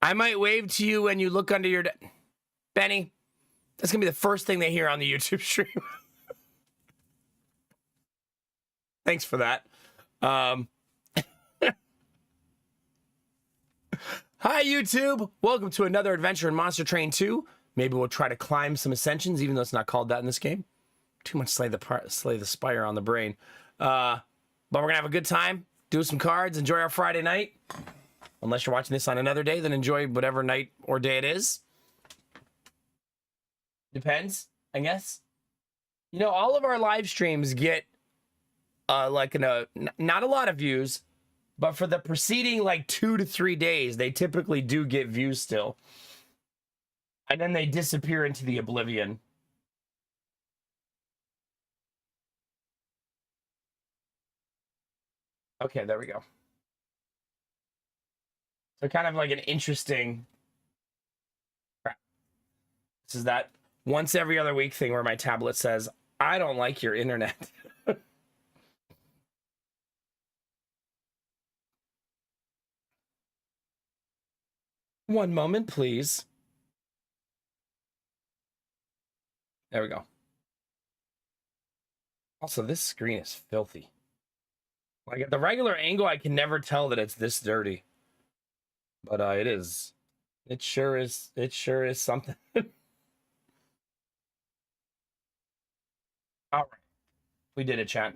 I might wave to you when you look under your... Benny, that's going to be the first thing they hear on the YouTube stream. Thanks for that. Hi, YouTube. Welcome to another adventure in Monster Train 2. Maybe we'll try to climb some ascensions, even though it's not called that in this game. Too much Slay the Spire on the brain. But we're going to have a good time, do some cards, enjoy our Friday night. Unless you're watching this on another day, then enjoy whatever night or day it is. Depends, I guess. You know, all of our live streams get not a lot of views, but for the preceding like 2 to 3 days, they typically do get views still. And then they disappear into the oblivion. Okay, there we go. So kind of like an interesting... Crap. This is that once every other week thing where my tablet says, I don't like your internet. One moment, please. There we go. Also, this screen is filthy. Like at the regular angle, I can never tell that it's this dirty. But it is. It sure is. It sure is something. All right. We did it, chat.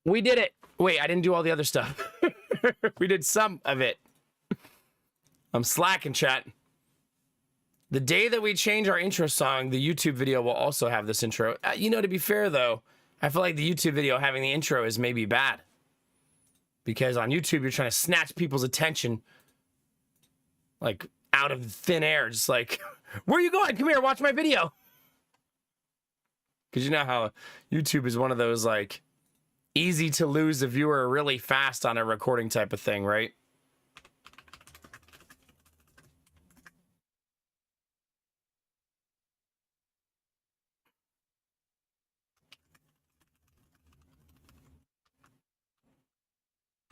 We did it. Wait, I didn't do all the other stuff. We did some of it. I'm slacking, chat. The day that we change our intro song, the YouTube video will also have this intro. You know, to be fair, though, I feel like the YouTube video having the intro is maybe bad. Because on YouTube, you're trying to snatch people's attention, like, out of thin air. Just like, where are you going? Come here, watch my video. Because you know how YouTube is one of those, like, easy to lose a viewer really fast on a recording type of thing, right?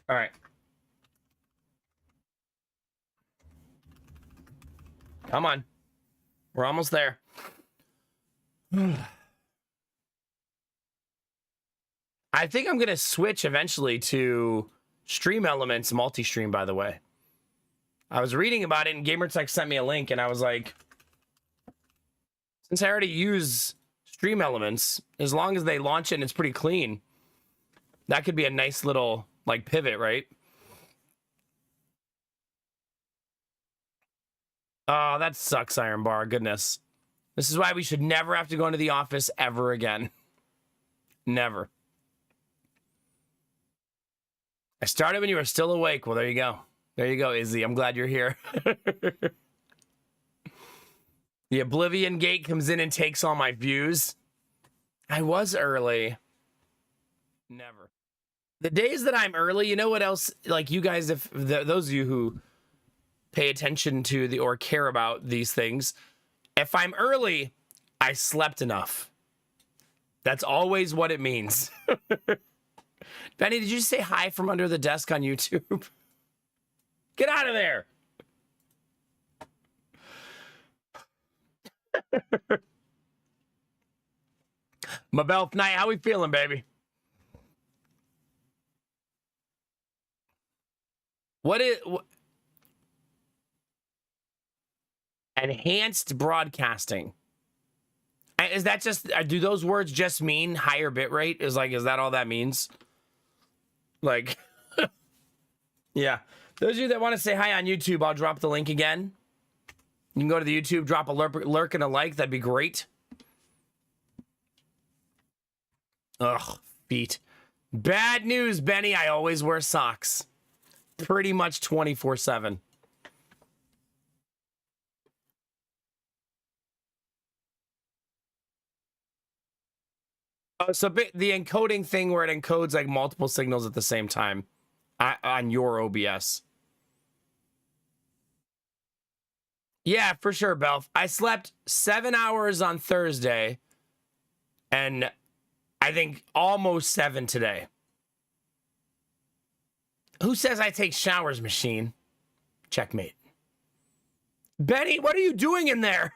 All right. Come on. We're almost there. I think I'm going to switch eventually to Stream Elements multi-stream, by the way. I was reading about it, and GamerTech sent me a link, and I was like, since I already use Stream Elements, as long as they launch it and it's pretty clean, that could be a nice little, like, pivot, right? Oh, that sucks, Iron Bar. Goodness. This is why we should never have to go into the office ever again. Never. I started when you were still awake. Well, there you go. There you go, Izzy. I'm glad you're here. The Oblivion Gate comes in and takes all my views. I was early. Never. The days that I'm early, you know what else? Like, you guys, if those of you who pay attention to or care about these things, if I'm early, I slept enough. That's always what it means. Benny, did you say hi from under the desk on YouTube? Get out of there. Mabel Knight, how we feeling, baby? What is... Enhanced broadcasting. Is that just... Do those words just mean higher bitrate? Is that all that means? Like... Yeah. Those of you that want to say hi on YouTube, I'll drop the link again. You can go to the YouTube, drop a lurk and a like. That'd be great. Ugh, feet. Bad news, Benny. I always wear socks. Pretty much 24/7. Oh, so the encoding thing where it encodes like multiple signals at the same time on your OBS. Yeah, for sure, Belf. I slept 7 hours on Thursday, and I think almost 7 today. Who says I take showers, machine? Checkmate. Benny, what are you doing in there?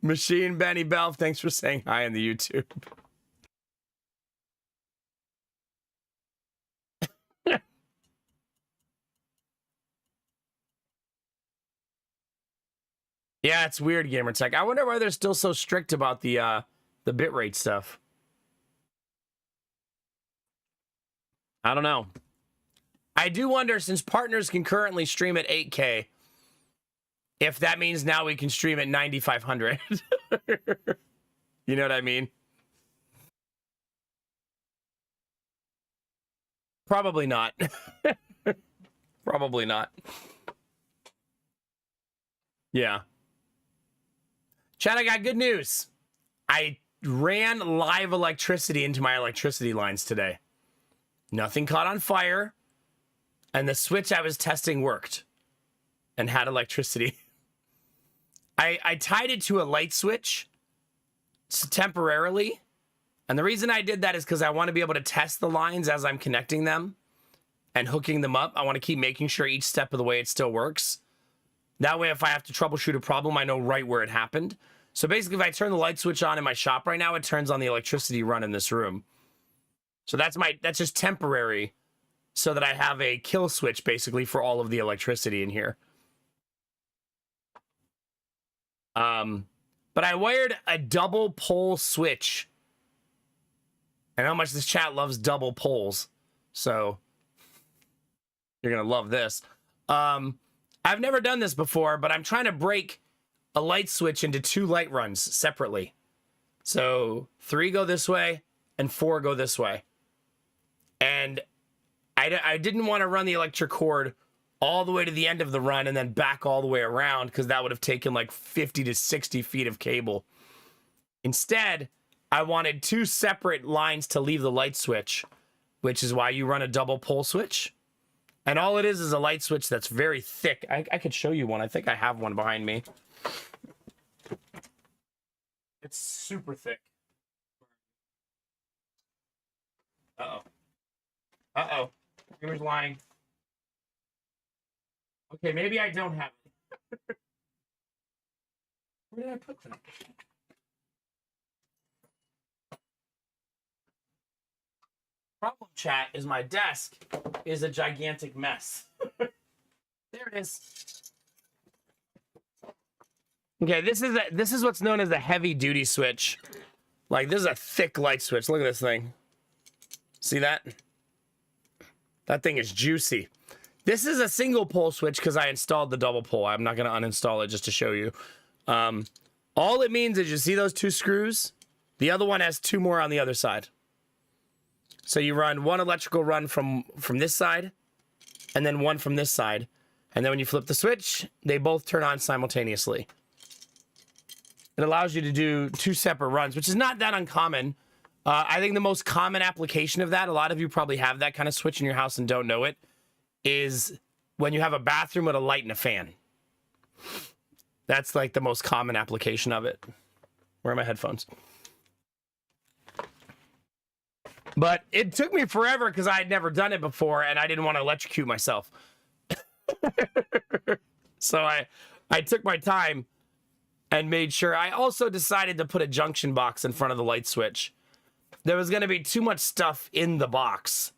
Machine Benny Belf, thanks for saying hi on the YouTube. Yeah, it's weird, Gamertech. I wonder why they're still so strict about the bitrate stuff. I don't know. I do wonder, since partners can currently stream at 8K, if that means now we can stream at 9,500. You know what I mean? Probably not. Probably not. Yeah. Chat, I got good news. I ran live electricity into my electricity lines today. Nothing caught on fire. And the switch I was testing worked and had electricity. I tied it to a light switch temporarily. And the reason I did that is because I want to be able to test the lines as I'm connecting them and hooking them up. I want to keep making sure each step of the way it still works. That way, if I have to troubleshoot a problem, I know right where it happened. So basically, if I turn the light switch on in my shop right now, it turns on the electricity run in this room. So that's just temporary, so that I have a kill switch basically for all of the electricity in here. But I wired a double pole switch. And how much this chat loves double poles. So you're gonna love this. I've never done this before, but I'm trying to break a light switch into 2 light runs separately. So 3 go this way and 4 go this way. And I didn't want to run the electric cord all the way to the end of the run and then back all the way around, because that would have taken like 50 to 60 feet of cable. Instead, I wanted 2 separate lines to leave the light switch, which is why you run a double pole switch. And all it is a light switch that's very thick. I could show you one. I think I have one behind me. It's super thick. Uh-oh. Uh-oh. Gamer's lying. Okay, maybe I don't have it. Where did I put them? Problem, chat, is my desk is a gigantic mess. There it is. Okay, this is what's known as a heavy duty switch. Like, this is a thick light switch. Look at this thing. See that? That thing is juicy. This is a single pole switch because I installed the double pole. I'm not going to uninstall it just to show you. All it means is, you see those 2 screws? The other one has 2 more on the other side. So you run 1 electrical run from this side, and then 1 from this side. And then when you flip the switch, they both turn on simultaneously. It allows you to do 2 separate runs, which is not that uncommon. I think the most common application of that, a lot of you probably have that kind of switch in your house and don't know it, is when you have a bathroom with a light and a fan. That's like the most common application of it. Where are my headphones? But it took me forever because I had never done it before and I didn't want to electrocute myself. So I took my time and made sure. I also decided to put a junction box in front of the light switch. There was going to be too much stuff in the box.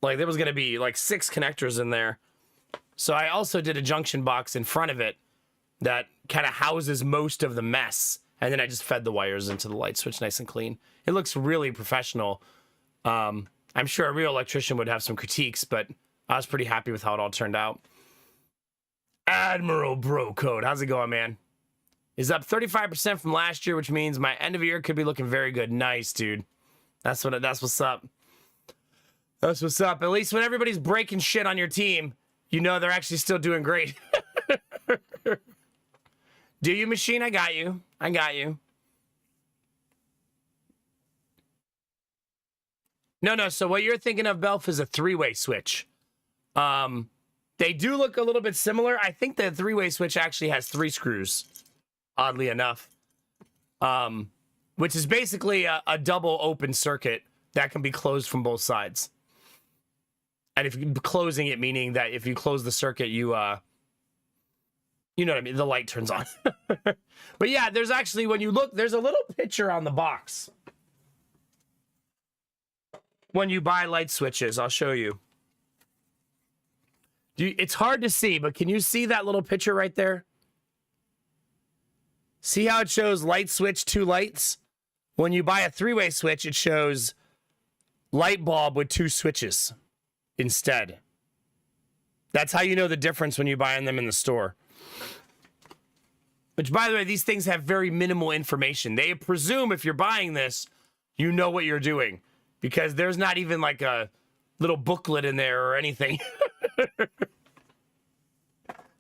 Like, there was going to be like 6 connectors in there. So I also did a junction box in front of it that kind of houses most of the mess. And then I just fed the wires into the light switch nice and clean. It looks really professional. I'm sure a real electrician would have some critiques, but I was pretty happy with how it all turned out. Admiral Bro Code, how's it going, man? Is up 35% from last year, which means my end of year could be looking very good. Nice, dude. That's what's up. That's what's up. At least when everybody's breaking shit on your team, you know they're actually still doing great. Do you, machine? I got you. I got you. No. So what you're thinking of, Belf, is a 3-way switch. They do look a little bit similar. I think the 3-way switch actually has 3 screws, oddly enough. Which is basically a double open circuit that can be closed from both sides. And if you closing it, meaning that if you close the circuit, you know what I mean? The light turns on. But yeah, there's actually, when you look, there's a little picture on the box. When you buy light switches, I'll show you. It's hard to see, but can you see that little picture right there? See how it shows light switch, 2 lights? When you buy a 3-way switch, it shows light bulb with 2 switches instead. That's how you know the difference when you're buying them in the store. Which, by the way, these things have very minimal information. They presume if you're buying this, you know what you're doing. Because there's not even like a little booklet in there or anything.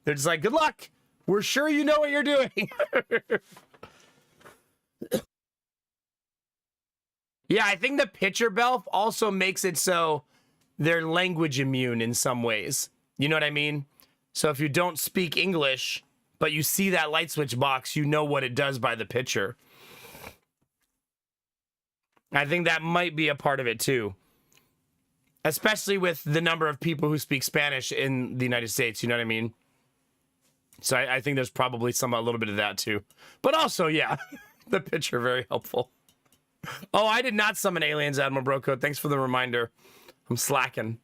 They're just like, good luck. We're sure you know what you're doing. Yeah, I think the picture, Belf, also makes it so they're language immune in some ways. You know what I mean? So if you don't speak English, but you see that light switch box, you know what it does by the picture. I think that might be a part of it too. Especially with the number of people who speak Spanish in the United States, you know what I mean? So I think there's probably a little bit of that too. But also, yeah, the picture, very helpful. Oh, I did not summon aliens, Admiral Broco. Thanks for the reminder. I'm slacking.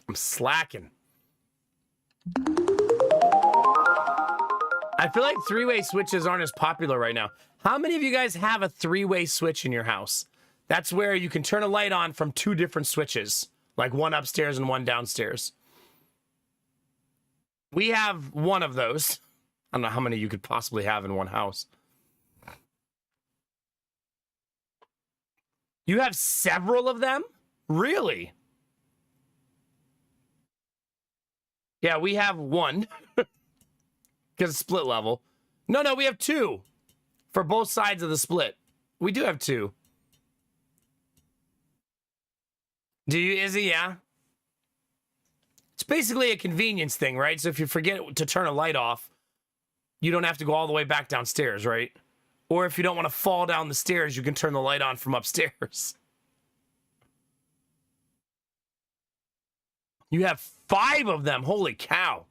I'm slacking. I feel like 3-way switches aren't as popular right now. How many of you guys have a 3-way switch in your house? That's where you can turn a light on from 2 different switches, like one upstairs and one downstairs. We have one of those. I don't know how many you could possibly have in one house. You have several of them? Really? Yeah, we have one. Because it's split level. No, we have 2. For both sides of the split. We do have 2. Do you, Izzy? Yeah. It's basically a convenience thing, right? So if you forget to turn a light off, you don't have to go all the way back downstairs, right? Or if you don't want to fall down the stairs, you can turn the light on from upstairs. You have 5 of them. Holy cow.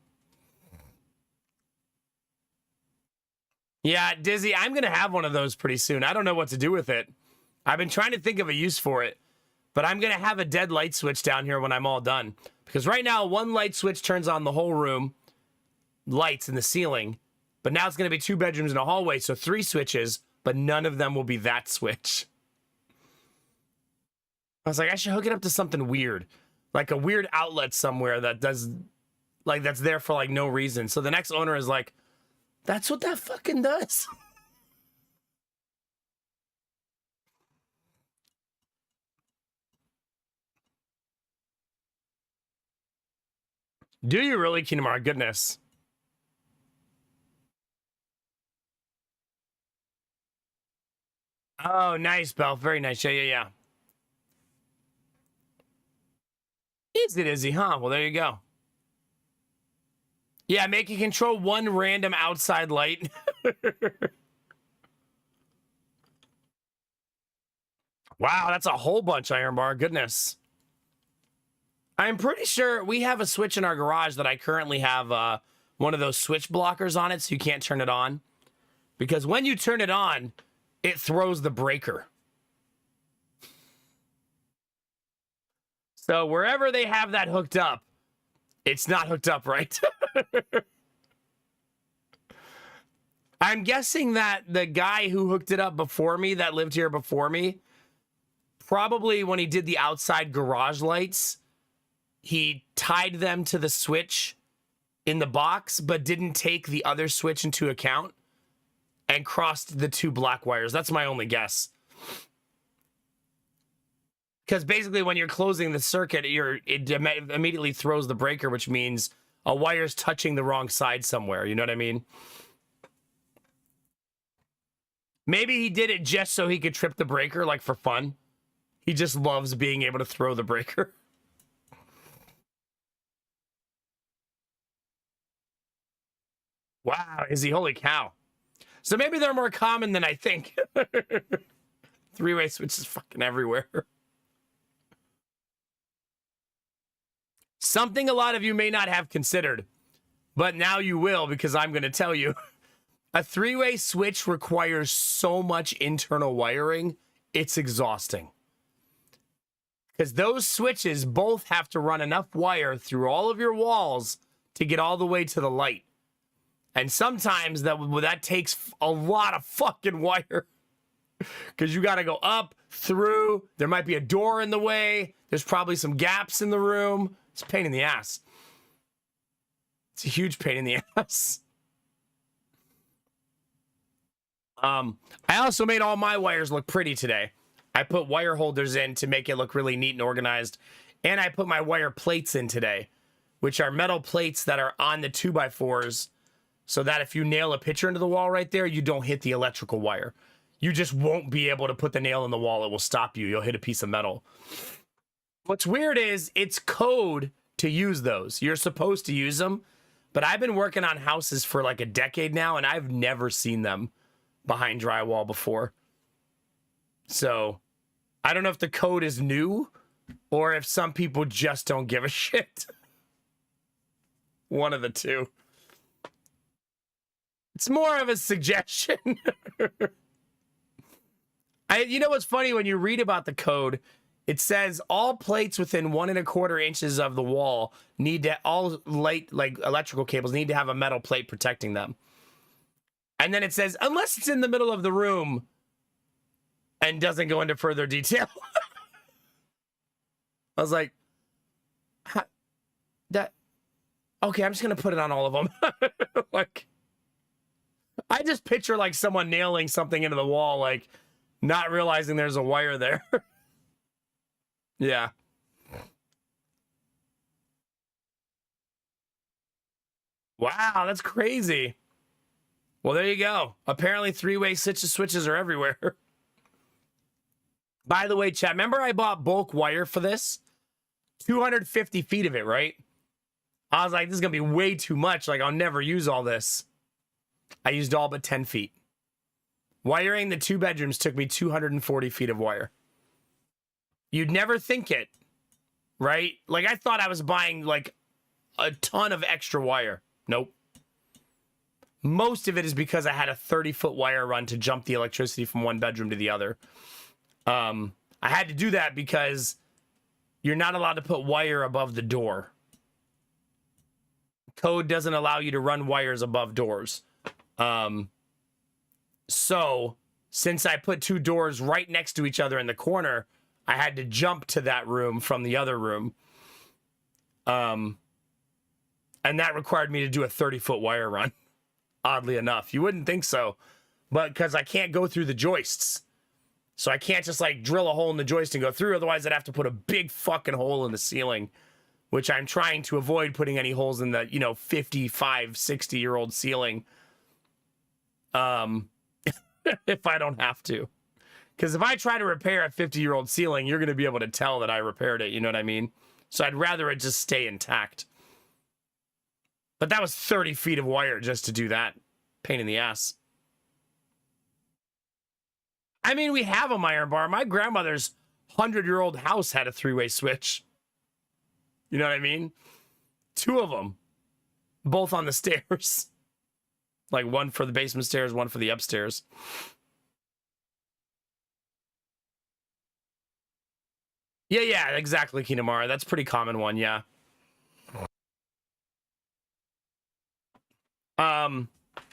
Yeah, Dizzy, I'm going to have one of those pretty soon. I don't know what to do with it. I've been trying to think of a use for it. But I'm going to have a dead light switch down here when I'm all done. Because right now, 1 light switch turns on the whole room. Lights in the ceiling. But now it's going to be 2 bedrooms and a hallway. So 3 switches. But none of them will be that switch. I was like, I should hook it up to something weird. Like a weird outlet somewhere that does... Like, that's there for, like, no reason. So the next owner is like, that's what that fucking does. Do you really, Kinamar? Goodness. Oh, nice, Belf. Very nice. Yeah. Is it Izzy, huh? Well, there you go. Yeah, make it control 1 random outside light. Wow, that's a whole bunch, Iron Bar. Goodness. I'm pretty sure we have a switch in our garage that I currently have one of those switch blockers on it, so you can't turn it on. Because when you turn it on, it throws the breaker. So wherever they have that hooked up, it's not hooked up right. I'm guessing that the guy who hooked it up before me, that lived here before me, probably when he did the outside garage lights, he tied them to the switch in the box, but didn't take the other switch into account and crossed the 2 black wires. That's my only guess. Because basically when you're closing the circuit, it immediately throws the breaker, which means a wire's touching the wrong side somewhere. You know what I mean? Maybe he did it just so he could trip the breaker, like for fun. He just loves being able to throw the breaker. Wow, Izzy, holy cow. So maybe they're more common than I think. 3-way switches fucking everywhere. Something a lot of you may not have considered, but now you will because I'm going to tell you. A three-way switch requires so much internal wiring, it's exhausting. Because those switches both have to run enough wire through all of your walls to get all the way to the light. And sometimes that takes a lot of fucking wire. Because you got to go up, through, there might be a door in the way, there's probably some gaps in the room. It's a pain in the ass. It's a huge pain in the ass. I also made all my wires look pretty today. I put wire holders in to make it look really neat and organized. And I put my wire plates in today, which are metal plates that are on the 2x4s so that if you nail a picture into the wall right there, you don't hit the electrical wire. You just won't be able to put the nail in the wall. It will stop you. You'll hit a piece of metal. What's weird is it's code to use those. You're supposed to use them, but I've been working on houses for like a decade now, and I've never seen them behind drywall before. So I don't know if the code is new or if some people just don't give a shit. One of the two. It's more of a suggestion. You know what's funny? When you read about the code, it says all plates within 1 1/4 inches of the wall need to, all light, like electrical cables, need to have a metal plate protecting them. And then it says, unless it's in the middle of the room, and doesn't go into further detail. I was like, okay, I'm just going to put it on all of them. Like, I just picture like someone nailing something into the wall, like not realizing there's a wire there. Yeah. Wow, that's crazy. Well, there you go. Apparently three-way switches are everywhere. By the way, chat, remember I bought bulk wire for this? 250 feet of it, right? I was like, this is going to be way too much. Like, I'll never use all this. I used all but 10 feet. Wiring the 2 bedrooms took me 240 feet of wire. You'd never think it, right? Like, I thought I was buying, like, a ton of extra wire. Nope. Most of it is because I had a 30-foot wire run to jump the electricity from one bedroom to the other. I had to do that because you're not allowed to put wire above the door. Code doesn't allow you to run wires above doors. So since I put 2 doors right next to each other in the corner, I had to jump to that room from the other room. And that required me to do a 30-foot wire run. Oddly enough, you wouldn't think so, but because I can't go through the joists. So I can't just like drill a hole in the joist and go through. Otherwise, I'd have to put a big fucking hole in the ceiling, which I'm trying to avoid putting any holes in the, 55, 60-year-old ceiling. If I don't have to. Because if I try to repair a 50-year-old ceiling, you're going to be able to tell that I repaired it. You know what I mean? So I'd rather it just stay intact. But that was 30 feet of wire just to do that. Pain in the ass. I mean, we have a iron bar. My grandmother's 100-year-old house had a 3-way switch. You know what I mean? 2 of them. Both on the stairs. Like one for the basement stairs, one for the upstairs. Yeah, exactly, Kinamara. That's a pretty common one, yeah.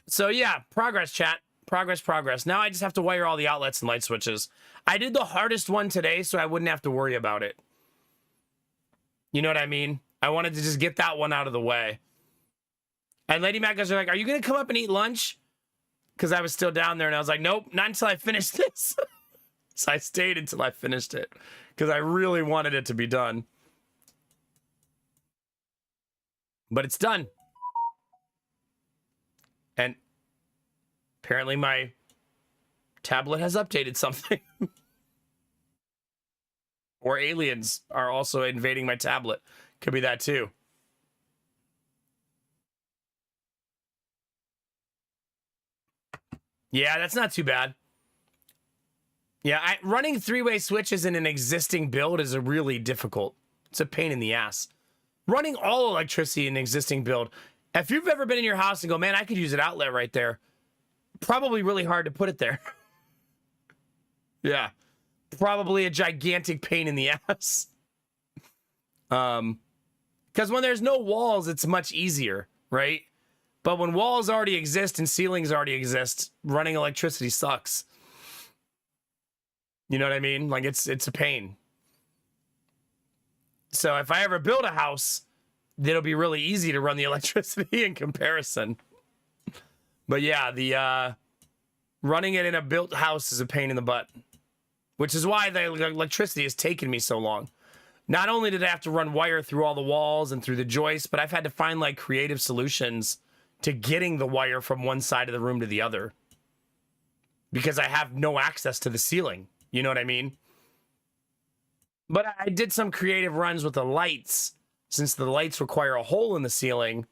So yeah, progress, chat. Progress. Now I just have to wire all the outlets and light switches. I did the hardest one today so I wouldn't have to worry about it. You know what I mean? I wanted to just get that one out of the way. And Lady Mac guys are like, are you going to come up and eat lunch? Because I was still down there and I was like, nope, not until I finish this. So I stayed until I finished it because I really wanted it to be done. But it's done. And apparently my tablet has updated something. Or aliens are also invading my tablet. Could be that too. Yeah, that's not too bad. Yeah, running 3-way switches in an existing build is a really difficult. It's a pain in the ass. Running all electricity in an existing build. If you've ever been in your house and go, man, I could use an outlet right there. Probably really hard to put it there. Yeah. Probably a gigantic pain in the ass. Because when there's no walls, it's much easier, right? But when walls already exist and ceilings already exist, running electricity sucks. You know what I mean? Like it's a pain. So if I ever build a house, it'll be really easy to run the electricity in comparison. But yeah, the running it in a built house is a pain in the butt, which is why the electricity has taken me so long. Not only did I have to run wire through all the walls and through the joists, but I've had to find like creative solutions to getting the wire from one side of the room to the other because I have no access to the ceiling. You know what I mean? But I did some creative runs with the lights since the lights require a hole in the ceiling,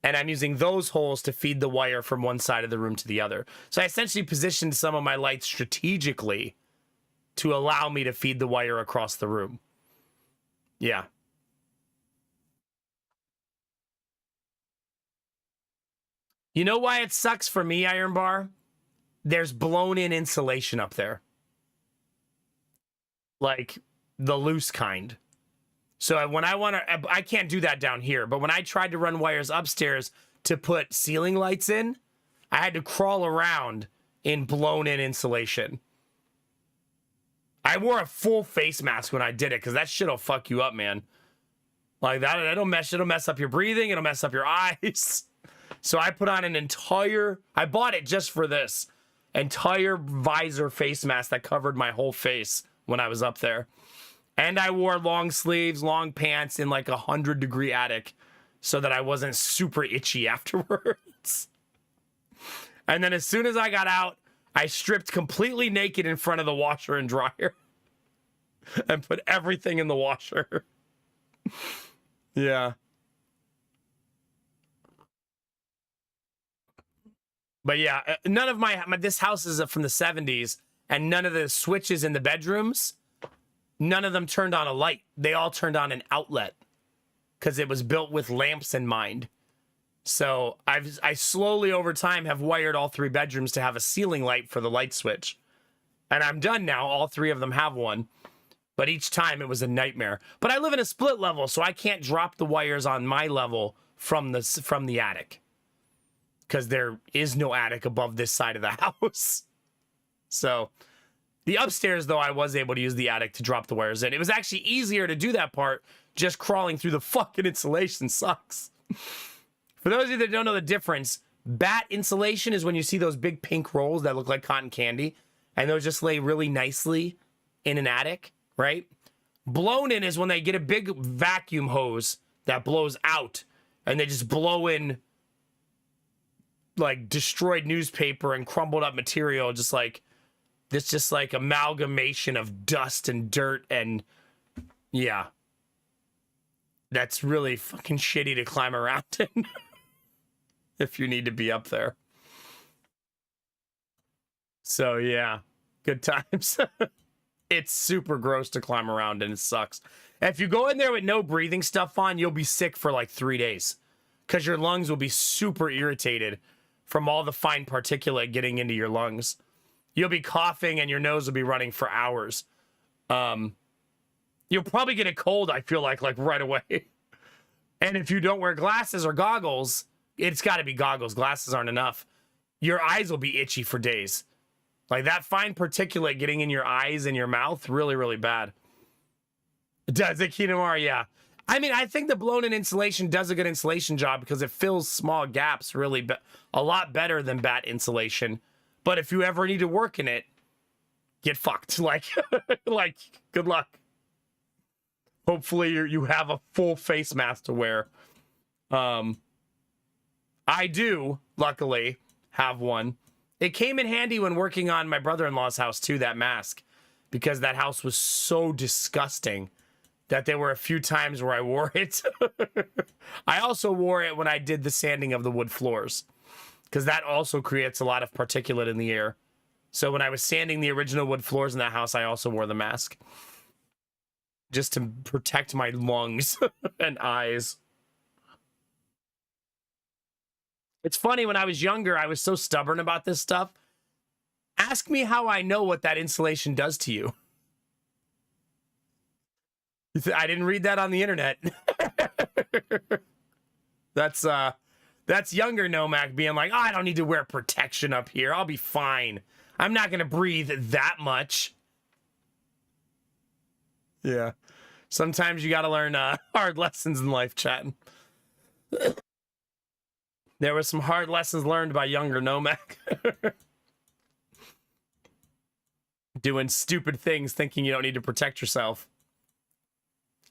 and I'm using those holes to feed the wire from one side of the room to the other. So I essentially positioned some of my lights strategically to allow me to feed the wire across the room. Yeah. You know why it sucks for me, Iron Bar? There's blown in insulation up there. Like the loose kind. So when I want to, I can't do that down here. But when I tried to run wires upstairs to put ceiling lights in, I had to crawl around in blown in insulation. I wore a full face mask when I did it because that shit'll fuck you up, man. Like that, it'll mess up your breathing. It'll mess up your eyes. So I put on an entire, I bought it just for this, entire visor face mask that covered my whole face when I was up there. And I wore long sleeves, long pants in like 100-degree attic so that I wasn't super itchy afterwards. And then as soon as I got out, I stripped completely naked in front of the washer and dryer and put everything in the washer. Yeah. But yeah, none of this house is from the 70s, and none of the switches in the bedrooms, none of them turned on a light. They all turned on an outlet because it was built with lamps in mind. So I slowly over time have wired all 3 bedrooms to have a ceiling light for the light switch. And I'm done now. All 3 of them have one. But each time it was a nightmare. But I live in a split level, so I can't drop the wires on my level from the attic. Because there is no attic above this side of the house. So the upstairs, though, I was able to use the attic to drop the wires in. It was actually easier to do that part. Just crawling through the fucking insulation sucks. For those of you that don't know the difference, bat insulation is when you see those big pink rolls that look like cotton candy. And those just lay really nicely in an attic, right? Blown in is when they get a big vacuum hose that blows out. And they just blow in like destroyed newspaper and crumbled up material, just like amalgamation of dust and dirt. And yeah, that's really fucking shitty to climb around in if you need to be up there. So yeah, good times. It's super gross to climb around and it sucks. And if you go in there with no breathing stuff on, you'll be sick for like 3 days because your lungs will be super irritated from all the fine particulate getting into your lungs. You'll be coughing and your nose will be running for hours. You'll probably get a cold, I feel like right away. And if you don't wear glasses or goggles, it's got to be goggles. Glasses aren't enough. Your eyes will be itchy for days. Like that fine particulate getting in your eyes and your mouth, really, really bad. Does it, Kinamar? Yeah. I mean, I think the blown-in insulation does a good insulation job because it fills small gaps really a lot better than bat insulation. But if you ever need to work in it, get fucked. Like, like, good luck. Hopefully you have a full face mask to wear. I do, luckily, have one. It came in handy when working on my brother-in-law's house, too, that mask. Because that house was so disgusting that there were a few times where I wore it. I also wore it when I did the sanding of the wood floors. Because that also creates a lot of particulate in the air. So when I was sanding the original wood floors in that house, I also wore the mask. just to protect my lungs and eyes. It's funny, when I was younger, I was so stubborn about this stuff. Ask me how I know what that insulation does to you. I didn't read that on the internet. That's younger Nomac being like, oh, I don't need to wear protection up here. I'll be fine. I'm not going to breathe that much. Yeah. Sometimes you got to learn hard lessons in life, chatting. There were some hard lessons learned by younger Nomac. Doing stupid things, thinking you don't need to protect yourself.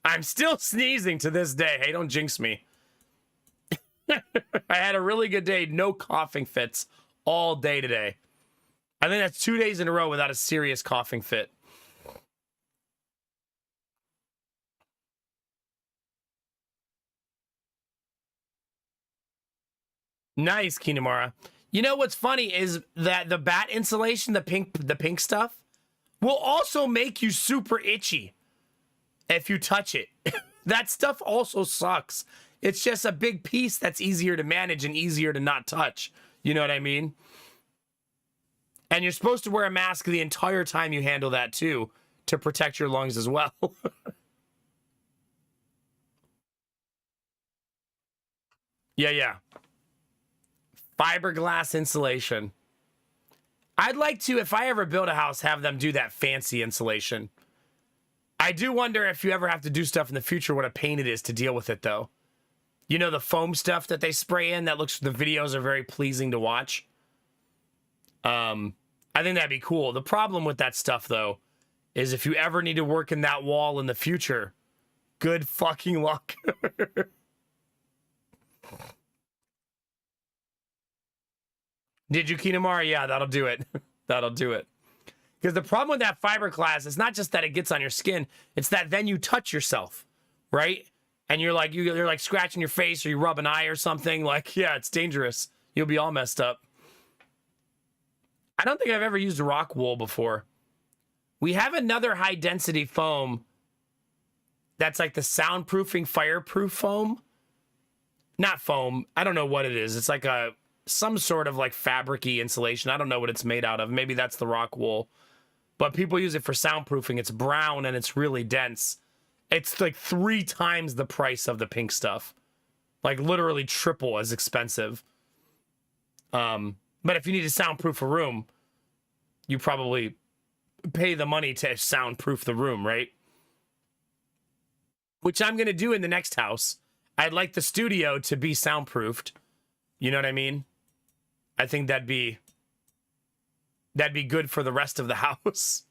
I'm still sneezing to this day. Hey, don't jinx me. I had a really good day. No coughing fits all day today. I think that's 2 days in a row without a serious coughing fit. Nice, Kinamara. You know what's funny is that the bat insulation, the pink stuff, will also make you super itchy if you touch it. That stuff also sucks. It's just a big piece that's easier to manage and easier to not touch. You know what I mean? And you're supposed to wear a mask the entire time you handle that too, to protect your lungs as well. Yeah. Fiberglass insulation. I'd like to, if I ever build a house, have them do that fancy insulation. I do wonder if you ever have to do stuff in the future, what a pain it is to deal with it, though. You know, the foam stuff that they spray in that looks, the videos are very pleasing to watch. I think that'd be cool. The problem with that stuff, though, is if you ever need to work in that wall in the future, good fucking luck. Did you, Kinamara? Yeah, that'll do it. That'll do it. Because the problem with that fiberglass is not just that it gets on your skin, it's that then you touch yourself, right? And you're like scratching your face, or you rub an eye or something. Like, yeah, it's dangerous. You'll be all messed up. I don't think I've ever used rock wool before. We have another high density foam that's like the soundproofing fireproof foam. Not foam. I don't know what it is. It's like some sort of like fabric-y insulation. I don't know what it's made out of. Maybe that's the rock wool. But people use it for soundproofing. It's brown and it's really dense. It's like 3 times the price of the pink stuff. Like literally triple as expensive. But if you need to soundproof a room, you probably pay the money to soundproof the room, right? Which I'm going to do in the next house. I'd like the studio to be soundproofed. You know what I mean? I think that'd be good for the rest of the house.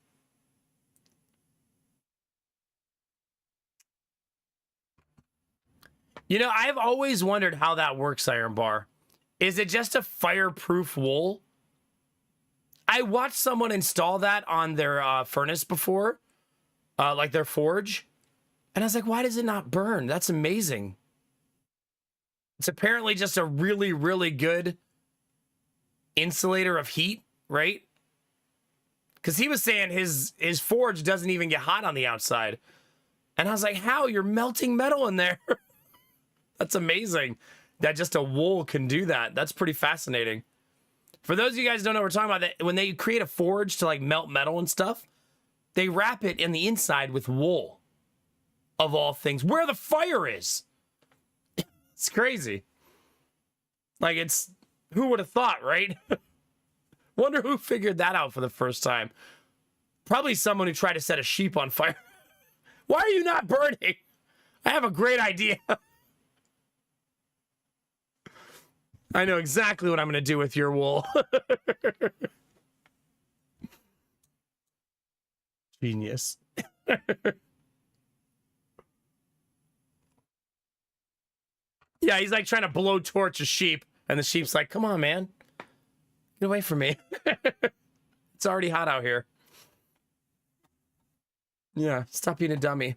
You know, I've always wondered how that works, Iron Bar. Is it just a fireproof wool? I watched someone install that on their furnace before, like their forge. And I was like, why does it not burn? That's amazing. It's apparently just a really, really good insulator of heat, right? Because he was saying his forge doesn't even get hot on the outside. And I was like, how? You're melting metal in there. That's amazing that just a wool can do that. That's pretty fascinating. For those of you guys who don't know what we're talking about, that when they create a forge to like melt metal and stuff, they wrap it in the inside with wool, of all things, where the fire is. It's crazy. Like, it's, who would have thought, right? Wonder who figured that out for the first time. Probably someone who tried to set a sheep on fire. Why are you not burning? I have a great idea. I know exactly what I'm going to do with your wool. Genius. Yeah, he's like trying to blow torch a sheep, and the sheep's like, come on, man. Get away from me. It's already hot out here. Yeah, stop being a dummy.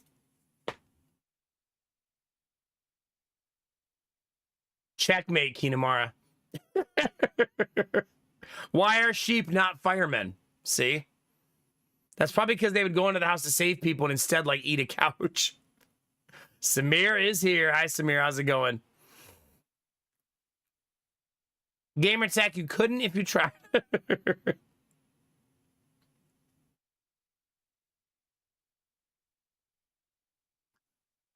Checkmate, Kinamara. Why are sheep not firemen? See? That's probably because they would go into the house to save people and instead like eat a couch. Samir is here. Hi, Samir. How's it going? Gamer Tech, you couldn't if you tried.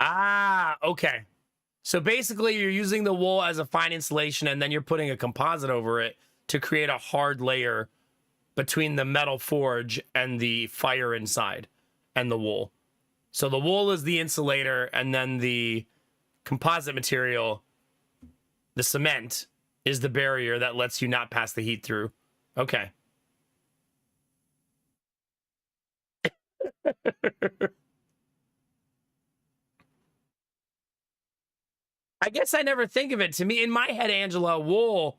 Ah, okay. So basically, you're using the wool as a fine insulation, and then you're putting a composite over it to create a hard layer between the metal forge and the fire inside and the wool. So the wool is the insulator, and then the composite material, the cement, is the barrier that lets you not pass the heat through. Okay. I guess I never think of it. To me, in my head, Angela, wool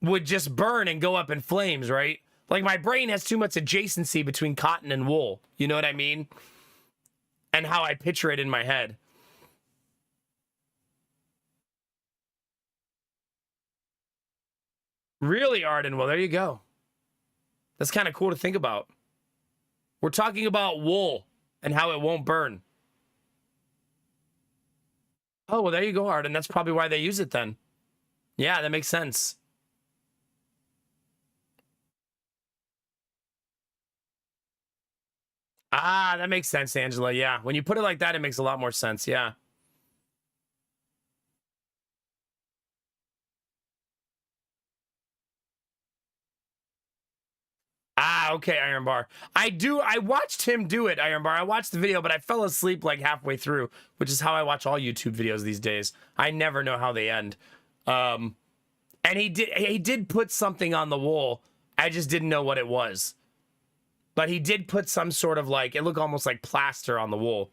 would just burn and go up in flames, right? Like my brain has too much adjacency between cotton and wool. You know what I mean? And how I picture it in my head. Really, Arden? Well, there you go. That's kind of cool to think about. We're talking about wool and how it won't burn. Oh, well, there you go, Arden. That's probably why they use it then. Yeah, that makes sense. Ah, that makes sense, Angela. Yeah. When you put it like that, it makes a lot more sense. Yeah. Ah, okay, Iron Bar. I watched him do it, Iron Bar. I watched the video, but I fell asleep like halfway through, which is how I watch all YouTube videos these days. I never know how they end. And he did put something on the wall. I just didn't know what it was. But he did put some sort of like, it looked almost like plaster on the wall.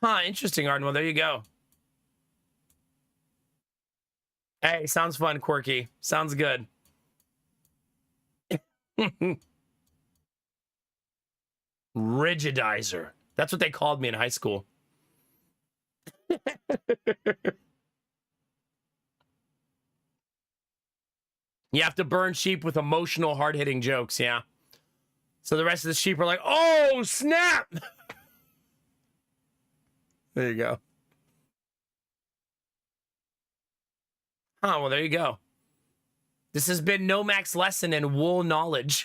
Huh, interesting, Arden. Well, there you go. Hey, sounds fun, Quirky. Sounds good. Rigidizer. That's what they called me in high school. You have to burn sheep with emotional, hard-hitting jokes, yeah. So the rest of the sheep are like, oh, snap! There you go. Oh, well, there you go. This has been Nomak's lesson in wool knowledge.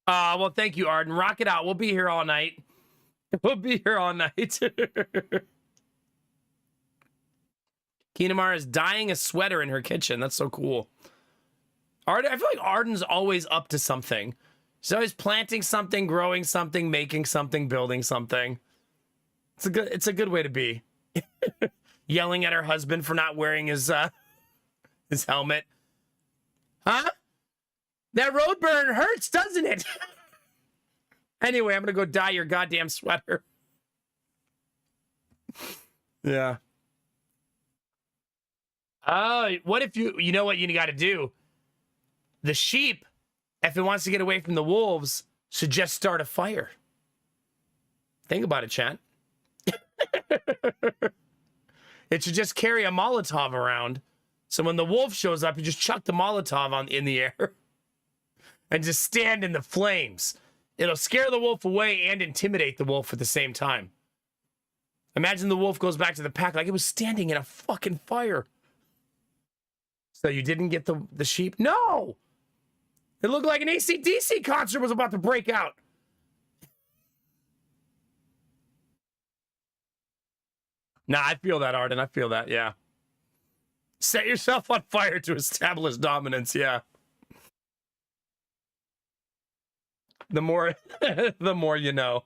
Well, thank you, Arden. Rock it out. We'll be here all night. We'll be here all night. Kinamar is dyeing a sweater in her kitchen. That's so cool. Arden, I feel like Arden's always up to something. She's always planting something, growing something, making something, building something. It's a good way to be. Yelling at her husband for not wearing his helmet. Huh? That road burn hurts, doesn't it? Anyway, I'm gonna go dye your goddamn sweater. Yeah. Oh, what if you know what you got to do? The sheep, if it wants to get away from the wolves, should just start a fire. Think about it, chat. It should just carry a Molotov around. So when the wolf shows up, you just chuck the Molotov in the air and just stand in the flames. It'll scare the wolf away and intimidate the wolf at the same time. Imagine the wolf goes back to the pack like it was standing in a fucking fire. So you didn't get the sheep? No! It looked like an AC/DC concert was about to break out. Nah, I feel that, Arden. I feel that, yeah. Set yourself on fire to establish dominance, yeah. The more the more you know.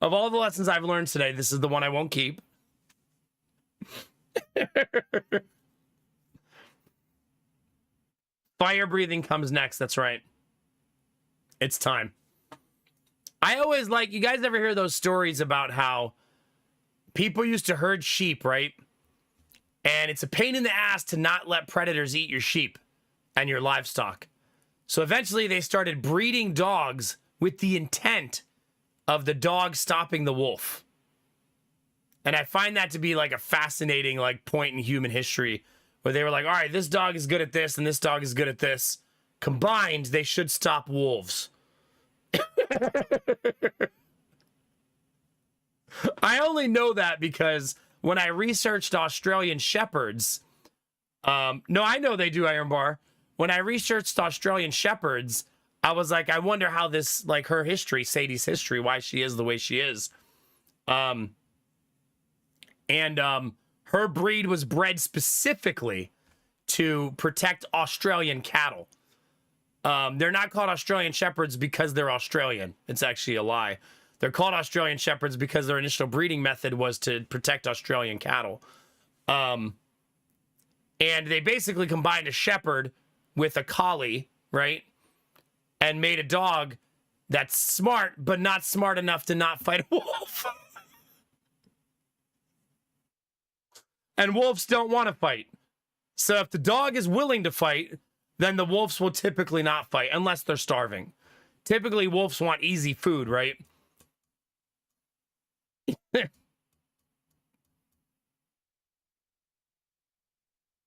Of all the lessons I've learned today, this is the one I won't keep. Fire breathing comes next. That's right. It's time. I always like, you guys ever hear those stories about how people used to herd sheep, right? And it's a pain in the ass to not let predators eat your sheep and your livestock. So eventually they started breeding dogs with the intent of the dog stopping the wolf. And I find that to be like a fascinating like point in human history where they were like, all right, this dog is good at this and this dog is good at this. Combined, they should stop wolves. I only know that because when I researched Australian Shepherds, no, I know they do, Iron Bar. When I researched Australian Shepherds, I was like, I wonder how this, like her history, Sadie's history, why she is the way she is. Her breed was bred specifically to protect Australian cattle. They're not called Australian Shepherds because they're Australian. It's actually a lie. They're called Australian Shepherds because their initial breeding method was to protect Australian cattle. And they basically combined a shepherd with a collie, right? And made a dog that's smart, but not smart enough to not fight a wolf. And wolves don't want to fight. So if the dog is willing to fight, then the wolves will typically not fight unless they're starving. Typically, wolves want easy food, right?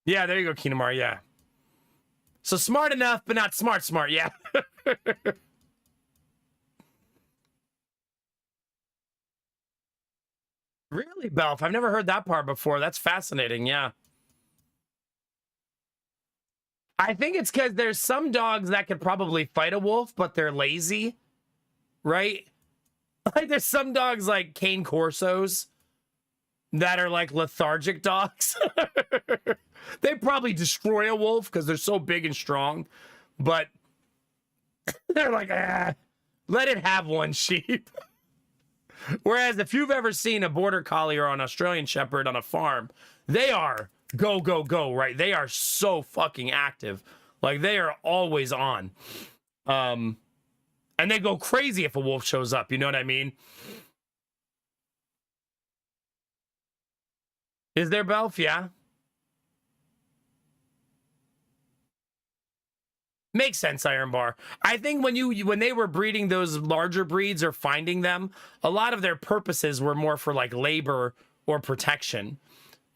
Yeah, there you go, Kinamar, yeah. So smart enough, but not smart, yeah. Really, Belf? I've never heard that part before. That's fascinating, yeah. I think it's because there's some dogs that could probably fight a wolf, but they're lazy, right? Like there's some dogs like Cane Corsos that are like lethargic dogs. They probably destroy a wolf because they're so big and strong, but they're like, let it have one sheep. Whereas if you've ever seen a border collie or an Australian shepherd on a farm, they are go, go, go, right? They are so fucking active. Like they are always on. And they go crazy if a wolf shows up. You know what I mean? Is there, Belf? Yeah. Makes sense, Iron Bar. I think when they were breeding those larger breeds or finding them, a lot of their purposes were more for like labor or protection,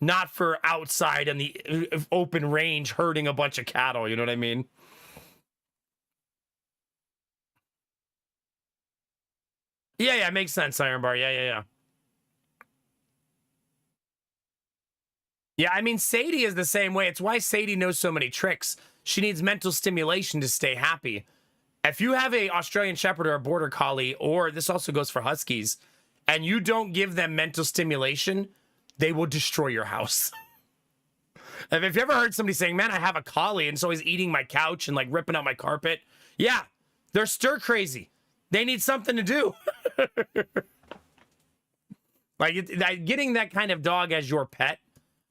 not for outside in the open range herding a bunch of cattle. You know what I mean? Yeah, makes sense, Iron Bar. Yeah. Yeah, I mean, Sadie is the same way. It's why Sadie knows so many tricks. She needs mental stimulation to stay happy. If you have a Australian Shepherd or a Border Collie, or this also goes for Huskies, and you don't give them mental stimulation, they will destroy your house. If you ever heard somebody saying, man, I have a collie and it's always eating my couch and like ripping out my carpet. Yeah, they're stir crazy. They need something to do. Like getting that kind of dog as your pet,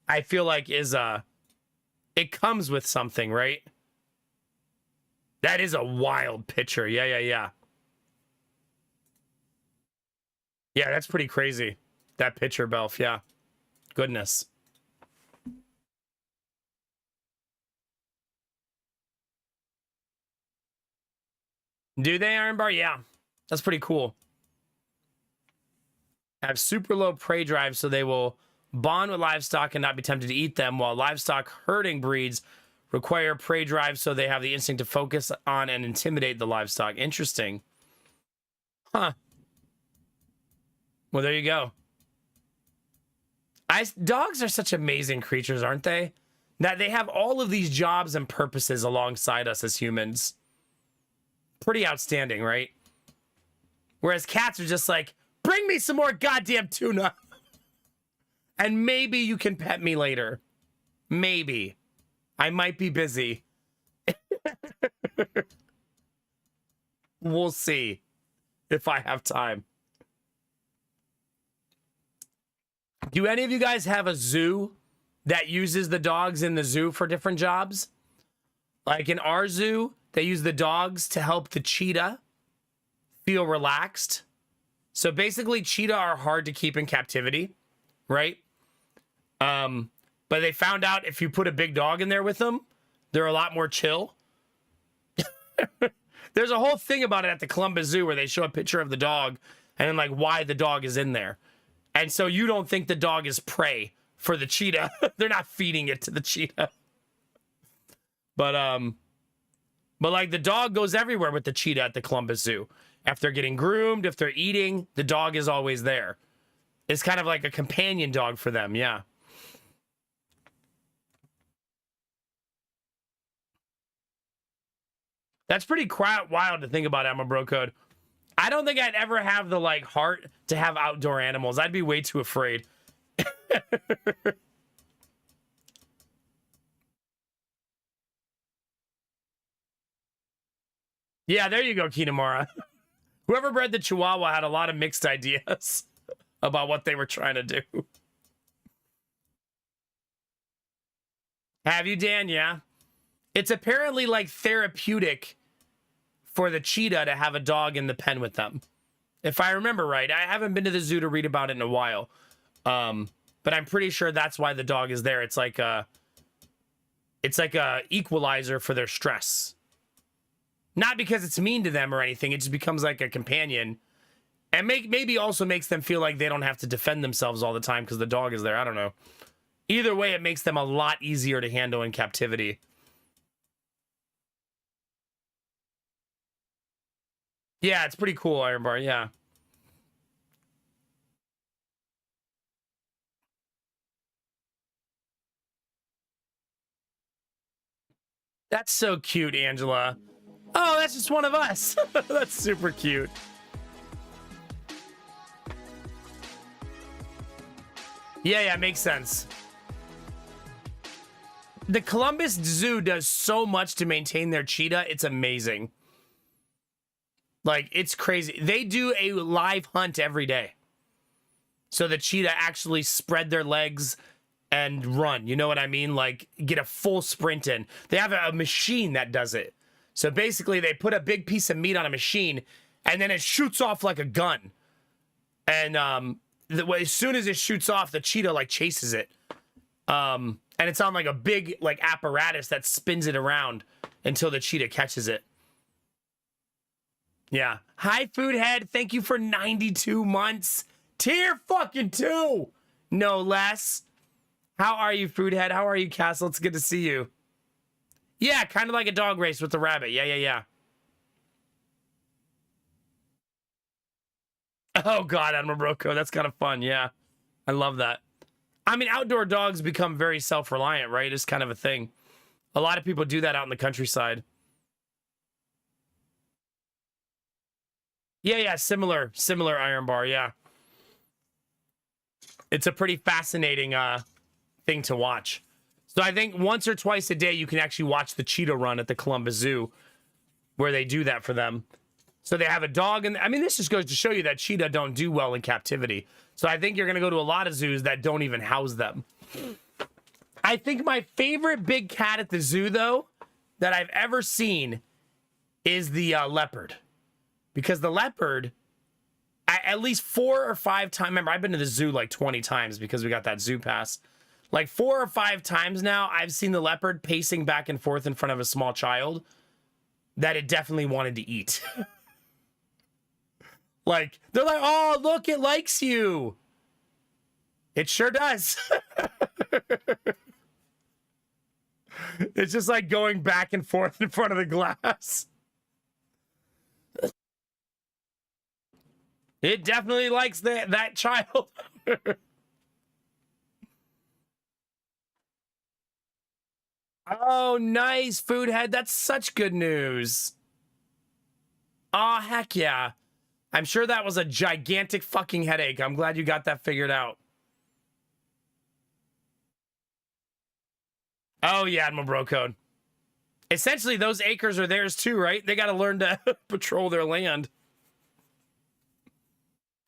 I feel like is it comes with something, right? That is a wild picture. Yeah. Yeah, that's pretty crazy. That picture, Belf. Yeah. Goodness. Do they, Iron Bar? Yeah. That's pretty cool. Have super low prey drive so they will bond with livestock and not be tempted to eat them, while livestock herding breeds require prey drive so they have the instinct to focus on and intimidate the livestock. Interesting. Huh. Well, there you go. Dogs are such amazing creatures, aren't they? That they have all of these jobs and purposes alongside us as humans. Pretty outstanding, right? Whereas cats are just like, bring me some more goddamn tuna. And maybe you can pet me later. Maybe. I might be busy. We'll see if I have time. Do any of you guys have a zoo that uses the dogs in the zoo for different jobs? Like in our zoo, they use the dogs to help the cheetah feel relaxed. So basically, cheetah are hard to keep in captivity, right? But they found out if you put a big dog in there with them, they're a lot more chill. There's a whole thing about it at the Columbus Zoo where they show a picture of the dog and then like why the dog is in there. And so you don't think the dog is prey for the cheetah. They're not feeding it to the cheetah. But like the dog goes everywhere with the cheetah at the Columbus Zoo. If they're getting groomed, if they're eating, the dog is always there. It's kind of like a companion dog for them, yeah. That's pretty wild to think about, Emma Bro Code. I don't think I'd ever have the like heart to have outdoor animals. I'd be way too afraid. Yeah, there you go, Kinamara. Whoever bred the Chihuahua had a lot of mixed ideas about what they were trying to do. Have you, Dan? Yeah. It's apparently like therapeutic for the cheetah to have a dog in the pen with them. If I remember right. I haven't been to the zoo to read about it in a while. But I'm pretty sure that's why the dog is there. It's like a equalizer for their stress. Not because it's mean to them or anything. It just becomes like a companion. And maybe also makes them feel like they don't have to defend themselves all the time because the dog is there. I don't know. Either way, it makes them a lot easier to handle in captivity. Yeah, it's pretty cool, Iron Bar, yeah. That's so cute, Angela. Oh, that's just one of us. That's super cute. Yeah, makes sense. The Columbus Zoo does so much to maintain their cheetah. It's amazing. Like, it's crazy. They do a live hunt every day. So the cheetah actually spread their legs and run. You know what I mean? Like, get a full sprint in. They have a machine that does it. So basically, they put a big piece of meat on a machine, and then it shoots off like a gun. And as soon as it shoots off, the cheetah, like, chases it. And it's on, like, a big, like, apparatus that spins it around until the cheetah catches it. Yeah. Hi, Foodhead. Thank you for 92 months. Tier fucking 2. No less. How are you, Foodhead? How are you, Castle? It's good to see you. Yeah, kind of like a dog race with the rabbit. Yeah. Oh, God, Admiral Broco. That's kind of fun. Yeah. I love that. I mean, outdoor dogs become very self-reliant, right? It's kind of a thing. A lot of people do that out in the countryside. Yeah, similar Iron Bar, yeah. It's a pretty fascinating thing to watch. So I think once or twice a day you can actually watch the cheetah run at the Columbus Zoo where they do that for them. So they have a dog, and I mean, this just goes to show you that cheetah don't do well in captivity. So I think you're going to go to a lot of zoos that don't even house them. I think my favorite big cat at the zoo, though, that I've ever seen is the leopard. Because the leopard, at least 4 or 5 times, remember, I've been to the zoo like 20 times because we got that zoo pass. Like 4 or 5 times now, I've seen the leopard pacing back and forth in front of a small child that it definitely wanted to eat. Like, they're like, oh, look, it likes you. It sure does. It's just like going back and forth in front of the glass. It definitely likes that child. Oh, nice, Foodhead. That's such good news. Oh, heck yeah. I'm sure that was a gigantic fucking headache. I'm glad you got that figured out. Oh, yeah, Admiral Bro Code. Essentially, those acres are theirs too, right? They got to learn to patrol their land.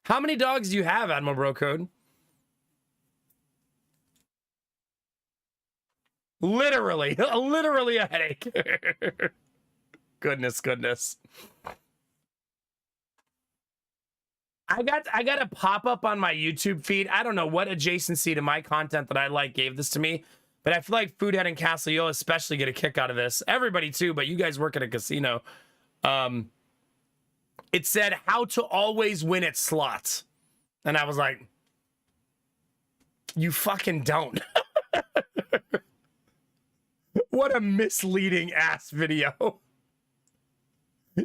How many dogs do you have, Admiral Bro Code? Literally a headache. Goodness. I got a pop-up on my YouTube feed. I don't know what adjacency to my content that I like gave this to me, But I feel like Foodhead and Castle, you'll especially get a kick out of this. Everybody too, but you guys work at a casino. It said how to always win at slots. And I was like, you fucking don't. What a misleading ass video.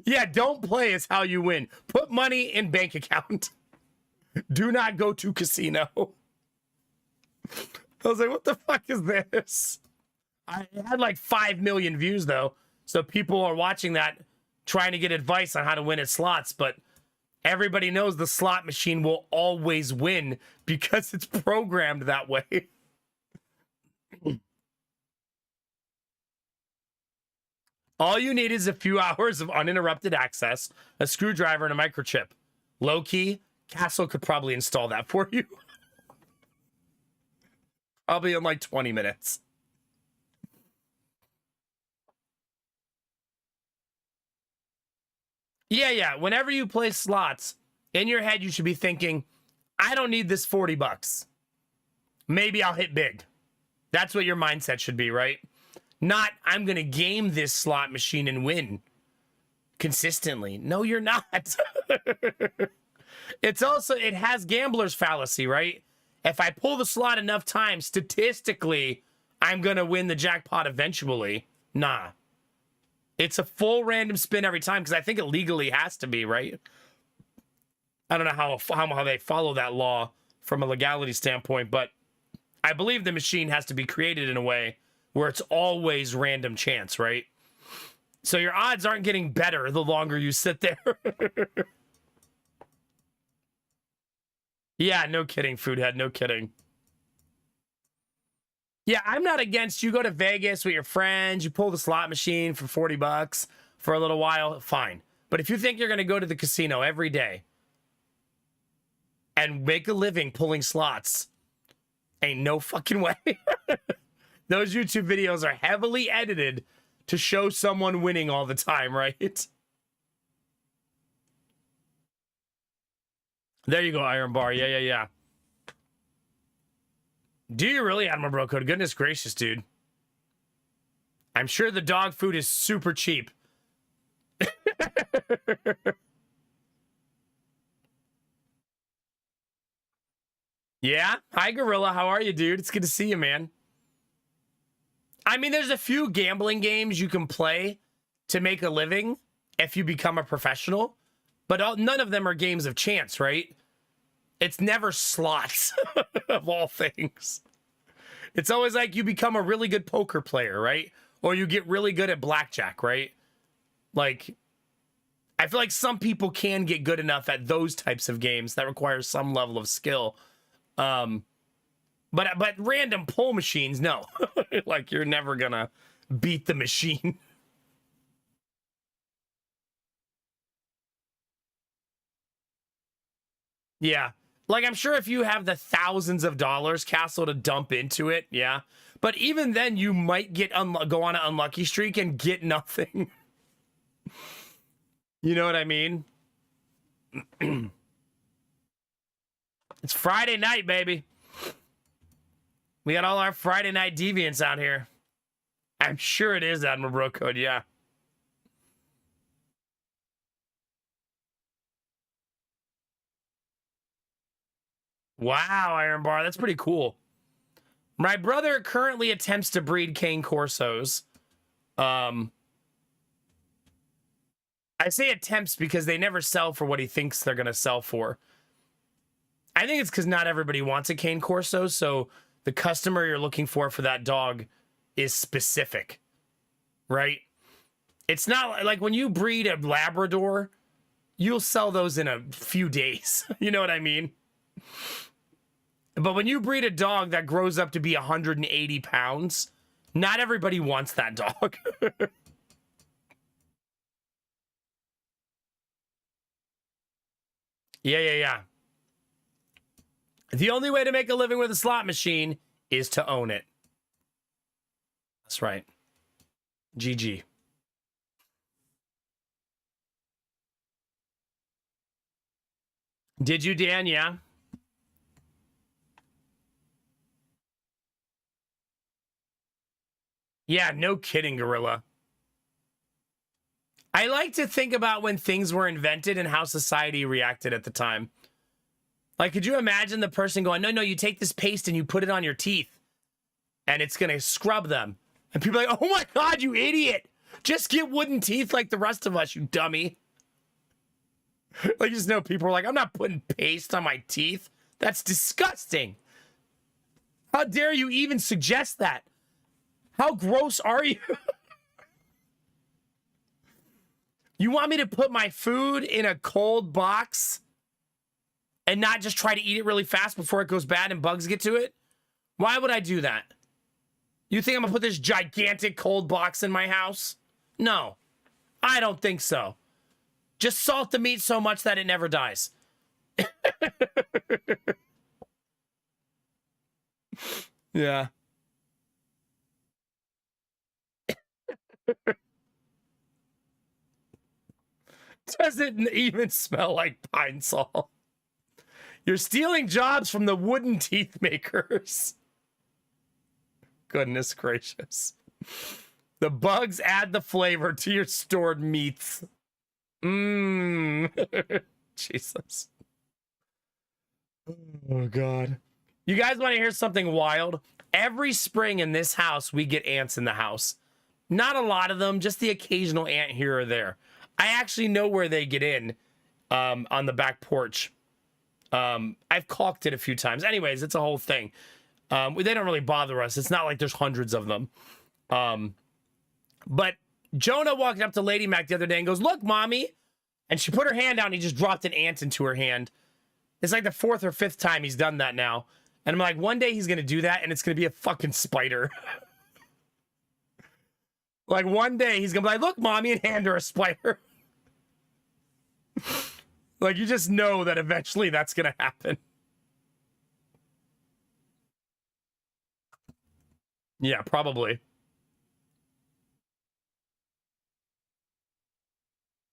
Yeah, don't play is how you win. Put money in bank account. Do not go to casino. I was like, what the fuck is this? I had like 5 million views though. So people are watching that trying to get advice on how to win at slots, but everybody knows the slot machine will always win because it's programmed that way. All you need is a few hours of uninterrupted access, a screwdriver, and a microchip. Low key, Castle could probably install that for you. Probably in like 20 minutes. Yeah. Whenever you play slots, in your head, you should be thinking, I don't need this 40 bucks. Maybe I'll hit big. That's what your mindset should be, right? Not, I'm going to game this slot machine and win consistently. No, you're not. It's also, it has gambler's fallacy, right? If I pull the slot enough times, statistically, I'm going to win the jackpot eventually. Nah. It's a full random spin every time because I think it legally has to be, right? I don't know how they follow that law from a legality standpoint, but I believe the machine has to be created in a way where it's always random chance, right? So your odds aren't getting better the longer you sit there. Yeah, no kidding, Foodhead, no kidding. Yeah, I'm not against you go to Vegas with your friends, you pull the slot machine for 40 bucks for a little while, fine. But if you think you're going to go to the casino every day and make a living pulling slots, ain't no fucking way. Those YouTube videos are heavily edited to show someone winning all the time, right? There you go, Iron Bar. Yeah. Do you really, Admiral Bro Code? Goodness gracious, dude. I'm sure the dog food is super cheap. Yeah? Hi, Gorilla. How are you, dude? It's good to see you, man. I mean, there's a few gambling games you can play to make a living if you become a professional, but none of them are games of chance, right? It's never slots, of all things. It's always like you become a really good poker player, right? Or you get really good at blackjack, right? Like, I feel like some people can get good enough at those types of games that require some level of skill. But random pull machines, no. Like, you're never gonna beat the machine. Yeah. Like, I'm sure if you have the thousands of dollars, Castle, to dump into it, yeah. But even then, you might get go on an unlucky streak and get nothing. You know what I mean? It's Friday night, baby. We got all our Friday night deviants out here. I'm sure it is, Admiral Bro Code, yeah. Wow, Iron Bar, that's pretty cool. My brother currently attempts to breed cane corsos. I say attempts because they never sell for what he thinks they're going to sell for. I think it's because not everybody wants a cane corso, so the customer you're looking for that dog is specific, right? It's not like when you breed a Labrador, you'll sell those in a few days. You know what I mean? But when you breed a dog that grows up to be 180 pounds, not everybody wants that dog. Yeah. The only way to make a living with a slot machine is to own it. That's right. GG. Did you, Dan? Yeah. Yeah, no kidding, Gorilla. I like to think about when things were invented and how society reacted at the time. Like, could you imagine the person going, no, you take this paste and you put it on your teeth and it's going to scrub them. And people are like, oh my God, you idiot. Just get wooden teeth like the rest of us, you dummy. Like, you just know people are like, I'm not putting paste on my teeth. That's disgusting. How dare you even suggest that? How gross are you? You want me to put my food in a cold box and not just try to eat it really fast before it goes bad and bugs get to it? Why would I do that? You think I'm gonna put this gigantic cold box in my house? No, I don't think so. Just salt the meat so much that it never dies. Yeah. Doesn't even smell like pine sol. You're stealing jobs from the wooden teeth makers. Goodness gracious. The bugs add the flavor to your stored meats. Jesus. Oh, God. You guys want to hear something wild? Every spring in this house, we get ants in the house. Not a lot of them, just the occasional ant here or there. I actually know where they get in on the back porch. I've caulked it a few times. Anyways, it's a whole thing. They don't really bother us. It's not like there's hundreds of them. But Jonah walked up to Lady Mac the other day and goes, look, mommy. And she put her hand out and he just dropped an ant into her hand. It's like the 4th or 5th time he's done that now. And I'm like, one day he's going to do that and it's going to be a fucking spider. Like one day he's going to be like, look, mommy, and hand her a spider. Like, you just know that eventually that's going to happen. Yeah, probably.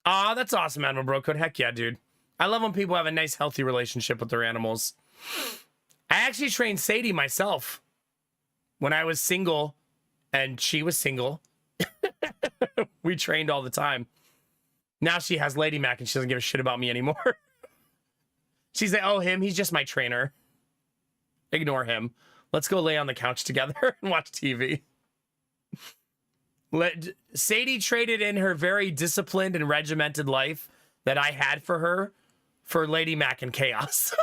Ah, that's awesome, Animal Bro Code. Heck yeah, dude. I love when people have a nice, healthy relationship with their animals. I actually trained Sadie myself when I was single and she was single. We trained all the time. Now she has Lady Mac and she doesn't give a shit about me anymore. She's like, oh, him, he's just my trainer. Ignore him. Let's go lay on the couch together and watch TV. Sadie traded in her very disciplined and regimented life that I had for her for Lady Mac and chaos.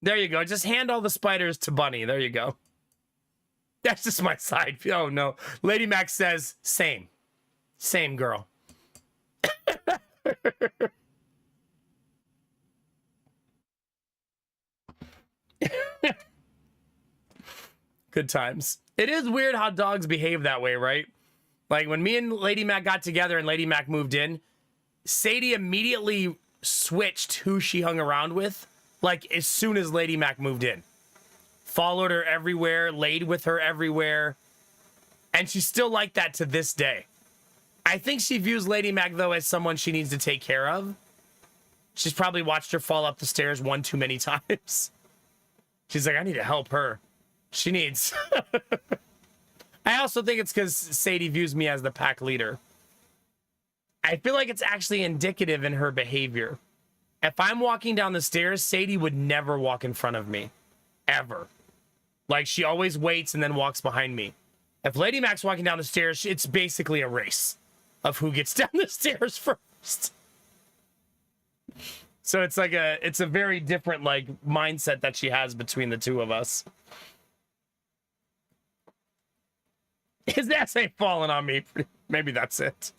There you go. Just hand all the spiders to Bunny. There you go. That's just my side. Oh, no. Lady Mac says, same. Same girl. Good times. It is weird how dogs behave that way, right? Like when me and Lady Mac got together and Lady Mac moved in, Sadie immediately switched who she hung around with, like as soon as Lady Mac moved in. Followed her everywhere, laid with her everywhere. And she's still like that to this day. I think she views Lady Mac, though, as someone she needs to take care of. She's probably watched her fall up the stairs one too many times. She's like, I need to help her. She needs. I also think it's because Sadie views me as the pack leader. I feel like it's actually indicative in her behavior. If I'm walking down the stairs, Sadie would never walk in front of me. Ever. Like, she always waits and then walks behind me. If Lady Mac's walking down the stairs, it's basically a race of who gets down the stairs first. So it's like it's a very different, like, mindset that she has between the two of us. His ass ain't falling on me. Maybe that's it.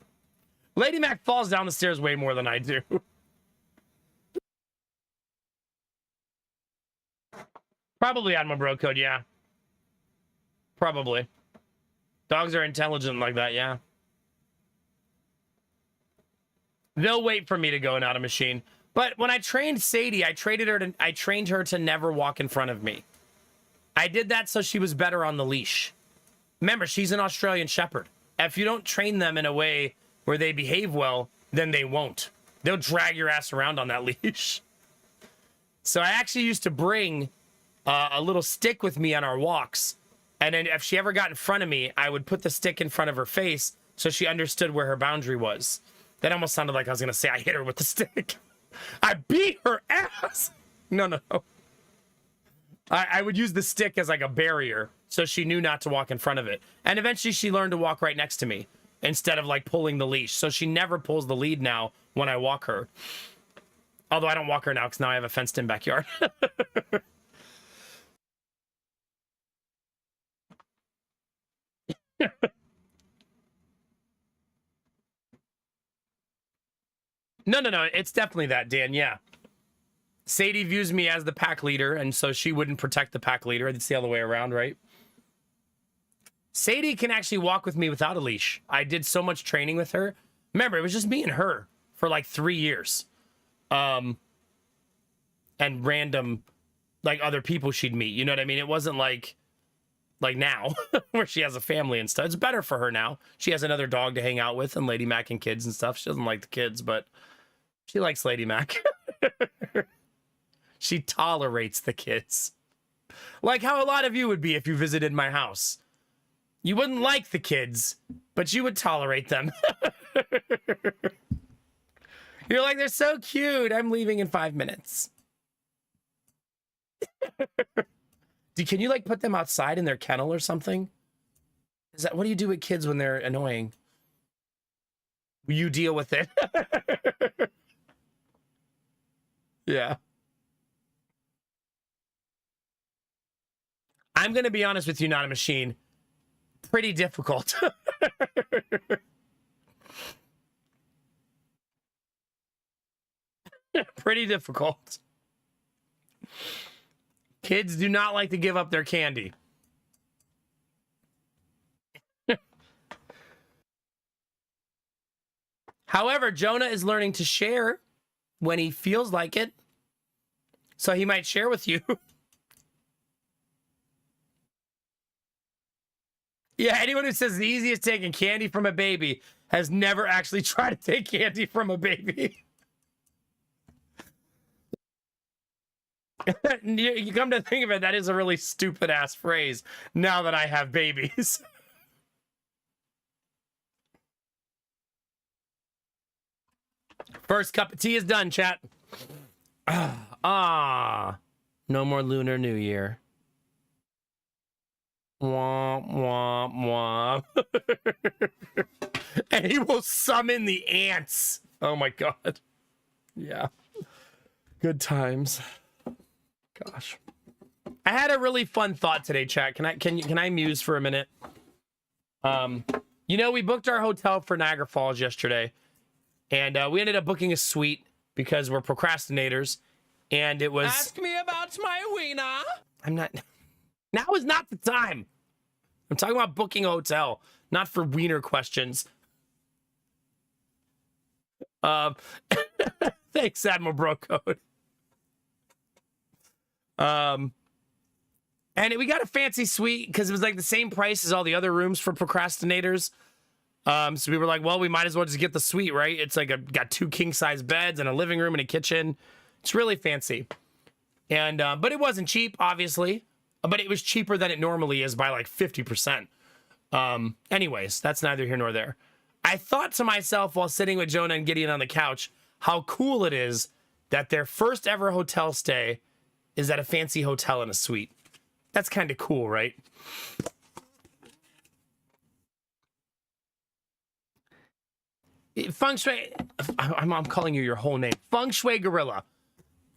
Lady Mac falls down the stairs way more than I do. Probably Animal Bro Code, yeah. Probably. Dogs are intelligent like that, yeah. They'll wait for me to go and out of machine. But when I trained Sadie, I trained her to never walk in front of me. I did that so she was better on the leash. Remember, she's an Australian Shepherd. If you don't train them in a way where they behave well, then they won't. They'll drag your ass around on that leash. So I actually used to bring a little stick with me on our walks. And then if she ever got in front of me, I would put the stick in front of her face so she understood where her boundary was. That almost sounded like I was going to say I hit her with the stick. I beat her ass. No. I would use the stick as like a barrier so she knew not to walk in front of it. And eventually she learned to walk right next to me instead of like pulling the leash. So she never pulls the lead now when I walk her. Although I don't walk her now because now I have a fenced in backyard. No. It's definitely that, Dan. Yeah. Sadie views me as the pack leader, and so she wouldn't protect the pack leader. It's the other way around, right? Sadie can actually walk with me without a leash. I did so much training with her. Remember, it was just me and her for like 3 years. And random, like, other people she'd meet. You know what I mean? It wasn't like now, where she has a family and stuff. It's better for her now. She has another dog to hang out with and Lady Mac and kids and stuff. She doesn't like the kids, but she likes Lady Mac. She tolerates the kids. Like how a lot of you would be if you visited my house. You wouldn't like the kids, but you would tolerate them. You're like, they're so cute. I'm leaving in 5 minutes. Can you like put them outside in their kennel or something? What do you do with kids when they're annoying? You deal with it. Yeah. I'm going to be honest with you, Not a Machine. Pretty difficult. Pretty difficult. Kids do not like to give up their candy. However, Jonah is learning to share when he feels like it. So he might share with you. Yeah, anyone who says the easiest taking candy from a baby has never actually tried to take candy from a baby. You come to think of it, that is a really stupid ass phrase now that I have babies. First cup of tea is done, chat. No more Lunar New Year. Womp, womp, womp. And he will summon the ants. Oh my god. Yeah. Good times. Gosh. I had a really fun thought today, chat. Can I muse for a minute? You know, we booked our hotel for Niagara Falls yesterday, and we ended up booking a suite because we're procrastinators, and it was... Ask me about my wiener. I'm not... Now is not the time. I'm talking about booking a hotel, not for wiener questions. Thanks, Admiral Brocode. And we got a fancy suite because it was like the same price as all the other rooms for procrastinators. So we were like, well, we might as well just get the suite, right? It's like got 2 king-size beds and a living room and a kitchen. It's really fancy. And but it wasn't cheap, obviously. But it was cheaper than it normally is by like 50%. Anyways, that's neither here nor there. I thought to myself while sitting with Jonah and Gideon on the couch, how cool it is that their first ever hotel stay is at a fancy hotel in a suite. That's kind of cool, right? Feng Shui, I'm calling you your whole name. Feng Shui Gorilla.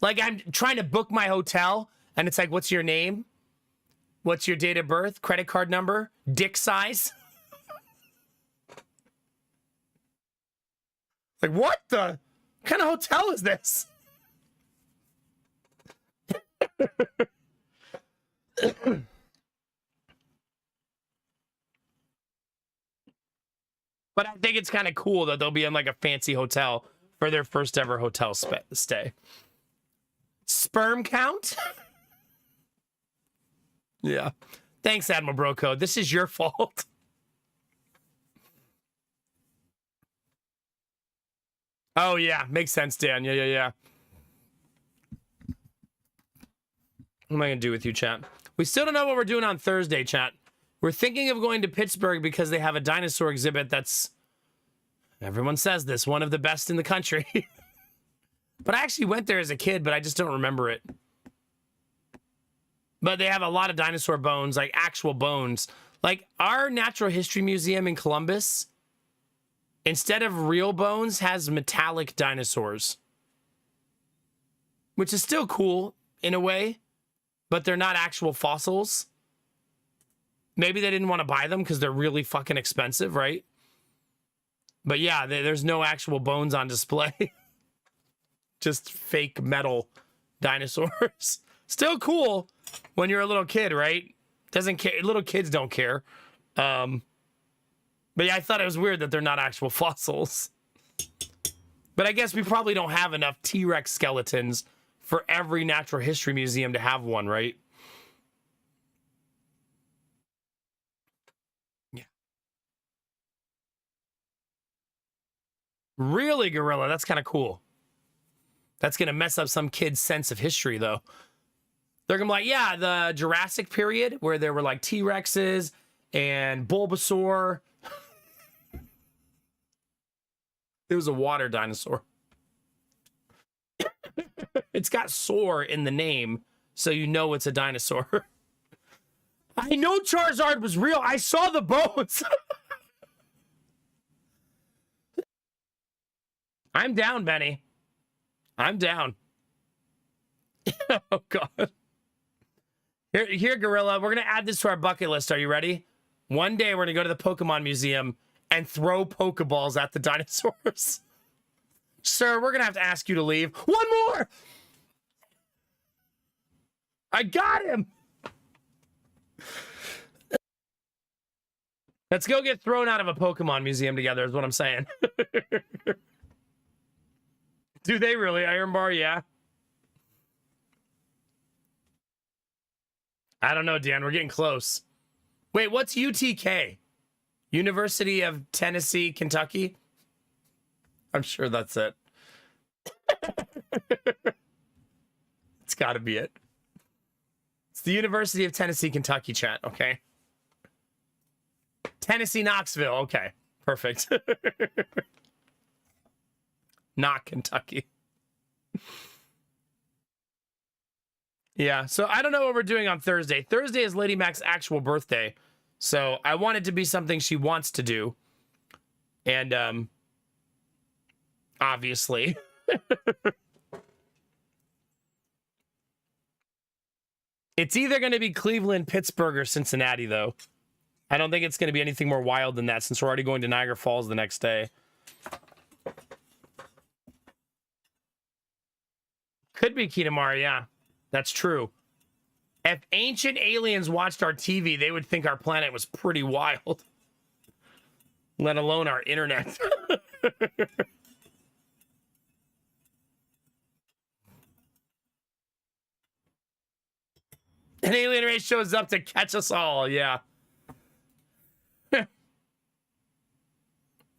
Like I'm trying to book my hotel and it's like, what's your name? What's your date of birth? Credit card number? Dick size? Like, what the kind of hotel is this? But I think it's kind of cool that they'll be in like a fancy hotel for their first ever hotel stay. Sperm count? Yeah. Thanks, Admiral Broco. This is your fault. Oh, yeah. Makes sense, Dan. Yeah. What am I going to do with you, chat? We still don't know what we're doing on Thursday, chat. We're thinking of going to Pittsburgh because they have a dinosaur exhibit that's, everyone says this, one of the best in the country. But I actually went there as a kid, but I just don't remember it. But they have a lot of dinosaur bones, like actual bones. Like our Natural History Museum in Columbus, instead of real bones, has metallic dinosaurs. Which is still cool in a way, but they're not actual fossils. Maybe they didn't want to buy them because they're really fucking expensive, right? But yeah, there's no actual bones on display. Just fake metal dinosaurs. Still cool when you're a little kid, right? Doesn't care. Little kids don't care. But yeah, I thought it was weird that they're not actual fossils. But I guess we probably don't have enough T-Rex skeletons for every natural history museum to have one, right? Yeah. Really, Gorilla? That's kind of cool. That's going to mess up some kid's sense of history, though. They're going to be like, yeah, the Jurassic period, where there were like T-Rexes and Bulbasaur. It was a water dinosaur. It's got "soar" in the name, so you know it's a dinosaur. I know Charizard was real. I saw the bones. I'm down, Benny. I'm down. Oh, God. Here, Gorilla, we're going to add this to our bucket list. Are you ready? One day we're going to go to the Pokemon Museum and throw Pokeballs at the dinosaurs. Sir, we're going to have to ask you to leave. One more! I got him! Let's go get thrown out of a Pokemon museum together is what I'm saying. Do they really? Iron Bar, yeah. I don't know, Dan. We're getting close. Wait, what's UTK? University of Tennessee, Kentucky? I'm sure that's it. It's got to be it. It's the University of Tennessee, Kentucky, chat, okay? Tennessee, Knoxville, okay. Perfect. Not Kentucky. Yeah, so I don't know what we're doing on Thursday. Thursday is Lady Mac's actual birthday. So I want it to be something she wants to do. And, obviously. It's either going to be Cleveland, Pittsburgh, or Cincinnati, though. I don't think it's going to be anything more wild than that since we're already going to Niagara Falls the next day. Could be Kitamari, yeah. That's true. If ancient aliens watched our TV, they would think our planet was pretty wild. Let alone our internet. An alien race shows up to catch us all, yeah.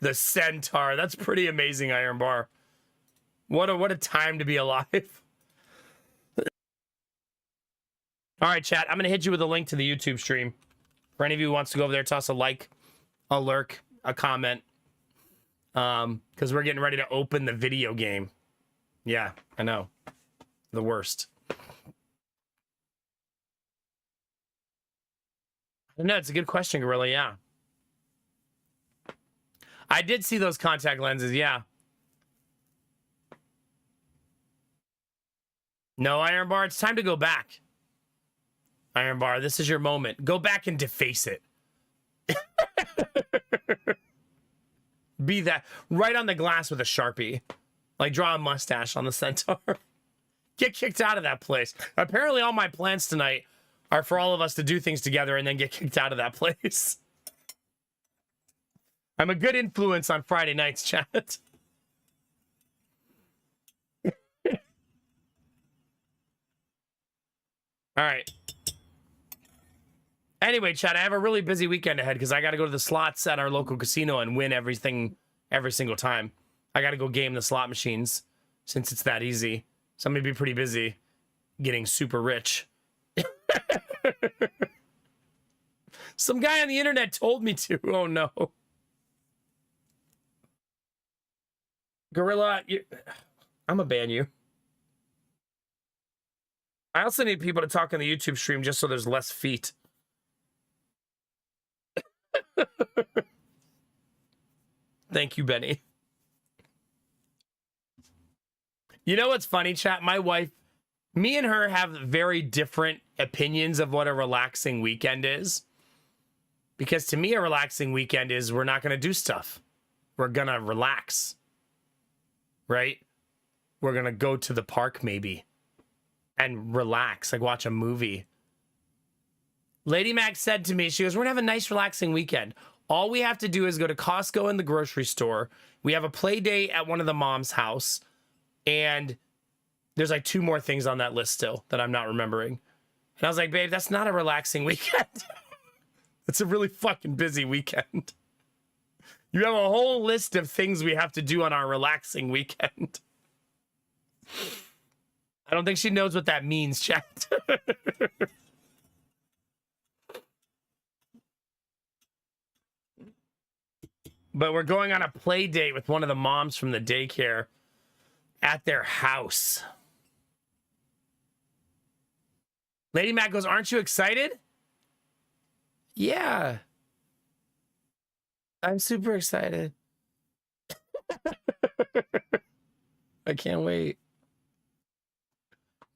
The Centaur. That's pretty amazing, Iron Bar. What a time to be alive. All right, chat. I'm going to hit you with a link to the YouTube stream. For any of you who wants to go over there, toss a like, a lurk, a comment. Because we're getting ready to open the video game. Yeah, I know. The worst. No, it's a good question, Gorilla, yeah. I did see those contact lenses, yeah. No, Iron Bar, it's time to go back. Iron Bar, this is your moment. Go back and deface it. Be that. Right on the glass with a Sharpie. Like, draw a mustache on the Centaur. Get kicked out of that place. Apparently, all my plans tonight are for all of us to do things together and then get kicked out of that place. I'm a good influence on Friday nights, chat. All right. Anyway, chat, I have a really busy weekend ahead because I got to go to the slots at our local casino and win everything every single time. I got to go game the slot machines since it's that easy. So I'm going to be pretty busy getting super rich Some guy on the internet told me to. Oh no. Gorilla, I'm gonna ban you. I also need people to talk on the YouTube stream just so there's less feet. Thank you, Benny. You know what's funny, chat? My wife, me and her have very different opinions of what a relaxing weekend is. Because to me, a relaxing weekend is we're not going to do stuff. We're going to relax. Right? We're going to go to the park maybe and relax, like watch a movie. Lady Mac said to me, she goes, we're going to have a nice relaxing weekend. All we have to do is go to Costco and the grocery store. We have a play date at one of the mom's house. And there's like 2 more things on that list still that I'm not remembering. And I was like, babe, that's not a relaxing weekend. It's a really fucking busy weekend. You have a whole list of things we have to do on our relaxing weekend. I don't think she knows what that means, chat. But we're going on a play date with one of the moms from the daycare at their house. Lady Mac goes, aren't you excited? Yeah. I'm super excited. I can't wait.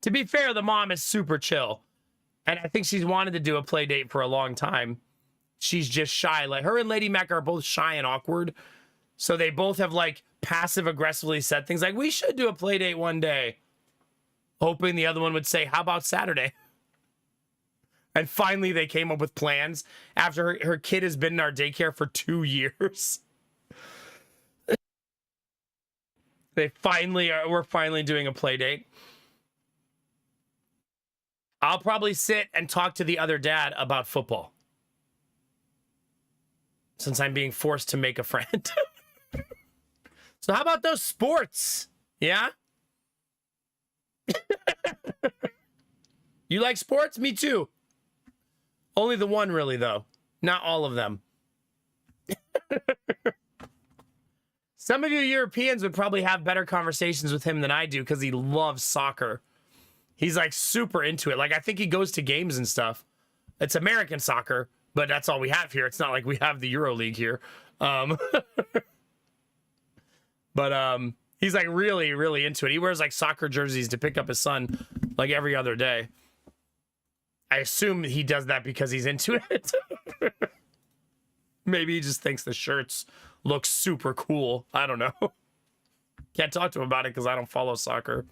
To be fair, the mom is super chill. And I think she's wanted to do a play date for a long time. She's just shy. Like, her and Lady Mac are both shy and awkward. So they both have, like, passive aggressively said things like, we should do a play date one day. Hoping the other one would say, how about Saturday? And finally they came up with plans after her kid has been in our daycare for 2 years. We're finally doing a play date. I'll probably sit and talk to the other dad about football. Since I'm being forced to make a friend. So how about those sports? Yeah? You like sports? Me too. Only the one, really, though. Not all of them. Some of you Europeans would probably have better conversations with him than I do because he loves soccer. He's, like, super into it. Like, I think he goes to games and stuff. It's American soccer, but that's all we have here. It's not like we have the EuroLeague here. But he's, like, really, really into it. He wears, like, soccer jerseys to pick up his son, like, every other day. I assume he does that because he's into it. Maybe he just thinks the shirts look super cool. I don't know. Can't talk to him about it because I don't follow soccer.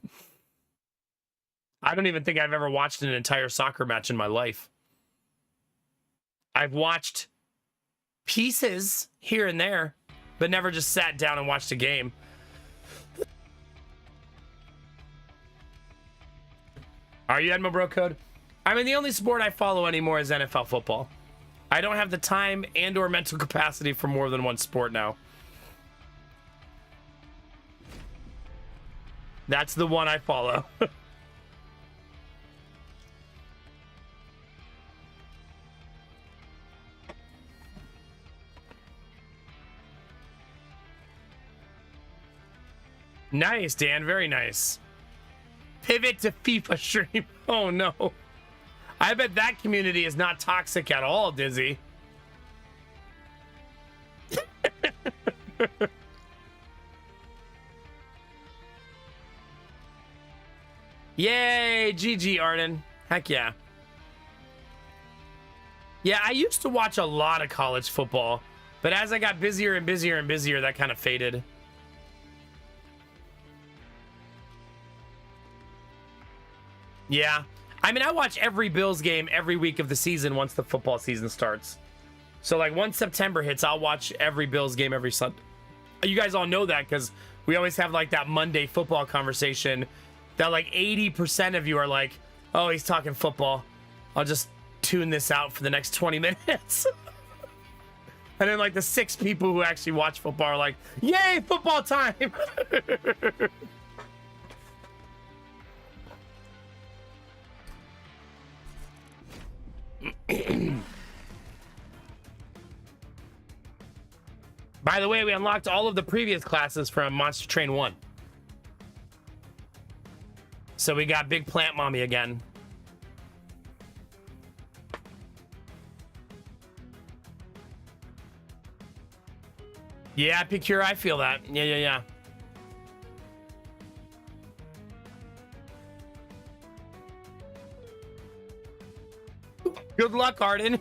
I don't even think I've ever watched an entire soccer match in my life. I've watched pieces here and there, but never just sat down and watched a game. Are you Edmo Bro Code? I mean, the only sport I follow anymore is NFL football. I don't have the time and or mental capacity for more than one sport now. That's the one I follow. Nice, Dan. Very nice. Pivot to FIFA stream. Oh, no. I bet that community is not toxic at all, Dizzy. Yay, GG, Arden. Heck yeah. Yeah, I used to watch a lot of college football, but as I got busier and busier and busier, that kind of faded. Yeah. I mean, I watch every Bills game every week of the season once the football season starts. So, like, once September hits, I'll watch every Bills game every Sunday. You guys all know that because we always have, like, that Monday football conversation that, like, 80% of you are like, oh, he's talking football. I'll just tune this out for the next 20 minutes. And then, like, the 6 people who actually watch football are like, yay, football time. By the way, we unlocked all of the previous classes from Monster Train 1. So we got Big Plant Mommy again. Yeah, Picure, I feel that. Yeah. Good luck, Arden.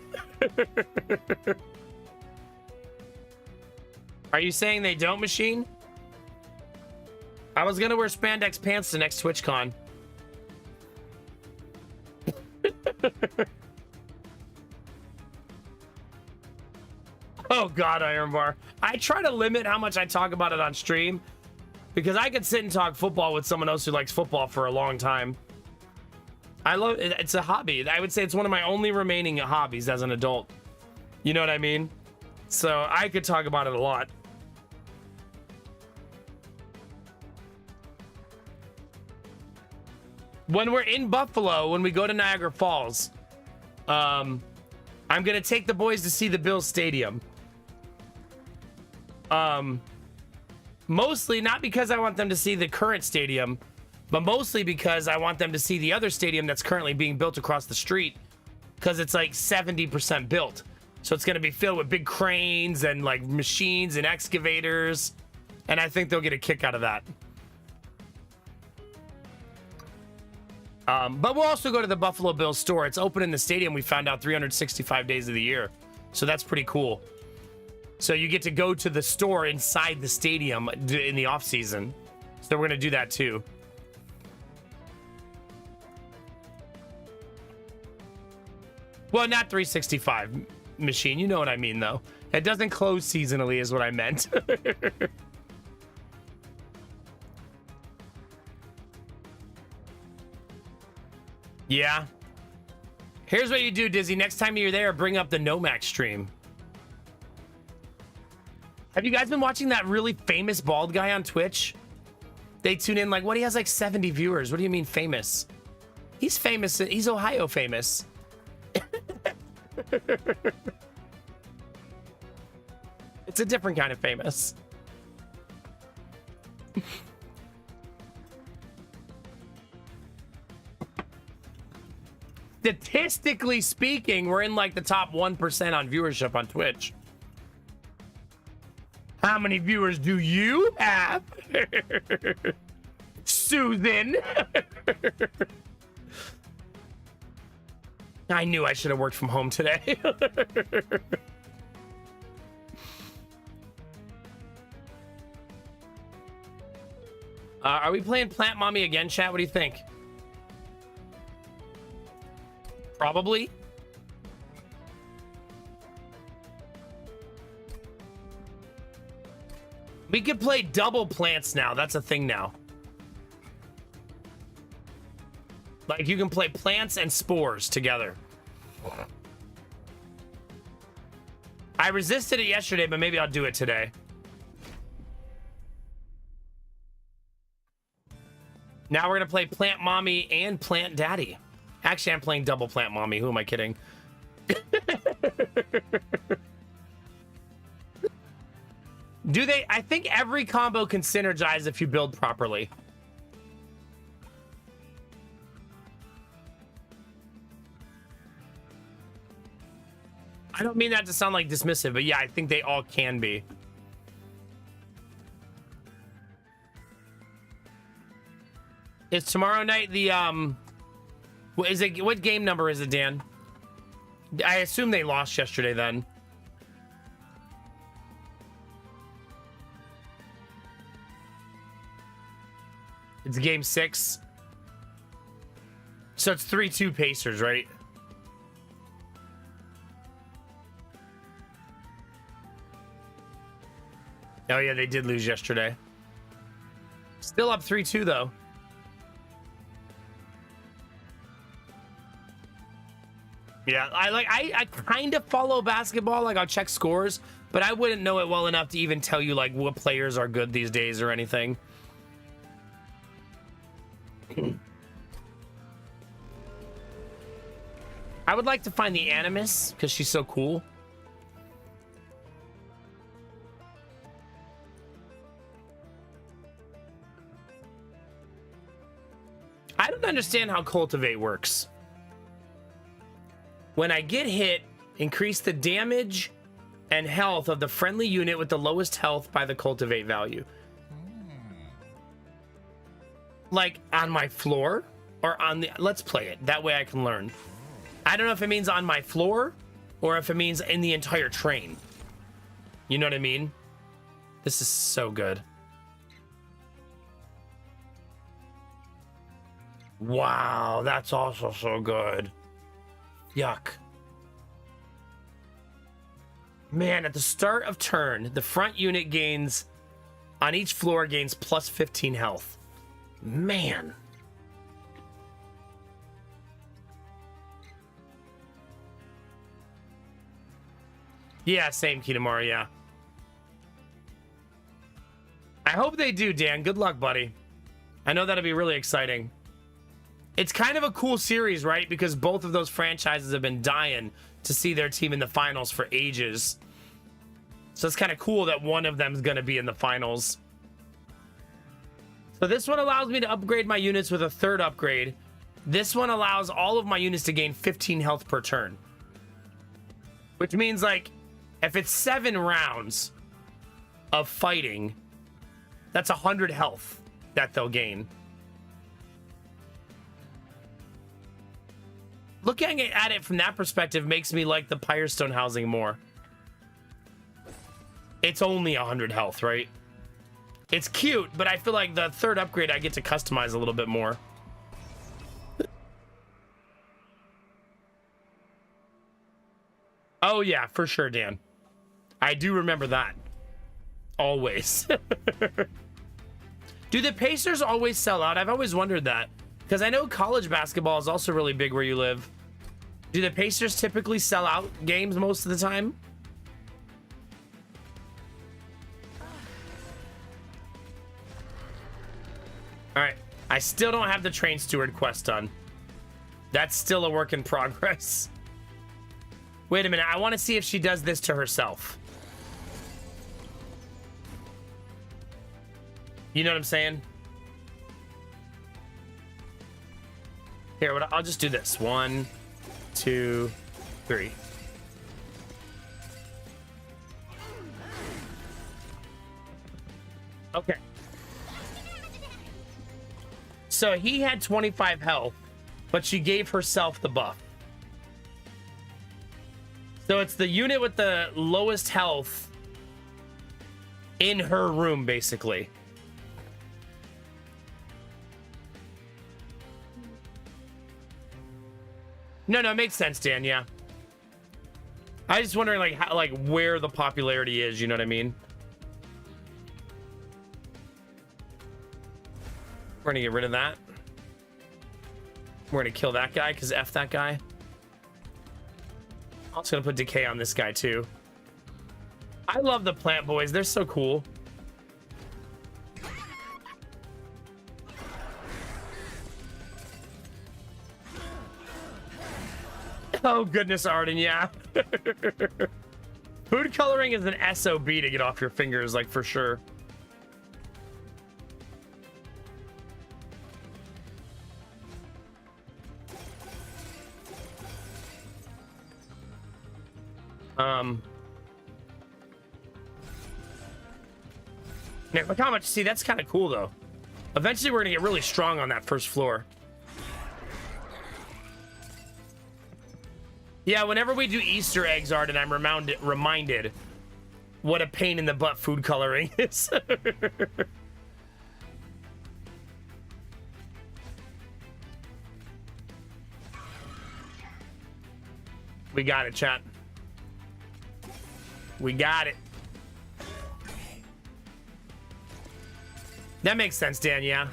Are you saying they don't machine? I was gonna wear spandex pants to next TwitchCon. Oh God, Iron Bar. I try to limit how much I talk about it on stream because I could sit and talk football with someone else who likes football for a long time. I love it. It's a hobby. I would say it's one of my only remaining hobbies as an adult. You know what I mean? So I could talk about it a lot. When we're in Buffalo, when we go to Niagara Falls, I'm gonna take the boys to see the Bills Stadium. Mostly not because I want them to see the current stadium, but mostly because I want them to see the other stadium that's currently being built across the street, because it's like 70% built. So it's gonna be filled with big cranes and like machines and excavators, and I think they'll get a kick out of that. But we'll also go to the Buffalo Bills store. It's open in the stadium, we found out, 365 days of the year. So that's pretty cool. So you get to go to the store inside the stadium in the off season. So we're going to do that too. Well, not 365 machine. You know what I mean, though. It doesn't close seasonally is what I meant. Yeah. Here's what you do, Dizzy. Next time you're there, bring up the Nomax stream. Have you guys been watching that really famous bald guy on Twitch? They tune in like, what? He has like 70 viewers. What do you mean famous? He's famous. He's Ohio famous. It's a different kind of famous. Statistically speaking, we're in like the top 1% on viewership on Twitch. How many viewers do you have? Susan. I knew I should have worked from home today. Are we playing Plant Mommy again, chat? What do you think? Probably. We could play double plants now. That's a thing now. Like you can play plants and spores together. I resisted it yesterday, but maybe I'll do it today. Now we're gonna play Plant Mommy and Plant Daddy. Actually, I'm playing double Plant Mommy. Who am I kidding? Do they? I think every combo can synergize if you build properly. I don't mean that to sound like dismissive, but yeah, I think they all can be. Is tomorrow night the is it, what game number is it, Dan? I assume they lost yesterday then. It's game 6. So it's 3-2 Pacers, right? Oh yeah, they did lose yesterday. Still up 3-2 though. Yeah, I kind of follow basketball. Like I'll check scores, but I wouldn't know it well enough to even tell you like what players are good these days or anything. I would like to find the Animus because she's so cool. understand how Cultivate works. When I get hit, increase the damage and health of the friendly unit with the lowest health by the Cultivate value. Like on my floor or on the... Let's play it. That way I can learn. I don't know if it means on my floor or if it means in the entire train. You know what I mean? This is so good. Wow, that's also so good. Yuck. Man, at the start of turn, the front unit gains on each floor gains plus 15 health. Man. Yeah, same, Kitamari, yeah. I hope they do, Dan. Good luck, buddy. I know that'll be really exciting. It's kind of a cool series, right? Because both of those franchises have been dying to see their team in the finals for ages. So it's kind of cool that one of them is going to be in the finals. So this one allows me to upgrade my units with a third upgrade. This one allows all of my units to gain 15 health per turn. Which means, like, if it's 7 rounds of fighting, that's 100 health that they'll gain. Looking at it from that perspective makes me like the Pyrestone housing more. It's only 100 health, right? It's cute, but I feel like the third upgrade I get to customize a little bit more. Oh yeah, for sure, Dan. I do remember that. Always. Do the Pacers always sell out? I've always wondered that. Because I know college basketball is also really big where you live. Do the Pacers typically sell out games most of the time? All right. I still don't have the Train Steward quest done. That's still a work in progress. Wait a minute. I want to see if she does this to herself. You know what I'm saying? Here, I'll just do this. 1, 2, 3. Okay. So he had 25 health, but she gave herself the buff. So it's the unit with the lowest health in her room, basically. No, it makes sense, Dan. Yeah, I was just wondering, like, how, like, where the popularity is. You know what I mean? We're gonna get rid of that. We're gonna kill that guy because F that guy. I'm also gonna put decay on this guy too. I love the plant boys. They're so cool. Oh, goodness, Arden, yeah. Food coloring is an SOB to get off your fingers, like, for sure. Yeah, look how much... See, that's kind of cool, though. Eventually, we're going to get really strong on that first floor. Yeah, whenever we do Easter eggs, Arden, I'm reminded what a pain in the butt food coloring is. We got it, chat. We got it. That makes sense, Dan, yeah.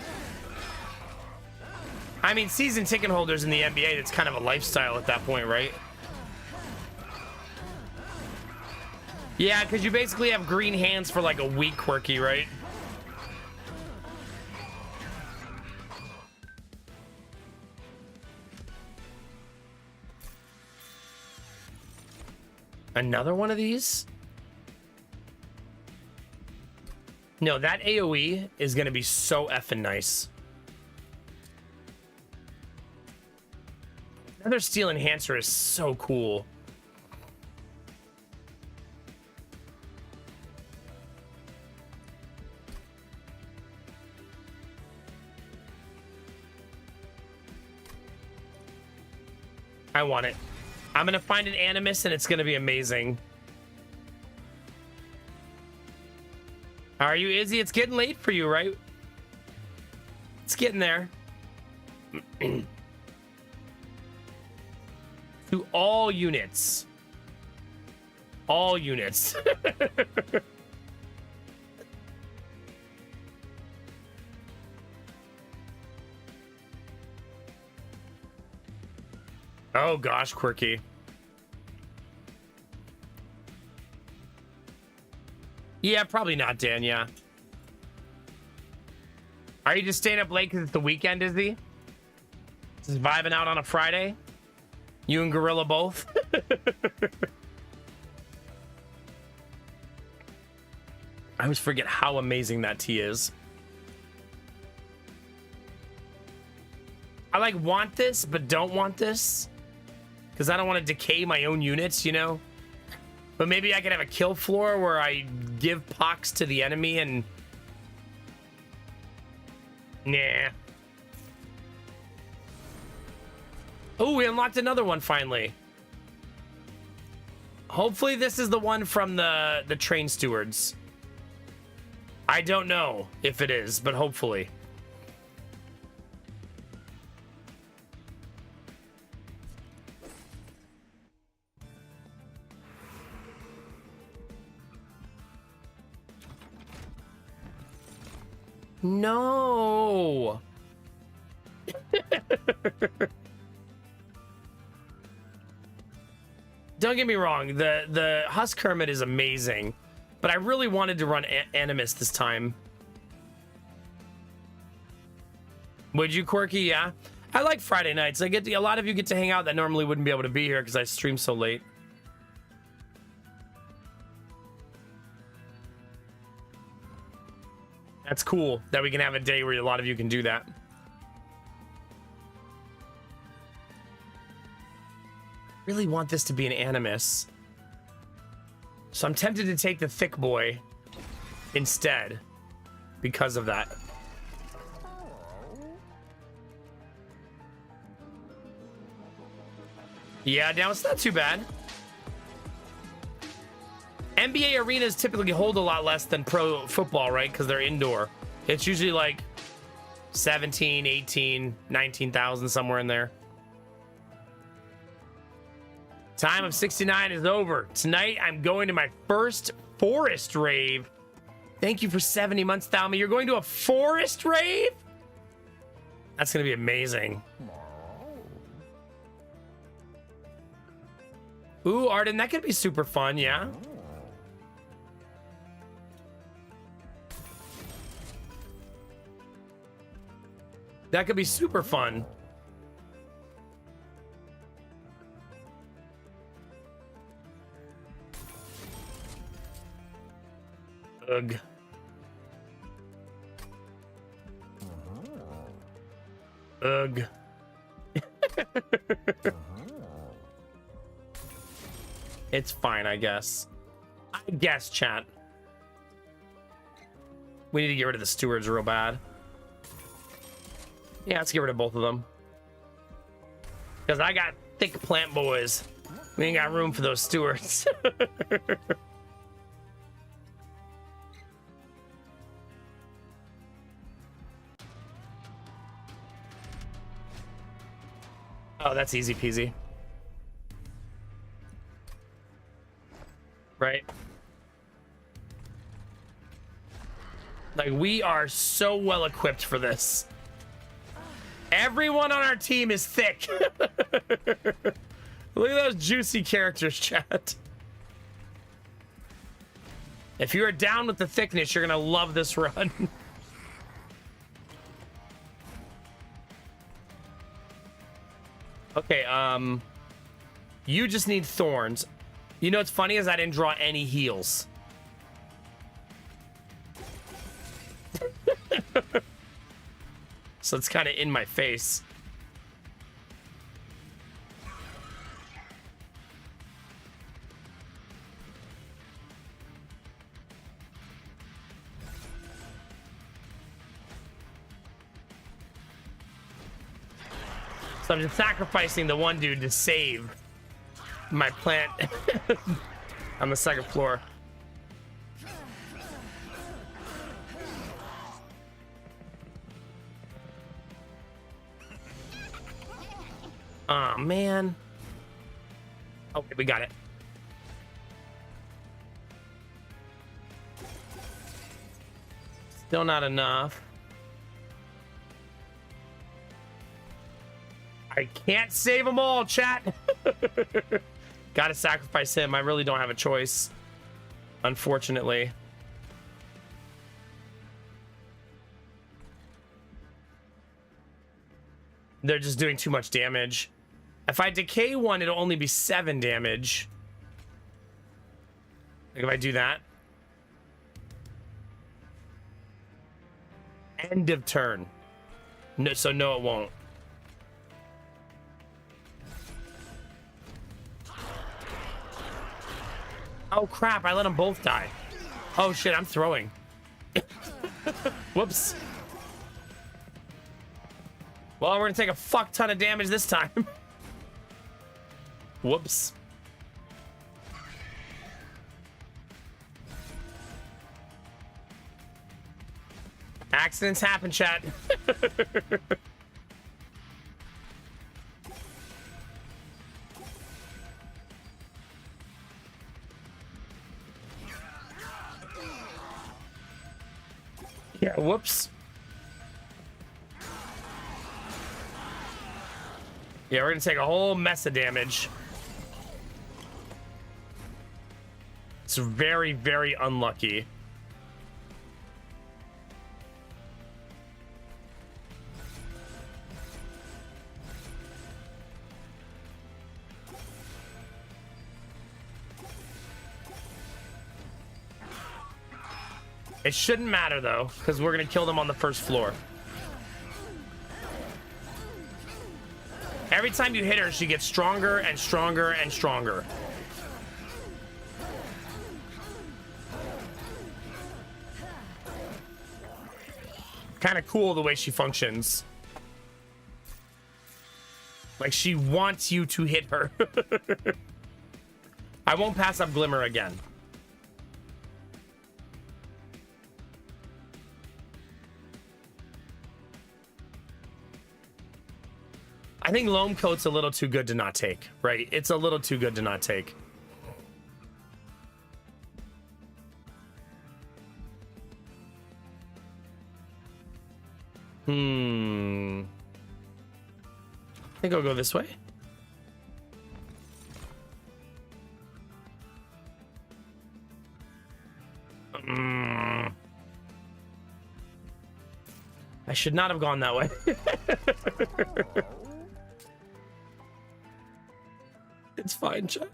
I mean, season ticket holders in the NBA, it's kind of a lifestyle at that point, right? Yeah, because you basically have green hands for like a week, Quirky, right? Another one of these? No, that AoE is going to be so effing nice. Another steel enhancer is so cool. I want it. I'm gonna find an Animus and it's gonna be amazing. How are you, Izzy? It's getting late for you, right? It's getting there. To all units. All units. Oh gosh, Quirky. Yeah, probably not, Dan, yeah. Are you just staying up late because it's the weekend, Izzy? Just vibing out on a Friday? You and Gorilla both? I always forget how amazing that tea is. I like want this, but don't want this. Because I don't want to decay my own units, you know? But maybe I could have a kill floor where I give pox to the enemy and... Nah. Oh, we unlocked another one finally. Hopefully this is the one from the train stewards. I don't know if it is, but hopefully. No. Don't get me wrong, the Husk Hermit is amazing, but I really wanted to run Animus this time. Would you, Quirky? Yeah. I like Friday nights. A lot of you get to hang out that normally wouldn't be able to be here because I stream so late. That's cool that we can have a day where a lot of you can do that. Really want this to be an Animus. So I'm tempted to take the Thick Boy instead because of that. Yeah, now it's not too bad. NBA arenas typically hold a lot less than pro football, right? Because they're indoor. It's usually like 17, 18, 19,000, somewhere in there. Time of 69 is over. Tonight, I'm going to my first forest rave. Thank you for 70 months, Thalmy. You're going to a forest rave? That's going to be amazing. Ooh, Arden, that could be super fun, yeah? That could be super fun. Ugh. Ugh. It's fine, I guess. I guess, chat. We need to get rid of the stewards real bad. Yeah, let's get rid of both of them. Because I got thick plant boys. We ain't got room for those stewards. Oh, that's easy peasy. Right? Like, we are so well equipped for this. Everyone on our team is thick. Look at those juicy characters, chat. If you are down with the thickness, you're gonna love this run. Okay, you just need thorns. You know what's funny is I didn't draw any heals. So it's kind of in my face. So I'm just sacrificing the one dude to save my plant on the second floor. Oh, man. Okay, we got it. Still not enough. I can't save them all, chat. Gotta sacrifice him. I really don't have a choice, unfortunately. They're just doing too much damage. If I decay one, it'll only be 7 damage. Like if I do that. End of turn. No, so no, it won't. Oh crap, I let them both die. Oh shit, I'm throwing. Whoops. Well, we're gonna take a fuck ton of damage this time. Whoops. Accidents happen, chat. Yeah, whoops. Yeah, we're gonna take a whole mess of damage. It's very, very unlucky. It shouldn't matter though, because we're gonna kill them on the first floor. Every time you hit her, she gets stronger and stronger and stronger. Kind of cool the way she functions. Like she wants you to hit her. I won't pass up Glimmer again. I think Loam Coat's a little too good to not take, right? It's a little too good to not take. I think I'll go this way. I should not have gone that way. It's fine, chat.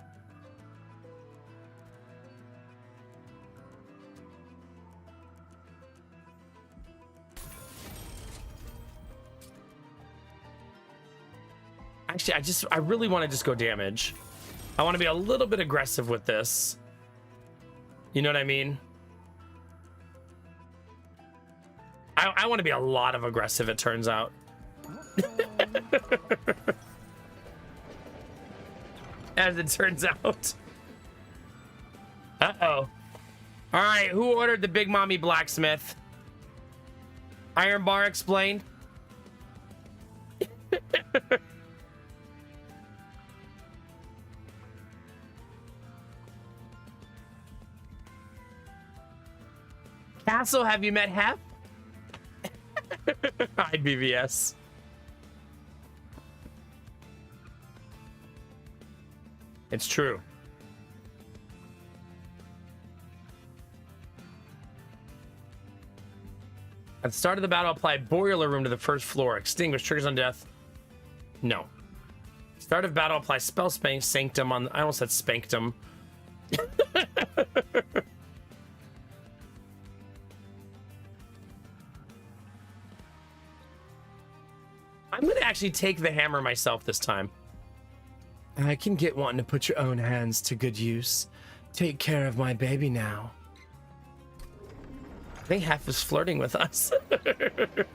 Actually, I really want to just go damage. I want to be a little bit aggressive with this. You know what I mean? I want to be a lot of aggressive, it turns out. As it turns out. Uh-oh. All right, who ordered the Big Mommy Blacksmith? Iron Bar explained. Castle, have you met Hef? Hi, BVS. It's true. At the start of the battle, apply Boiler Room to the first floor. Extinguish triggers on death. No. Start of battle, apply Spell Sanctum on... I almost said Spanktum. I'm going to actually take the hammer myself this time. I can get wanting to put your own hands to good use. Take care of my baby now. I think Hef is flirting with us. A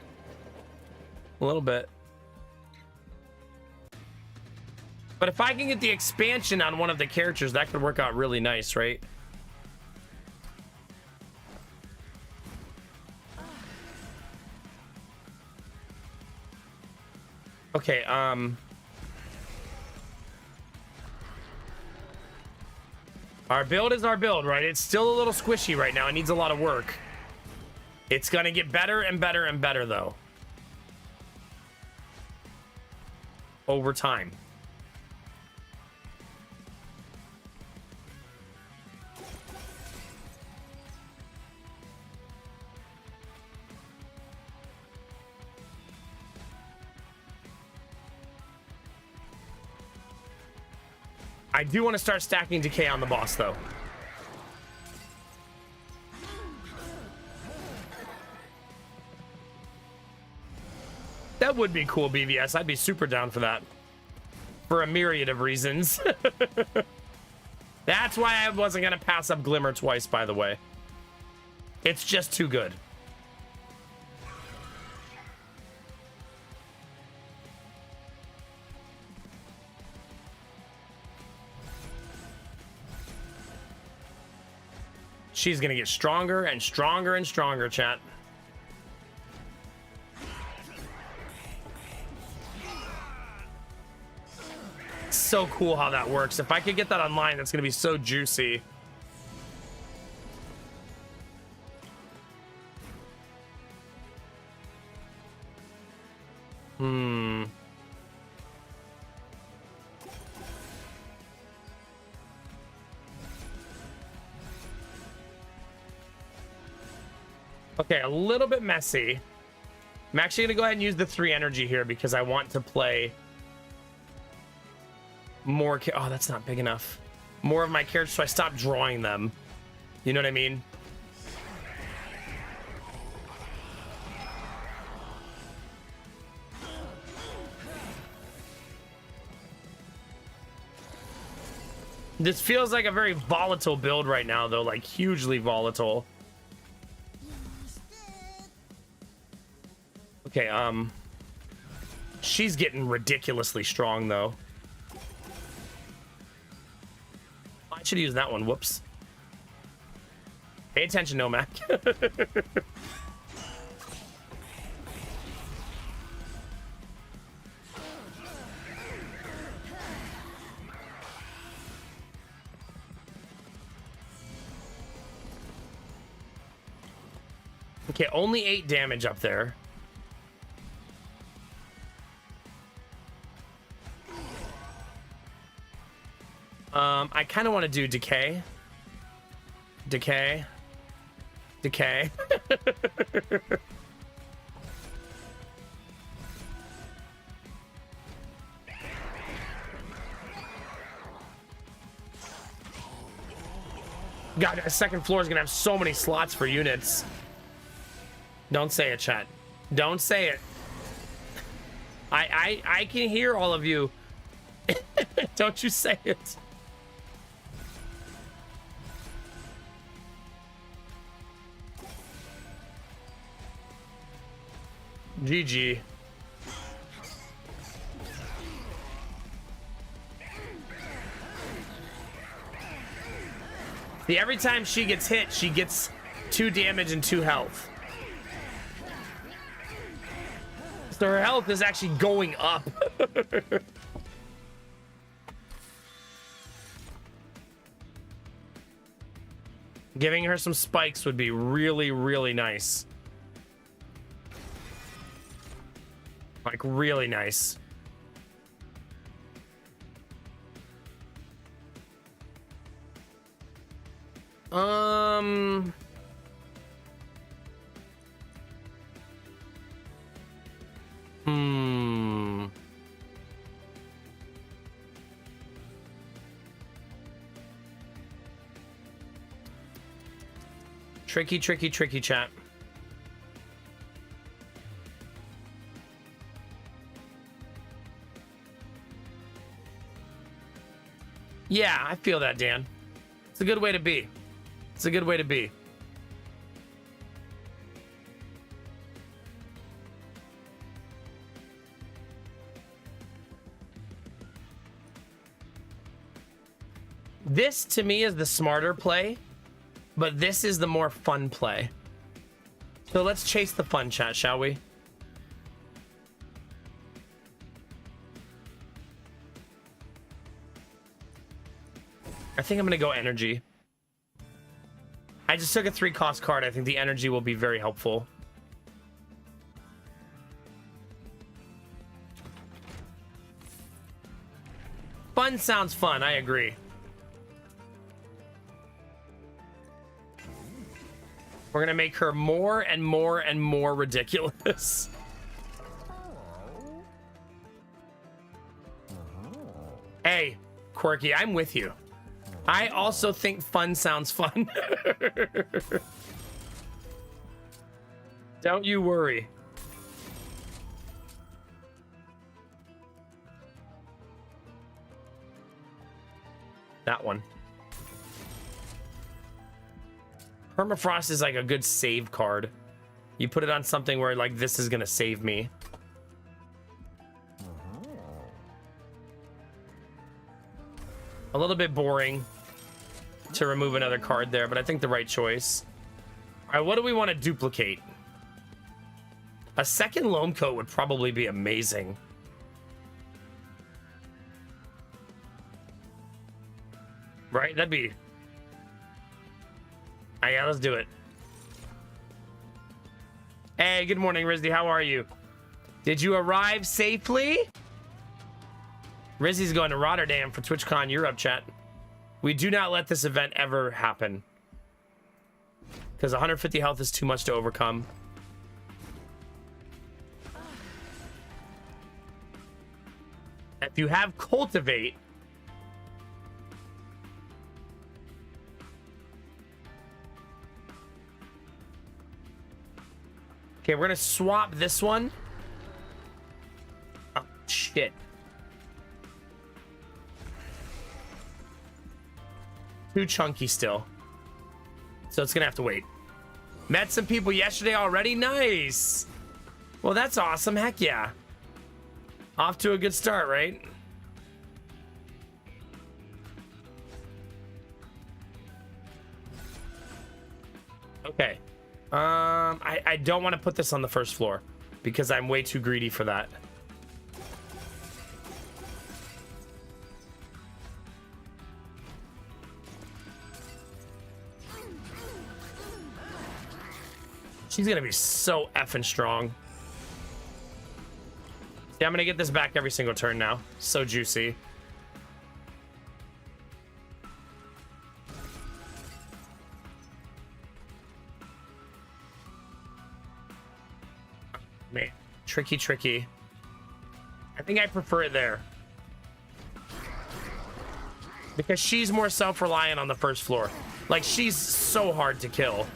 little bit. But if I can get the expansion on one of the characters, that could work out really nice, right? Okay, our build is our build, right? It's still a little squishy right now. It needs a lot of work. It's gonna get better and better and better, though. Over time. I do want to start stacking decay on the boss, though. That would be cool, BVS. I'd be super down for that. For a myriad of reasons. That's why I wasn't going to pass up Glimmer twice, by the way. It's just too good. She's going to get stronger and stronger and stronger, chat. So cool how that works. If I could get that online, that's going to be so juicy. Okay, a little bit messy. I'm actually going to go ahead and use the 3 energy here because I want to play more. Oh, that's not big enough. More of my characters, so I stop drawing them. You know what I mean? This feels like a very volatile build right now, though, like hugely volatile. Okay, she's getting ridiculously strong, though. I should use that one. Whoops. Pay attention, Nomak. Okay, only 8 damage up there. I kind of want to do decay. Decay. Decay. God, that second floor is gonna have so many slots for units. Don't say it, chat. Don't say it. I can hear all of you. Don't you say it. GG. See, every time she gets hit, she gets 2 damage and 2 health. So her health is actually going up. Giving her some spikes would be really, really nice. Like, really nice. Tricky, tricky, tricky, chat. Yeah, I feel that, Dan. It's a good way to be. It's a good way to be. This, to me, is the smarter play, but this is the more fun play. So let's chase the fun, chat, shall we? I think I'm going to go energy. I just took a 3-cost card. I think the energy will be very helpful. Fun sounds fun. I agree. We're going to make her more and more and more ridiculous. Hey, Quirky, I'm with you. I also think fun sounds fun. Don't you worry. That one. Permafrost is like a good save card. You put it on something where like this is gonna save me. A little bit boring to remove another card there, but I think the right choice. All right, what do we want to duplicate? A second Loam Coat would probably be amazing. Right? That'd be... yeah, let's do it. Hey, good morning, Rizzy. How are you? Did you arrive safely? Rizzy's going to Rotterdam for TwitchCon Europe, chat. We do not let this event ever happen. Because 150 health is too much to overcome. If you have Cultivate... Okay, we're gonna swap this one. Oh, shit. Too chunky still. So it's gonna have to wait. Met some people yesterday already? Nice. Well, that's awesome. Heck yeah. Off to a good start, right? Okay. I don't want to put this on the first floor because I'm way too greedy for that. She's gonna be so effing strong. Yeah, I'm gonna get this back every single turn now. So juicy. Man, tricky. I think I prefer it there. Because she's more self-reliant on the first floor. Like, she's so hard to kill.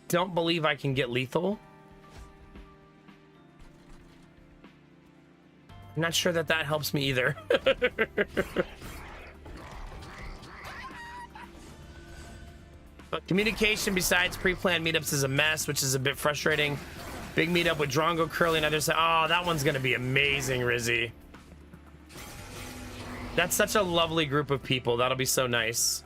Don't believe I can get lethal. I'm not sure that that helps me either. But communication besides pre-planned meetups is a mess, which is a bit frustrating. Big meetup with Drongo, Curly, and others. Oh, that one's gonna be amazing, Rizzy. That's such a lovely group of people. That'll be so nice.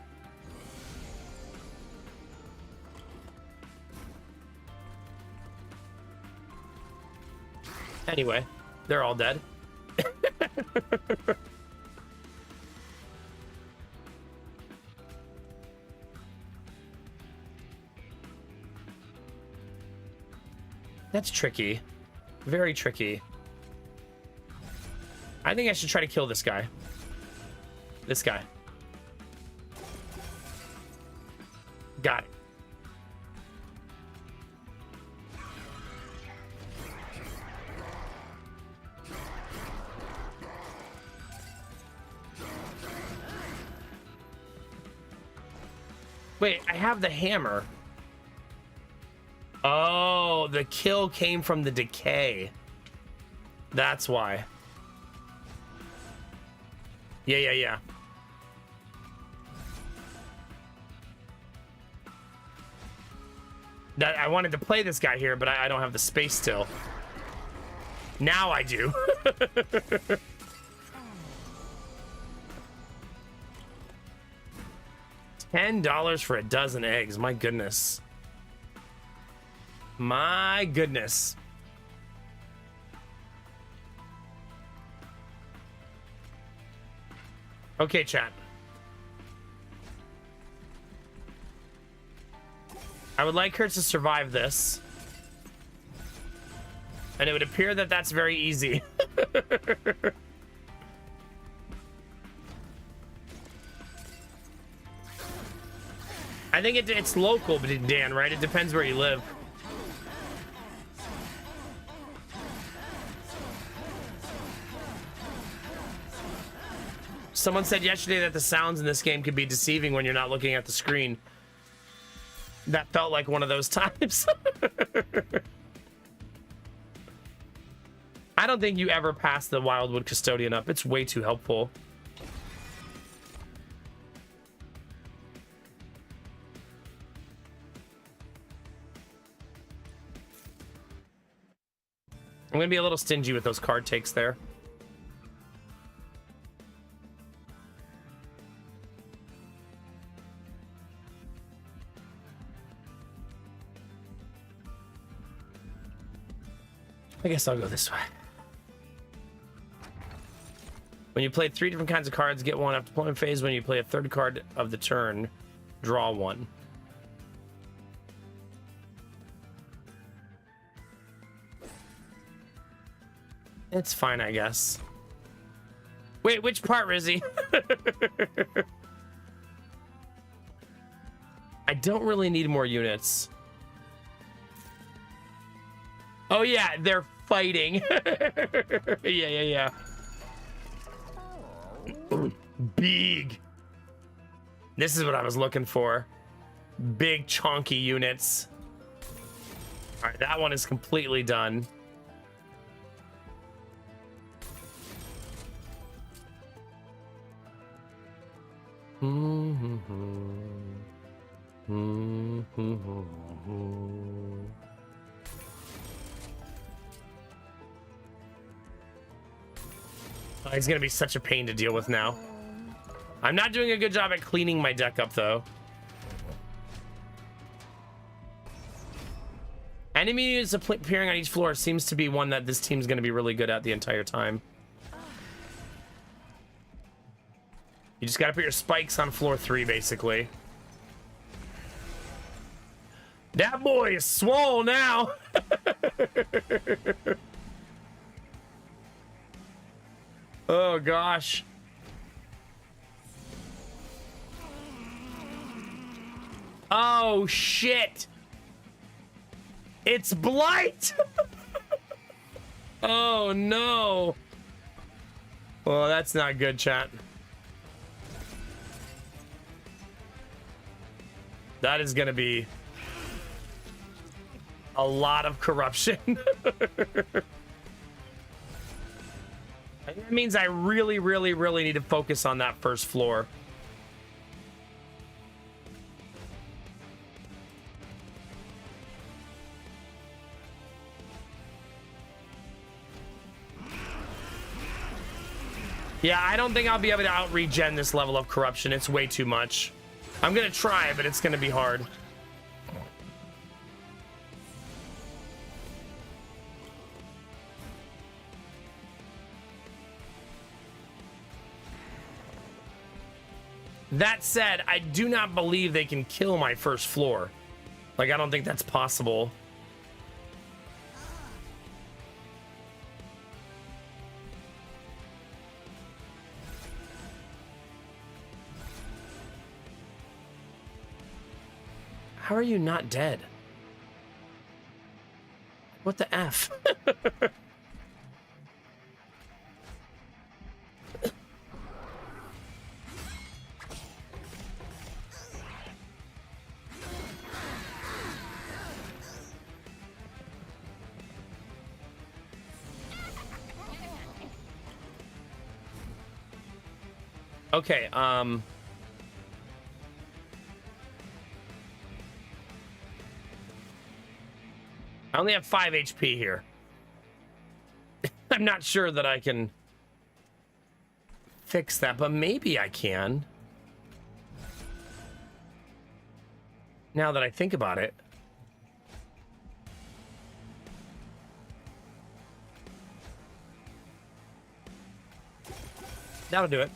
Anyway, they're all dead. That's tricky. Very tricky. I think I should try to kill this guy. This guy. Got it. Wait, I have the hammer. Oh, the kill came from the decay. That's why. Yeah. That I wanted to play this guy here, but I don't have the space still. Now I do. $10 for a dozen eggs. My goodness. My goodness. Okay, chat. I would like her to survive this. And it would appear that that's very easy. I think it's local, Dan, right? It depends where you live. Someone said yesterday that the sounds in this game could be deceiving when you're not looking at the screen. That felt like one of those times. I don't think you ever pass the Wildwood Custodian up. It's way too helpful. I'm gonna be a little stingy with those card takes there. I guess I'll go this way. When you play 3 different kinds of cards, get one after deployment phase. When you play a third card of the turn, draw one. It's fine, I guess. Wait, which part, Rizzy? I don't really need more units. Oh yeah, they're fighting. Yeah. Big. This is what I was looking for. Big chonky units. All right, that one is completely done. Oh, he's gonna be such a pain to deal with now. I'm not doing a good job at cleaning my deck up, though. Enemy units appearing on each floor seems to be one that this team's gonna be really good at the entire time. You just gotta put your spikes on floor 3, basically. That boy is swole now. Oh gosh. Oh shit. It's Blight. Oh no. Well, that's not good, chat. That is gonna be a lot of corruption. That means I really need to focus on that first floor. Yeah, I don't think I'll be able to out-regen this level of corruption. It's way too much. I'm gonna try, but it's gonna be hard. That said, I do not believe they can kill my first floor. Like, I don't think that's possible. How are you not dead? What the F? Okay, I only have 5 HP here. I'm not sure that I can fix that, but maybe I can. Now that I think about it. That'll do it.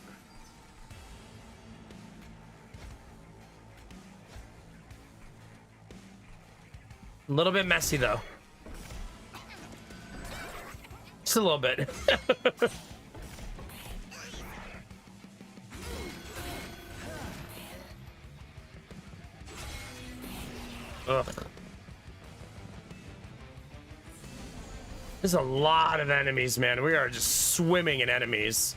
A little bit messy, though. Just a little bit. Ugh. There's a lot of enemies, man. We are just swimming in enemies.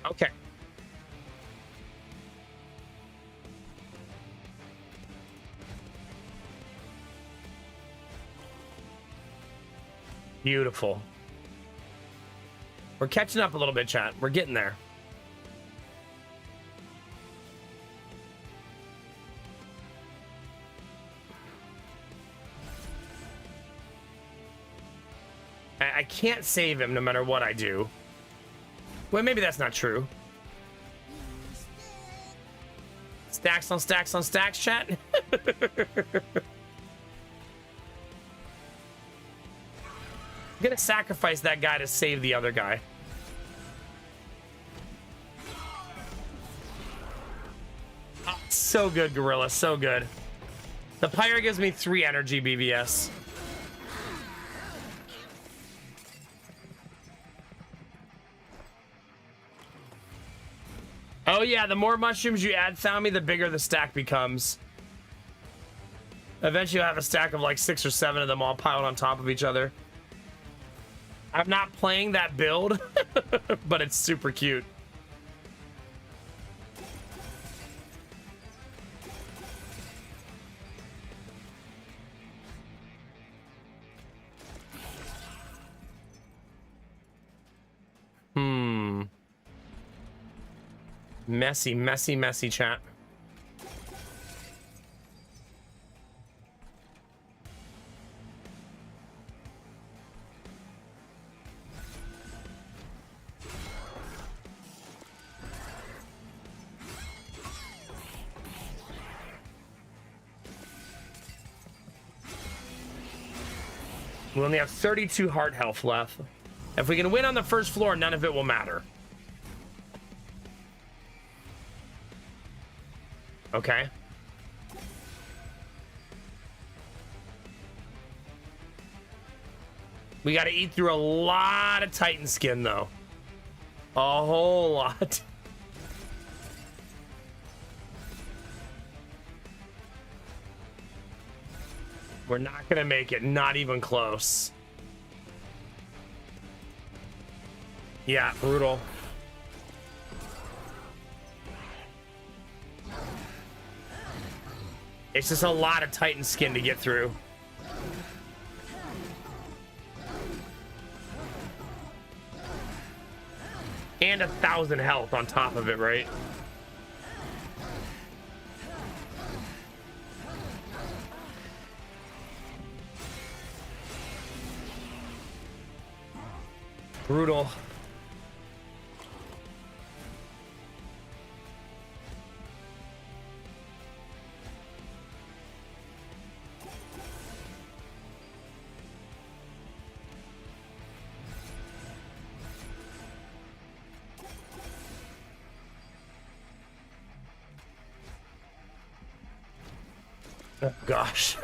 Okay. Beautiful. We're catching up a little bit, chat. We're getting there. I can't save him no matter what I do. Well, maybe that's not true. Stacks on stacks on stacks, chat. I'm gonna sacrifice that guy to save the other guy. Oh, so good, Gorilla, so good. The Pyre gives me 3 energy BBS. Oh yeah, the more mushrooms you add, Thami, the bigger the stack becomes. Eventually you'll have a stack of like 6 or 7 of them all piled on top of each other. I'm not playing that build, but it's super cute. Messy, messy, messy, chat. We only have 32 heart health left. If we can win on the first floor, none of it will matter. Okay. We got to eat through a lot of Titan skin, though. A whole lot. We're not going to make it. Not even close. Yeah, brutal. It's just a lot of Titan skin to get through. And 1,000 health on top of it, right? Brutal. Oh, gosh.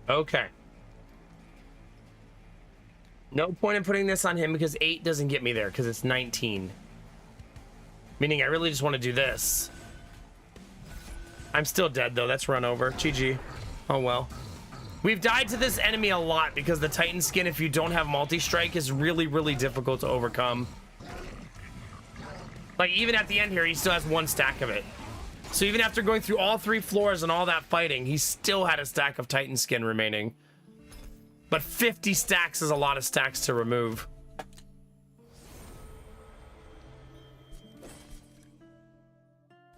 Okay. No point in putting this on him because 8 doesn't get me there because it's 19. Meaning I really just want to do this. I'm still dead though. That's run over. GG. Oh well. We've died to this enemy a lot because the Titan skin, if you don't have multi-strike, is really, really difficult to overcome. Like, even at the end here, he still has 1 stack of it. So even after going through all 3 floors and all that fighting, he still had a stack of Titan skin remaining. But 50 stacks is a lot of stacks to remove.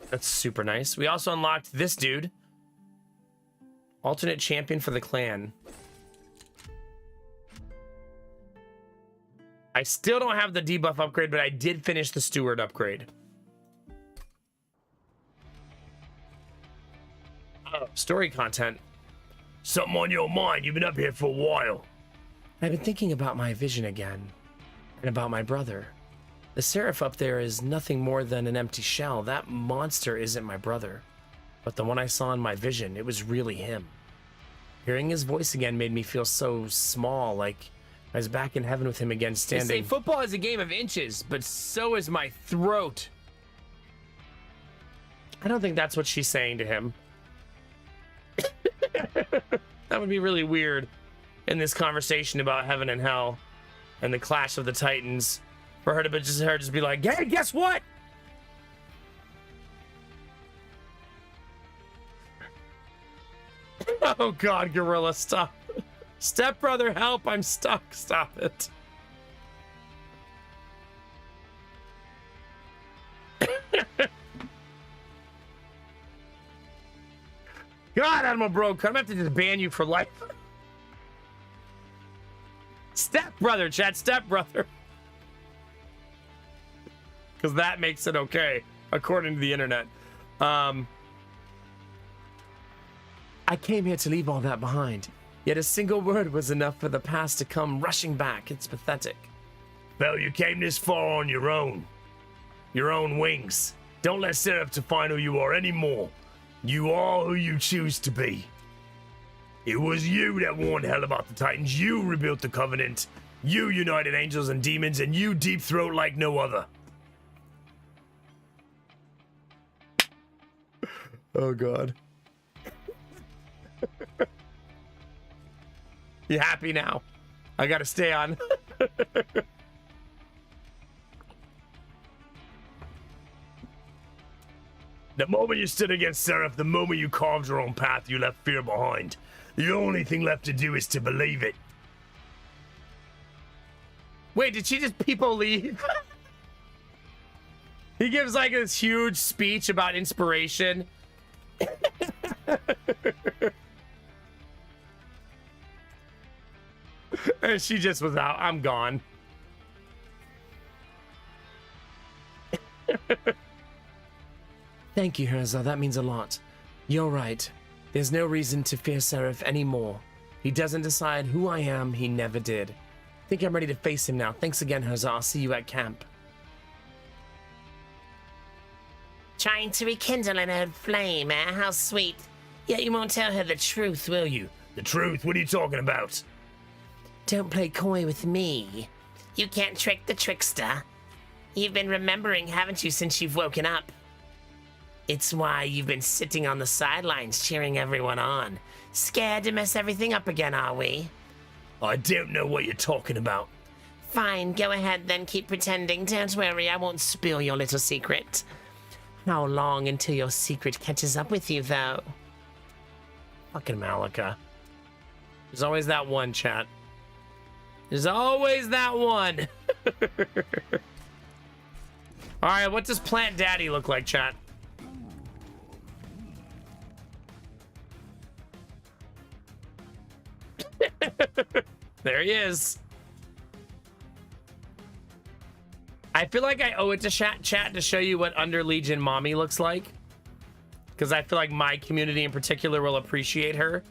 That's super nice. We also unlocked this dude. Alternate champion for the clan. I still don't have the debuff upgrade, but I did finish the steward upgrade. Oh, story content. Something on your mind? You've been up here for a while. I've been thinking about my vision again. And about my brother. The Seraph up there is nothing more than an empty shell. That monster isn't my brother. But the one I saw in my vision, it was really him. Hearing his voice again made me feel so small, like I was back in heaven with him again standing. They say football is a game of inches, but so is my throat. I don't think that's what she's saying to him. That would be really weird in this conversation about heaven and hell and the clash of the titans for her to just be like, hey, guess what? Oh God, Gorilla, stop. Stepbrother, help, I'm stuck. Stop it. God, Animal Bro, I'm gonna have to just ban you for life. Stepbrother, chat, stepbrother. Because that makes it okay, according to the internet. I came here to leave all that behind. Yet a single word was enough for the past to come rushing back. It's pathetic. Well, you came this far on your own. Your own wings. Don't let Seraph define who you are anymore. You are who you choose to be. It was you that warned hell about the Titans. You rebuilt the Covenant. You united angels and demons, and you deep throat like no other. Oh, God. You happy now? I gotta stay on. The moment you stood against Seraph, the moment you carved your own path, you left fear behind. The only thing left to do is to believe it. Wait, did she just people leave? He gives like this huge speech about inspiration. And she just was out. I'm gone. Thank you, Herzog. That means a lot. You're right. There's no reason to fear Seraph anymore. He doesn't decide who I am. He never did. I think I'm ready to face him now. Thanks again, Herzog. I'll see you at camp. Trying to rekindle an old flame, eh? How sweet. Yet you won't tell her the truth, will you? The truth? What are you talking about? Don't play coy with me. You can't trick the trickster. You've been remembering, haven't you, since you've woken up? It's why you've been sitting on the sidelines cheering everyone on. Scared to mess everything up again, are we? I don't know what you're talking about. Fine, go ahead then, keep pretending. Don't worry, I won't spill your little secret. How long until your secret catches up with you, though? Fucking Malika. There's always that one, chat. There's always that one. Alright, what does Plant Daddy look like, chat? There he is. I feel like I owe it to chat to show you what Under Legion Mommy looks like. Because I feel like my community in particular will appreciate her.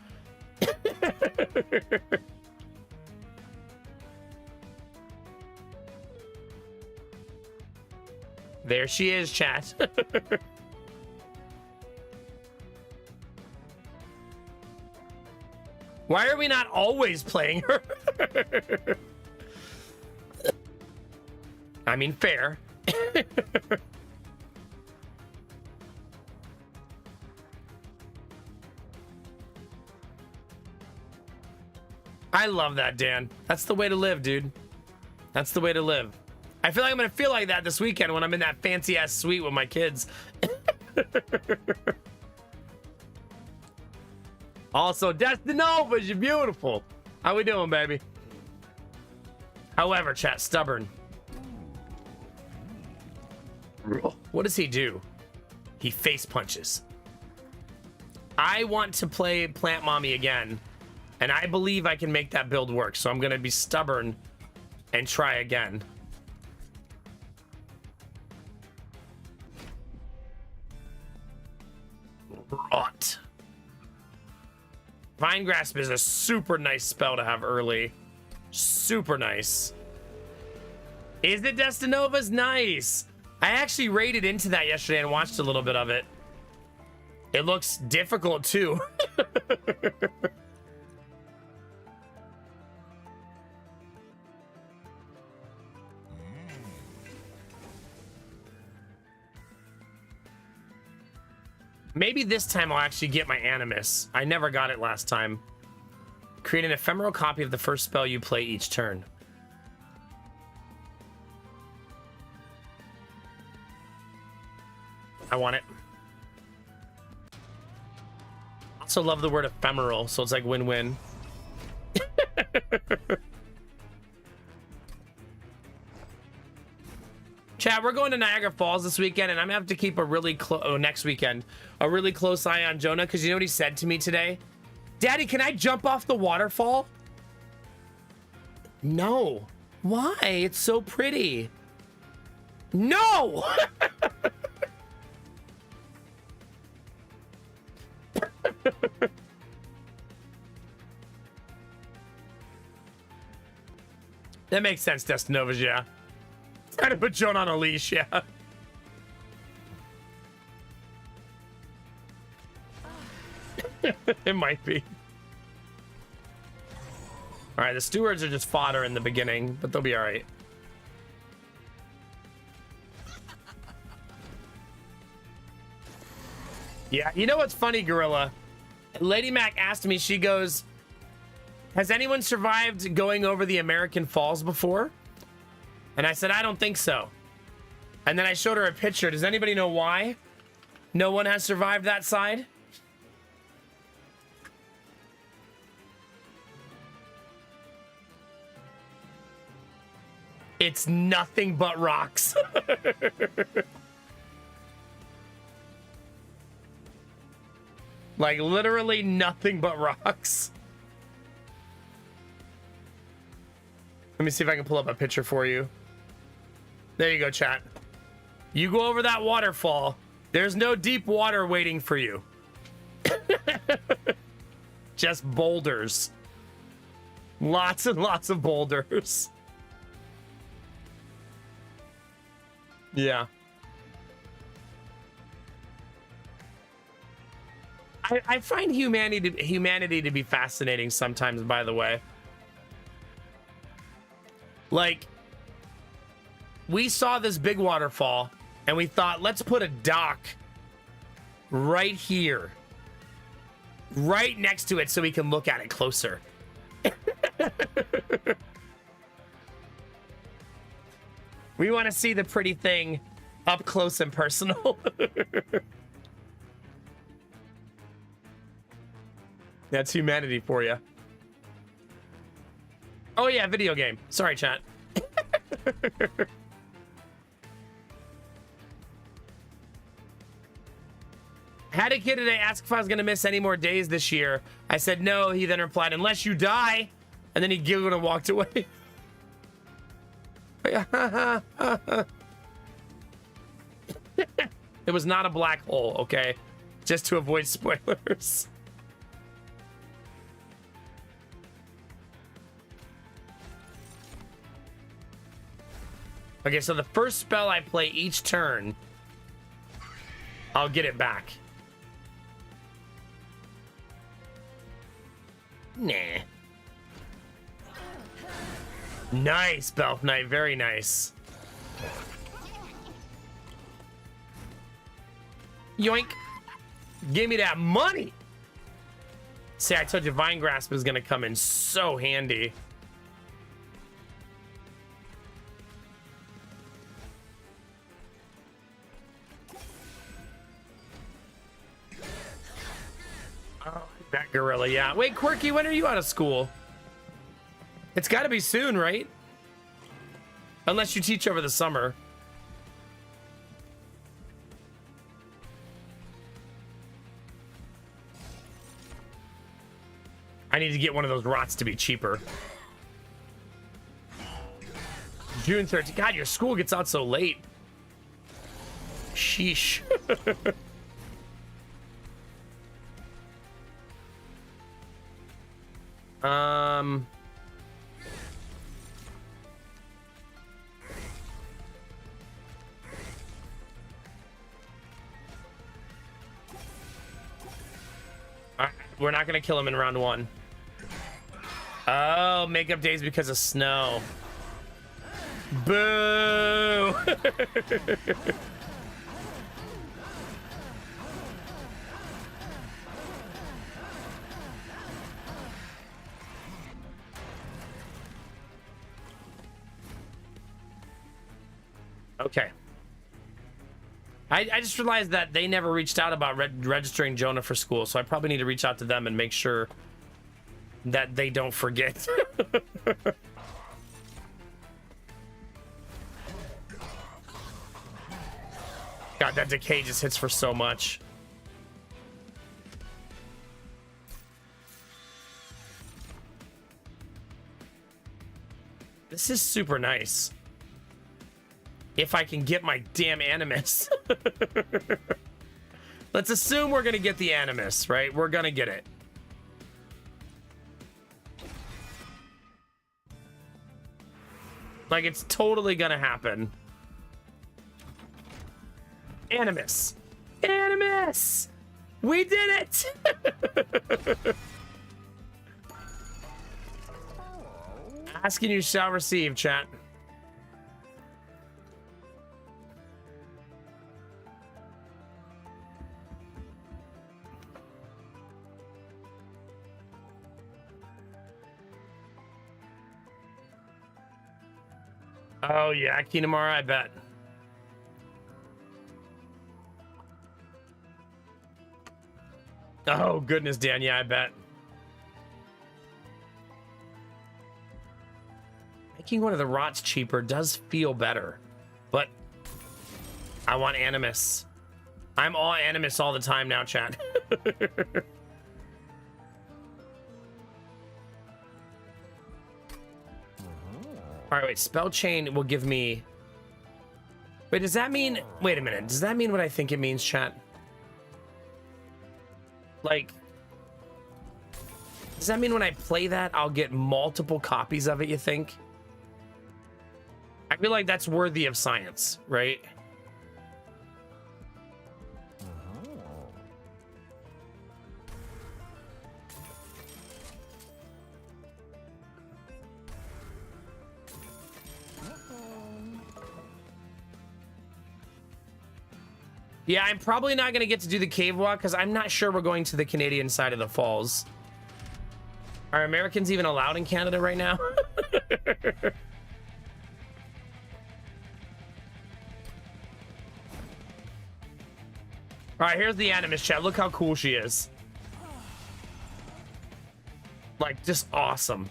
There she is, chat. Why are we not always playing her? I mean, fair. I love that, Dan. That's the way to live, dude. That's the way to live. I feel like I'm gonna feel like that this weekend when I'm in that fancy ass suite with my kids. Also, Destinovas, you're beautiful. How we doing, baby? However, chat, stubborn. What does he do? He face punches. I want to play Plant Mommy again, and I believe I can make that build work, so I'm gonna be stubborn and try again. Rot. Vine Grasp is a super nice spell to have early. Super nice. Is it Destinova's? Nice. I actually raided into that yesterday and watched a little bit of it. It looks difficult too. Maybe this time I'll actually get my Animus. I never got it last time. Create an ephemeral copy of the first spell you play each turn. I want it. Also love the word ephemeral, so it's like win-win. Chat, we're going to Niagara Falls this weekend, and I'm gonna have to keep a really next weekend, a really close eye on Jonah, because you know what he said to me today? Daddy, can I jump off the waterfall? No. Why? It's so pretty. No! That makes sense, Destinovas, yeah. Trying to put Jonah on a leash, yeah. It might be. All right, the stewards are just fodder in the beginning, but they'll be all right. Yeah, you know what's funny, Gorilla? Lady Mac asked me, she goes, has anyone survived going over the American Falls before? And I said, I don't think so. And then I showed her a picture. Does anybody know why no one has survived that side? It's nothing but rocks. Like literally nothing but rocks. Let me see if I can pull up a picture for you. There you go, chat. You go over that waterfall. There's no deep water waiting for you. Just boulders. Lots and lots of boulders. Yeah. I find humanity to be fascinating sometimes, by the way. Like, we saw this big waterfall and we thought, let's put a dock right here, right next to it, so we can look at it closer. We want to see the pretty thing up close and personal. That's humanity for you. Oh yeah, video game. Sorry, chat. Had a kid today ask if I was gonna miss any more days this year. I said no. He then replied, unless you die. And then he giggled and walked away. It was not a black hole, okay? Just to avoid spoilers. Okay, so the first spell I play each turn, I'll get it back. Nah. Nice, Belf Knight. Very nice. Yoink. Give me that money. See, I told you Vine Grasp is going to come in so handy. Oh, that gorilla, yeah. Wait, Quirky, when are you out of school? It's got to be soon, right? Unless you teach over the summer. I need to get one of those rots to be cheaper. June 13th. God, your school gets out so late. Sheesh. We're not gonna kill him in round 1. Oh, makeup days because of snow. Boo! Okay. I just realized that they never reached out about registering Jonah for school, so I probably need to reach out to them and make sure that they don't forget. God, that decay just hits for so much. This is super nice. If I can get my damn Animus. Let's assume we're gonna get the Animus, right? We're gonna get it. Like, it's totally gonna happen. Animus. Animus! We did it! Asking you shall receive, chat. Oh, yeah, Kinemara, I bet. Oh, goodness, Dan, yeah, I bet. Making one of the rots cheaper does feel better, but I want Animus. I'm all Animus all the time now, chat. All right, wait, Spell Chain will give me... Wait, does that mean... Wait a minute. Does that mean what I think it means, chat? Like... Does that mean when I play that, I'll get multiple copies of it, you think? I feel like that's worthy of science, right? Yeah, I'm probably not going to get to do the cave walk because I'm not sure we're going to the Canadian side of the falls. Are Americans even allowed in Canada right now? All right, here's the Animus, chat. Look how cool she is. Like, just awesome.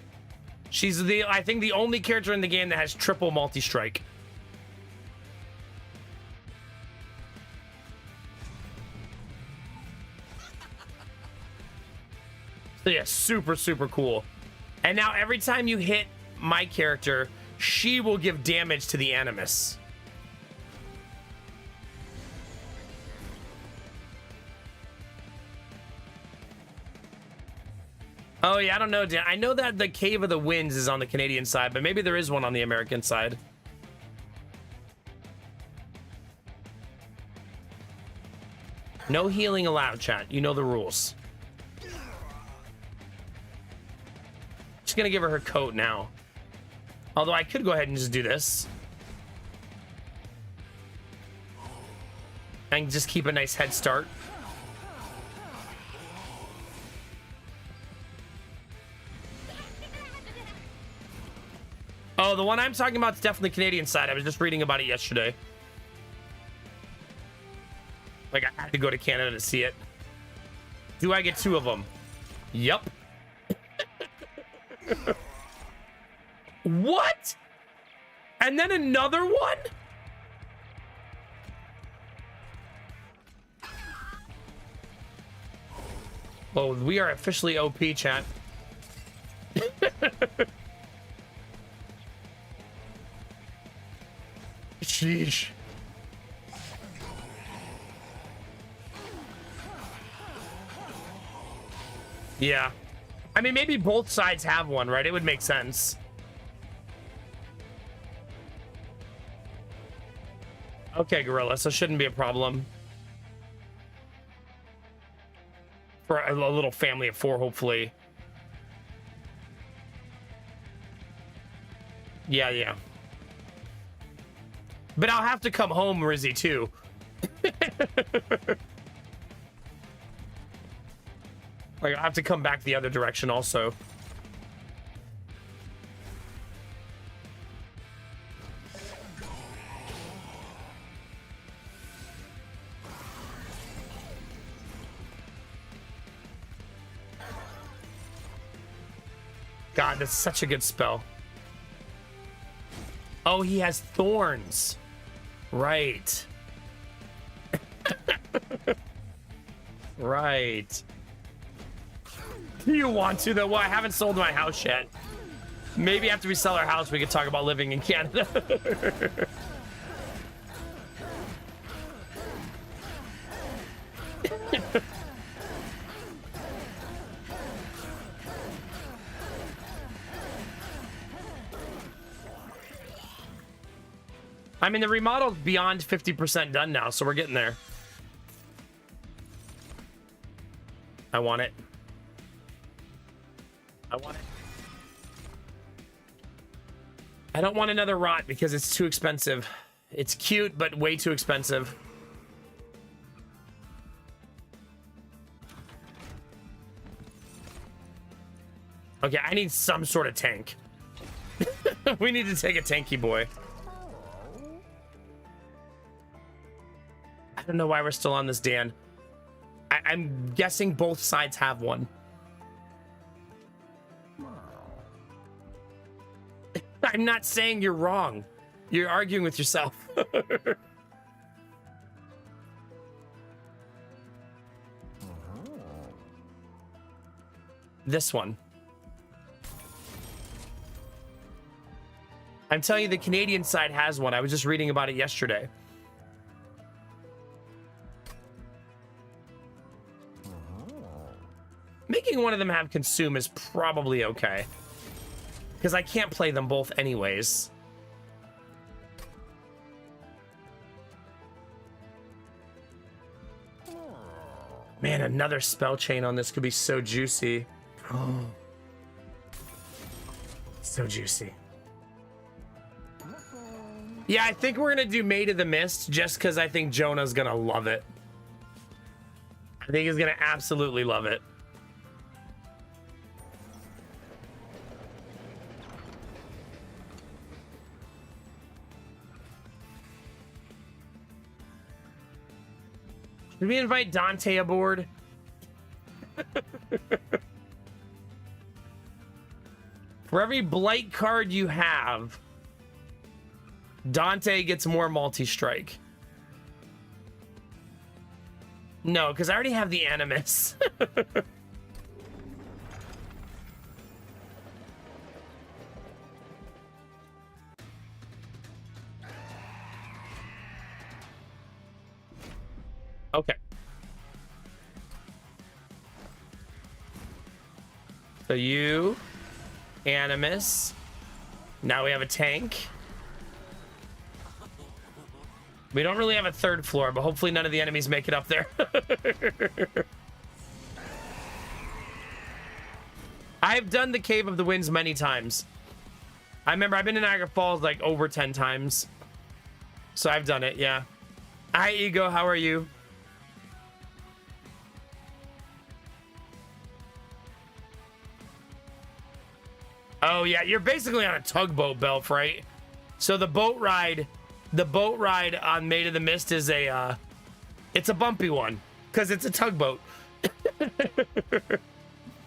She's I think the only character in the game that has triple multi-strike. So yeah, super, super cool. And now every time you hit my character, she will give damage to the Animus. Oh yeah, I don't know, Dan. I know that the Cave of the Winds is on the Canadian side, but maybe there is one on the American side. No healing allowed, chat. You know the rules. Just gonna give her her coat now. Although I could go ahead and just do this. and just keep a nice head start. Oh, the one I'm talking about is definitely Canadian side. I was just reading about it yesterday. Like, I had to go to Canada to see it. Do I get 2 of them? Yup. What? And then another one? Oh, we are officially OP, chat. Sheesh. Yeah. I mean, maybe both sides have one, right? It would make sense. Okay, Gorilla, so shouldn't be a problem. For a little family of 4, hopefully. Yeah, yeah. But I'll have to come home, Rizzy, too. Like, I'll have to come back the other direction also. God, that's such a good spell. Oh, he has thorns. Right. Right. Do you want to, though? Well, I haven't sold my house yet. Maybe after we sell our house, we could talk about living in Canada. I mean, the remodel's beyond 50% done now, so we're getting there. I want it. I want it. I don't want another rot because it's too expensive. It's cute, but way too expensive. Okay, I need some sort of tank. We need to take a tanky boy. I don't know why we're still on this, Dan. I'm guessing both sides have one. I'm not saying you're wrong. You're arguing with yourself. This one. I'm telling you, the Canadian side has one. I was just reading about it yesterday. Making one of them have consume is probably okay. Because I can't play them both anyways. Man, another spell chain on this could be so juicy. Oh. So juicy. Yeah, I think we're going to do Maid of the Mist just because I think Jonah's going to love it. I think he's going to absolutely love it. Should we invite Dante aboard? For every Blight card you have, Dante gets more multi-strike. No, because I already have the Animus. Okay. So you, Animus. Now we have a tank. We don't really have a third floor, but hopefully none of the enemies make it up there. I've done the Cave of the Winds many times. I remember I've been in Niagara Falls like over 10 times. So I've done it, yeah. Hi, Ego. How are you? Oh, yeah. You're basically on a tugboat, Belf, right? So the boat ride on Maid of the Mist is it's a bumpy one because it's a tugboat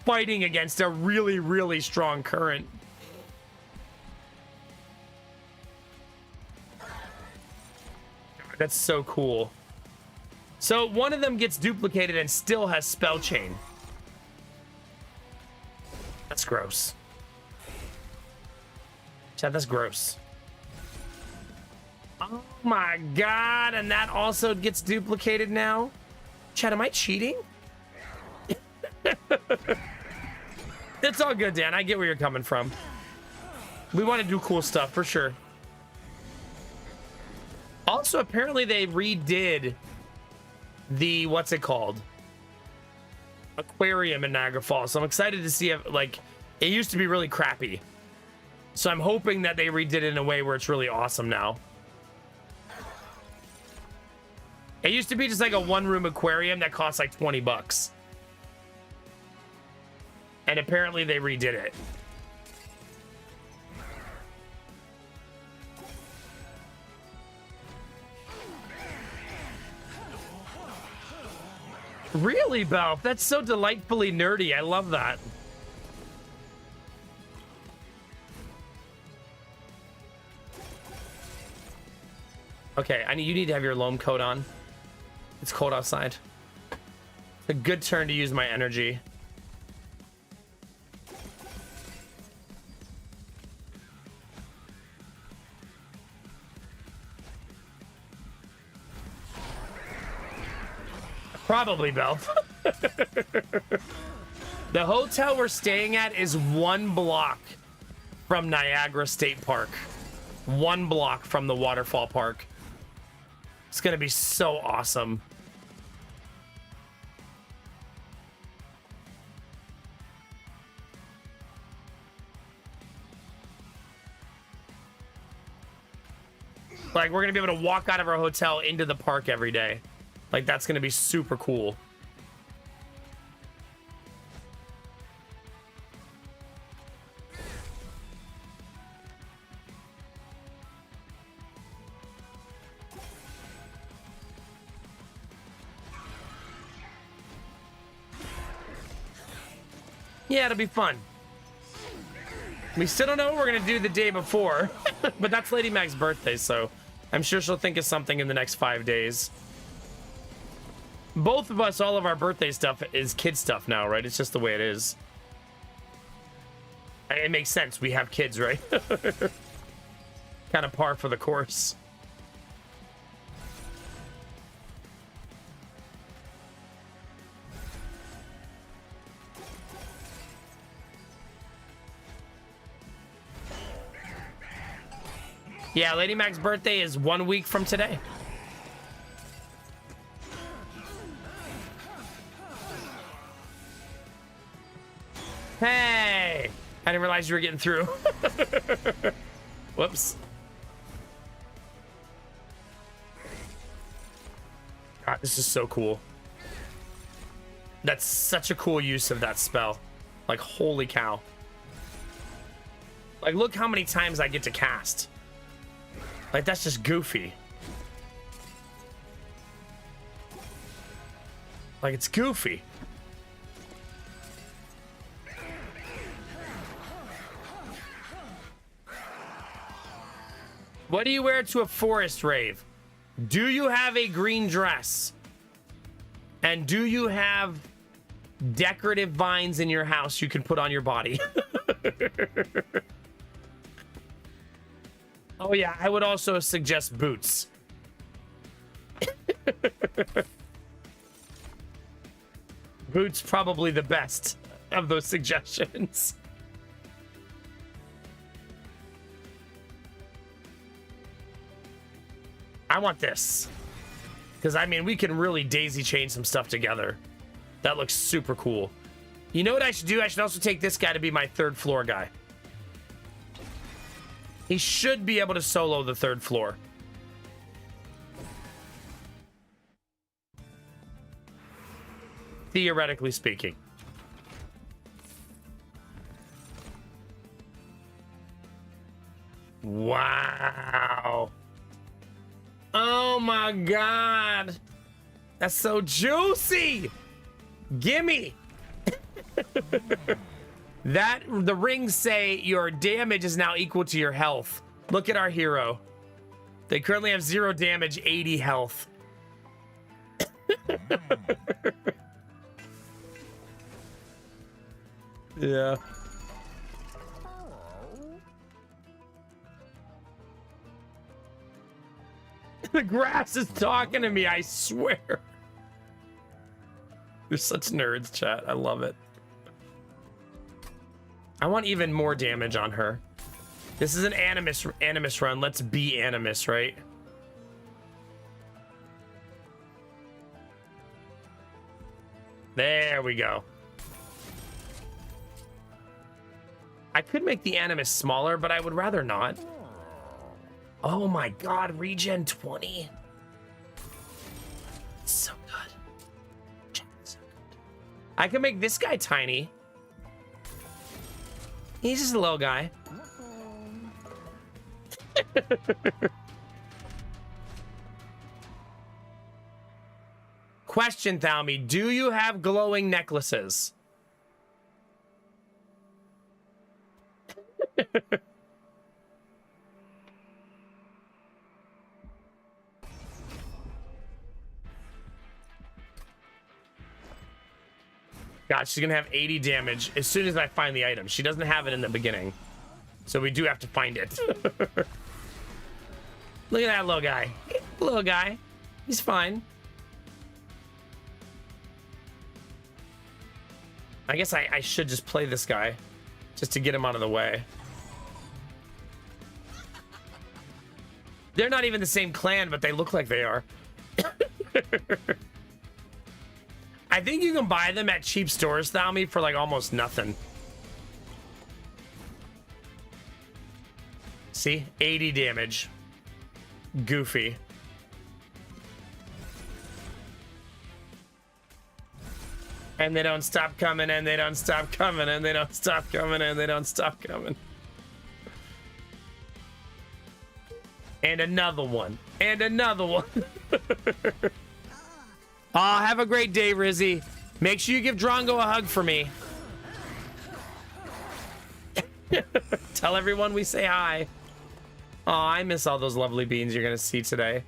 fighting against a really, really strong current. That's so cool. So one of them gets duplicated and still has spell chain. That's gross. Chad, that's gross. Oh my god, and that also gets duplicated now? Chad, am I cheating? It's all good, Dan. I get where you're coming from. We want to do cool stuff, for sure. Also, apparently they redid the, what's it called? Aquarium in Niagara Falls. So I'm excited to see if, like, it used to be really crappy. So I'm hoping that they redid it in a way where it's really awesome now. It used to be just like a one-room aquarium that cost like 20 bucks. And apparently they redid it. Really, Belf? That's so delightfully nerdy. I love that. Okay, you need to have your loam coat on. It's cold outside. It's a good turn to use my energy. Probably, Belf. The hotel we're staying at is 1 block from Niagara State Park. 1 block from the waterfall park. It's gonna be so awesome. Like, we're gonna be able to walk out of our hotel into the park every day. Like, that's gonna be super cool. Yeah, it'll be fun. We still don't know what we're gonna do the day before, but that's Lady Mag's birthday, so I'm sure she'll think of something in the next 5 days. Both of us, all of our birthday stuff is kid stuff now, right? It's just the way it is. It makes sense. We have kids, right? Kind of par for the course. Yeah, Lady Mac's birthday is 1 week from today. Hey! I didn't realize you were getting through. Whoops. God, this is so cool. That's such a cool use of that spell. Like, holy cow. Like, look how many times I get to cast. Like, that's just goofy. Like, it's goofy. What do you wear to a forest rave? Do you have a green dress? And do you have decorative vines in your house you can put on your body? Oh yeah, I would also suggest boots. Boots probably the best of those suggestions. I want this. Because, I mean, we can really daisy chain some stuff together. That looks super cool. You know what I should do? I should also take this guy to be my 3rd floor guy. He should be able to solo the 3rd floor. Theoretically speaking. Wow. Oh my God. That's so juicy. Gimme. That the rings say your damage is now equal to your health. Look at our hero. They currently have 0 damage, 80 health. Yeah. The grass is talking to me, I swear. You're such nerds, chat. I love it. I want even more damage on her. This is an Animus run. Let's be Animus, right? There we go. I could make the Animus smaller, but I would rather not. Oh my God, regen 20. So good. So good. I can make this guy tiny. He's just a little guy. Question, Thalmy, do you have glowing necklaces? God, she's gonna have 80 damage as soon as I find the item. She doesn't have it in the beginning, so we do have to find it. Look at that little guy. Little guy. He's fine. I guess I should just play this guy just to get him out of the way. They're not even the same clan, but they look like they are. I think you can buy them at cheap stores, Thalmy, for like almost nothing. See? 80 damage. Goofy. And they don't stop coming, and they don't stop coming, and they don't stop coming, and they don't stop coming. And another one. And another one. Oh, have a great day, Rizzy. Make sure you give Drongo a hug for me. Tell everyone we say hi. Oh, I miss all those lovely beans you're going to see today.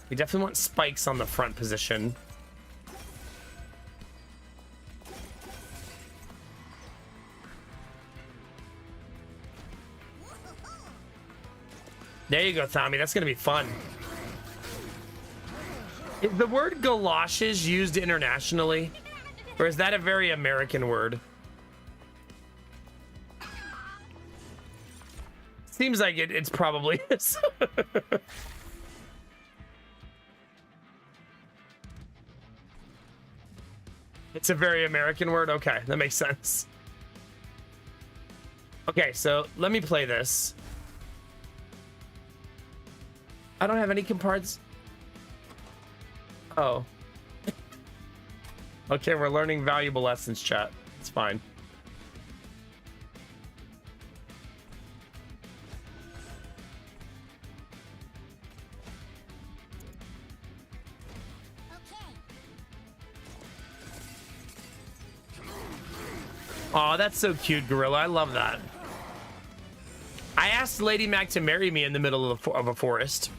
We definitely want spikes on the front position. There you go, Tommy. That's going to be fun. Is the word galoshes used internationally? Or is that a very American word? Seems like it's probably is. It's a very American word? Okay, that makes sense. Okay, so let me play this. I don't have any comparts. Oh. Okay, we're learning valuable lessons, chat. It's fine. Oh, that's so cute, Gorilla. I love that. I asked Lady Mac to marry me in the middle of a forest.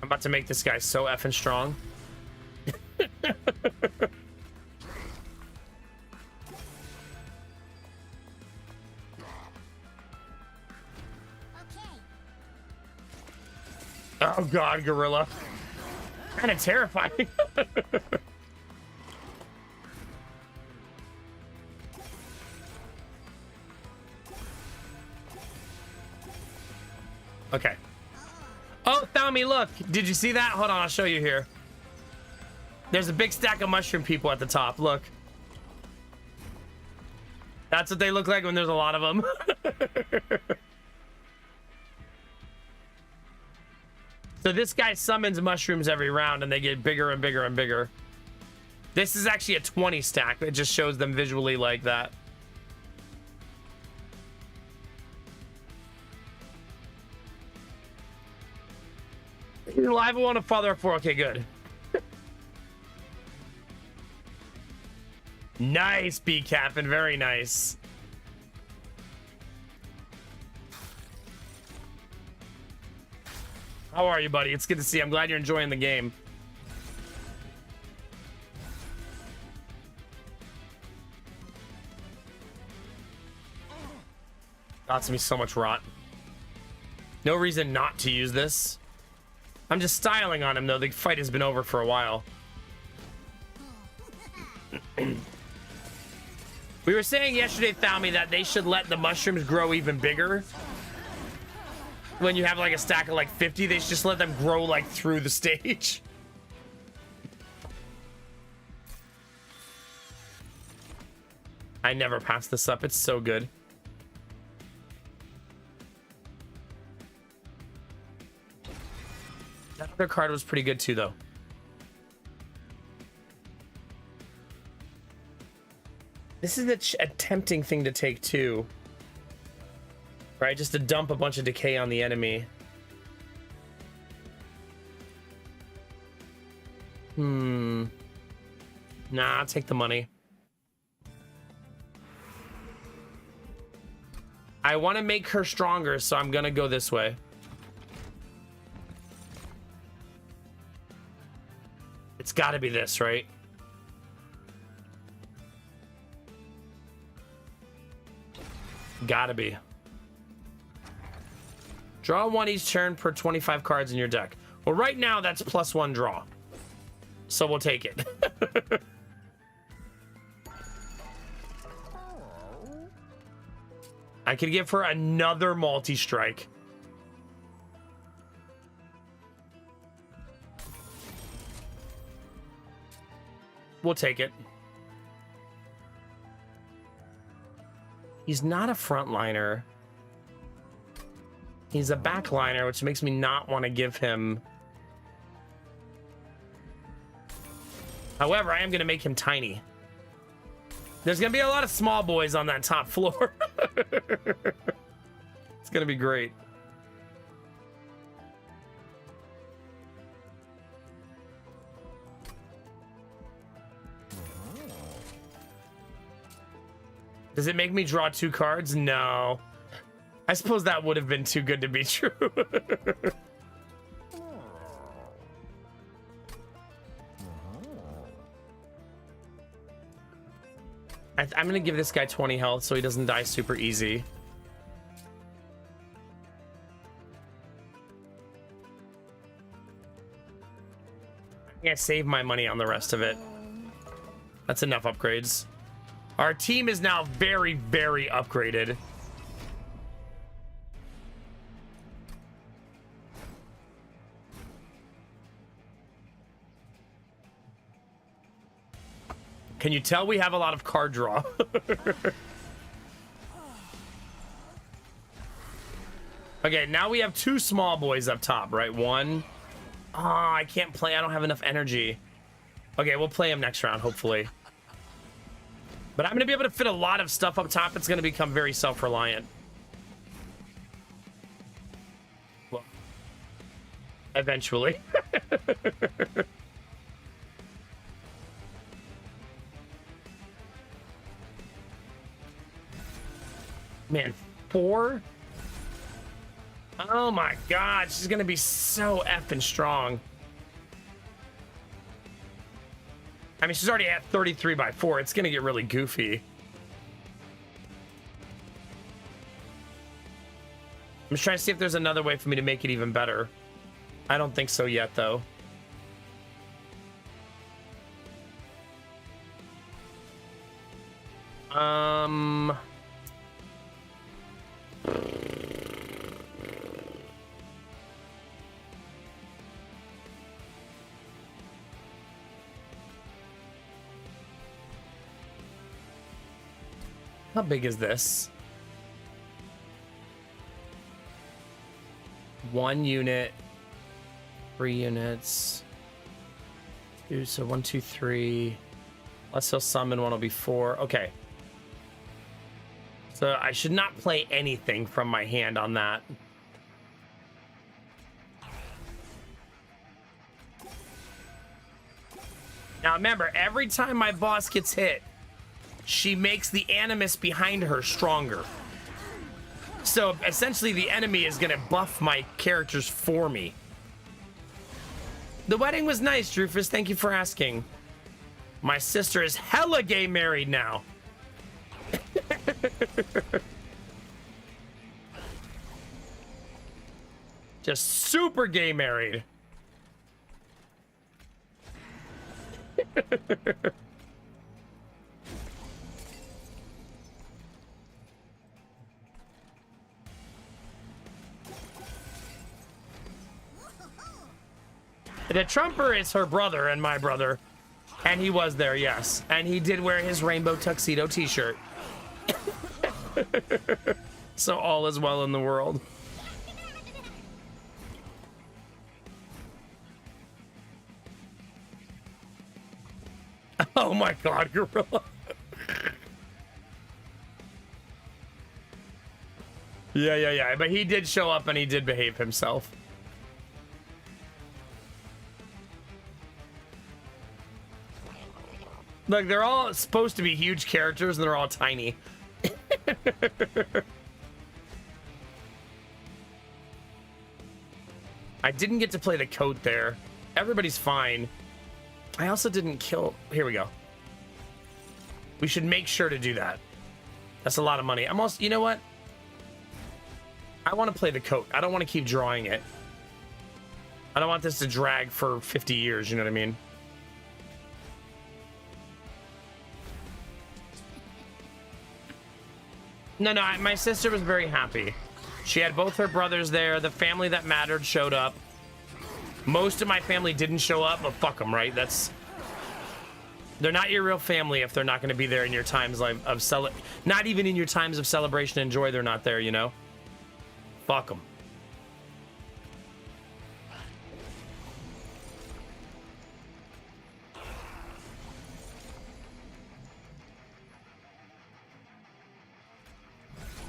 I'm about to make this guy so effing strong. Oh God, Gorilla. Kind of terrifying. Okay. Oh, Thalmy, look. Did you see that? Hold on, I'll show you here. There's a big stack of mushroom people at the top. Look. That's what they look like when there's a lot of them. So this guy summons mushrooms every round and they get bigger and bigger and bigger. This is actually a 20 stack. It just shows them visually like that. You're live on a father of 4. Okay, good. Nice, B-Captain. Very nice. How are you, buddy? It's good to see you. I'm glad you're enjoying the game. That's me so much rot. No reason not to use this. I'm just styling on him, though. The fight has been over for a while. We were saying yesterday, Thalmy, that they should let the mushrooms grow even bigger. When you have like a stack of like 50, they should just let them grow like through the stage. I never pass this up. It's so good. That other card was pretty good too, though. This is a tempting thing to take too. Right, just to dump a bunch of decay on the enemy. Nah, I'll take the money. I want to make her stronger, so I'm gonna go this way. It's gotta be this, right? Gotta be. Draw 1 each turn per 25 cards in your deck. Well, right now that's +1 draw. So we'll take it. I could give her another multi-strike. We'll take it. He's not a frontliner. He's a backliner, which makes me not want to give him. However, I am going to make him tiny. There's going to be a lot of small boys on that top floor. It's going to be great. Does it make me draw 2 cards? No. I suppose that would have been too good to be true. I'm going to give this guy 20 health so he doesn't die super easy. I'm going to save my money on the rest of it. That's enough upgrades. Our team is now very, very upgraded. Can you tell we have a lot of card draw? Okay, now we have 2 small boys up top, right? 1. Oh, I can't play. I don't have enough energy. Okay, we'll play him next round, hopefully. But I'm going to be able to fit a lot of stuff up top. It's going to become very self-reliant. Well, eventually. Man, 4? Oh my god, she's gonna be so effing strong. I mean, she's already at 33 by 4. It's gonna get really goofy. I'm just trying to see if there's another way for me to make it even better. I don't think so yet, though. How big is this? 1 unit, 3 units. 2, so 1, 2, 3. Let's still summon, one will be 4. Okay. So I should not play anything from my hand on that. Now remember, every time my boss gets hit, she makes the animus behind her stronger. So essentially the enemy is gonna buff my characters for me. The wedding was nice, Drufus. Thank you for asking. My sister is hella gay married now. Just super gay married. The Trumper is her brother and my brother. And he was there, yes. And he did wear his rainbow tuxedo t-shirt. So all is well in the world. Oh my god, Gorilla. Yeah. But he did show up and he did behave himself. Look, they're all supposed to be huge characters and they're all tiny. I didn't get to play the coat there. Everybody's fine. I also didn't kill... Here we go. We should make sure to do that. That's a lot of money. I'm also... You know what? I want to play the coat. I don't want to keep drawing it. I don't want this to drag for 50 years, you know what I mean? No, my sister was very happy. She had both her brothers there. The family that mattered showed up. Most of my family didn't show up, but fuck them, right? They're not your real family if they're not going to be there in your times of not even in your times of celebration and joy. They're not there, you know? Fuck them.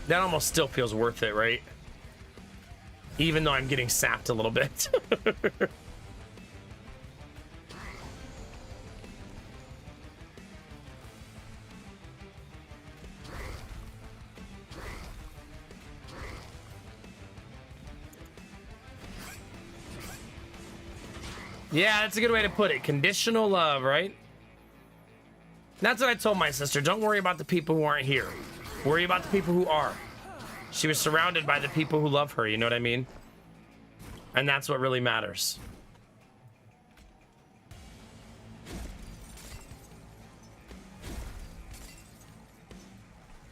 That almost still feels worth it, right? Even though I'm getting sapped a little bit. Yeah, that's a good way to put it. Conditional love, right? That's what I told my sister. Don't worry about the people who aren't here. Worry about the people who are. She was surrounded by the people who love her, you know what I mean? And that's what really matters.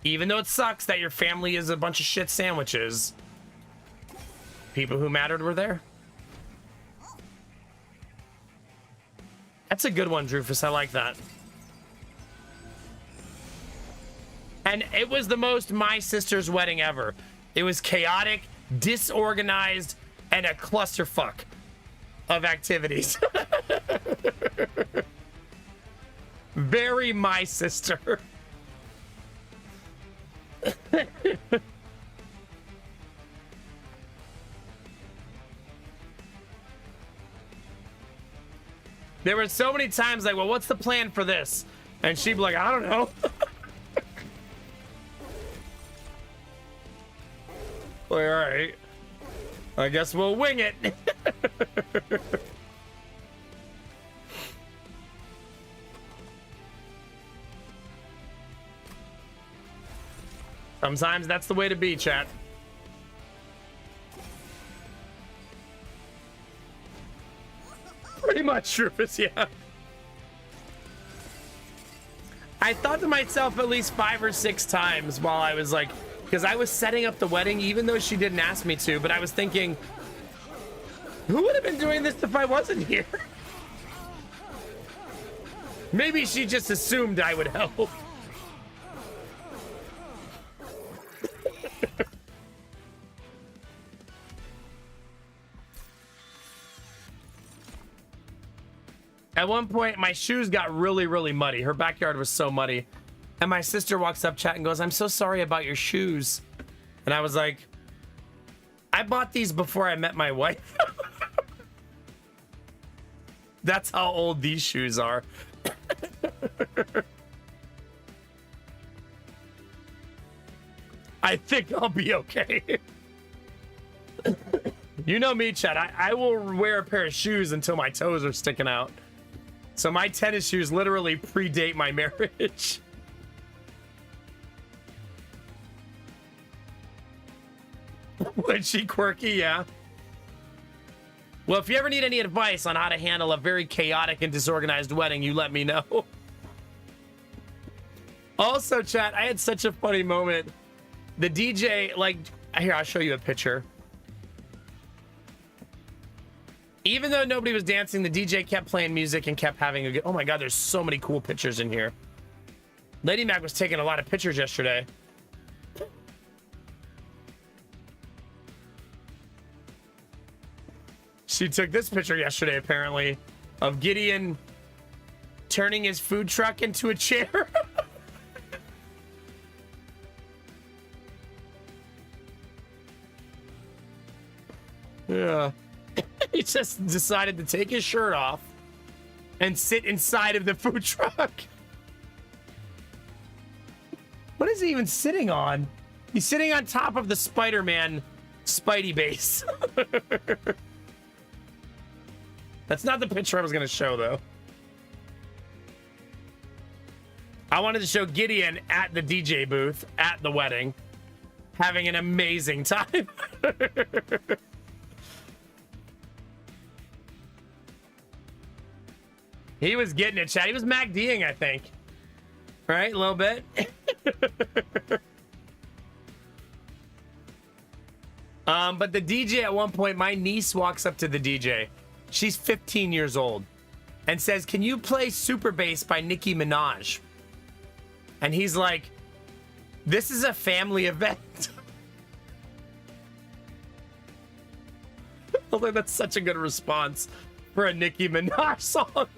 Even though it sucks that your family is a bunch of shit sandwiches, people who mattered were there. That's a good one, Drufus. I like that. And it was the most my sister's wedding ever. It was chaotic, disorganized, and a clusterfuck of activities. Very my sister. There were so many times like, well, what's the plan for this? And she'd be like, I don't know. All right, I guess we'll wing it. Sometimes that's the way to be, chat. Pretty much, Rufus, yeah. I thought to myself at least 5 or 6 times while I was like, because I was setting up the wedding, even though she didn't ask me to, but I was thinking, who would have been doing this if I wasn't here? Maybe she just assumed I would help. At one point, my shoes got really, really muddy. Her backyard was so muddy. And my sister walks up chat and goes, I'm so sorry about your shoes. And I was like, I bought these before I met my wife. That's how old these shoes are. I think I'll be okay. You know me, Chad. I will wear a pair of shoes until my toes are sticking out. So my tennis shoes literally predate my marriage. Was she quirky? Yeah. Well, if you ever need any advice on how to handle a very chaotic and disorganized wedding, you let me know. Also, chat, I had such a funny moment. The DJ, like, here, I'll show you a picture. Even though nobody was dancing, the DJ kept playing music and kept having a good... Oh my God, there's so many cool pictures in here. Lady Mac was taking a lot of pictures yesterday. She took this picture yesterday, apparently, of Gideon turning his food truck into a chair. Yeah. He just decided to take his shirt off and sit inside of the food truck. What is he even sitting on? He's sitting on top of the Spider-Man Spidey base. That's not the picture I was going to show, though. I wanted to show Gideon at the DJ booth at the wedding, having an amazing time. He was getting it, Chad. He was MacDing, I think. Right? A little bit. But the DJ at one point, my niece walks up to the DJ. She's 15 years old and says, can you play Super Bass by Nicki Minaj? And he's like, this is a family event. Although that's such a good response for a Nicki Minaj song.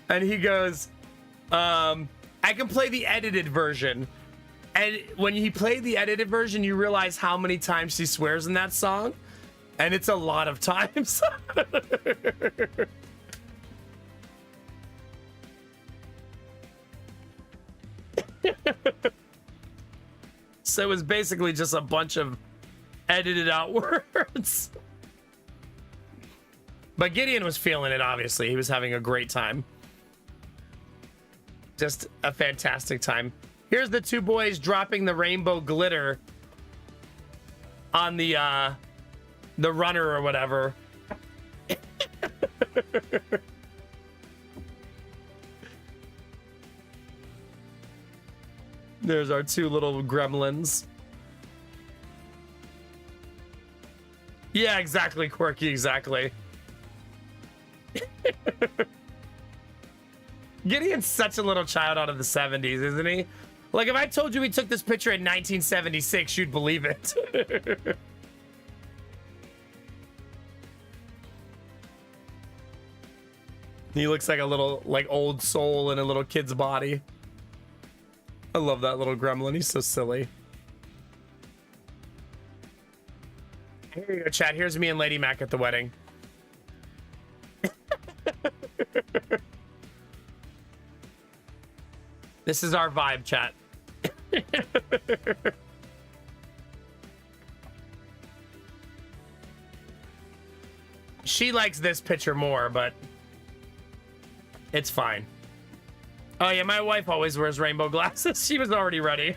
And he goes, I can play the edited version. And when he played the edited version, you realize how many times she swears in that song. And it's a lot of times. So it was basically just a bunch of edited out words. But Gideon was feeling it, obviously. He was having a great time. Just a fantastic time. Here's the two boys dropping the rainbow glitter on the runner or whatever. There's our two little gremlins. Yeah, exactly, Quirky, exactly. Gideon's such a little child out of the 70s, isn't he? Like, if I told you we took this picture in 1976, you'd believe it. He looks like a little, like, old soul in a little kid's body. I love that little gremlin. He's so silly. Here you go, chat. Here's me and Lady Mac at the wedding. This is our vibe, chat. She likes this picture more, but it's fine. Oh yeah, my wife always wears rainbow glasses. She was already ready.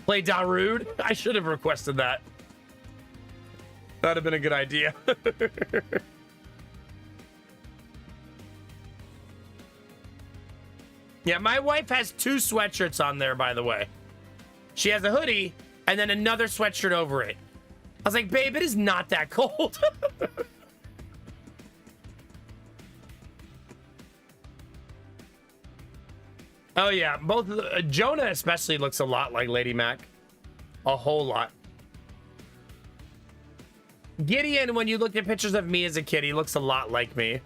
Play Darude? I should have requested that. That'd have been a good idea. Yeah, my wife has two sweatshirts on there, by the way. She has a hoodie and then another sweatshirt over it. I was like, babe, it is not that cold. Oh yeah, both Jonah especially looks a lot like Lady Mac. A whole lot. Gideon, when you look at pictures of me as a kid, he looks a lot like me.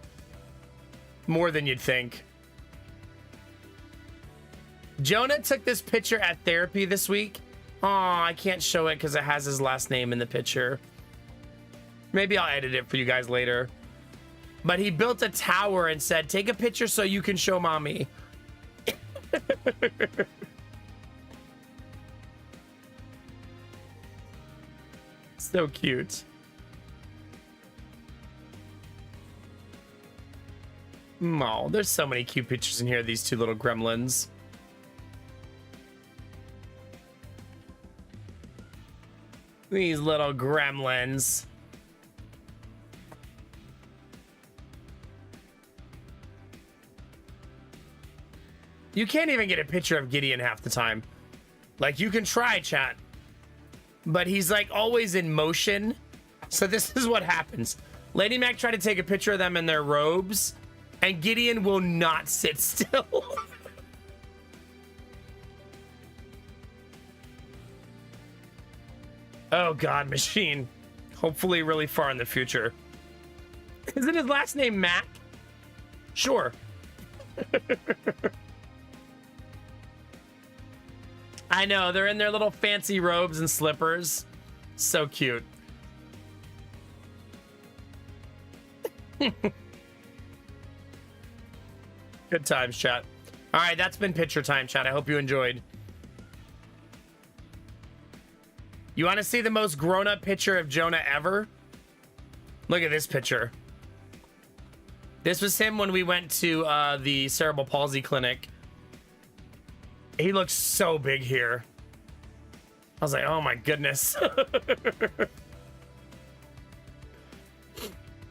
More than you'd think. Jonah took this picture at therapy this week. Oh, I can't show it because it has his last name in the picture. Maybe I'll edit it for you guys later. But he built a tower and said, take a picture so you can show mommy. So cute. Oh, there's so many cute pictures in here of these two little gremlins. These little gremlins. You can't even get a picture of Gideon half the time. Like, you can try, chat. But he's, like, always in motion. So this is what happens. Lady Mac tried to take a picture of them in their robes, and Gideon will not sit still. Oh, God, Machine. Hopefully really far in the future. Isn't his last name Mac? Sure. I know, they're in their little fancy robes and slippers. So cute. Good times, chat. All right, that's been picture time, chat. I hope you enjoyed. You want to see the most grown-up picture of Jonah ever? Look at this picture. This was him when we went to the cerebral palsy clinic. He looks so big here. I was like, oh my goodness.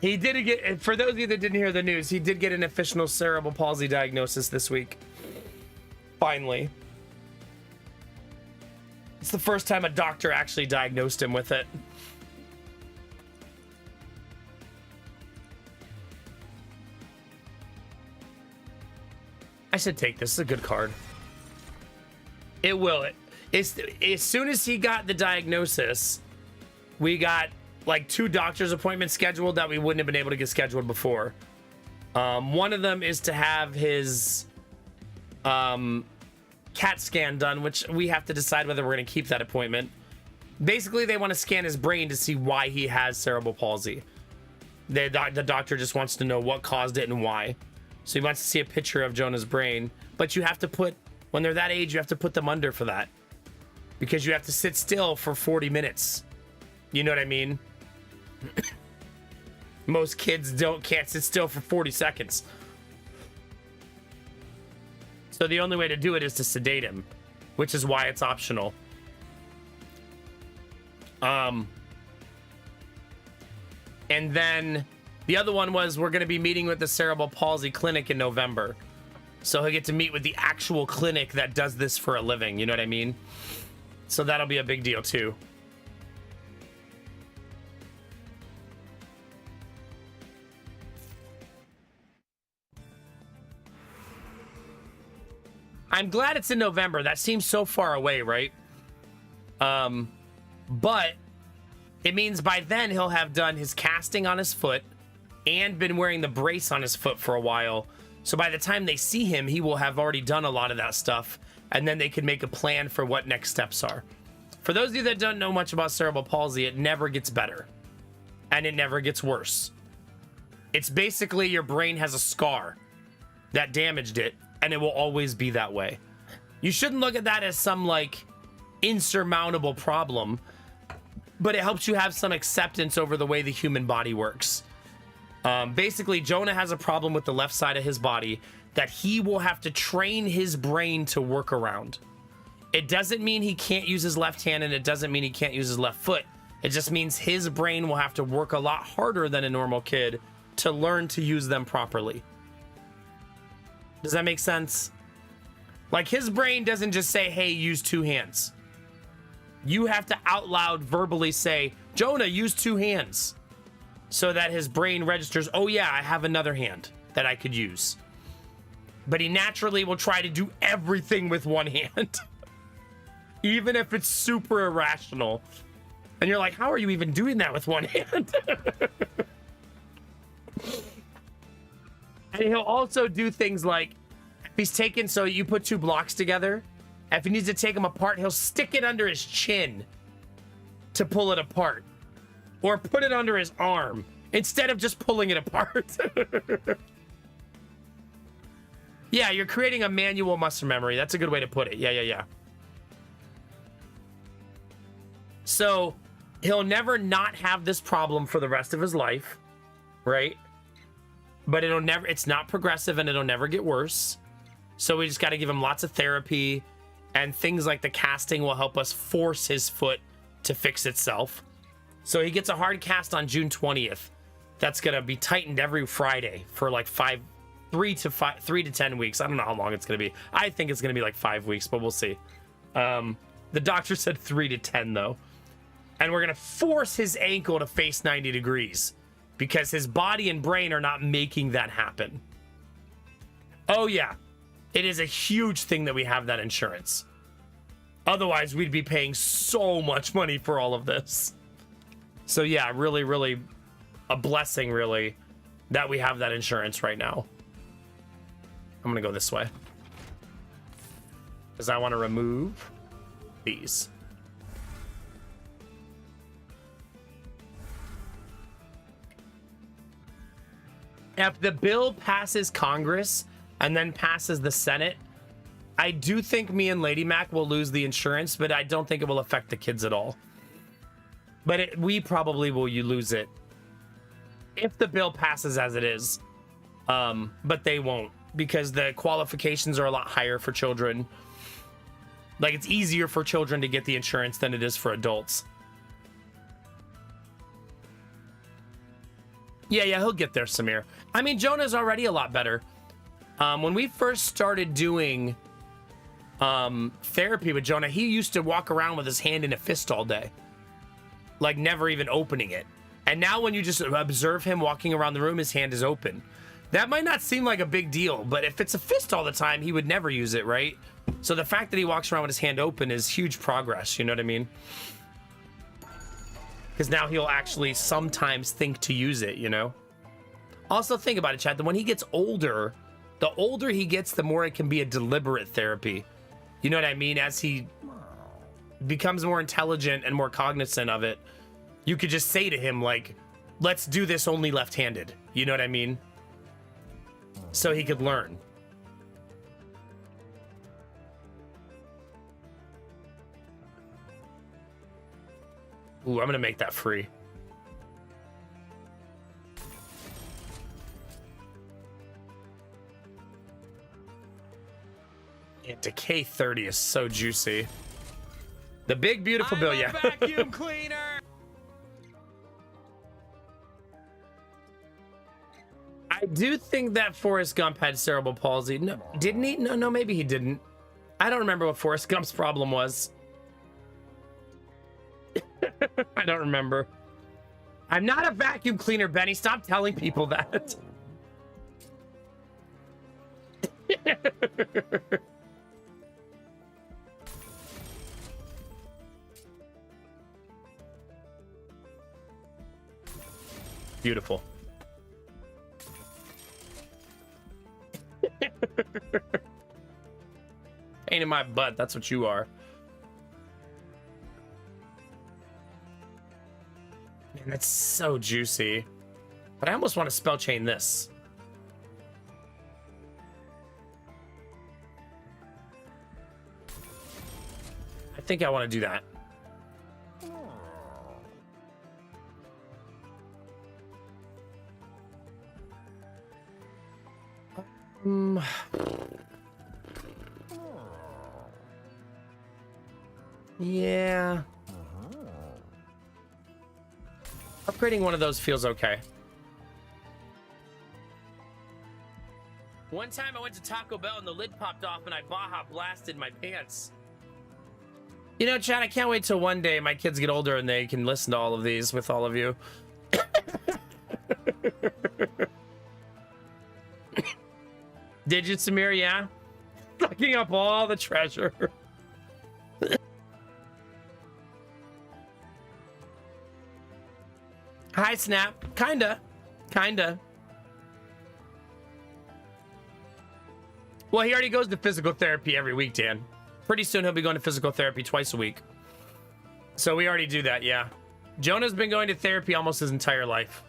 He did get, for those of you that didn't hear the news, he did get an official cerebral palsy diagnosis this week. Finally. It's the first time a doctor actually diagnosed him with it. I should take this. It's a good card. It will. As soon as he got the diagnosis, we got like 2 doctor's appointments scheduled that we wouldn't have been able to get scheduled before. One of them is to have his CAT scan done, which we have to decide whether we're going to keep that appointment. Basically, they want to scan his brain to see why he has cerebral palsy. The doctor just wants to know what caused it and why. So he wants to see a picture of Jonah's brain. But you have to put, when they're that age, you have to put them under for that. Because you have to sit still for 40 minutes. You know what I mean? Most kids can't sit still for 40 seconds. So the only way to do it is to sedate him, which is why it's optional. And then the other one was we're going to be meeting with the cerebral palsy clinic in November. So he'll get to meet with the actual clinic that does this for a living. You know what I mean? So that'll be a big deal too. I'm glad it's in November. That seems so far away, right? But it means by then he'll have done his casting on his foot and been wearing the brace on his foot for a while. So by the time they see him, he will have already done a lot of that stuff, and then they can make a plan for what next steps are. For those of you that don't know much about cerebral palsy, it never gets better, and it never gets worse. It's basically your brain has a scar that damaged it, and it will always be that way. You shouldn't look at that as some like insurmountable problem, but it helps you have some acceptance over the way the human body works. Basically, Jonah has a problem with the left side of his body that he will have to train his brain to work around. It doesn't mean he can't use his left hand, and it doesn't mean he can't use his left foot. It just means his brain will have to work a lot harder than a normal kid to learn to use them properly. Does that make sense? Like, his brain doesn't just say, hey, use 2 hands. You have to out loud verbally say, Jonah, use 2 hands. So that his brain registers, oh yeah, I have another hand that I could use. But he naturally will try to do everything with 1 hand. Even if it's super irrational. And you're like, how are you even doing that with one hand? And he'll also do things like, if he's taken, so you put two blocks together, if he needs to take them apart, he'll stick it under his chin to pull it apart. Or put it under his arm instead of just pulling it apart. Yeah, you're creating a manual muscle memory. That's a good way to put it. Yeah. So he'll never not have this problem for the rest of his life, right? But it's not progressive and it'll never get worse. So we just got to give him lots of therapy, and things like the casting will help us force his foot to fix itself. So he gets a hard cast on June 20th. That's going to be tightened every Friday for like 3 to 10 weeks. I don't know how long it's going to be. I think it's going to be like 5 weeks, but we'll see. The doctor said 3 to 10 though. And we're going to force his ankle to face 90 degrees because his body and brain are not making that happen. Oh yeah. It is a huge thing that we have that insurance. Otherwise, we'd be paying so much money for all of this. So yeah, really, really a blessing, really, that we have that insurance right now. I'm gonna go this way because I want to remove these. If the bill passes Congress and then passes the Senate, I do think me and Lady Mac will lose the insurance, but I don't think it will affect the kids at all. But we probably will lose it if the bill passes as it is. But they won't, because the qualifications are a lot higher for children. Like, it's easier for children to get the insurance than it is for adults. Yeah, he'll get there, Samir. I mean, Jonah's already a lot better. When we first started doing therapy with Jonah, he used to walk around with his hand in a fist all day, like never even opening it. And now when you just observe him walking around the room, his hand is open. That might not seem like a big deal, but if it's a fist all the time, he would never use it, right? So the fact that he walks around with his hand open is huge progress, you know what I mean? Because now he'll actually sometimes think to use it, you know? Also think about it, Chad, that when he gets older, the older he gets, the more it can be a deliberate therapy. You know what I mean? As he becomes more intelligent and more cognizant of it, you could just say to him, like, let's do this only left-handed. You know what I mean? So he could learn. Ooh, I'm gonna make that free. Yeah, Decay 30 is so juicy. The big beautiful bill, yeah. Vacuum cleaner. I do think that Forrest Gump had cerebral palsy. No, didn't he? No, maybe he didn't. I don't remember what Forrest Gump's problem was. I don't remember. I'm not a vacuum cleaner, Benny. Stop telling people that. Beautiful. Pain in my butt, that's what you are. Man, that's so juicy. But I almost want to spell chain this. I think I want to do that. Yeah. Upgrading one of those feels okay. One time I went to Taco Bell and the lid popped off and I Baja blasted my pants. You know, Chad, I can't wait till one day my kids get older and they can listen to all of these with all of you. Did you, Samir? Yeah? Sucking up all the treasure. Hi, Snap. Kinda. Kinda. Well, he already goes to physical therapy every week, Dan. Pretty soon he'll be going to physical therapy twice a week. So we already do that, yeah. Jonah's been going to therapy almost his entire life.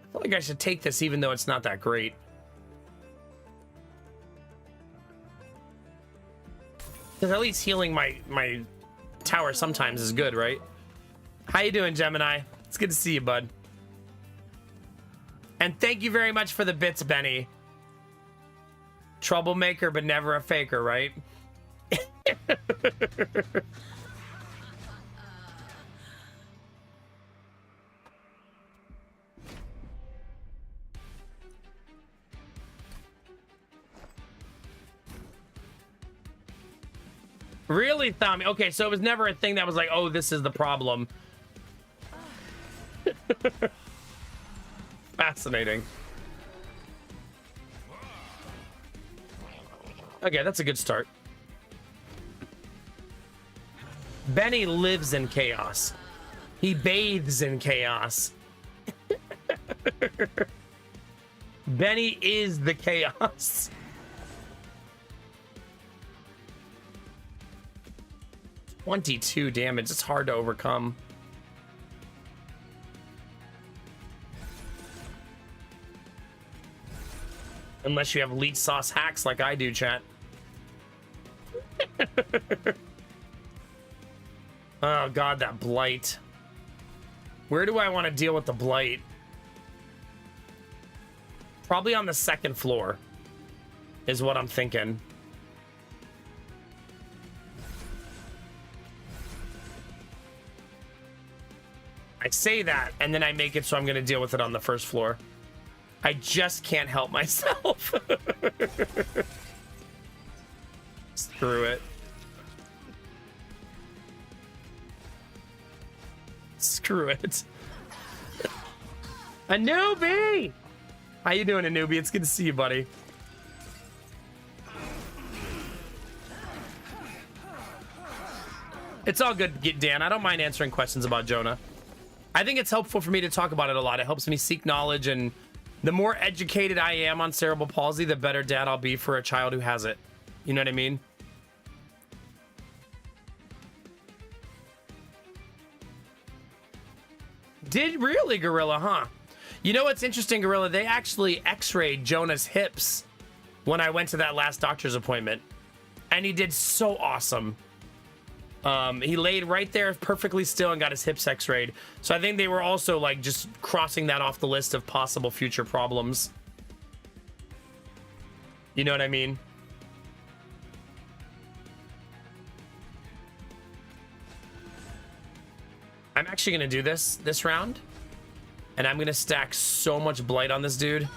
I feel like I should take this even though it's not that great. Because at least healing my tower sometimes is good, right? How you doing, Gemini? It's good to see you, bud. And thank you very much for the bits, Benny. Troublemaker, but never a faker, right? Really, Tommy? Okay, so it was never a thing that was like, oh, this is the problem. Fascinating. Okay, that's a good start. Benny lives in chaos. He bathes in chaos. Benny is the chaos. $22 damage. It's hard to overcome. Unless you have elite sauce hacks like I do, chat. Oh god, that blight. Where do I want to deal with the blight? Probably on the second floor is what I'm thinking. I say that, and then I make it so I'm going to deal with it on the first floor. I just can't help myself. Screw it. Screw it. A newbie! How you doing, a newbie? It's good to see you, buddy. It's all good, Dan. I don't mind answering questions about Jonah. I think it's helpful for me to talk about it a lot. It helps me seek knowledge, and the more educated I am on cerebral palsy, the better dad I'll be for a child who has it. You know what I mean? Did really, Gorilla, huh? You know what's interesting, Gorilla? They actually x-rayed Jonah's hips when I went to that last doctor's appointment. And he did so awesome. He laid right there perfectly still and got his hips x-rayed. So I think they were also like just crossing that off the list of possible future problems. You know what I mean? I'm actually going to do this round. And I'm going to stack so much blight on this dude.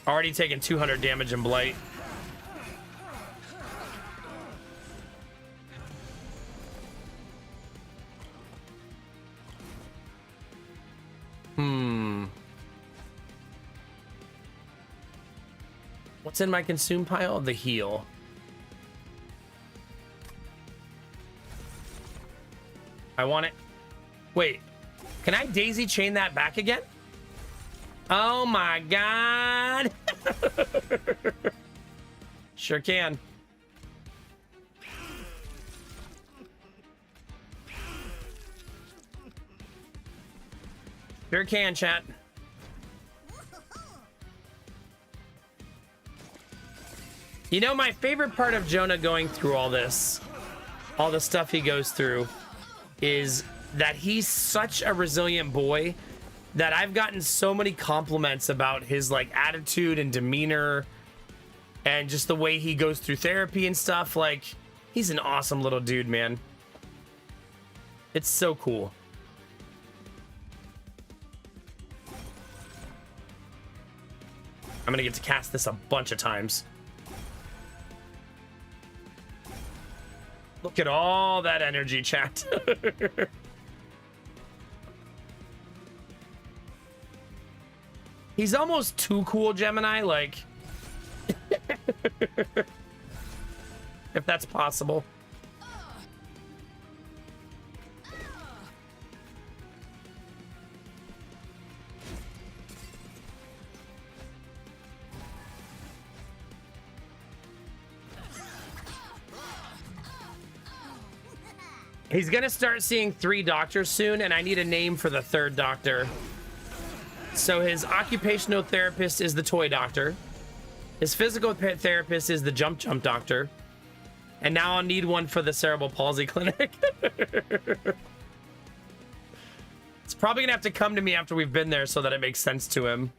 Already taken 200 damage in blight. What's in my consume pile? The heal. I want it. Wait, can I daisy chain that back again? Oh my god. Sure can. Sure can, chat. You know, my favorite part of Jonah going through all this, all the stuff he goes through, is that he's such a resilient boy that I've gotten so many compliments about his like attitude and demeanor and just the way he goes through therapy and stuff. Like, he's an awesome little dude, man. It's so cool. I'm gonna get to cast this a bunch of times. Look at all that energy, chat. He's almost too cool, Gemini, like... if that's possible. He's gonna start seeing 3 doctors soon, and I need a name for the 3rd doctor. So his occupational therapist is the toy doctor. His physical therapist is the jump doctor. And now I'll need one for the cerebral palsy clinic. It's probably gonna have to come to me after we've been there so that it makes sense to him.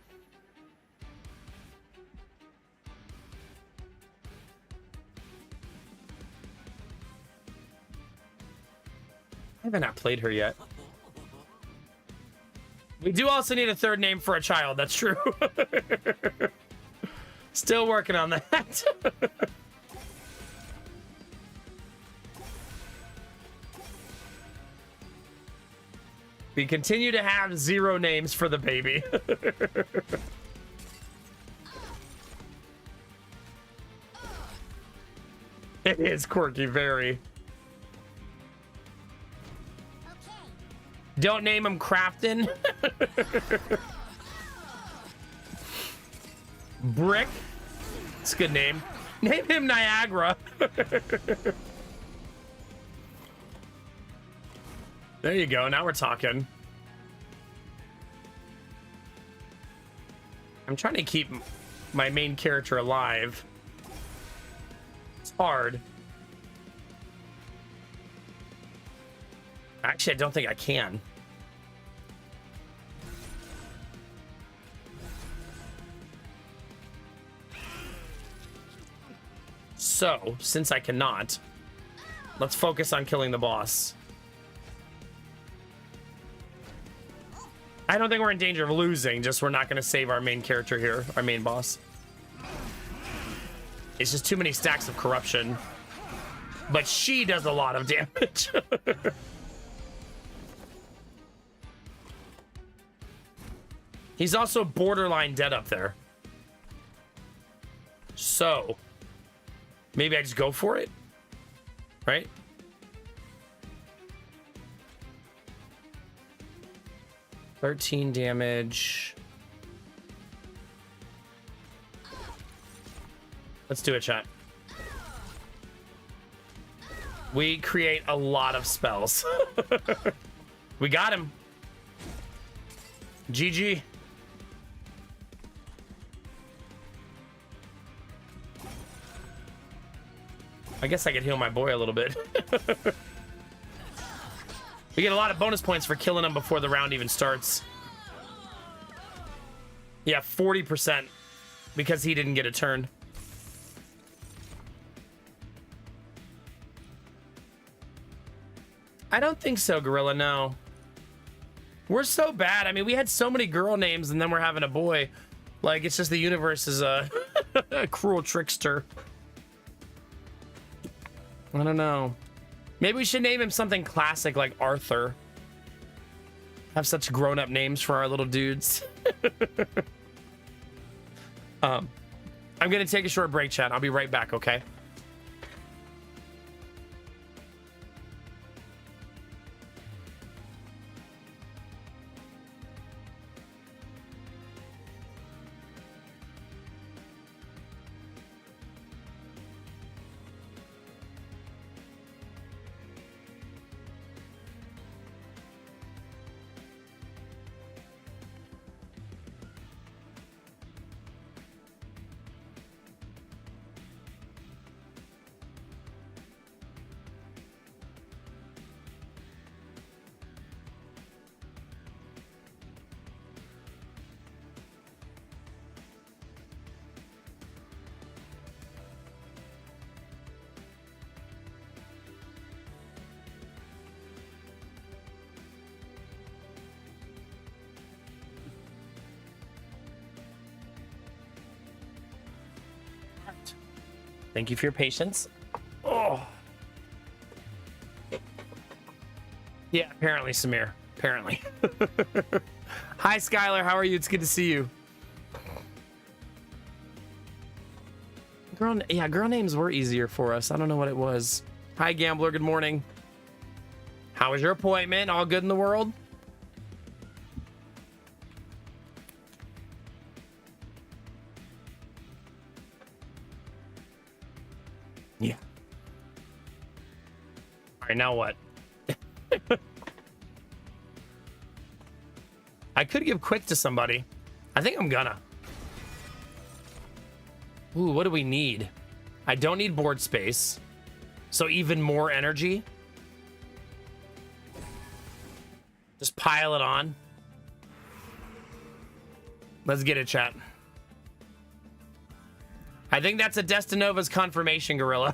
I haven't not played her yet. We do also need a 3rd name for a child. That's true. Still working on that. We continue to have 0 names for the baby. It is quirky, very. Don't name him Crafton. Brick. It's a good name. Name him Niagara. There you go. Now we're talking. I'm trying to keep my main character alive. It's hard. Actually, I don't think I can. So, since I cannot, let's focus on killing the boss. I don't think we're in danger of losing, just we're not going to save our main character here, our main boss. It's just too many stacks of corruption. But she does a lot of damage. He's also borderline dead up there. So, maybe I just go for it? Right? $13 damage. Let's do it, chat. We create a lot of spells. We got him. GG. I guess I could heal my boy a little bit. We get a lot of bonus points for killing him before the round even starts. Yeah, 40% because he didn't get a turn. I don't think so, Gorilla, no. We're so bad. I mean, we had so many girl names and then we're having a boy. Like, it's just the universe is a cruel trickster. I don't know. Maybe we should name him something classic like Arthur. Have such grown-up names for our little dudes. I'm gonna take a short break, chat. I'll be right back, okay? Thank you for your patience. Oh. Yeah, apparently, Samir. Apparently. Hi, Skylar. How are you? It's good to see you. Girl names were easier for us. I don't know what it was. Hi, Gambler. Good morning. How was your appointment? All good in the world? Yeah. All right, now what? I could give quick to somebody. I think I'm gonna. Ooh, what do we need? I don't need board space. So even more energy. Just pile it on. Let's get it, chat. I think that's a Destinova's confirmation, Gorilla.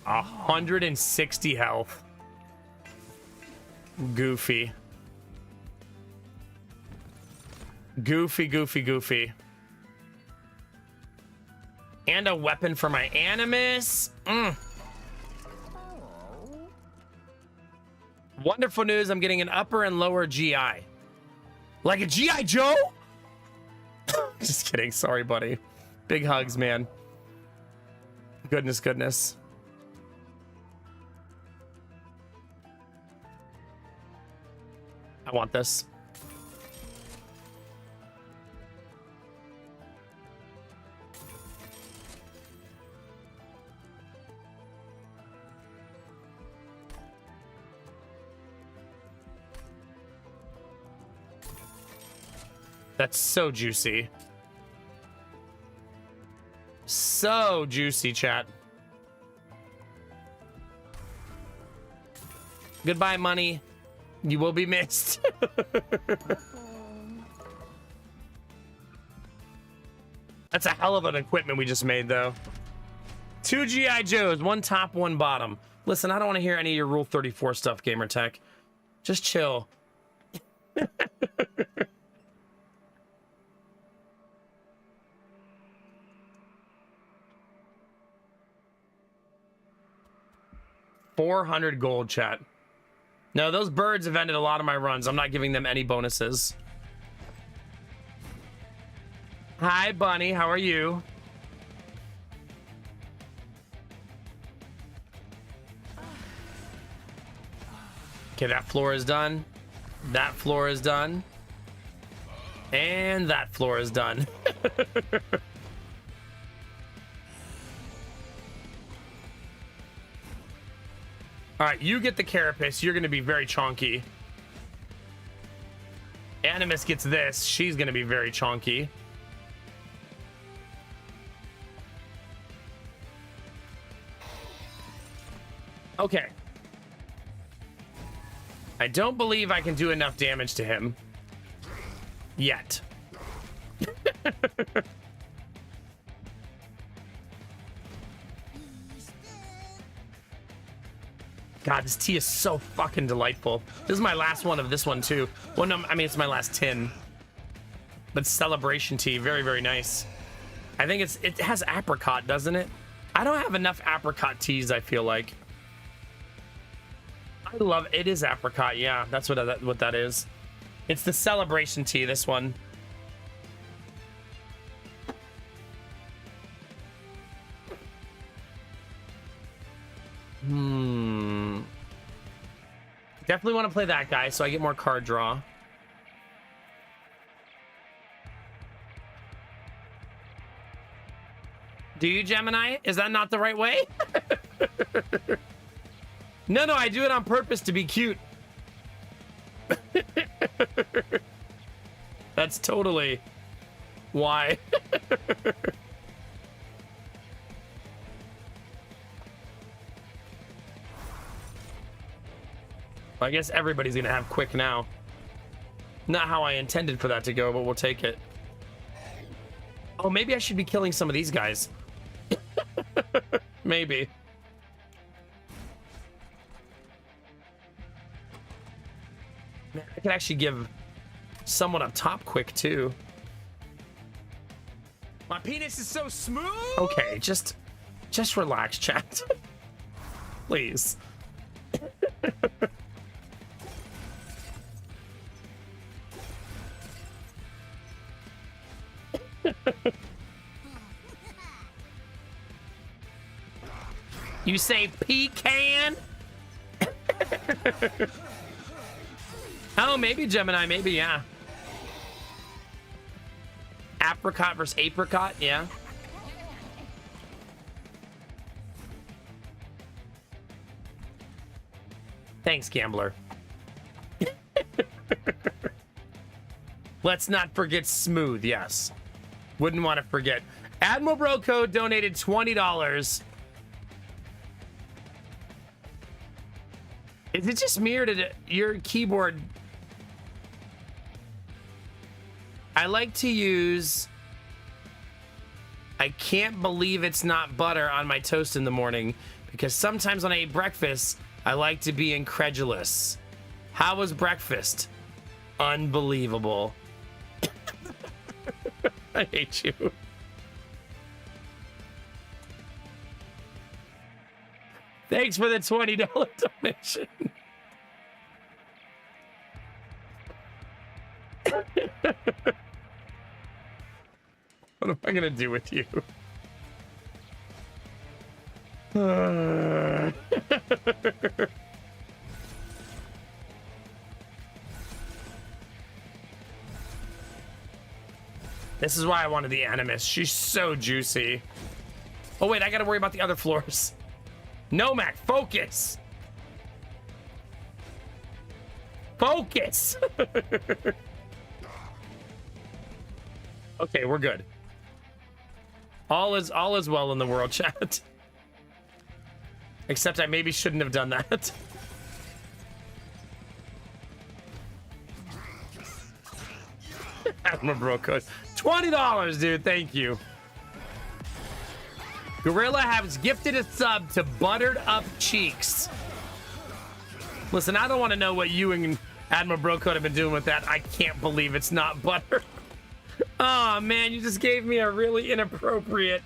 A 160 health. Goofy. Goofy. And a weapon for my Animus. Wonderful news, I'm getting an upper and lower GI. Like a GI Joe? Just kidding, sorry, buddy. Big hugs, man. Goodness. I want this. That's so juicy. So juicy, chat. Goodbye, money. You will be missed. That's a hell of an equipment we just made, though. 2 GI Joes, 1 top, 1 bottom. Listen, I don't want to hear any of your Rule 34 stuff, Gamertech. Just chill. $400 gold, chat. No, those birds have ended a lot of my runs. I'm not giving them any bonuses. Hi, Bunny. How are you? Okay, that floor is done. That floor is done. And that floor is done. All right, you get the carapace. You're going to be very chonky. Animus gets this. She's going to be very chonky. Okay. I don't believe I can do enough damage to him. Yet. God, this tea is so fucking delightful. This is my last one of this one, too. Well, no, I mean, it's my last tin. But celebration tea, very, very nice. I think it has apricot, doesn't it? I don't have enough apricot teas, I feel like. I love it. It is apricot, yeah. That's what that is. It's the celebration tea, this one. Definitely want to play that guy so I get more card draw. Do you, Gemini? Is that not the right way? No, I do it on purpose to be cute. That's totally why. I guess everybody's gonna have quick now. Not how I intended for that to go, but we'll take it. Oh, maybe I should be killing some of these guys. Maybe. Man, I could actually give someone up top quick, too. My penis is so smooth! Okay, just relax, chat. Please. You say pecan? Oh, maybe Gemini, maybe, yeah. Apricot versus apricot, yeah. Thanks, gambler. Let's not forget smooth, yes. Wouldn't want to forget. Admiral Bro Code donated $20. Is it just me or did your keyboard? I like to use I can't believe it's not butter on my toast in the morning because sometimes when I eat breakfast, I like to be incredulous. How was breakfast? Unbelievable. I hate you. Thanks for the $20 donation. What am I gonna do with you? This is why I wanted the Animus. She's so juicy. Oh wait, I gotta worry about the other floors. Nomak, focus. Focus. Okay, we're good. All is well in the world, chat. Except I maybe shouldn't have done that. Admiral Bro Code. $20, dude. Thank you. Gorilla has gifted a sub to Buttered Up Cheeks. Listen, I don't want to know what you and Admiral Bro Code have been doing with that. I can't believe it's not butter. Oh, man, you just gave me a really inappropriate...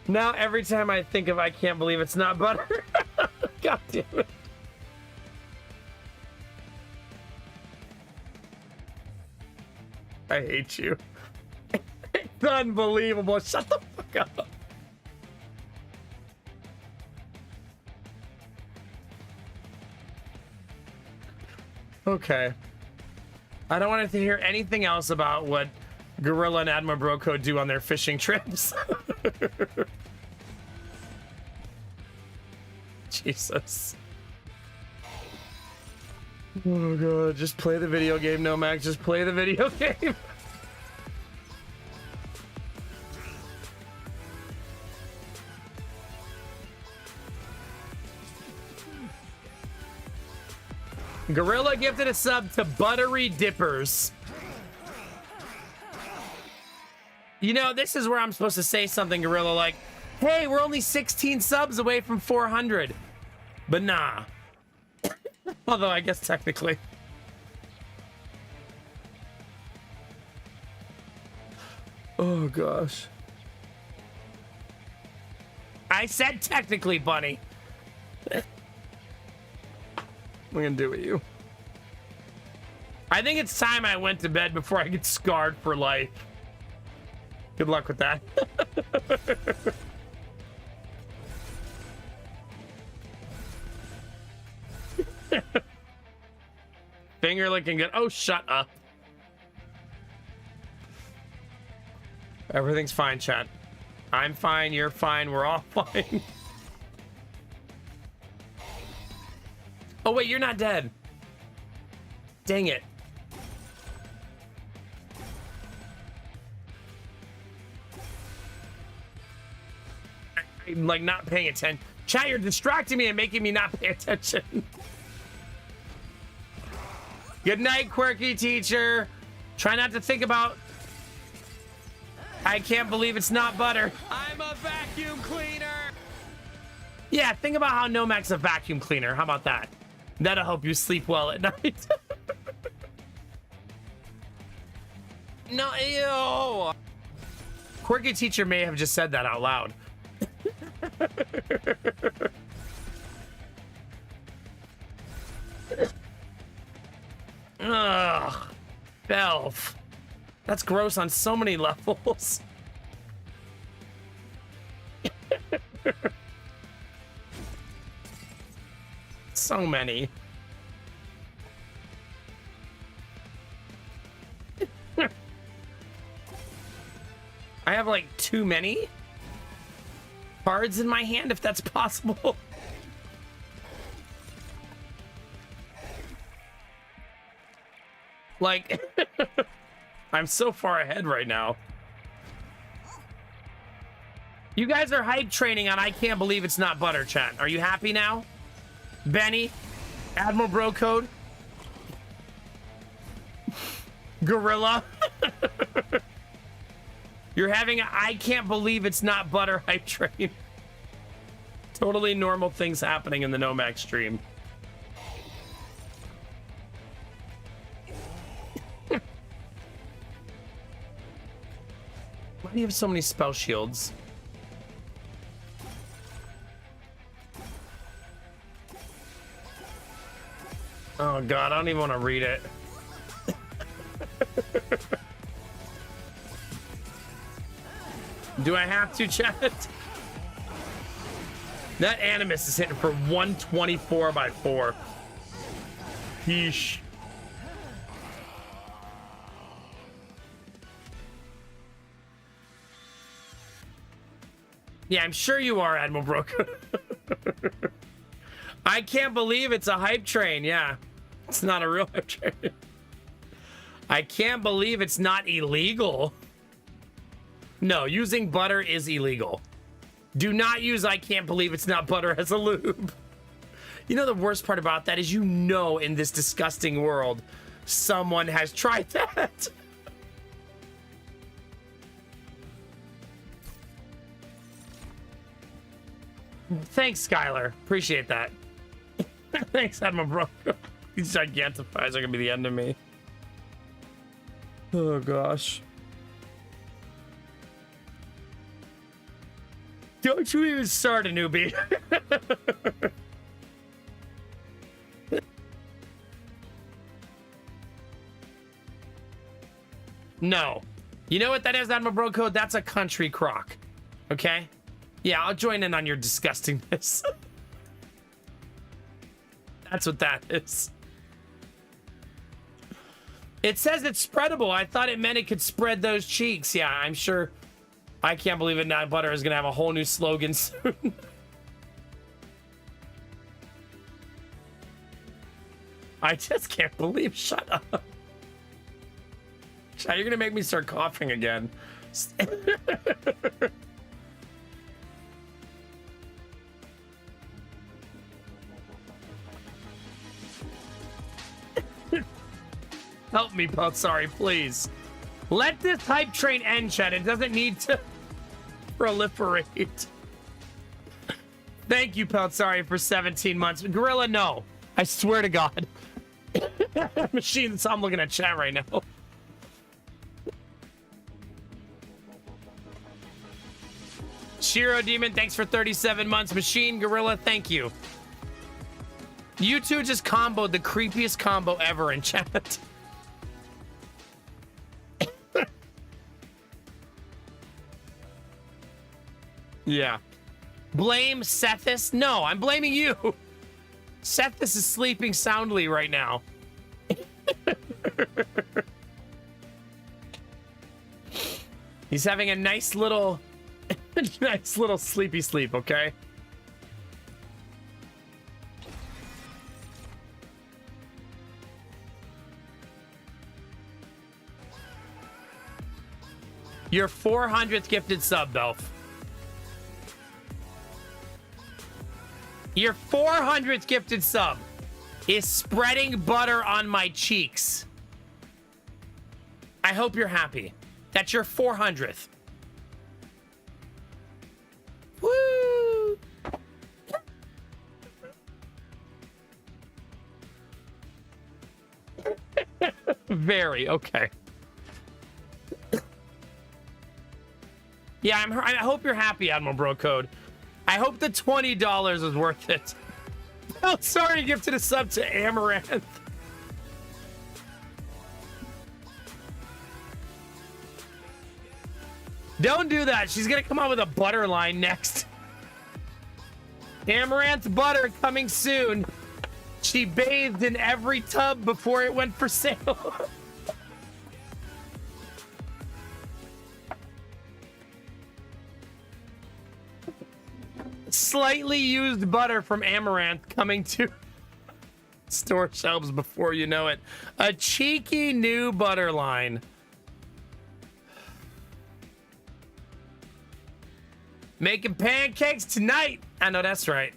Now, every time I think of I can't believe it's not butter. God damn it. I hate you. It's unbelievable. Shut the fuck up. Okay. I don't want to hear anything else about what Gorilla and Admiral Bro Code do on their fishing trips. Jesus. Oh god, just play the video game, Nomax. Just play the video game. Gorilla gifted a sub to Buttery Dippers. You know, this is where I'm supposed to say something, Gorilla, like, hey, we're only 16 subs away from 400. But nah. Although, I guess technically. Oh, gosh. I said technically, bunny. What am I gonna do with you? I think it's time I went to bed before I get scarred for life. Good luck with that. Finger looking good. Oh, shut up. Everything's fine, chat. I'm fine, you're fine, we're all fine. Oh, wait, you're not dead. Dang it. I'm, like, not paying attention. Chat, you're distracting me and making me not pay attention. Good night, quirky teacher. Try not to think about... I can't believe it's not butter. I'm a vacuum cleaner. Yeah, think about how Nomak's a vacuum cleaner. How about that? That'll help you sleep well at night. No, ew. Quirky teacher may have just said that out loud. Ugh. Belf. That's gross on so many levels. So many. I have like too many cards in my hand, if that's possible. Like, I'm so far ahead right now. You guys are hype training on I can't believe it's not butter, chat. Are you happy now? Benny, Admiral Bro Code, Gorilla. You're having a I can't believe it's not butter hype train. Totally normal things happening in the Nomax stream. Why do you have so many spell shields? Oh god, I don't even want to read it. Do I have to, chat? That Animus is hitting for 124 by 4. Yeesh. Yeah, I'm sure you are, Admiral Broker. I can't believe it's a hype train. Yeah, it's not a real hype train. I can't believe it's not illegal. No, using butter is illegal. Do not use I can't believe it's not butter as a lube. You know the worst part about that is you know in this disgusting world someone has tried that. Thanks, Skylar. Appreciate that. Thanks, Admiral Bro. These gigantifies are gonna be the end of me. Oh gosh. Don't you even start a newbie. No. You know what that is, Admiral Bro Code? That's a country crock. Okay? Yeah, I'll join in on your disgustingness. That's what that is. It says it's spreadable. I thought it meant it could spread those cheeks. Yeah, I'm sure. I can't believe it. Not butter is going to have a whole new slogan soon. I just can't believe. Shut up. You're going to make me start coughing again. Help me, Sorry, please. Let this hype train end, chat. It doesn't need to proliferate. Thank you, Sorry, for 17 months. Gorilla, no. I swear to God. Machine, that's how I'm looking at chat right now. Shiro Demon, thanks for 37 months. Machine, Gorilla, thank you. You two just comboed the creepiest combo ever in chat. Yeah. Blame Sethis? No, I'm blaming you. Sethis is sleeping soundly right now. He's having a nice little sleepy sleep, okay? Your 400th gifted sub, Belf. Your 400th gifted sub is spreading butter on my cheeks. I hope you're happy. That's your 400th. Woo! Very, okay. Yeah, I hope you're happy, Admiral Bro Code. I hope the $20 is worth it. Oh, sorry, gifted a sub to Amaranth. Don't do that. She's gonna come out with a butter line next. Amaranth butter coming soon. She bathed in every tub before it went for sale. Slightly used butter from Amaranth coming to store shelves before you know it. A cheeky new butter line. Making pancakes tonight. I know that's right.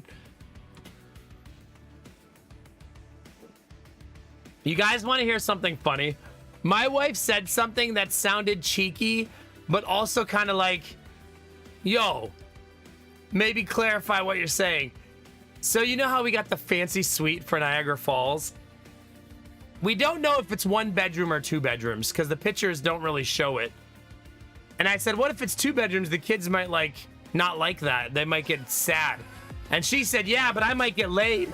You guys want to hear something funny? My wife said something that sounded cheeky, but also kind of like, yo, maybe clarify what you're saying. So you know how we got the fancy suite for Niagara Falls? We don't know if it's 1 bedroom or 2 bedrooms because the pictures don't really show it. And I said, what if it's 2 bedrooms? The kids might not like that. They might get sad. And she said, yeah, but I might get laid.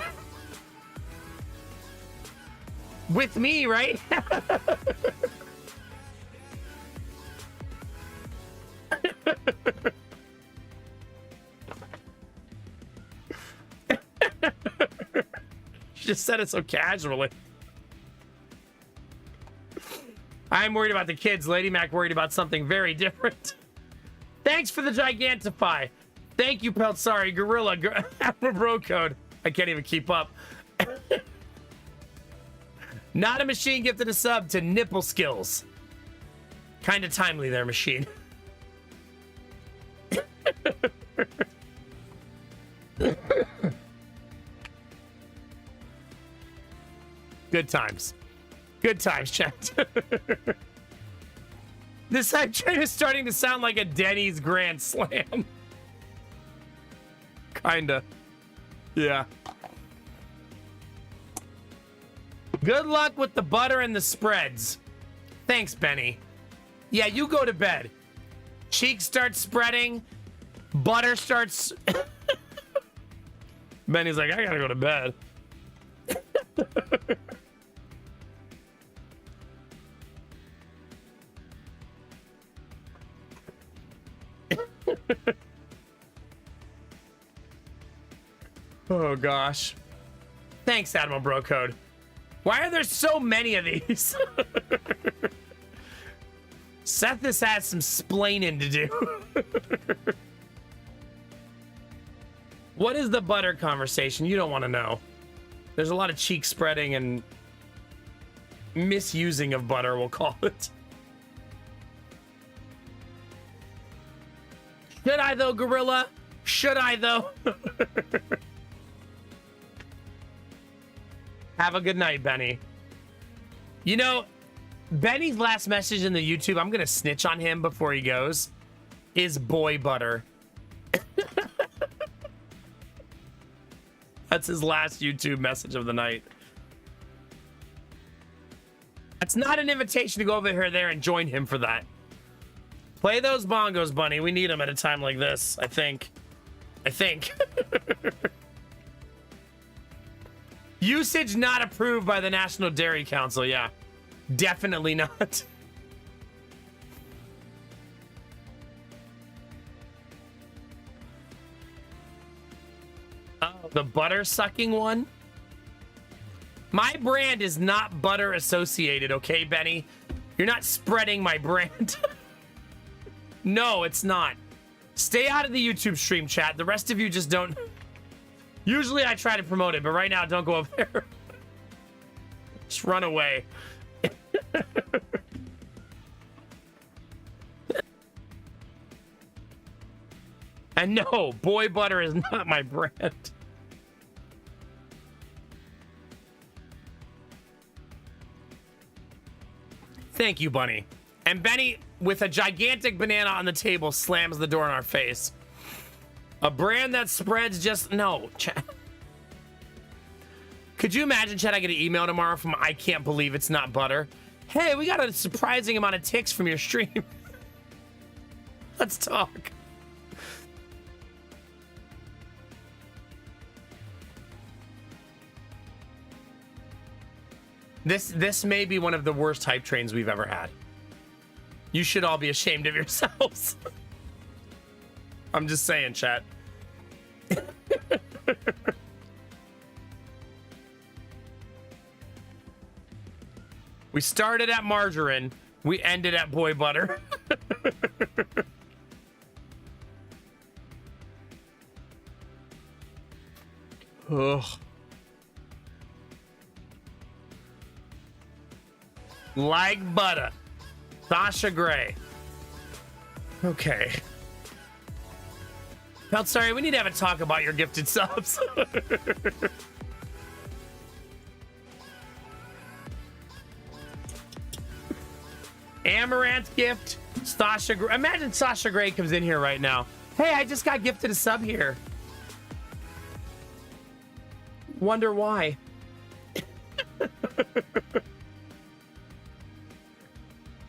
With me, right? She just said it so casually. I'm worried about the kids. Lady Mac worried about something very different. Thanks for the Gigantify. Thank you, Peltsari, Gorilla, Bro Code. I can't even keep up. Not a Machine gifted a sub to Nipple Skills. Kind of timely there, Machine. Good times. Good times, chat. This hype train is starting to sound like a Denny's Grand Slam. Kinda. Yeah. Good luck with the butter and the spreads. Thanks, Benny. Yeah, you go to bed. Cheeks start spreading. Butter starts... Benny's like, I gotta go to bed. Oh, gosh. Thanks, Admiral Bro Code. Why are there so many of these? Seth has had some splaining to do. What is the butter conversation? You don't want to know. There's a lot of cheek spreading and misusing of butter, we'll call it. Should I, though, Gorilla? Should I, though? Have a good night, Benny. You know, Benny's last message in the YouTube, I'm going to snitch on him before he goes, is boy butter. That's his last YouTube message of the night. That's not an invitation to go over here there and join him for that. Play those bongos, Bunny. We need them at a time like this, I think. Usage not approved by the National Dairy Council. Yeah, definitely not. Oh, the butter sucking one. My brand is not butter associated, okay, Benny? You're not spreading my brand. No, it's not. Stay out of the YouTube stream, chat. The rest of you just don't. Usually I try to promote it, but right now don't go over there. Just run away. And no, boy butter is not my brand. Thank you, Bunny. And Benny, with a gigantic banana on the table, slams the door in our face. A brand that spreads just... No, chat. Could you imagine, chat, I get an email tomorrow from I can't believe it's not butter? Hey, we got a surprising amount of ticks from your stream. Let's talk. This may be one of the worst hype trains we've ever had. You should all be ashamed of yourselves. I'm just saying, chat. We started at margarine. We ended at boy butter. Ugh. Like butter. Sasha Grey. Okay. Pelt, sorry, we need to have a talk about your gifted subs. Amaranth gift. Sasha Grey. Imagine Sasha Grey comes in here right now. Hey, I just got gifted a sub here. Wonder why.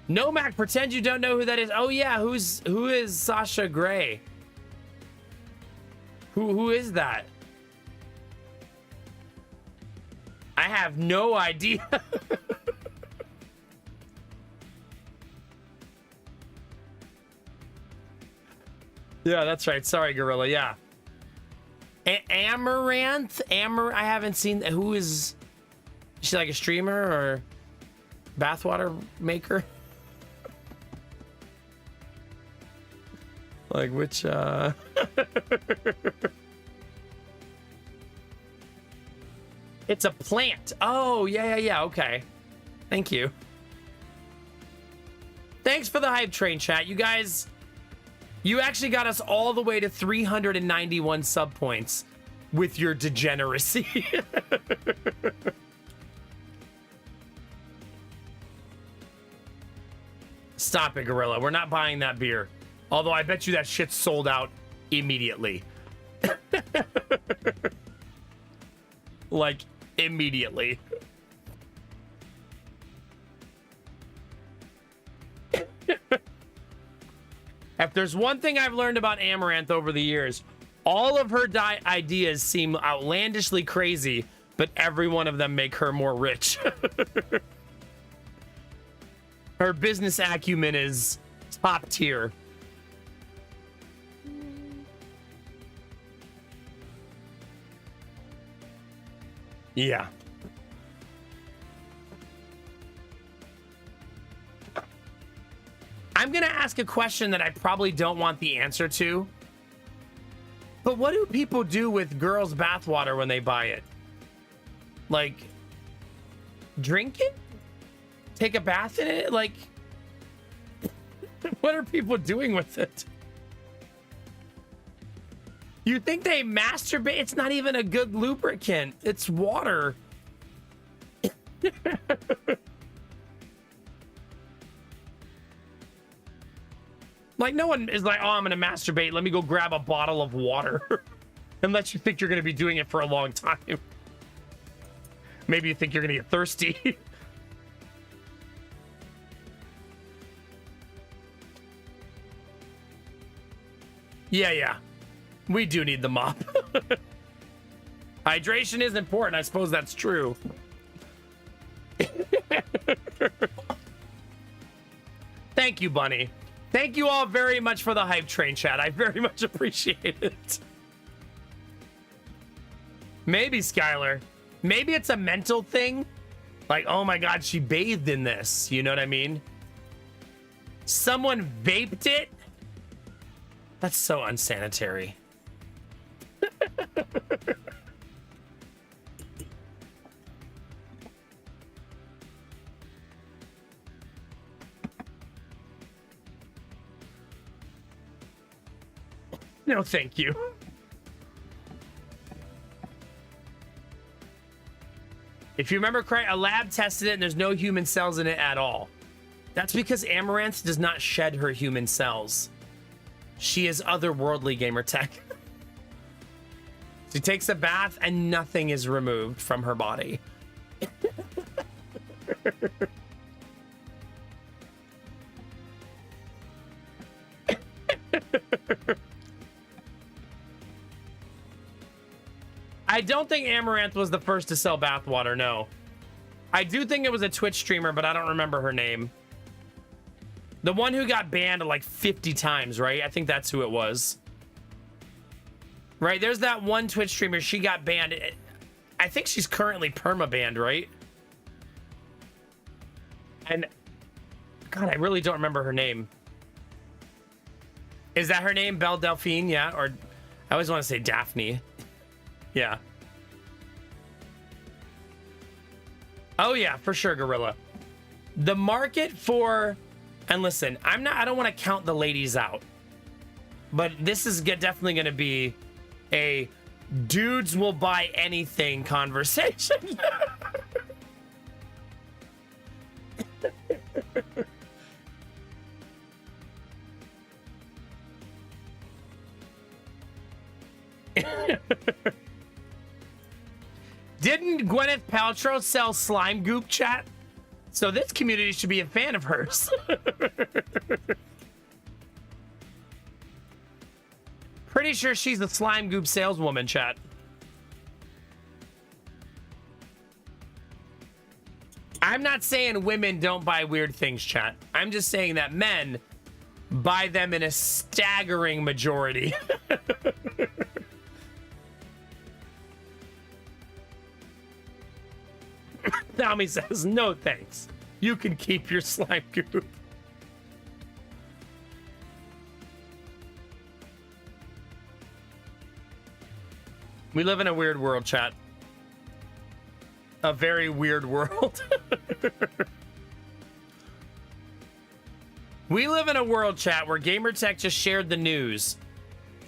No, Mac, pretend you don't know who that is. Oh yeah, who is Sasha Grey? Who is that? I have no idea. Yeah, that's right. Sorry, Gorilla. Yeah. Amaranth? I haven't seen. Who is she, like a streamer or bathwater maker? Like which It's a plant. Oh, yeah. Okay. Thank you. Thanks for the hype train, chat. You guys, you actually got us all the way to 391 sub points with your degeneracy. Stop it, Gorilla. We're not buying that beer. Although I bet you that shit's sold out immediately. Like, immediately. If there's one thing I've learned about Amaranth over the years, all of her ideas seem outlandishly crazy, but every one of them make her more rich. Her business acumen is top tier. Yeah. I'm gonna ask a question that I probably don't want the answer to. But what do people do with girls' bathwater when they buy it? Like, drink it? Take a bath in it? Like, what are people doing with it? You think they masturbate? It's not even a good lubricant. It's water. Like, no one is like, oh, I'm going to masturbate. Let me go grab a bottle of water. Unless you think you're going to be doing it for a long time. Maybe you think you're going to get thirsty. Yeah. We do need the mop. Hydration is important. I suppose that's true. Thank you, Bunny. Thank you all very much for the hype train, chat. I very much appreciate it. Maybe, Skylar. Maybe it's a mental thing. Like, oh my God, she bathed in this. You know what I mean? Someone vaped it? That's so unsanitary. No, thank you. If you remember correct, a lab tested it and there's no human cells in it at all. That's because Amaranth does not shed her human cells. She is otherworldly, gamer tech. She takes a bath and nothing is removed from her body. I don't think Amaranth was the first to sell bathwater, no. I do think it was a Twitch streamer, but I don't remember her name. The one who got banned like 50 times, right? I think that's who it was. Right, there's that one Twitch streamer, she got banned. I think she's currently perma-banned, right? And, God, I really don't remember her name. Is that her name, Belle Delphine? Yeah, or I always want to say Daphne. Yeah. Oh yeah, for sure, Gorilla. The market for, and listen, I don't want to count the ladies out, but this is definitely going to be a dudes will buy anything conversation. Didn't Gwyneth Paltrow sell slime goop, chat? So this community should be a fan of hers. Pretty sure she's the slime goop saleswoman, chat. I'm not saying women don't buy weird things, chat. I'm just saying that men buy them in a staggering majority. Tommy says, no thanks. You can keep your slime goop. We live in a weird world, chat. A very weird world. We live in a world, chat, where Gamertech just shared the news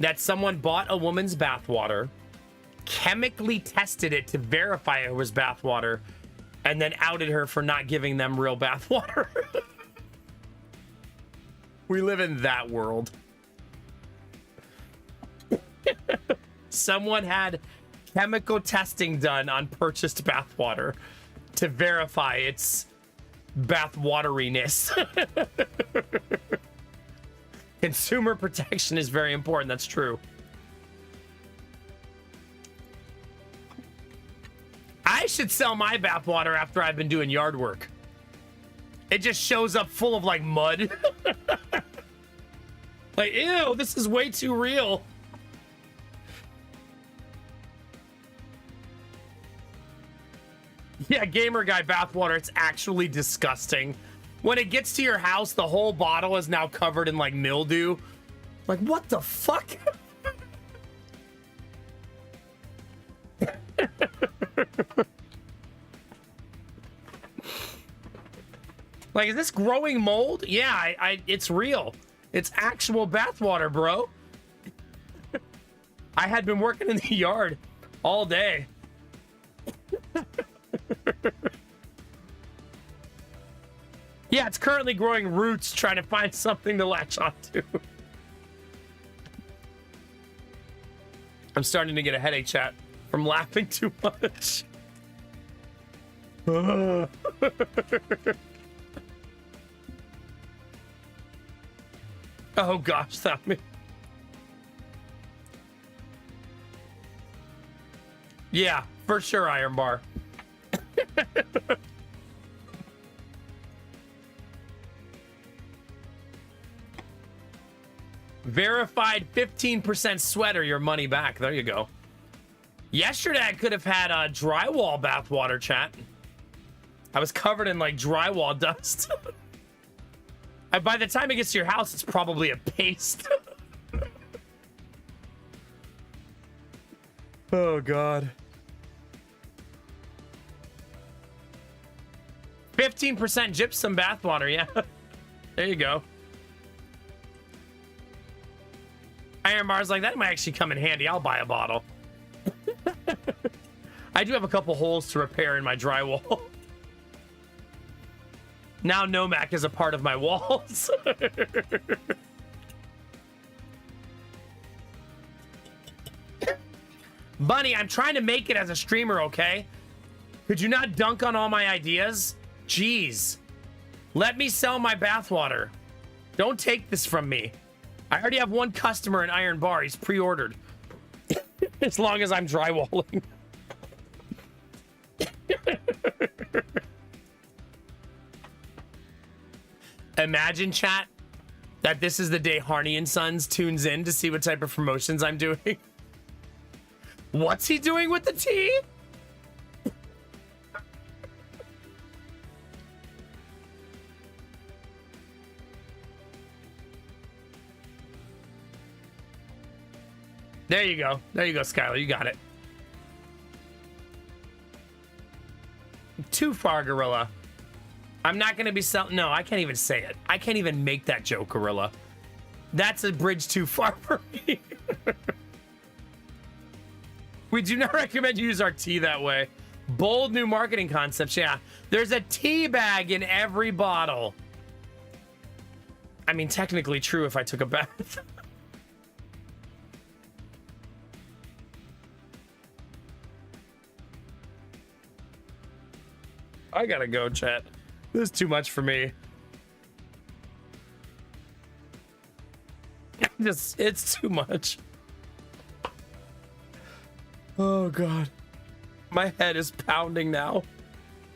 that someone bought a woman's bathwater, chemically tested it to verify it was bathwater, and then outed her for not giving them real bathwater. We live in that world. Someone had chemical testing done on purchased bathwater to verify its bathwateriness. Consumer protection is very important. That's true. I should sell my bathwater after I've been doing yard work. It just shows up full of like mud. Like, ew, this is way too real. Yeah, Gamer Guy bathwater, it's actually disgusting. When it gets to your house, the whole bottle is now covered in like mildew. Like, what the fuck? Like, is this growing mold? Yeah, it's real. It's actual bathwater, bro. I had been working in the yard all day. Yeah, it's currently growing roots trying to find something to latch onto. I'm starting to get a headache, chat, from laughing too much. Oh gosh, that me. Yeah, for sure, Iron Bar. Verified 15% sweater, your money back. There you go. Yesterday, I could have had a drywall bathwater, chat. I was covered in like drywall dust. And by the time it gets to your house, it's probably a paste. Oh, God. 15% gypsum bathwater, yeah. There you go. Iron Bar's like, that might actually come in handy. I'll buy a bottle. I do have a couple holes to repair in my drywall. Now Nomac is a part of my walls. Bunny, I'm trying to make it as a streamer, okay? Could you not dunk on all my ideas? Jeez. Let me sell my bathwater. Don't take this from me. I already have one customer in Iron Bar. He's pre-ordered. As long as I'm drywalling. Imagine, chat, that this is the day Harney and Sons tunes in to see what type of promotions I'm doing. What's he doing with the tea? There you go. There you go, Skylar. You got it. Too far, Gorilla. I'm not going to be selling. No, I can't even say it. I can't even make that joke, Gorilla. That's a bridge too far for me. We do not recommend you use our tea that way. Bold new marketing concepts. Yeah. There's a tea bag in every bottle. I mean, technically true if I took a bath. I gotta go, chat. This is too much for me. It's too much. Oh, God. My head is pounding now.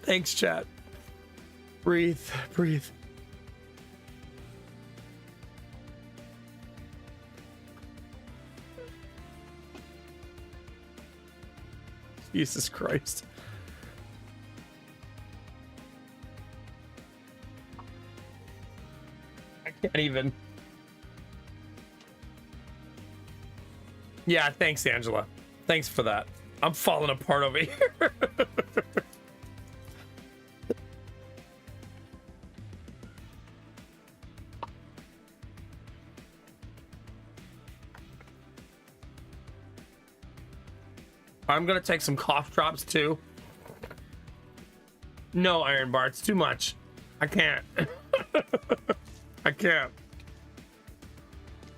Thanks, chat. Breathe, breathe. Jesus Christ. I can't even. Yeah, thanks, Angela. Thanks for that. I'm falling apart over here. I'm gonna take some cough drops too. No, Iron Bar, it's too much. I can't. I can't.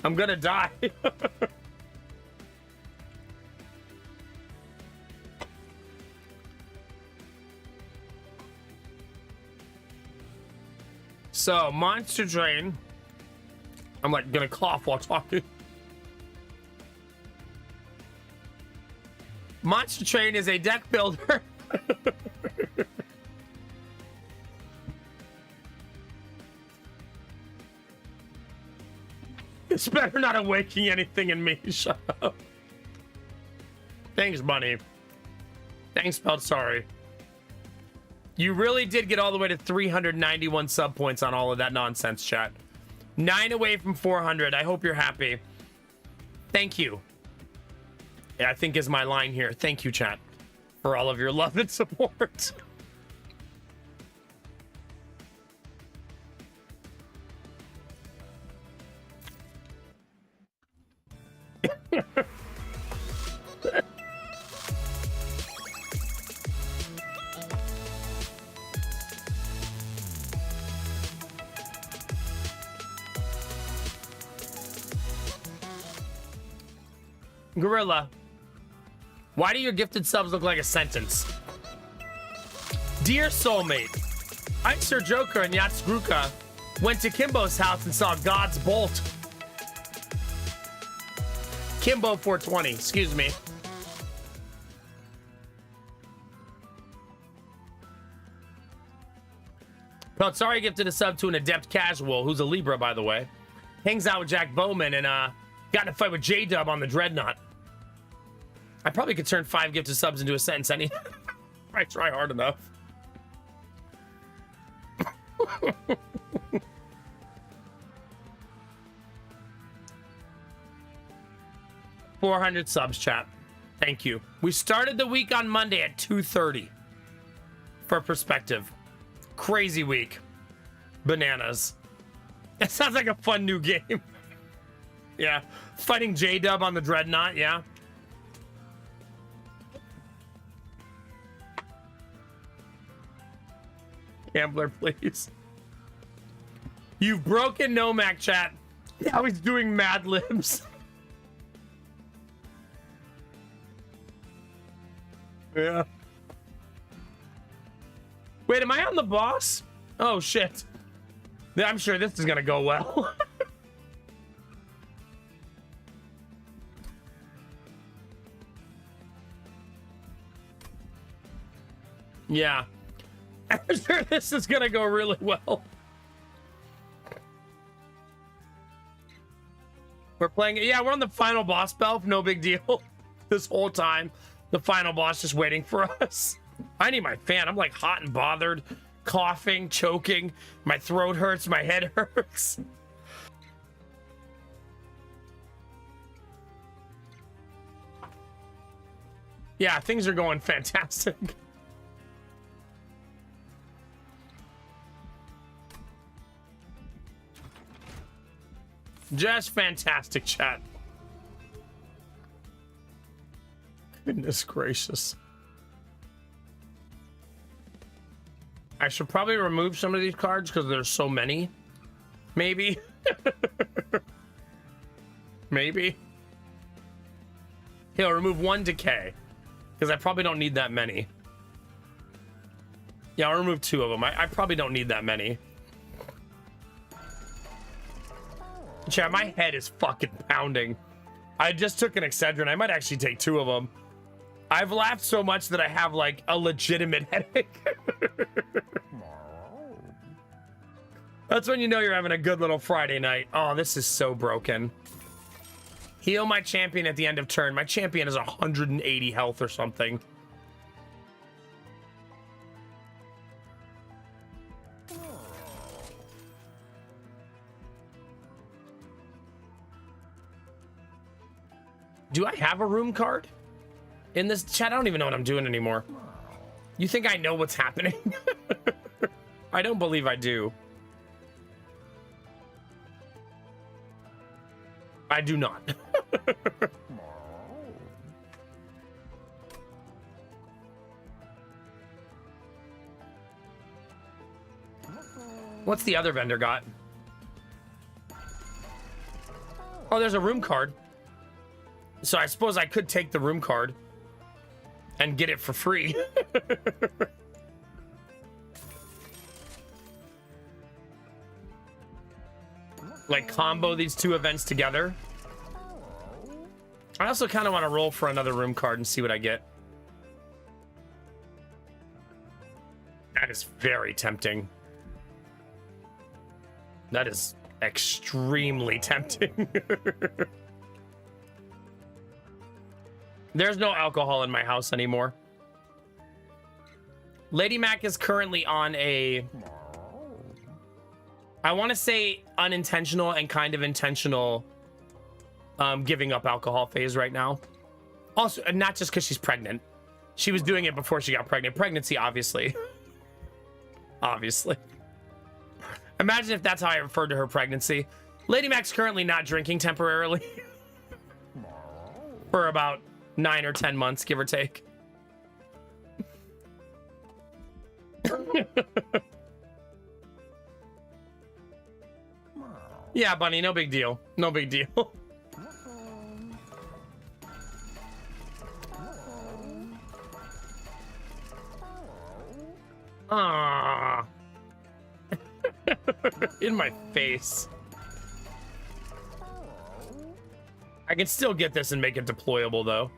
I'm gonna die. So, Monster Train. I'm like gonna cough while talking. Monster Train is a deck builder. It's better not awakening anything in me. Shut up. Thanks, Bunny. Thanks, spelled sorry. You really did get all the way to 391 sub points on all of that nonsense, chat. 9 away from 400. I hope you're happy. Thank you. Yeah, I think is my line here. Thank you, chat, for all of your love and support. Gorilla, why do your gifted subs look like a sentence? Dear soulmate, I, Sir Joker and Yatsuruka went to Kimbo's house and saw God's bolt. Kimbo 420, excuse me. Peltzari gifted a sub to an adept casual, who's a Libra, by the way. Hangs out with Jack Bowman and got in a fight with J-Dub on the Dreadnought. I probably could turn 5 gifted subs into a sentence any. I try hard enough. $400 subs, chat. Thank you. We started the week on Monday at 2:30. For perspective. Crazy week. Bananas. That sounds like a fun new game. Yeah. Fighting J-Dub on the Dreadnought, yeah. Gambler, please. You've broken Nomak, chat. Now he's doing Mad Libs. Yeah. Wait, am I on the boss? Oh, shit. I'm sure this is gonna go well. Yeah. I'm sure this is gonna go really well. We're playing it. Yeah, we're on the final boss, Belf. No big deal. This whole time, the final boss just waiting for us. I need my fan. I'm like hot and bothered, coughing, choking. My throat hurts. My head hurts. Yeah, things are going fantastic. Just fantastic, chat. Goodness gracious. I should probably remove some of these cards because there's so many. Maybe. Maybe. Here, I'll remove one decay. Because I probably don't need that many. Yeah, I'll remove 2 of them. I probably don't need that many. Chat, my head is fucking pounding. I just took an Excedrin. I might actually take 2 of them. I've laughed so much that I have like a legitimate headache. That's when you know you're having a good little Friday night. Oh, this is so broken. Heal my champion at the end of turn. My champion is 180 health or something. Do I have a room card in this chat? I don't even know what I'm doing anymore. You think I know what's happening? I don't believe I do. I do not. What's the other vendor got? Oh, there's a room card. So I suppose I could take the room card and get it for free. Like combo these 2 events together. I also kind of want to roll for another room card and see what I get. That is very tempting. That is extremely tempting. There's no alcohol in my house anymore. Lady Mac is currently on a... I want to say unintentional and kind of intentional giving up alcohol phase right now. Also, not just because she's pregnant. She was doing it before she got pregnant. Pregnancy, obviously. Obviously. Imagine if that's how I referred to her pregnancy. Lady Mac's currently not drinking temporarily. For about 9 or 10 months, give or take. Yeah, Bunny, no big deal. No big deal. Ah. In my face. I can still get this and make it deployable, though.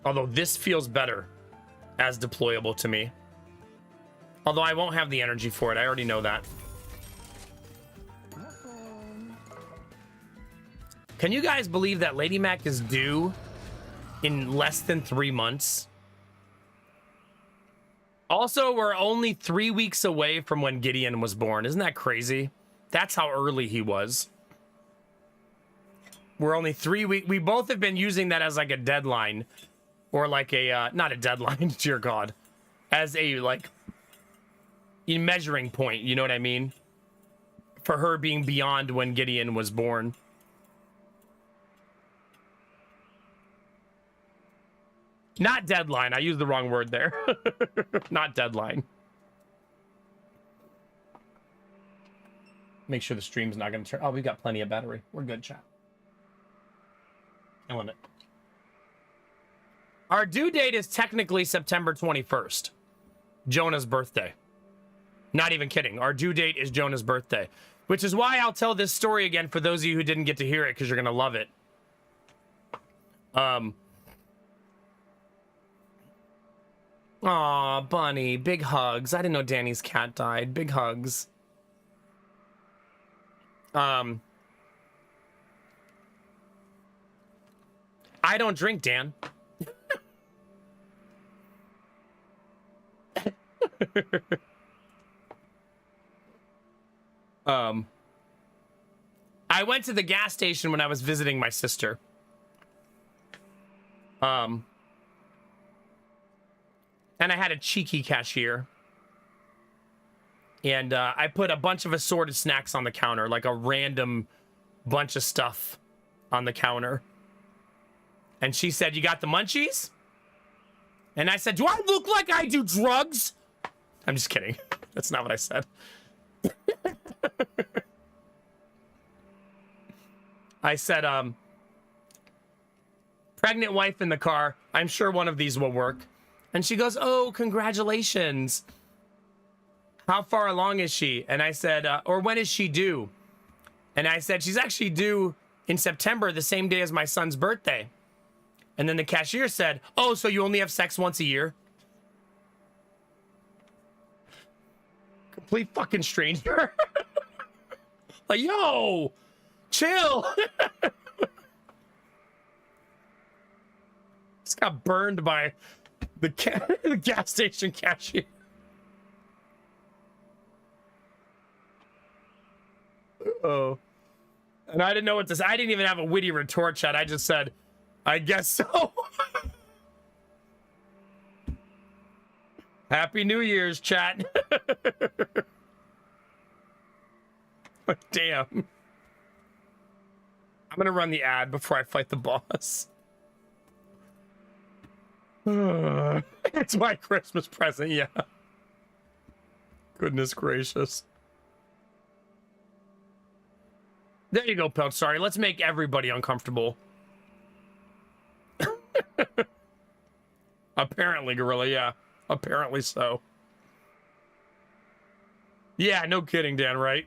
Although this feels better as deployable to me. Although I won't have the energy for it. I already know that. Can you guys believe that Lady Mac is due in less than 3 months? Also, we're only 3 weeks away from when Gideon was born. Isn't that crazy? That's how early he was. We're only 3 weeks. We both have been using that as like a deadline. Or like a, not a deadline, dear God. As a, like, measuring point, you know what I mean? For her being beyond when Gideon was born. Not deadline. I used the wrong word there. Not deadline. Make sure the stream's not going to turn. Oh, we've got plenty of battery. We're good, chat. I love it. Our due date is technically September 21st. Jonah's birthday. Not even kidding. Our due date is Jonah's birthday. Which is why I'll tell this story again for those of you who didn't get to hear it, because you're going to love it. Aw, Bunny, big hugs. I didn't know Danny's cat died. Big hugs. I don't drink, Dan. I went to the gas station when I was visiting my sister. And I had a cheeky cashier. And I put a bunch of assorted snacks on the counter, like a random bunch of stuff on the counter. And she said, "You got the munchies?" And I said, "Do I look like I do drugs?" I'm just kidding. That's not what I said. I said, "Pregnant wife in the car. I'm sure one of these will work." And she goes, "Oh, congratulations. How far along is she?" And I said, "Or when is she due?" And I said, "She's actually due in September, the same day as my son's birthday." And then the cashier said, "Oh, so you only have sex once a year?" Complete fucking stranger. Like, yo, chill. Just got burned by the gas station cashier. Oh. And I didn't know what to say. I didn't even have a witty retort, chat. I just said, "I guess so." Happy New Year's, chat. Damn. I'm gonna run the ad before I fight the boss. It's my Christmas present, yeah. Goodness gracious. There you go, Pelt. Sorry, let's make everybody uncomfortable. Apparently, Gorilla, yeah. Apparently so. Yeah, no kidding, Dan, right?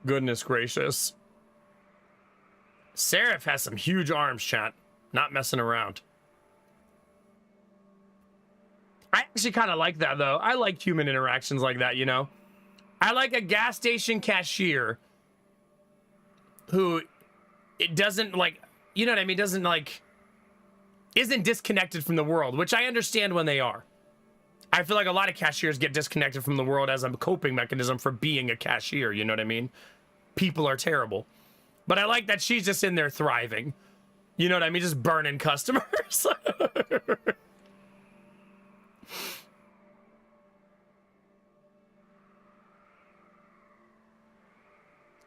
Goodness gracious. Seraph has some huge arms, chat. Not messing around. I actually kind of like that, though. I like human interactions like that, you know? I like a gas station cashier who it doesn't, like, you know what I mean? Doesn't, like, isn't disconnected from the world, which I understand when they are. I feel like a lot of cashiers get disconnected from the world as a coping mechanism for being a cashier, you know what I mean? People are terrible. But I like that she's just in there thriving. You know what I mean? Just burning customers.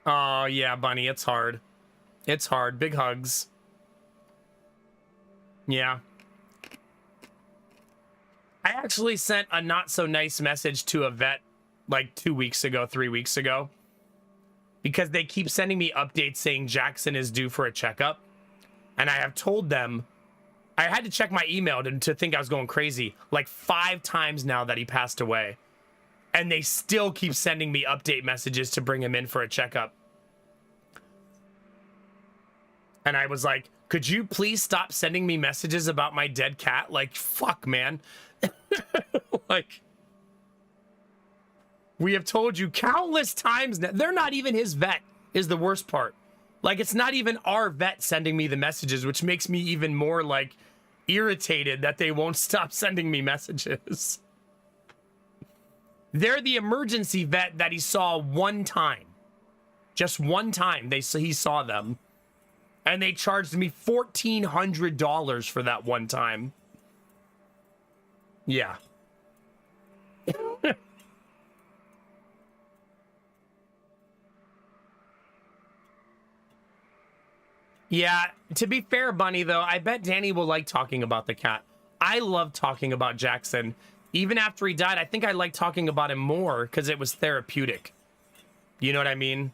Oh, yeah, Bunny, it's hard. It's hard. Big hugs. Yeah. I actually sent a not so nice message to a vet like 2 weeks ago, 3 weeks ago, because they keep sending me updates saying Jackson is due for a checkup. And I have told them, I had to check my email to think I was going crazy like 5 times now that he passed away. And they still keep sending me update messages to bring him in for a checkup. And I was like, could you please stop sending me messages about my dead cat? Like, fuck, man. Like, we have told you countless times now. They're not even his vet, is the worst part. Like, it's not even our vet sending me the messages, which makes me even more, like, irritated that they won't stop sending me messages. They're the emergency vet that he saw one time. Just one time he saw them. And they charged me $1,400 for that one time. Yeah. Yeah, to be fair, Bunny, though, I bet Danny will like talking about the cat. I love talking about Jackson. Even after he died, I think I like talking about him more because it was therapeutic. You know what I mean?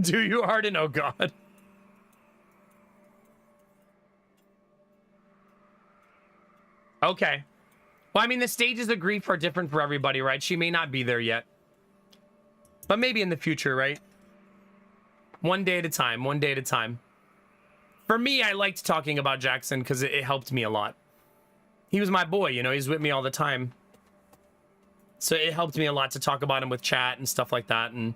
Do you, Arden? Oh, God. Okay. Well, I mean, the stages of grief are different for everybody, right? She may not be there yet. But maybe in the future, right? One day at a time. One day at a time. For me, I liked talking about Jackson because it helped me a lot. He was my boy, you know, he's with me all the time. So it helped me a lot to talk about him with chat and stuff like that. And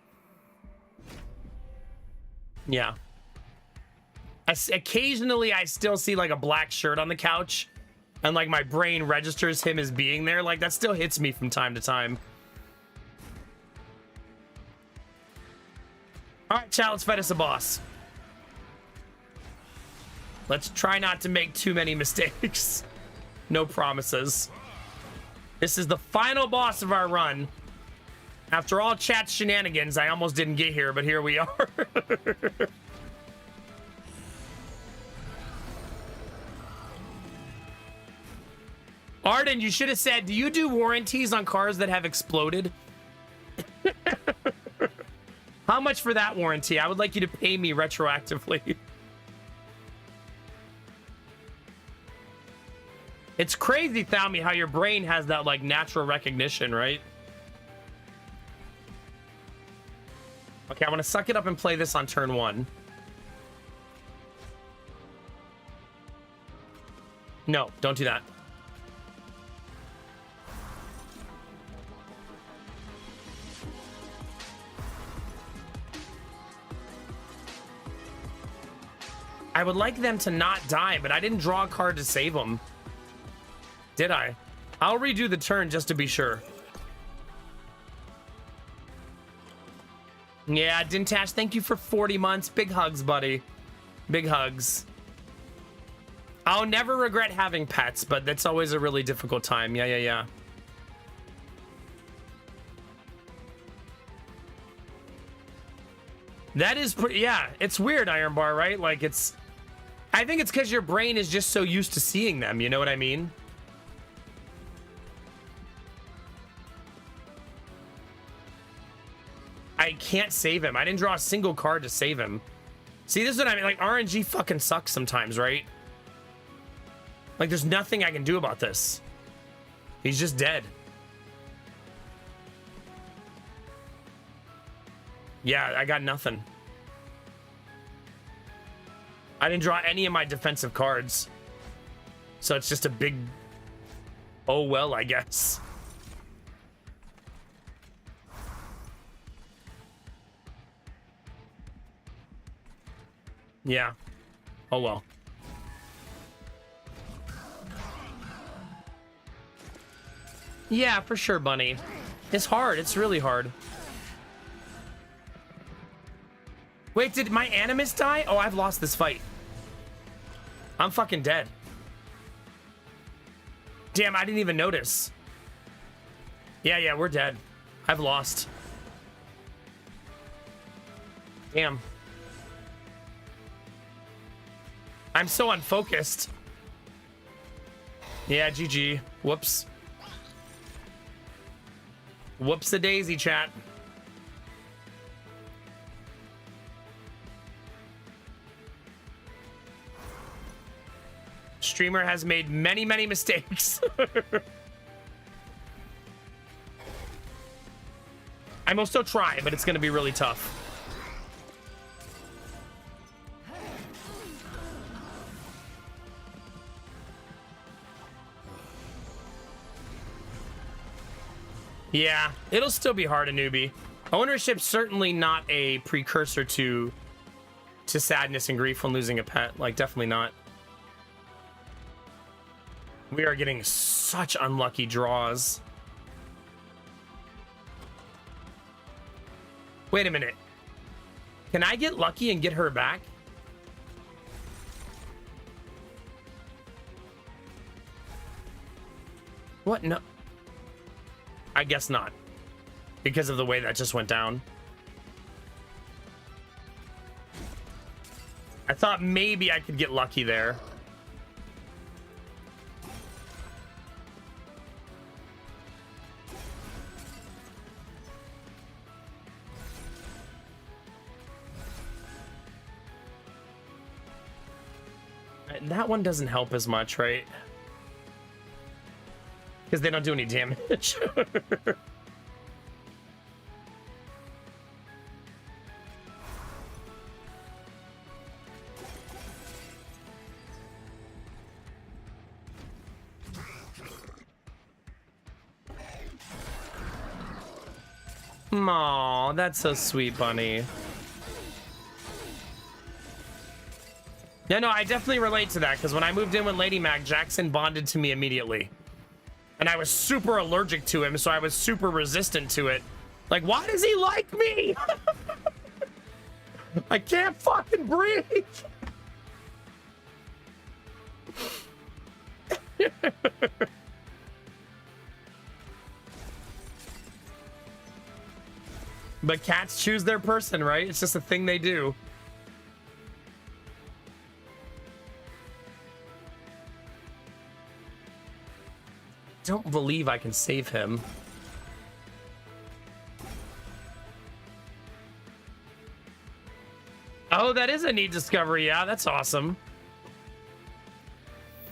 yeah. Occasionally, I still see like a black shirt on the couch. And like my brain registers him as being there. Like that still hits me from time to time. All right, chat, let's fight us a boss. Let's try not to make too many mistakes. No promises. This is the final boss of our run. After all chat's shenanigans, I almost didn't get here, but here we are. Arden, you should have said, do you do warranties on cars that have exploded? How much for that warranty? I would like you to pay me retroactively. It's crazy, Thalmy, how your brain has that, like, natural recognition, right? Okay, I want to suck it up and play this on turn 1. No, don't do that. I would like them to not die, but I didn't draw a card to save them. Did I? I'll redo the turn just to be sure. Yeah, Dintash, thank you for 40 months. Big hugs, buddy. Big hugs. I'll never regret having pets, but that's always a really difficult time. Yeah. That is pretty, yeah, it's weird, Iron Bar, right? Like, it's, I think it's because your brain is just so used to seeing them, you know what I mean? I can't save him. I didn't draw a single card to save him. See, this is what I mean. Like, RNG fucking sucks sometimes, right? Like, there's nothing I can do about this. He's just dead. Yeah, I got nothing. I didn't draw any of my defensive cards. So it's just a big... oh, well, I guess. Yeah. Oh, well. Yeah, for sure, Bunny. It's hard. It's really hard. Wait, did my Animus die? Oh, I've lost this fight. I'm fucking dead. Damn, I didn't even notice. Yeah, we're dead. I've lost. Damn. I'm so unfocused. Yeah, GG. Whoops. Whoops-a-daisy, chat. Streamer has made many, many mistakes. I will still try, but it's going to be really tough. Yeah, it'll still be hard, a newbie. Ownership's certainly not a precursor to sadness and grief when losing a pet. Like, definitely not. We are getting such unlucky draws. Wait a minute. Can I get lucky and get her back? What? No. I guess not. Because of the way that just went down. I thought maybe I could get lucky there. That one doesn't help as much, right? Because they don't do any damage. Aw, that's so sweet, Bunny. Yeah, no, I definitely relate to that, because when I moved in with Lady Mac, Jackson bonded to me immediately. And I was super allergic to him, so I was super resistant to it. Like, why does he like me? I can't fucking breathe. But cats choose their person, right? It's just a thing they do. Don't believe I can save him. Oh, that is a neat discovery. Yeah, that's awesome.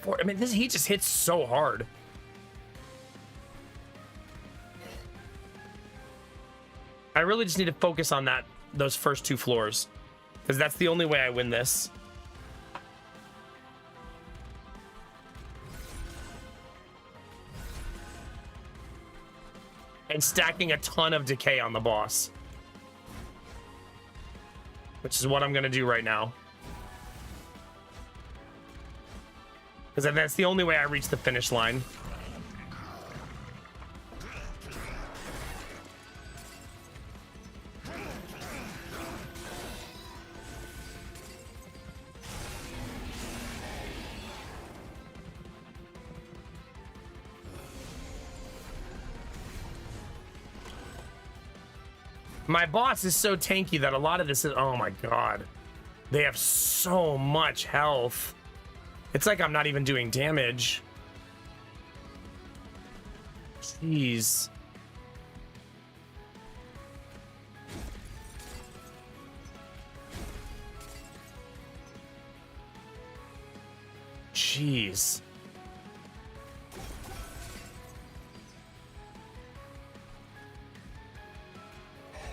I mean, he just hits so hard. I really just need to focus on those first 2 floors, because that's the only way I win this. And stacking a ton of decay on the boss, which is what I'm gonna do right now, because that's the only way I reach the finish line. My boss is so tanky that a lot of this is, oh my god, they have so much health. It's like I'm not even doing damage. Jeez. Jeez.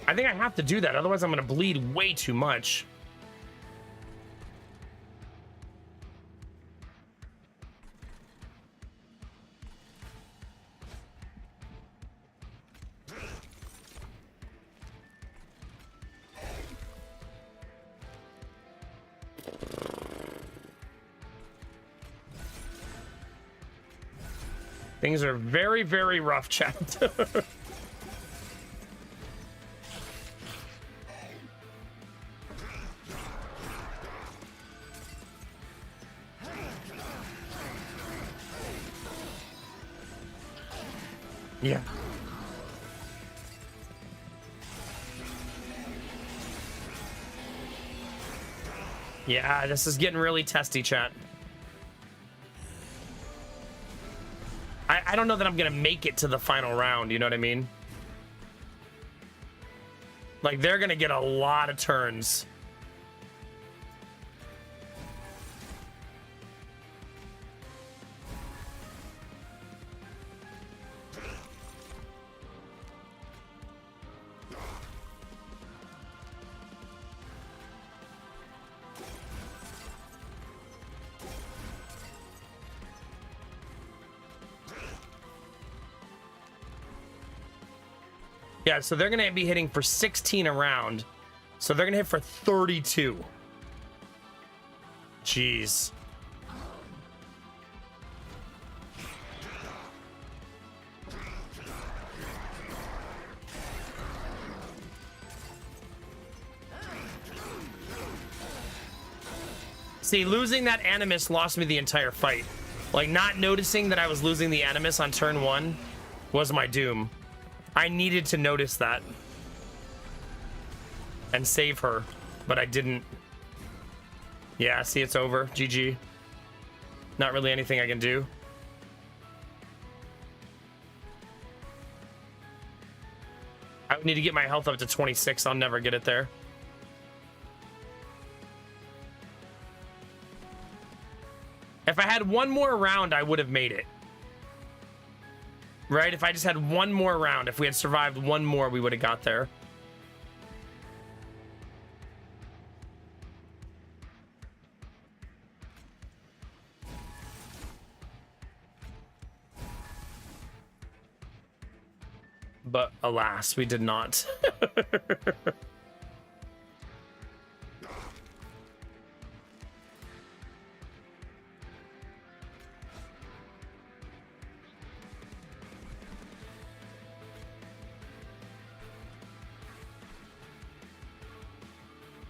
I think I have to do that, otherwise I'm gonna bleed way too much. Things are very, very rough, chat. Yeah. Yeah, this is getting really testy, chat. I don't know that I'm gonna make it to the final round, you know what I mean? Like, they're gonna get a lot of turns. Yeah, so they're gonna be hitting for 16 a round. So they're gonna hit for 32. Jeez. See, losing that Animus lost me the entire fight. Like, not noticing that I was losing the Animus on turn 1 was my doom. I needed to notice that and save her, but I didn't. Yeah, see, it's over. GG. Not really anything I can do. I need to get my health up to 26. I'll never get it there. If I had one more round, I would have made it. Right? If I just had one more round, if we had survived one more, we would have got there. But alas, we did not.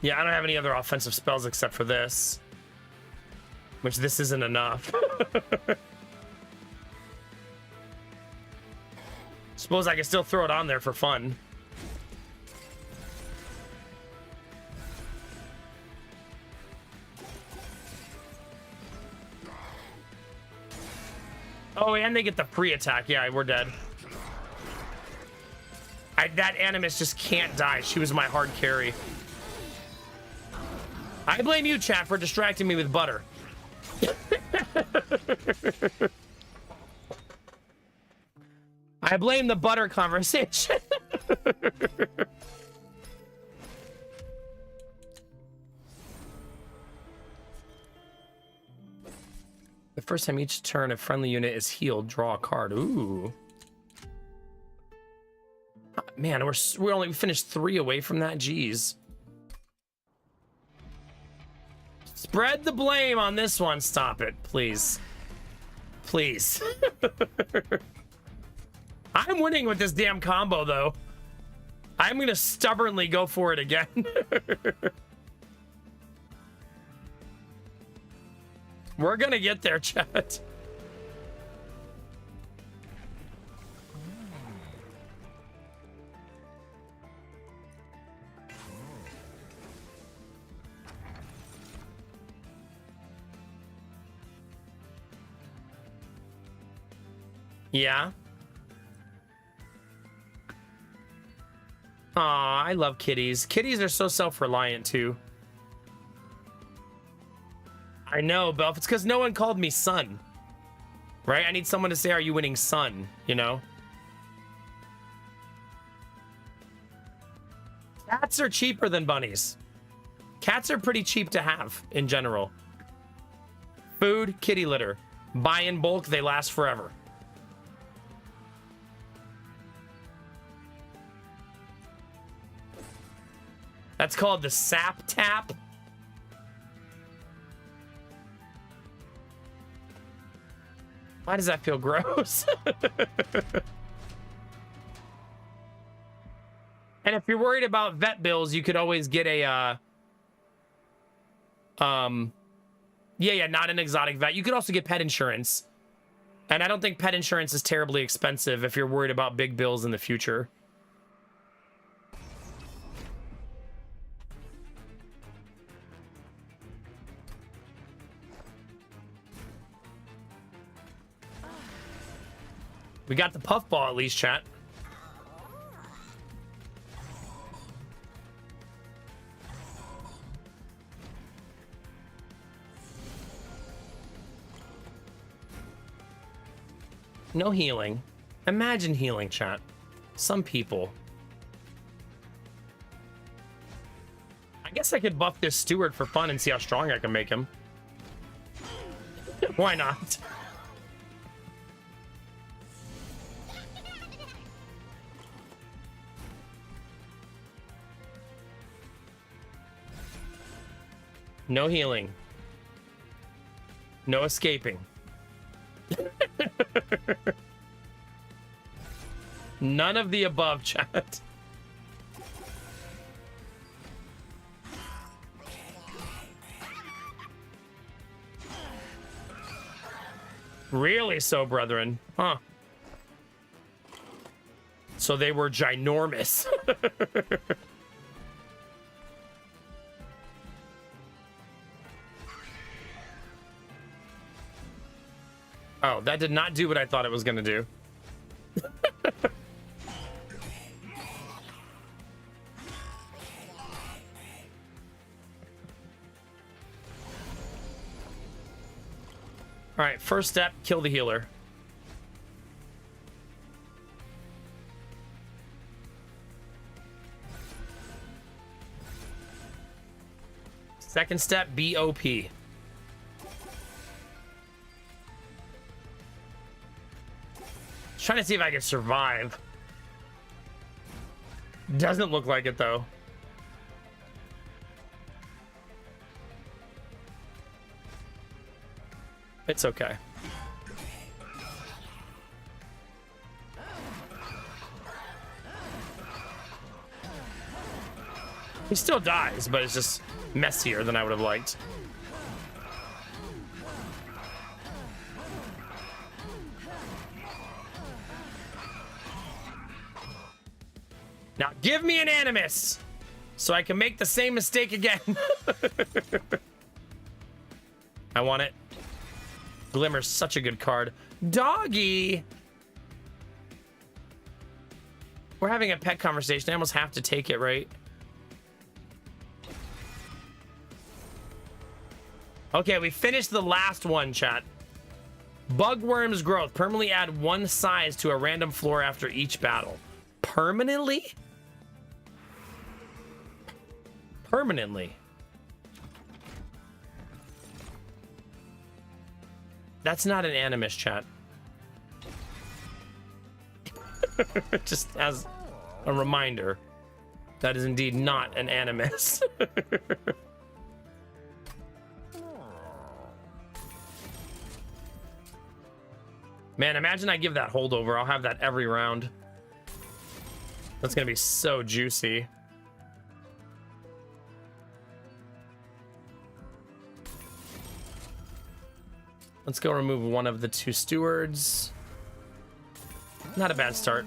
Yeah, I don't have any other offensive spells except for this. Which this isn't enough. Suppose I can still throw it on there for fun. Oh, and they get the free attack. Yeah, we're dead. That Animus just can't die. She was my hard carry. I blame you, chat, for distracting me with butter. I blame the butter conversation. The first time each turn a friendly unit is healed, draw a card. Ooh. Man, we finished 3 away from that. Jeez. Spread the blame on this one. Stop it, please. Please. I'm winning with this damn combo, though. I'm gonna stubbornly go for it again. We're gonna get there, chat. Yeah. Aw, I love kitties. Kitties are so self-reliant, too. I know, Belf. It's because no one called me son. Right? I need someone to say, are you winning son? You know? Cats are cheaper than bunnies. Cats are pretty cheap to have, in general. Food, kitty litter. Buy in bulk, they last forever. That's called the sap tap. Why does that feel gross? And if you're worried about vet bills, you could always get a yeah, not an exotic vet. You could also get pet insurance. And I don't think pet insurance is terribly expensive if you're worried about big bills in the future. We got the puffball at least, chat. No healing. Imagine healing, chat. Some people. I guess I could buff this steward for fun and see how strong I can make him. Why not? No healing. No escaping. None of the above, chat. Really so, brethren? Huh. So they were ginormous. Oh, that did not do what I thought it was going to do. All right, first step, kill the healer. Second step, BOP. Trying to see if I can survive. Doesn't look like it, though. It's okay. He still dies, but it's just messier than I would have liked. Now give me an Animus so I can make the same mistake again. I want it. Glimmer's such a good card. Doggy! We're having a pet conversation. I almost have to take it, right? Okay, we finished the last one, chat. Bugworm's growth. Permanently add 1 size to a random floor after each battle. Permanently? Permanently. That's not an Animus, chat. Just as a reminder, that is indeed not an Animus. Man, imagine I give that holdover. I'll have that every round. That's gonna be so juicy. Let's go remove one of the 2 stewards. Not a bad start.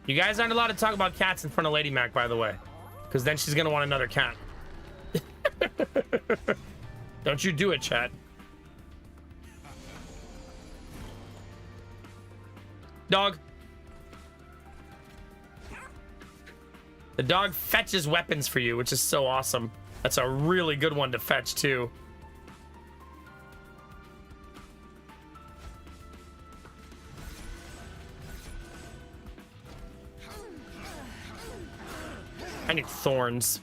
You guys aren't allowed to talk about cats in front of Lady Mac, by the way, because then she's gonna want another cat. Don't you do it, chat. Dog. The dog fetches weapons for you, which is so awesome. That's a really good one to fetch, too. I need thorns.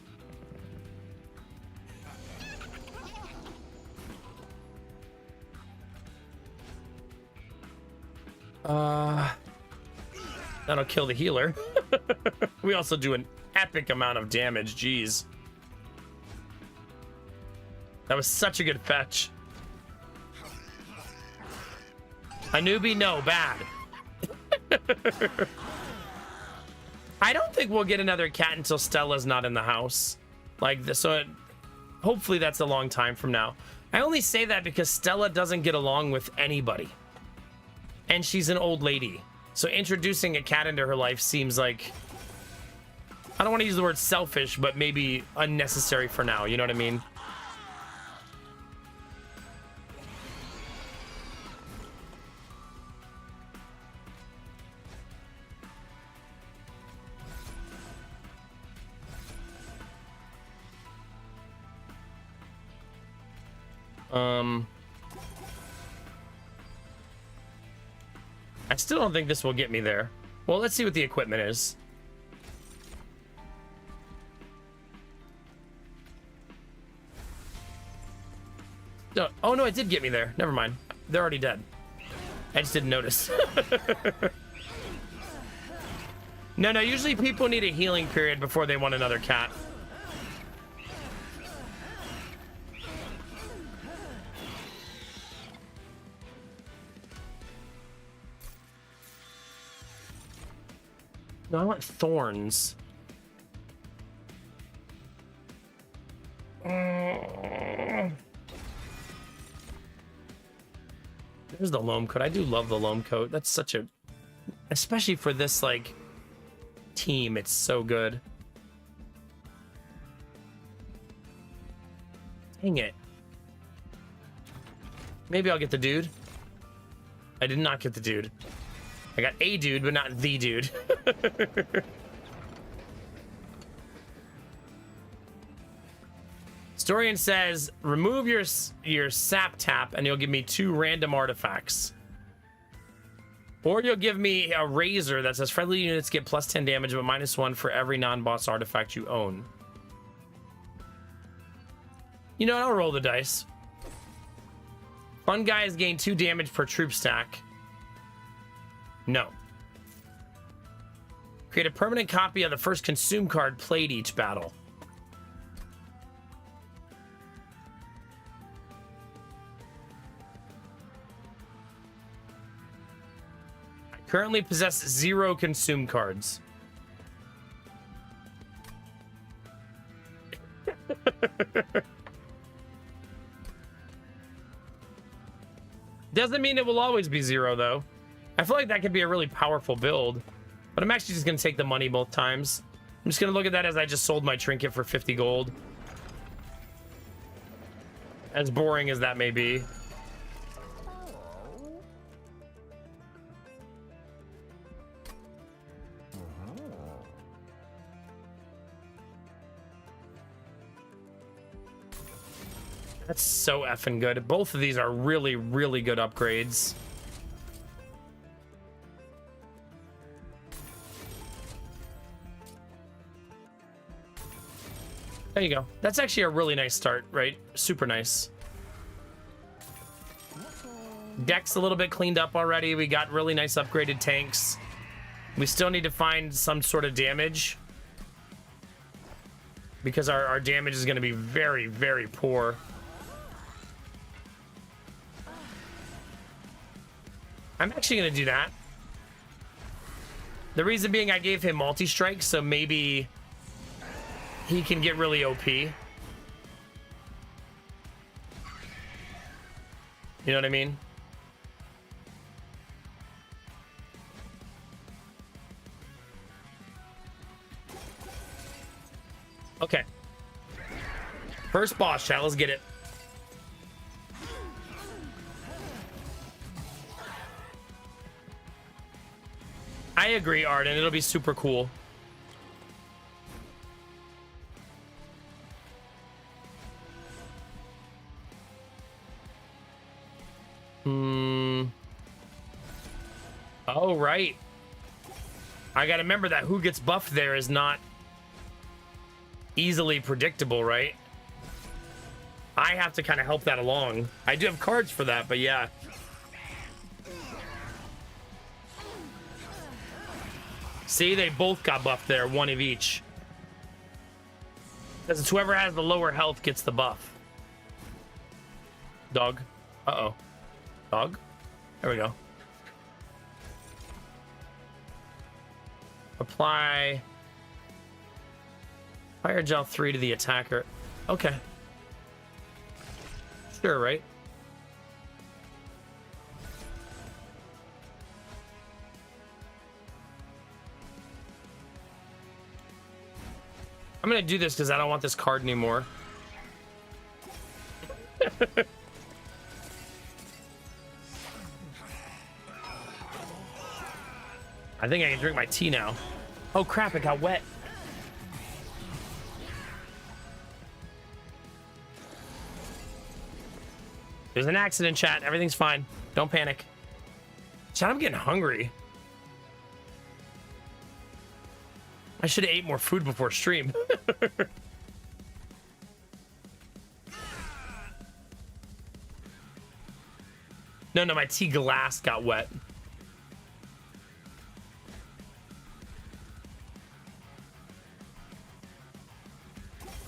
That'll kill the healer. We also do an epic amount of damage. Jeez. That was such a good fetch. A newbie? No, bad. I don't think we'll get another cat until Stella's not in the house. Like this, so hopefully that's a long time from now. I only say that because Stella doesn't get along with anybody. And she's an old lady. So introducing a cat into her life seems like, I don't want to use the word selfish, but maybe unnecessary for now. You know what I mean? I still don't think this will get me there. Well, let's see what the equipment is. No, oh no, it did get me there. Never mind. They're already dead. I just didn't notice. No, usually people need a healing period before they want another cat. No, I want thorns. There's the loam coat. I do love the loam coat. That's such a... Especially for this, like, team, it's so good. Dang it. Maybe I'll get the dude. I did not get the dude. I got a dude, but not the dude. Storian says, remove your sap tap and you'll give me 2 random artifacts. Or you'll give me a razor that says friendly units get plus 10 damage, but -1 for every non-boss artifact you own. You know, I'll roll the dice. Fun guys gain 2 damage per troop stack. No. Create a permanent copy of the first consume card played each battle. I currently possess 0 consume cards. Doesn't mean it will always be 0, though. I feel like that could be a really powerful build. But I'm actually just going to take the money both times. I'm just going to look at that as I just sold my trinket for 50 gold. As boring as that may be. That's so effing good. Both of these are really, really good upgrades. There you go. That's actually a really nice start, right? Super nice. Deck's a little bit cleaned up already. We got really nice upgraded tanks. We still need to find some sort of damage. Because our damage is going to be very, very poor. I'm actually going to do that. The reason being I gave him multi-strike, so maybe he can get really OP. You know what I mean? Okay. First boss chat, let's get it. I agree, Arden. It'll be super cool. Oh, right. I gotta remember that who gets buffed there is not easily predictable, right? I have to kind of help that along. I do have cards for that, but yeah. See, they both got buffed there, one of each. Because it's whoever has the lower health gets the buff. Dog. Uh-oh. Dog? There we go. Apply fire gel 3 to the attacker. Okay. Sure, right? I'm gonna do this because I don't want this card anymore. I think I can drink my tea now. Oh crap, it got wet. There's an accident, chat. Everything's fine. Don't panic. Chat, I'm getting hungry. I should have ate more food before stream. No, my tea glass got wet.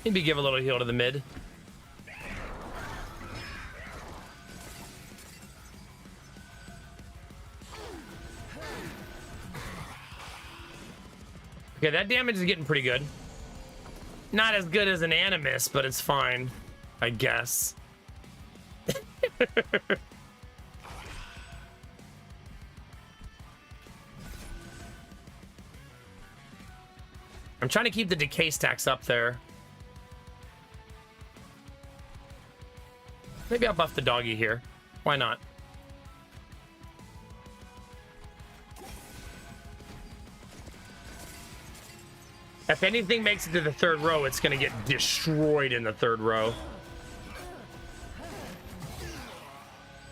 Maybe give a little heal to the mid. Okay, that damage is getting pretty good. Not as good as an Animus, but it's fine, I guess. I'm trying to keep the decay stacks up there. Maybe I'll buff the doggy here. Why not? If anything makes it to the third row, it's going to get destroyed in the third row.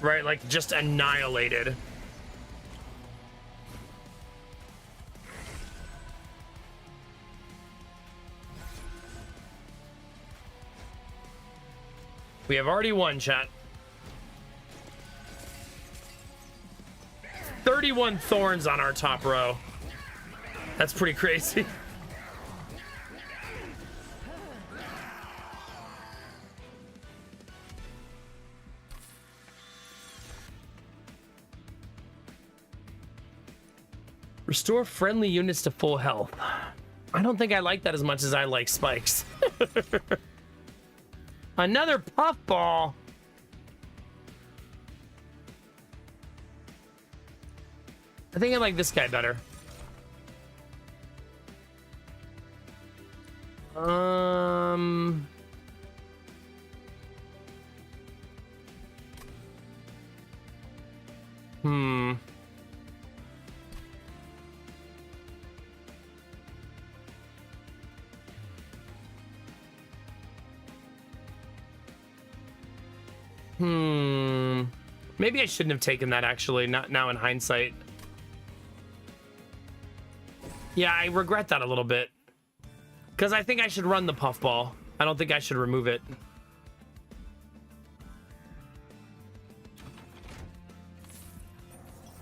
Right? Like, just annihilated. We have already won, chat. 31 thorns on our top row. That's pretty crazy. Restore friendly units to full health. I don't think I like that as much as I like spikes. Another puffball. I think I like this guy better. Maybe I shouldn't have taken that, actually, not now in hindsight. Yeah, I regret that a little bit. Because I think I should run the puffball. I don't think I should remove it.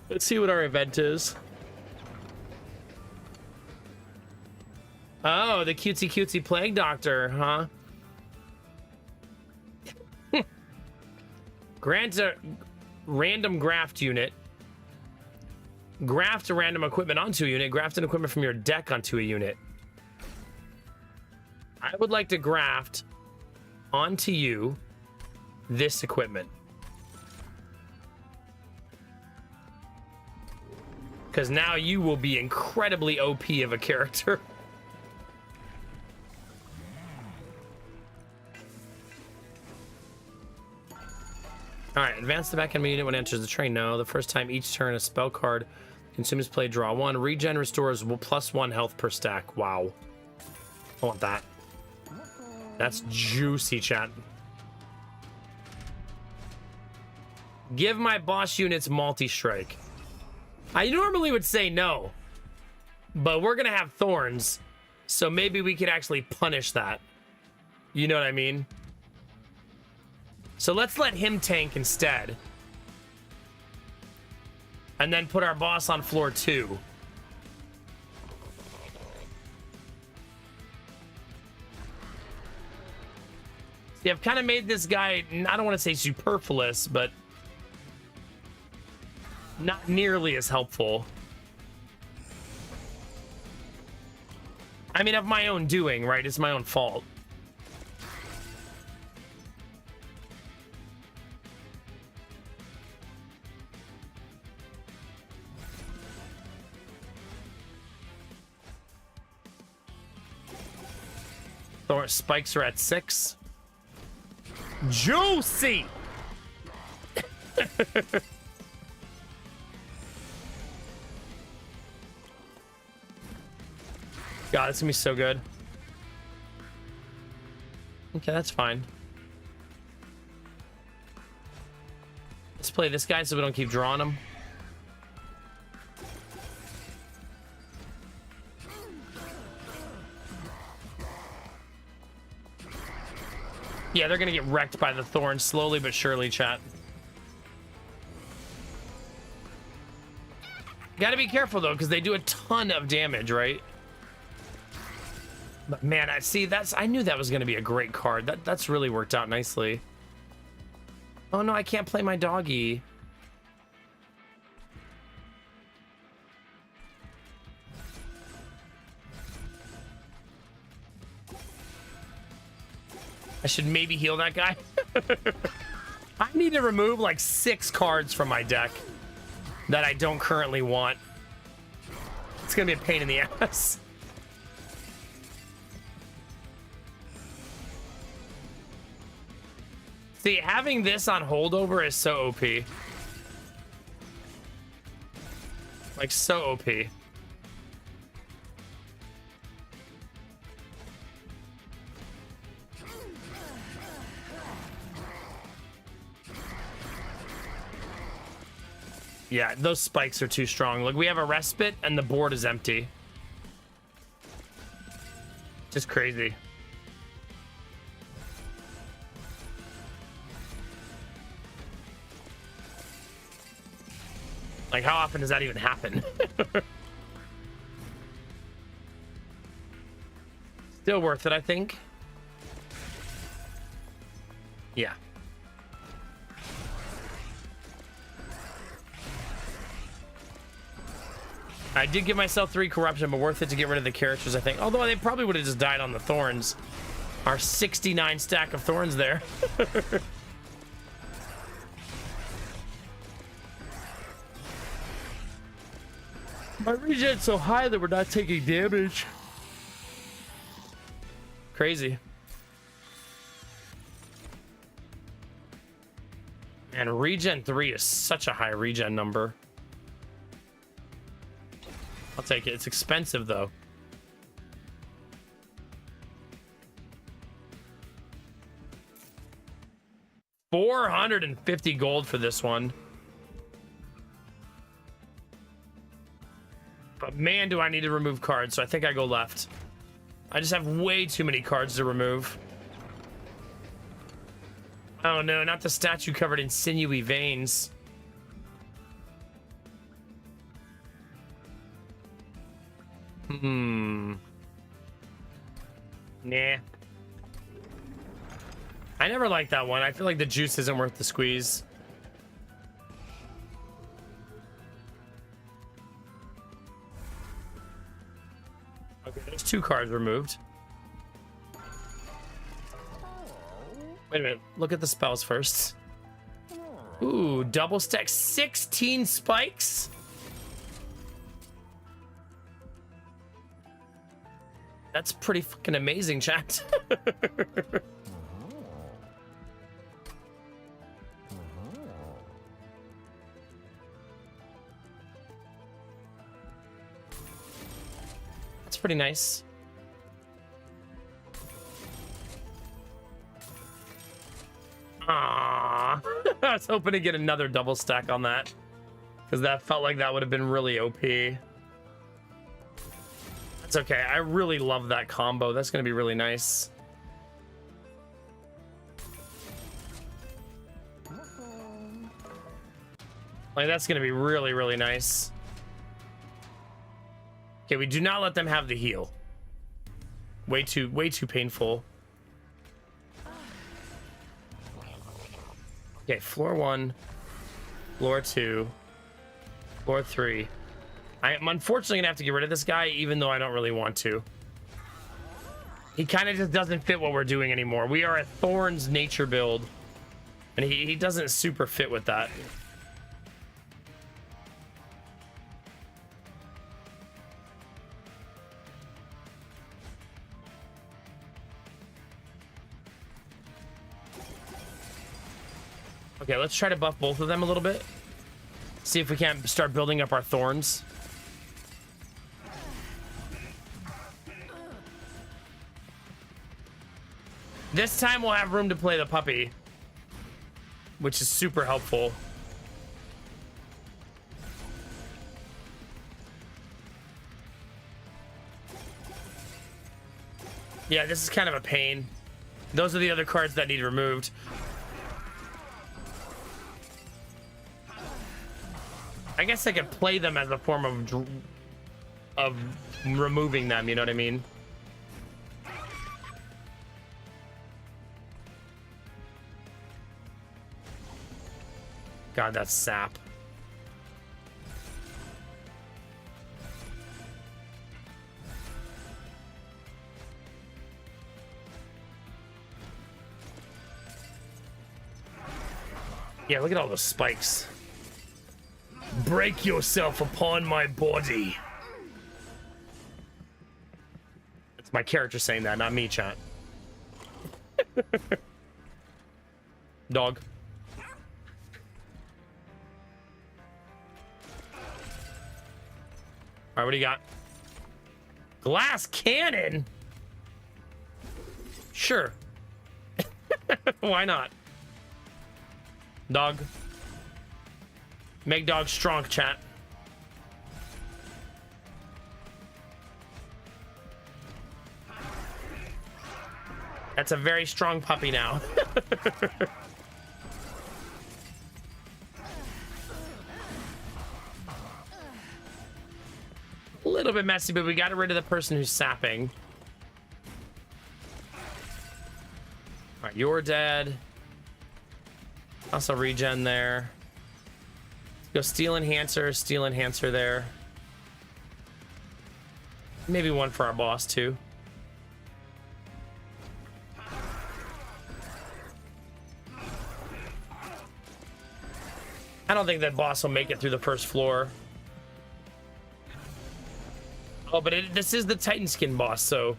Let's see what our event is. Oh, the cutesy plague doctor, huh? Grant a random graft unit. Graft a random equipment onto a unit. Graft an equipment from your deck onto a unit. I would like to graft onto you this equipment. Because now you will be incredibly OP of a character. Alright, advance the back enemy unit when it enters the train. No, the first time each turn a spell card consumes play, draw one. Regen restores +1 health per stack. Wow. I want that. That's juicy, chat. Give my boss units multi-strike. I normally would say no, but we're gonna have thorns, so maybe we could actually punish that. You know what I mean? So let's let him tank instead. And then put our boss on floor 2. See, I've kind of made this guy, I don't want to say superfluous, but not nearly as helpful. I mean, of my own doing, right? It's my own fault. Thor spikes are at 6. Juicy! God, it's gonna be so good. Okay, that's fine. Let's play this guy so we don't keep drawing him. Yeah, they're gonna get wrecked by the thorns slowly but surely, chat. Gotta be careful though, because they do a ton of damage, right? But man, I knew that was gonna be a great card. That's really worked out nicely. Oh no, I can't play my doggy. I should maybe heal that guy. I need to remove like 6 cards from my deck that I don't currently want. It's gonna be a pain in the ass. See, having this on holdover is so OP. Like, so OP. Yeah, those spikes are too strong. Look, we have a respite and the board is empty. Just crazy. Like, how often does that even happen? Still worth it, I think. Yeah. I did give myself 3 corruption, but worth it to get rid of the characters, I think. Although they probably would have just died on the thorns. Our 69 stack of thorns there. My regen's so high that we're not taking damage. Crazy. And regen 3 is such a high regen number. I'll take it. It's expensive though. $450 gold for this one. But man, do I need to remove cards, so I think I go left. I just have way too many cards to remove. Oh no, not the statue covered in sinewy veins. Nah. I never liked that one. I feel like the juice isn't worth the squeeze. Okay, there's 2 cards removed. Wait a minute. Look at the spells first. Ooh, double stack 16 spikes. That's pretty fucking amazing, chat. That's pretty nice. Aww. I was hoping to get another double stack on that, because that felt like that would have been really OP. It's okay. I really love that combo. That's going to be really nice. Like, that's going to be really, really nice. Okay, we do not let them have the heal. Way too painful. Okay, floor 1, floor 2, floor 3. I am unfortunately gonna have to get rid of this guy, even though I don't really want to. He kind of just doesn't fit what we're doing anymore. We are a Thorns nature build, and he doesn't super fit with that. Okay, let's try to buff both of them a little bit. See if we can't start building up our thorns. This time we'll have room to play the puppy, which is super helpful. Yeah, this is kind of a pain. Those are the other cards that need removed. I guess I could play them as a form of removing them, you know what I mean? God, that's sap. Yeah, look at all those spikes. Break yourself upon my body. It's my character saying that, not me, chat. Dog. Alright, what do you got? Glass cannon? Sure. Why not? Dog. Make dog strong, chat. That's a very strong puppy now. little bit messy, but we got rid of the person who's sapping. All right, you're dead. Also regen there. Go steal enhancer there. Maybe one for our boss too. I don't think that boss will make it through the first floor. Oh, but this is the Titan skin boss, so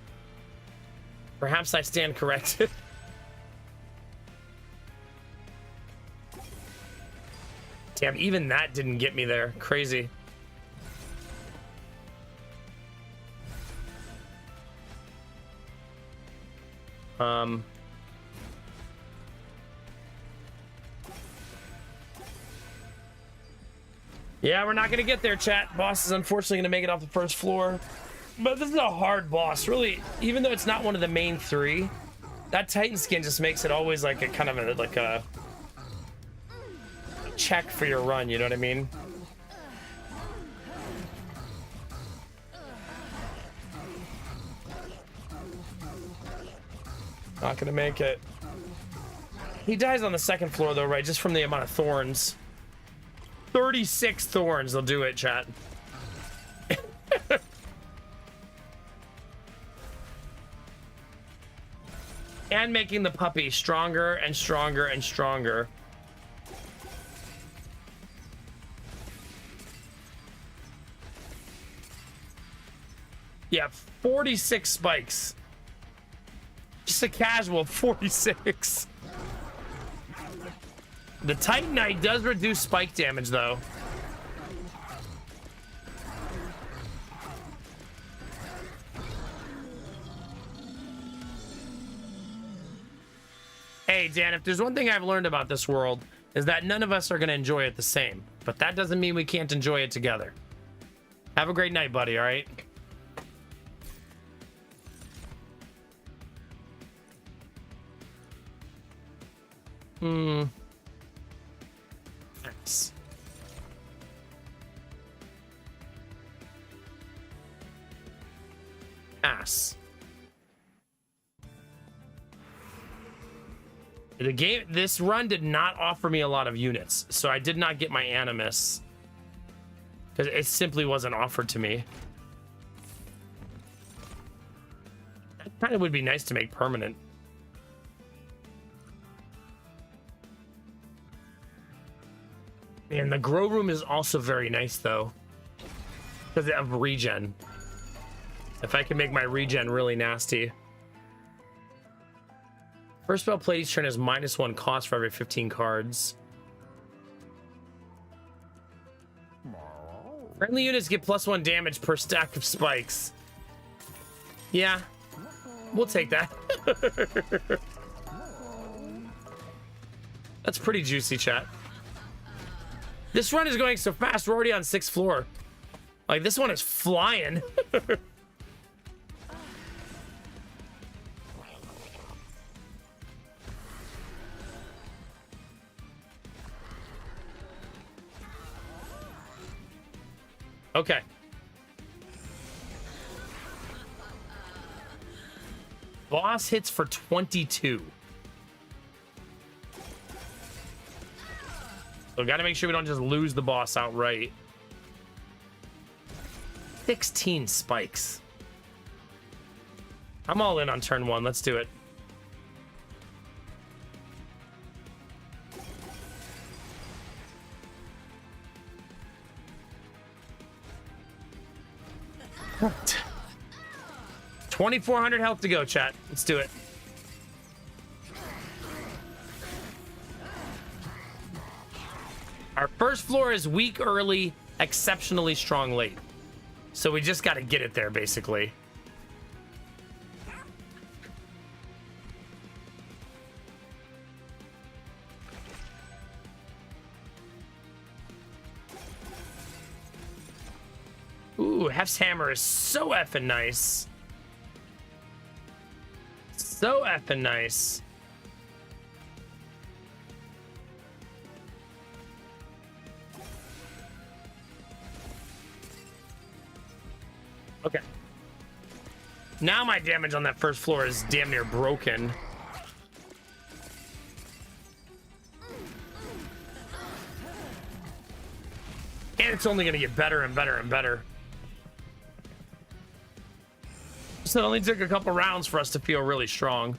perhaps I stand corrected. Damn, even that didn't get me there. Crazy. Yeah, we're not gonna get there, chat. Boss is unfortunately gonna make it off the first floor. But this is a hard boss, really. Even though it's not one of the main three, that Titan skin just makes it always like a kind of a check for your run, you know what I mean? Not gonna make it. He dies on the second floor though, right? Just from the amount of thorns. 36 thorns, they'll do it, chat. And making the puppy stronger and stronger and stronger. Yeah, 46 spikes. Just a casual 46. The Titan Knight does reduce spike damage, though. Hey, Dan, if there's one thing I've learned about this world, is that none of us are going to enjoy it the same. But that doesn't mean we can't enjoy it together. Have a great night, buddy, all right? Nice. Ass. The game, this run did not offer me a lot of units, so I did not get my Animus because it simply wasn't offered to me. That kind of would be nice to make permanent. And the grow room is also very nice though, because of regen. If I can make my regen really nasty. First spell plate each turn has -1 cost for every 15 cards. Friendly units get +1 damage per stack of spikes. Yeah, we'll take that. That's pretty juicy, chat. This run is going so fast, we're already on 6th floor. Like, this one is flying. Okay. Boss hits for 22. So gotta make sure we don't just lose the boss outright. 16 spikes. I'm all in on turn 1. Let's do it. What? 2,400 health to go, chat. Let's do it. Our first floor is weak early, exceptionally strong late. So we just got to get it there, basically. Ooh, Hef's hammer is so effing nice. So effing nice. Okay. Now my damage on that first floor is damn near broken. And it's only going to get better and better and better. So it only took a couple rounds for us to feel really strong.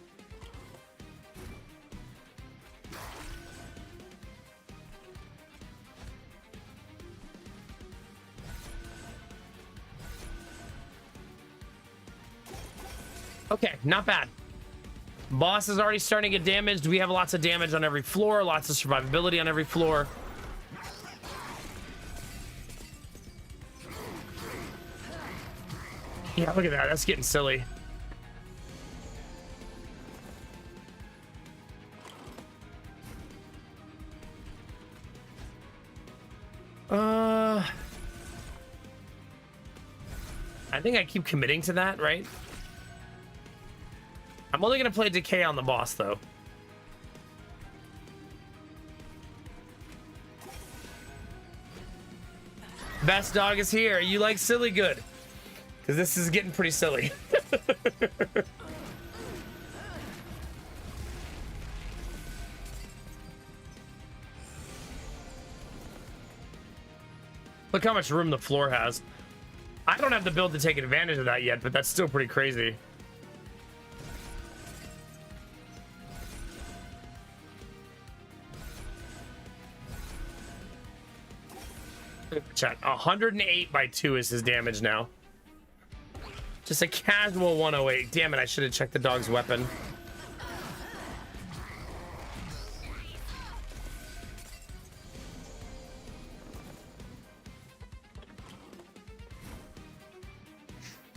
Okay, not bad. Boss is already starting to get damaged. We have lots of damage on every floor, lots of survivability on every floor. Yeah, look at that. That's getting silly. I think I keep committing to that, right? I'm only going to play Decay on the boss, though. Best dog is here. You like silly good? Because this is getting pretty silly. Look how much room the floor has. I don't have the build to take advantage of that yet, but that's still pretty crazy. Chat, 108 by 2 is his damage now. Just a casual 108. Damn it, I should have checked the dog's weapon.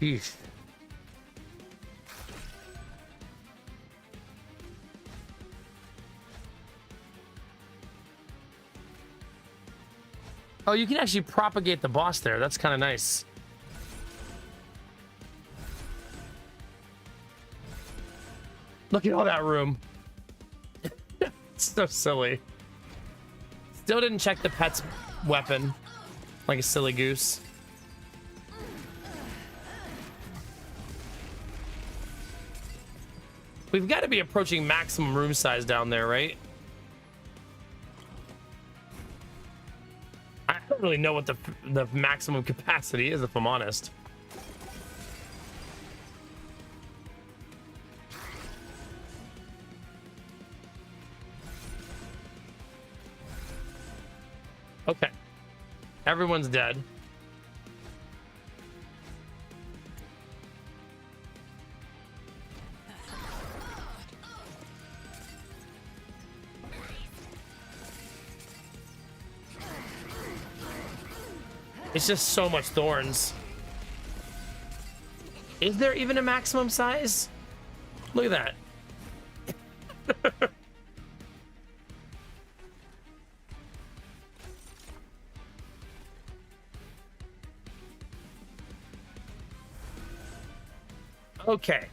Jeez. Oh, you can actually propagate the boss there. That's kind of nice. Look at all that room. It's so silly. Still didn't check the pet's weapon like a silly goose. We've got to be approaching maximum room size down there, right? I don't really know what the maximum capacity is, if I'm honest. Okay. Everyone's dead. It's just so much thorns. Is there even a maximum size? Look at that. Okay.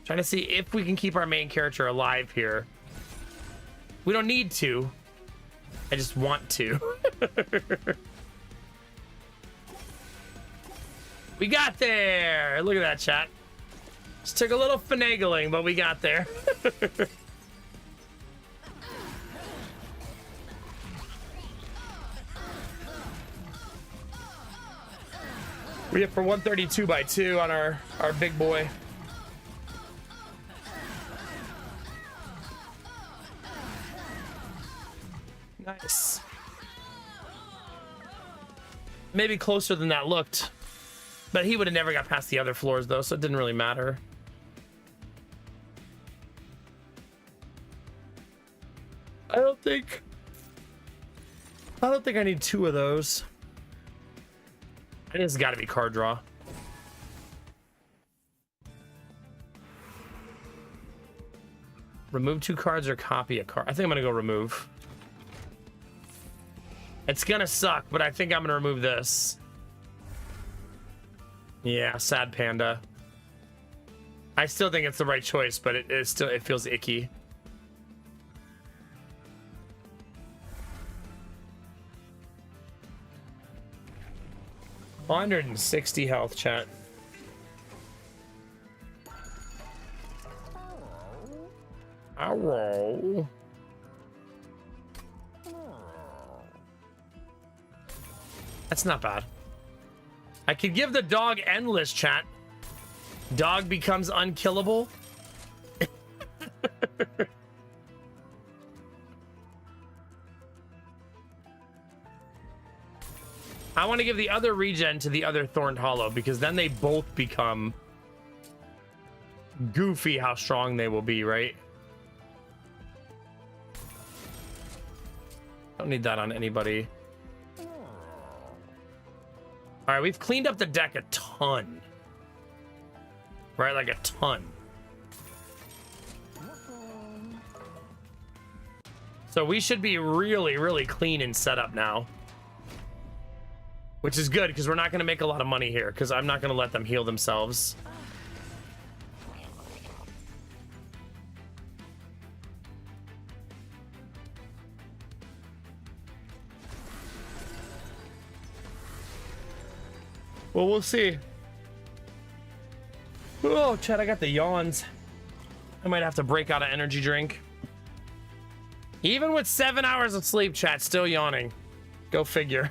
Trying to see if we can keep our main character alive here. We don't need to. I just want to. We got there. Look at that, chat. Just took a little finagling, but we got there. We hit for 132 by 2 on our big boy. Nice. Maybe closer than that looked. But he would have never got past the other floors, though, so it didn't really matter. I don't think I need 2 of those. I think it's got to be card draw. Remove 2 cards or copy a card. I think I'm going to go remove. It's going to suck, but I think I'm going to remove this. Yeah, sad panda. I still think it's the right choice, but it feels icky. 160 health, chat. Ow. That's not bad. I could give the dog endless, chat. Dog becomes unkillable. I want to give the other regen to the other Thorned Hollow because then they both become goofy how strong they will be, right? Don't need that on anybody. All right, we've cleaned up the deck a ton. Right, like a ton. So we should be really, really clean and set up now. Which is good, because we're not going to make a lot of money here, because I'm not going to let them heal themselves. Well, we'll see. Oh, Chad, I got the yawns. I might have to break out an energy drink. Even with 7 hours of sleep, chat, still yawning. Go figure.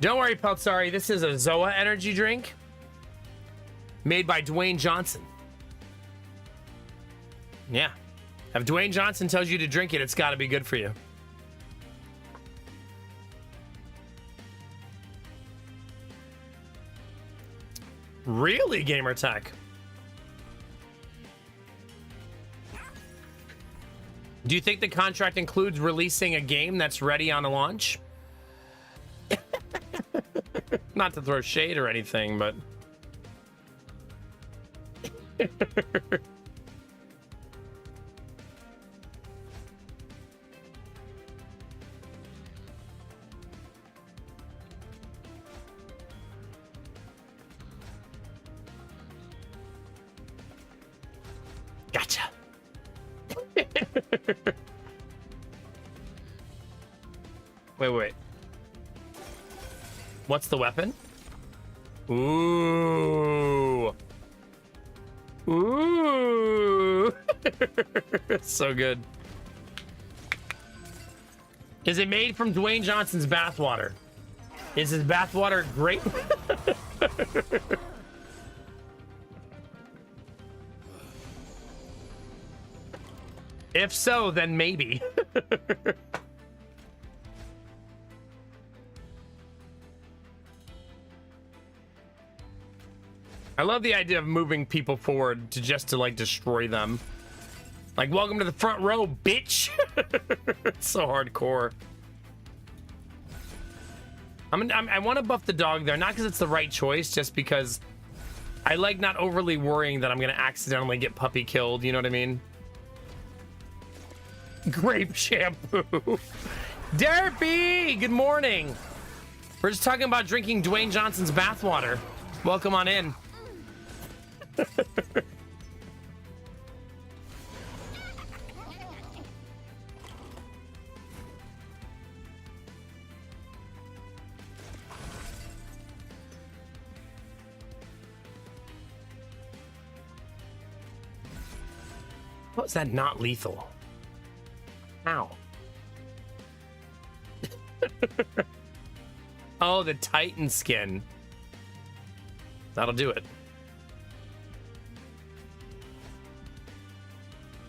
Don't worry, Peltzari. This is a Zoa energy drink made by Dwayne Johnson. Yeah. If Dwayne Johnson tells you to drink it, it's got to be good for you. Really, Gamertech? Do you think the contract includes releasing a game that's ready on a launch? Not to throw shade or anything, but... Gotcha. Wait. What's the weapon? Ooh. So good. Is it made from Dwayne Johnson's bathwater? Is his bathwater great? If so, then maybe. I love the idea of moving people forward to like destroy them. Like, welcome to the front row, bitch. It's so hardcore. I want to buff the dog there, not because it's the right choice, just because I like not overly worrying that I'm going to accidentally get puppy killed. You know what I mean? Grape shampoo. Derpy, good morning. We're just talking about drinking Dwayne Johnson's bathwater. Welcome on in. How is that not lethal? Ow. Oh, the Titan skin. That'll do it.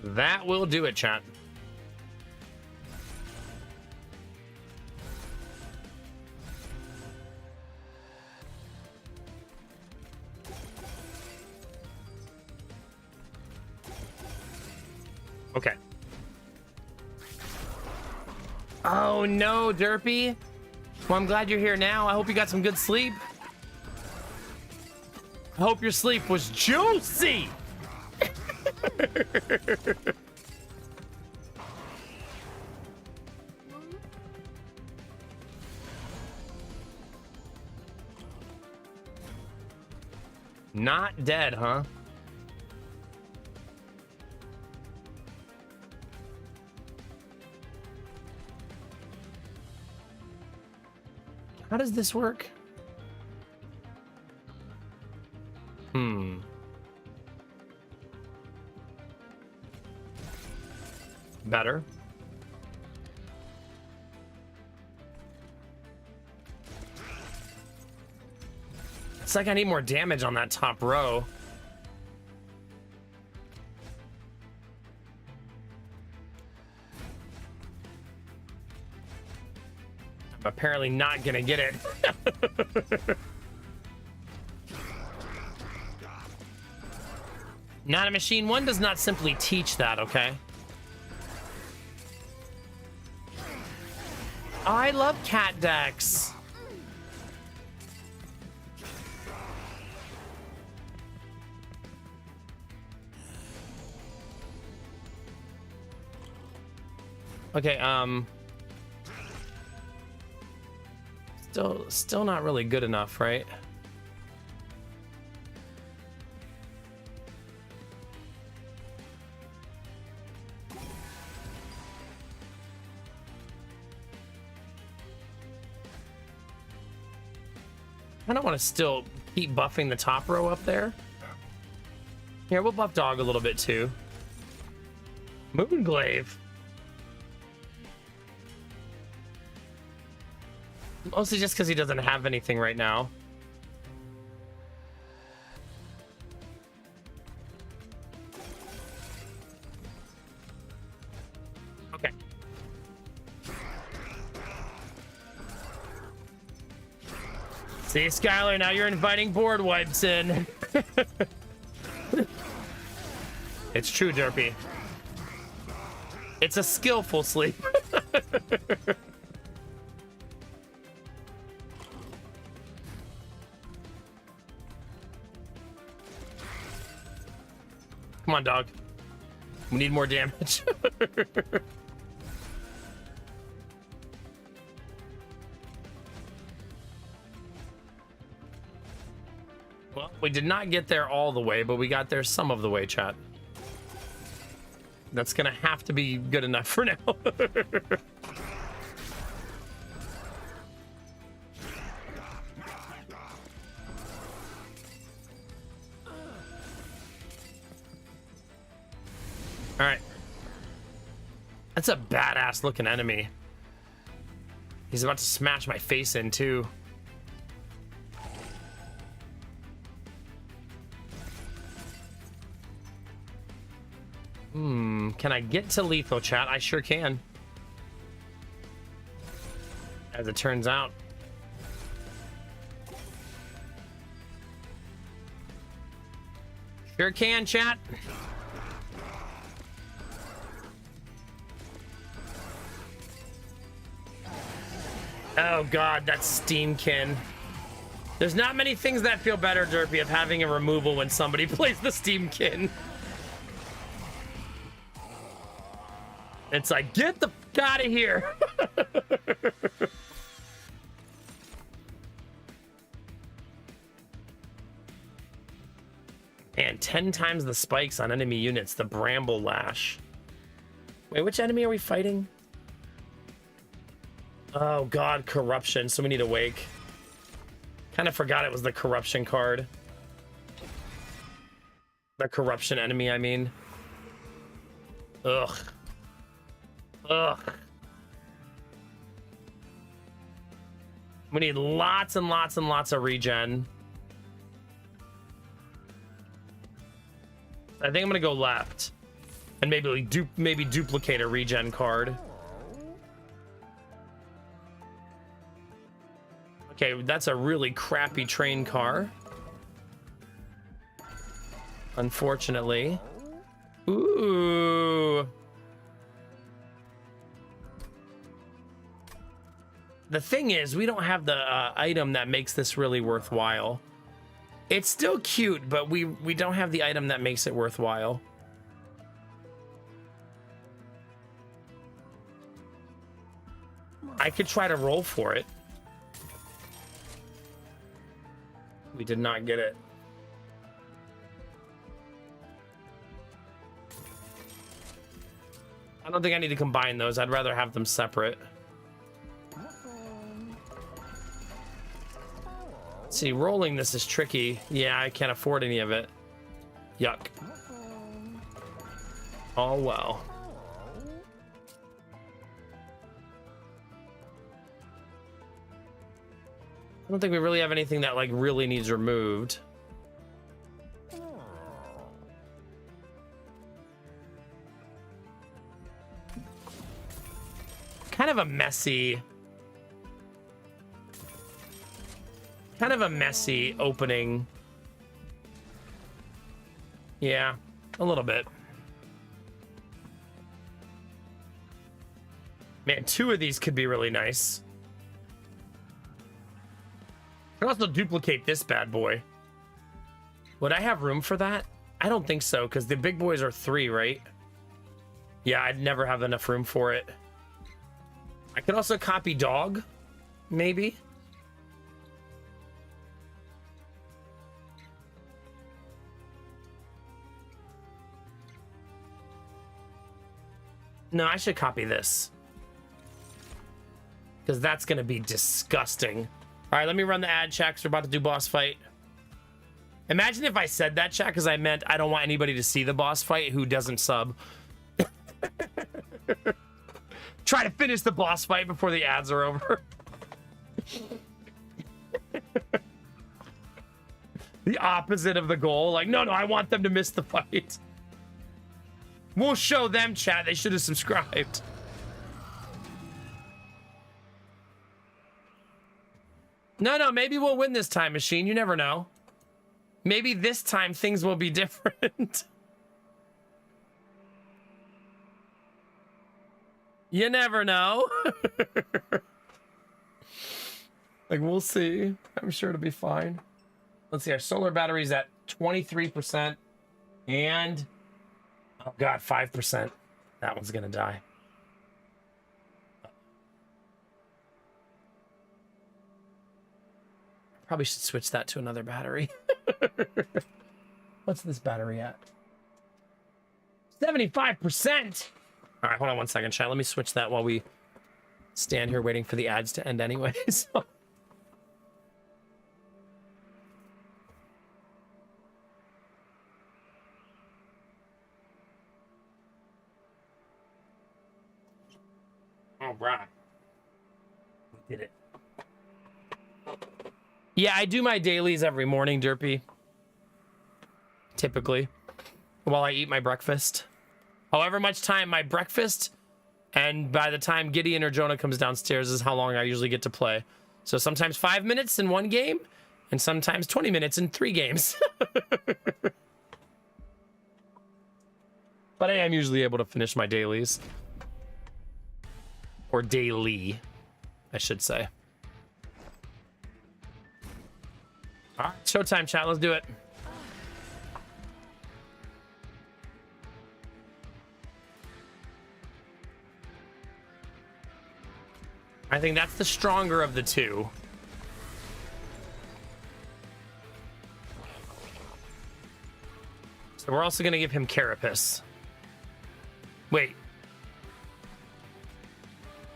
That will do it, chat. Okay. Oh no, Derpy. Well, I'm glad you're here now. I hope you got some good sleep. I hope your sleep was juicy. Not dead, huh? How does this work? Better. It's like I need more damage on that top row. I'm apparently not gonna get it. Nanomachine 1 does not simply teach that, okay? I love cat decks. Okay, still not really good enough, right? I don't want to still keep buffing the top row up there. Here, we'll buff dog a little bit too. Moonglaive. Mostly just because he doesn't have anything right now. Okay. See, Skylar, now you're inviting board wipes in. It's true, Derpy. It's a skillful sleep. Come on, dog. We need more damage. Well, we did not get there all the way, but we got there some of the way, chat. That's gonna have to be good enough for now. All right. That's a badass looking enemy. He's about to smash my face in too. Can I get to lethal, chat? I sure can. As it turns out. Sure can, chat. Oh god, that's Steamkin. There's not many things that feel better, Derpy, of having a removal when somebody plays the Steamkin. It's like, get the f out of here. And 10 times the spikes on enemy units, the Bramble Lash. Wait, which enemy are we fighting? Oh god, Corruption, so we need Awake. Kind of forgot it was the Corruption card. The Corruption enemy, I mean. Ugh. Ugh. We need lots and lots and lots of regen. I think I'm gonna go left. And maybe duplicate a regen card. Okay, that's a really crappy train car. Unfortunately. Ooh. The thing is, we don't have the item that makes this really worthwhile. It's still cute, but we don't have the item that makes it worthwhile. I could try to roll for it. We did not get it. I don't think I need to combine those. I'd rather have them separate. See, rolling this is tricky. Yeah, I can't afford any of it. Yuck. All well. I don't think we really have anything that like really needs removed. Kind of a messy opening. Yeah, a little bit. Man, 2 of these could be really nice. I can also duplicate this bad boy. Would I have room for that? I don't think so, because the big boys are 3, right? Yeah, I'd never have enough room for it. I could also copy dog, maybe. No, I should copy this. Because that's going to be disgusting. All right, let me run the ad chat because we're about to do boss fight. Imagine if I said that, chat, because I meant I don't want anybody to see the boss fight who doesn't sub. Try to finish the boss fight before the ads are over. The opposite of the goal. Like, no, I want them to miss the fight. We'll show them, chat. They should have subscribed. No, maybe we'll win this time, Machine. You never know. Maybe this time things will be different. You never know. Like, we'll see. I'm sure it'll be fine. Let's see. Our solar battery's at 23%. And, oh God, 5%. That one's going to die. Probably should switch that to another battery. What's this battery at? 75%. All right, hold on one second, chat. Let me switch that while we stand here waiting for the ads to end anyways. All right. We did it. Yeah, I do my dailies every morning, Derpy. Typically. While I eat my breakfast. However much time my breakfast and by the time Gideon or Jonah comes downstairs is how long I usually get to play. So sometimes 5 minutes in one game and sometimes 20 minutes in 3 games. But I am usually able to finish my dailies. Or daily, I should say. All right, showtime, chat. Let's do it. I think that's the stronger of the 2. So we're also going to give him Carapace. Wait.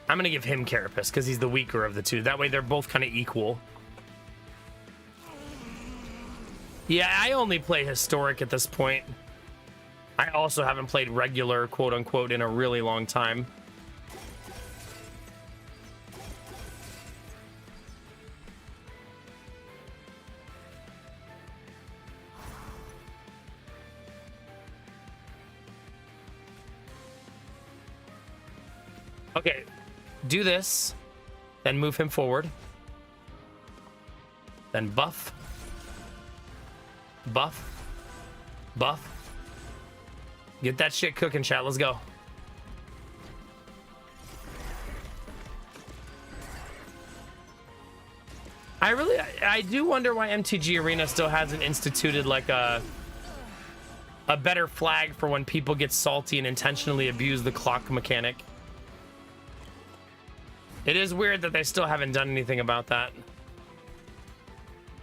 I'm going to give him Carapace because he's the weaker of the 2. That way they're both kind of equal. Yeah, I only play Historic at this point. I also haven't played regular, quote-unquote, in a really long time. Okay, do this, then move him forward. Then buff. Buff. Buff. Get that shit cooking, chat. Let's go. I do wonder why MTG Arena still hasn't instituted like a better flag for when people get salty and intentionally abuse the clock mechanic. It is weird that they still haven't done anything about that.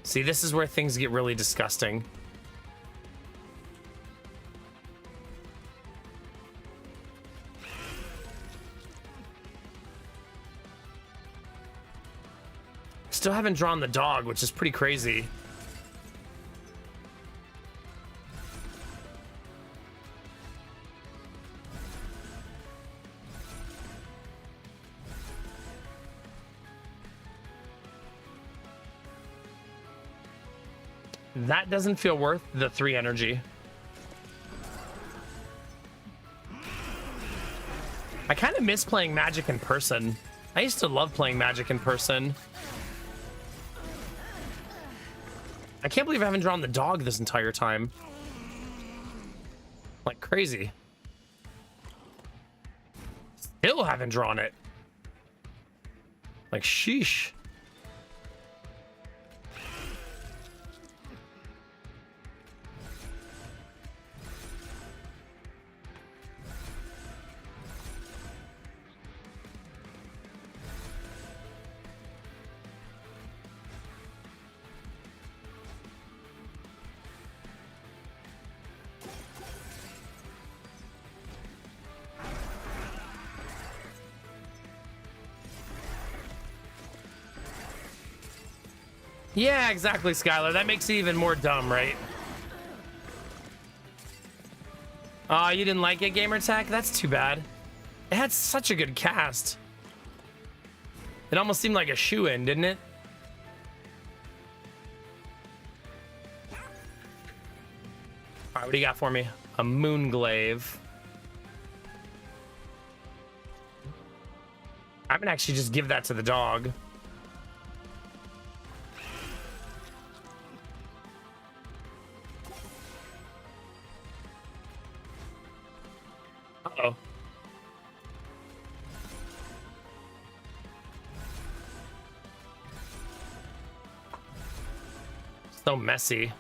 See, this is where things get really disgusting. Still haven't drawn the dog, which is pretty crazy. That doesn't feel worth the 3 energy. I kind of miss playing Magic in person. I used to love playing Magic in person. I can't believe I haven't drawn the dog this entire time. Like crazy. Still haven't drawn it. Like sheesh. Yeah, exactly, Skylar. That makes it even more dumb, right? Aw, you didn't like it, Gamertag? That's too bad. It had such a good cast. It almost seemed like a shoe-in, didn't it? All right, what do you got for me? A Moonglaive. I'm gonna actually just give that to the dog. Uh-oh. So messy.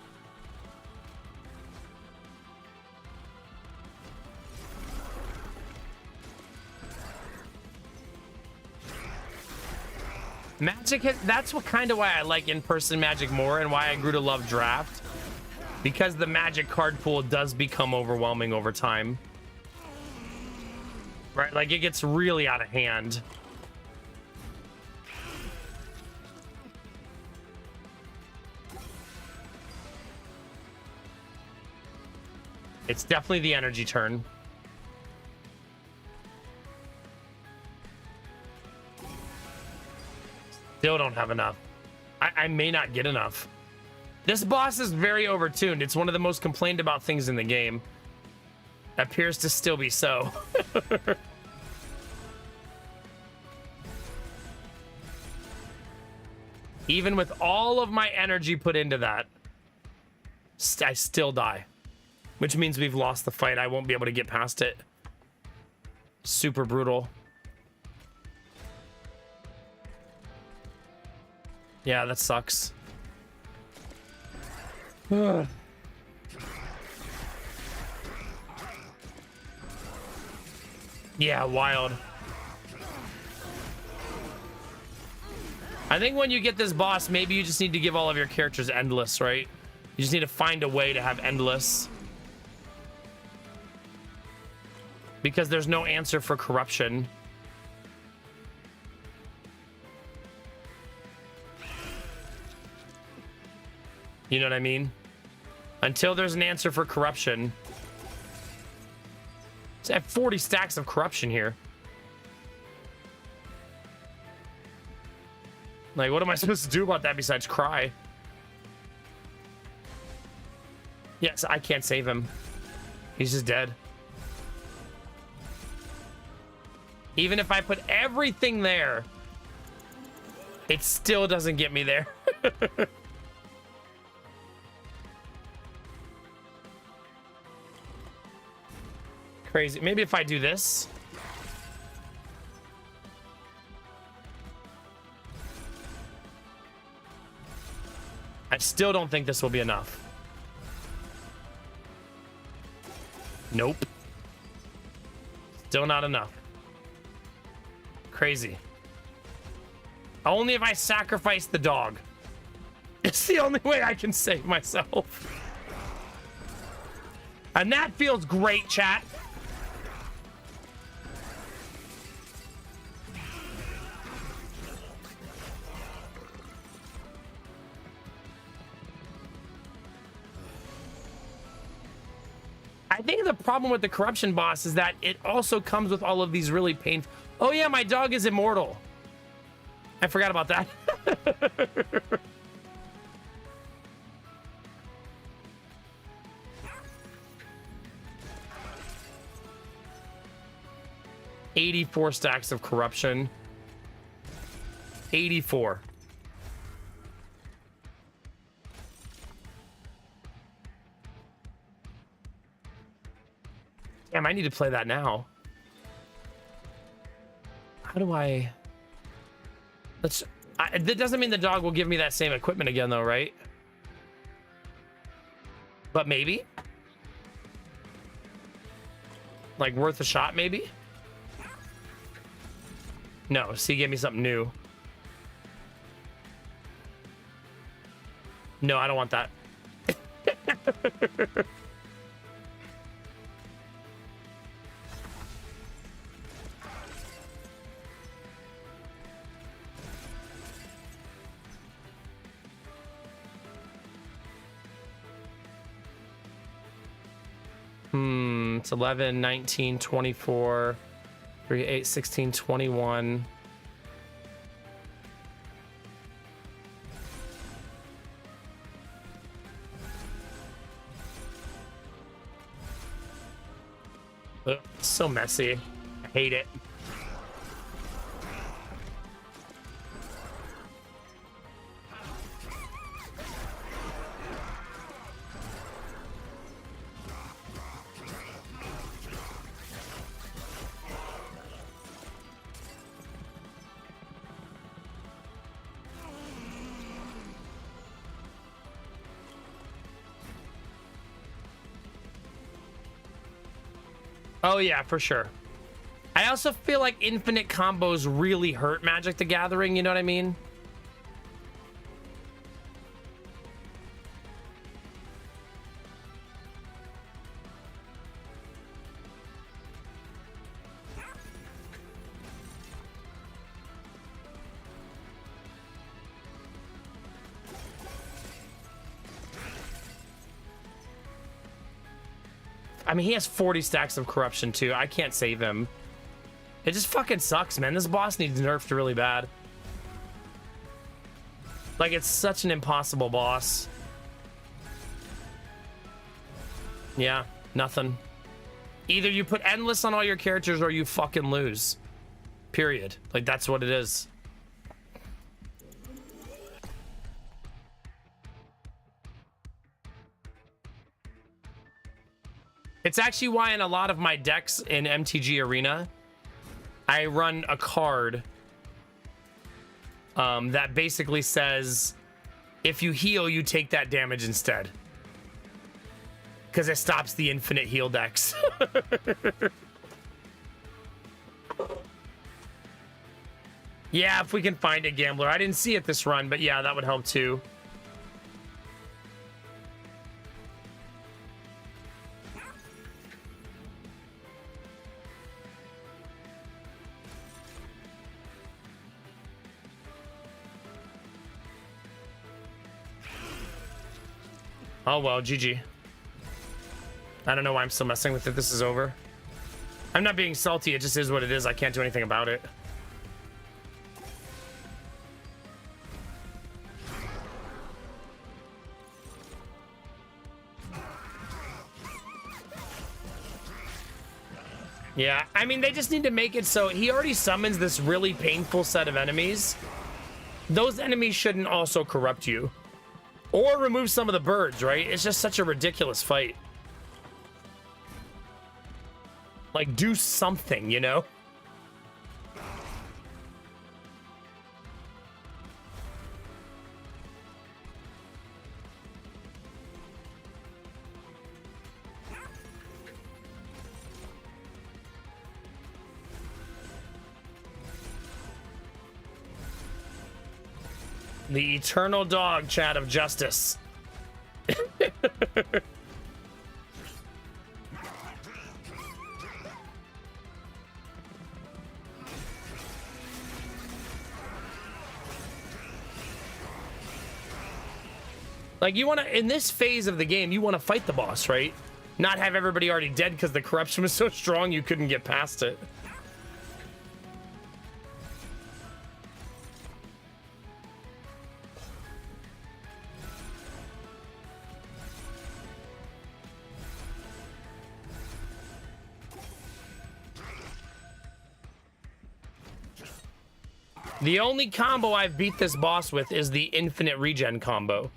Magic hit, that's what kind of why I like in-person Magic more and why I grew to love Draft. Because the Magic card pool does become overwhelming over time. Right, like it gets really out of hand. It's definitely the energy turn. Still don't have enough. I may not get enough. This boss is very overtuned. It's one of the most complained about things in the game. Appears to still be so. Even with all of my energy put into that, I still die. Which means we've lost the fight. I won't be able to get past it. Super brutal. Yeah, that sucks. Yeah, wild. I think when you get this boss, maybe you just need to give all of your characters endless, right? You just need to find a way to have endless. Because there's no answer for corruption. You know what I mean? Until there's an answer for corruption. I have 40 stacks of corruption here. Like, what am I supposed to do about that besides cry? Yes, I can't save him. He's just dead. Even if I put everything there, it still doesn't get me there. Crazy. Maybe if I do this. I still don't think this will be enough. Nope. Still not enough. Crazy. Only if I sacrifice the dog. It's the only way I can save myself. And that feels great, chat. think the problem with the corruption boss is that it also comes with all of these really painful... Oh yeah, my dog is immortal. I forgot about that. $84 stacks of corruption. 84. Damn, I need to play that now. How do I... that doesn't mean the dog will give me that same equipment again, though, right? But maybe? Like, worth a shot, maybe? No, see, he gave me something new. No, I don't want that. It's 11, 19, 24, 3, 8, 16, 21. Ugh, so messy. I hate it. Oh yeah, for sure. I also feel like infinite combos really hurt Magic the Gathering, you know what I mean? I mean, he has 40 stacks of corruption, too. I can't save him. It just fucking sucks, man. This boss needs nerfed really bad. Like, it's such an impossible boss. Yeah, nothing. Either you put endless on all your characters or you fucking lose. Period. Like, that's what it is. It's actually why in a lot of my decks in MTG Arena, I run a card that basically says, if you heal, you take that damage instead. Because it stops the infinite heal decks. Yeah, if we can find a gambler. I didn't see it this run, but yeah, that would help too. Oh, well, GG. I don't know why I'm still messing with it. This is over. I'm not being salty. It just is what it is. I can't do anything about it. Yeah, I mean, they just need to make it so he already summons this really painful set of enemies. Those enemies shouldn't also corrupt you. Or remove some of the birds, right? It's just such a ridiculous fight. Like, do something, you know? The eternal dog, chat of justice. Like, you want to, in this phase of the game, you want to fight the boss, right? not have everybody already dead because the corruption was so strong you couldn't get past it. The only combo I've beat this boss with is the infinite regen combo.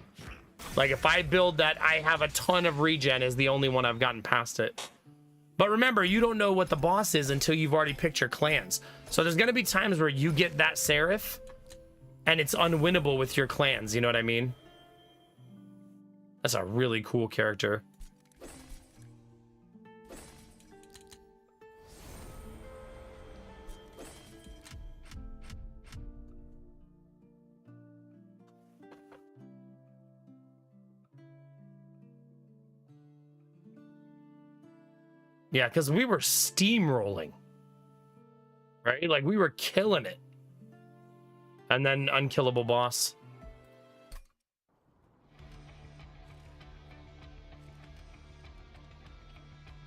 Like, if I build that I have a ton of regen is the only one I've gotten past it. But remember, you don't know what the boss is until you've already picked your clans. So there's going to be times where you get that Seraph and it's unwinnable with your clans, you know what I mean? That's a really cool character. Yeah, because we were steamrolling, right? Like, we were killing it. And then unkillable boss.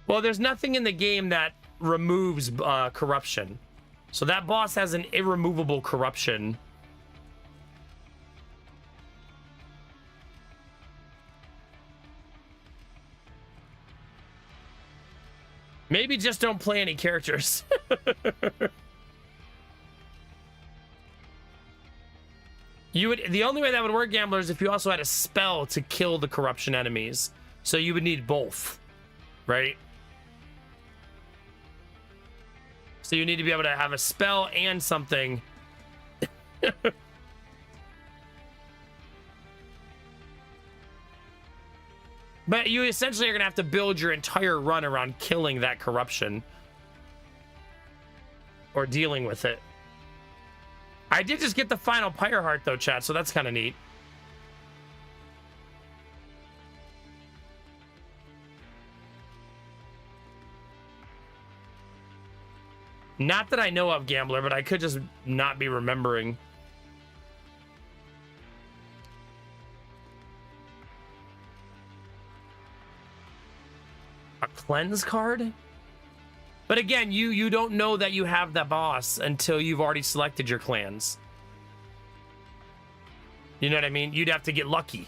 Well, there's nothing in the game that removes corruption. So that boss has an irremovable corruption. Maybe just don't play any characters. The only way that would work, Gambler, is if you also had a spell to kill the corruption enemies. So you would need both, right? So you need to be able to have a spell and something. But you essentially are going to have to build your entire run around killing that corruption. Or dealing with it. I did just get the final Pyre Heart, though, chat, so that's kind of neat. Not that I know of, Gambler, but I could just not be remembering. A cleanse card? But again, you don't know that you have that boss until you've already selected your clans. You know what I mean? You'd have to get lucky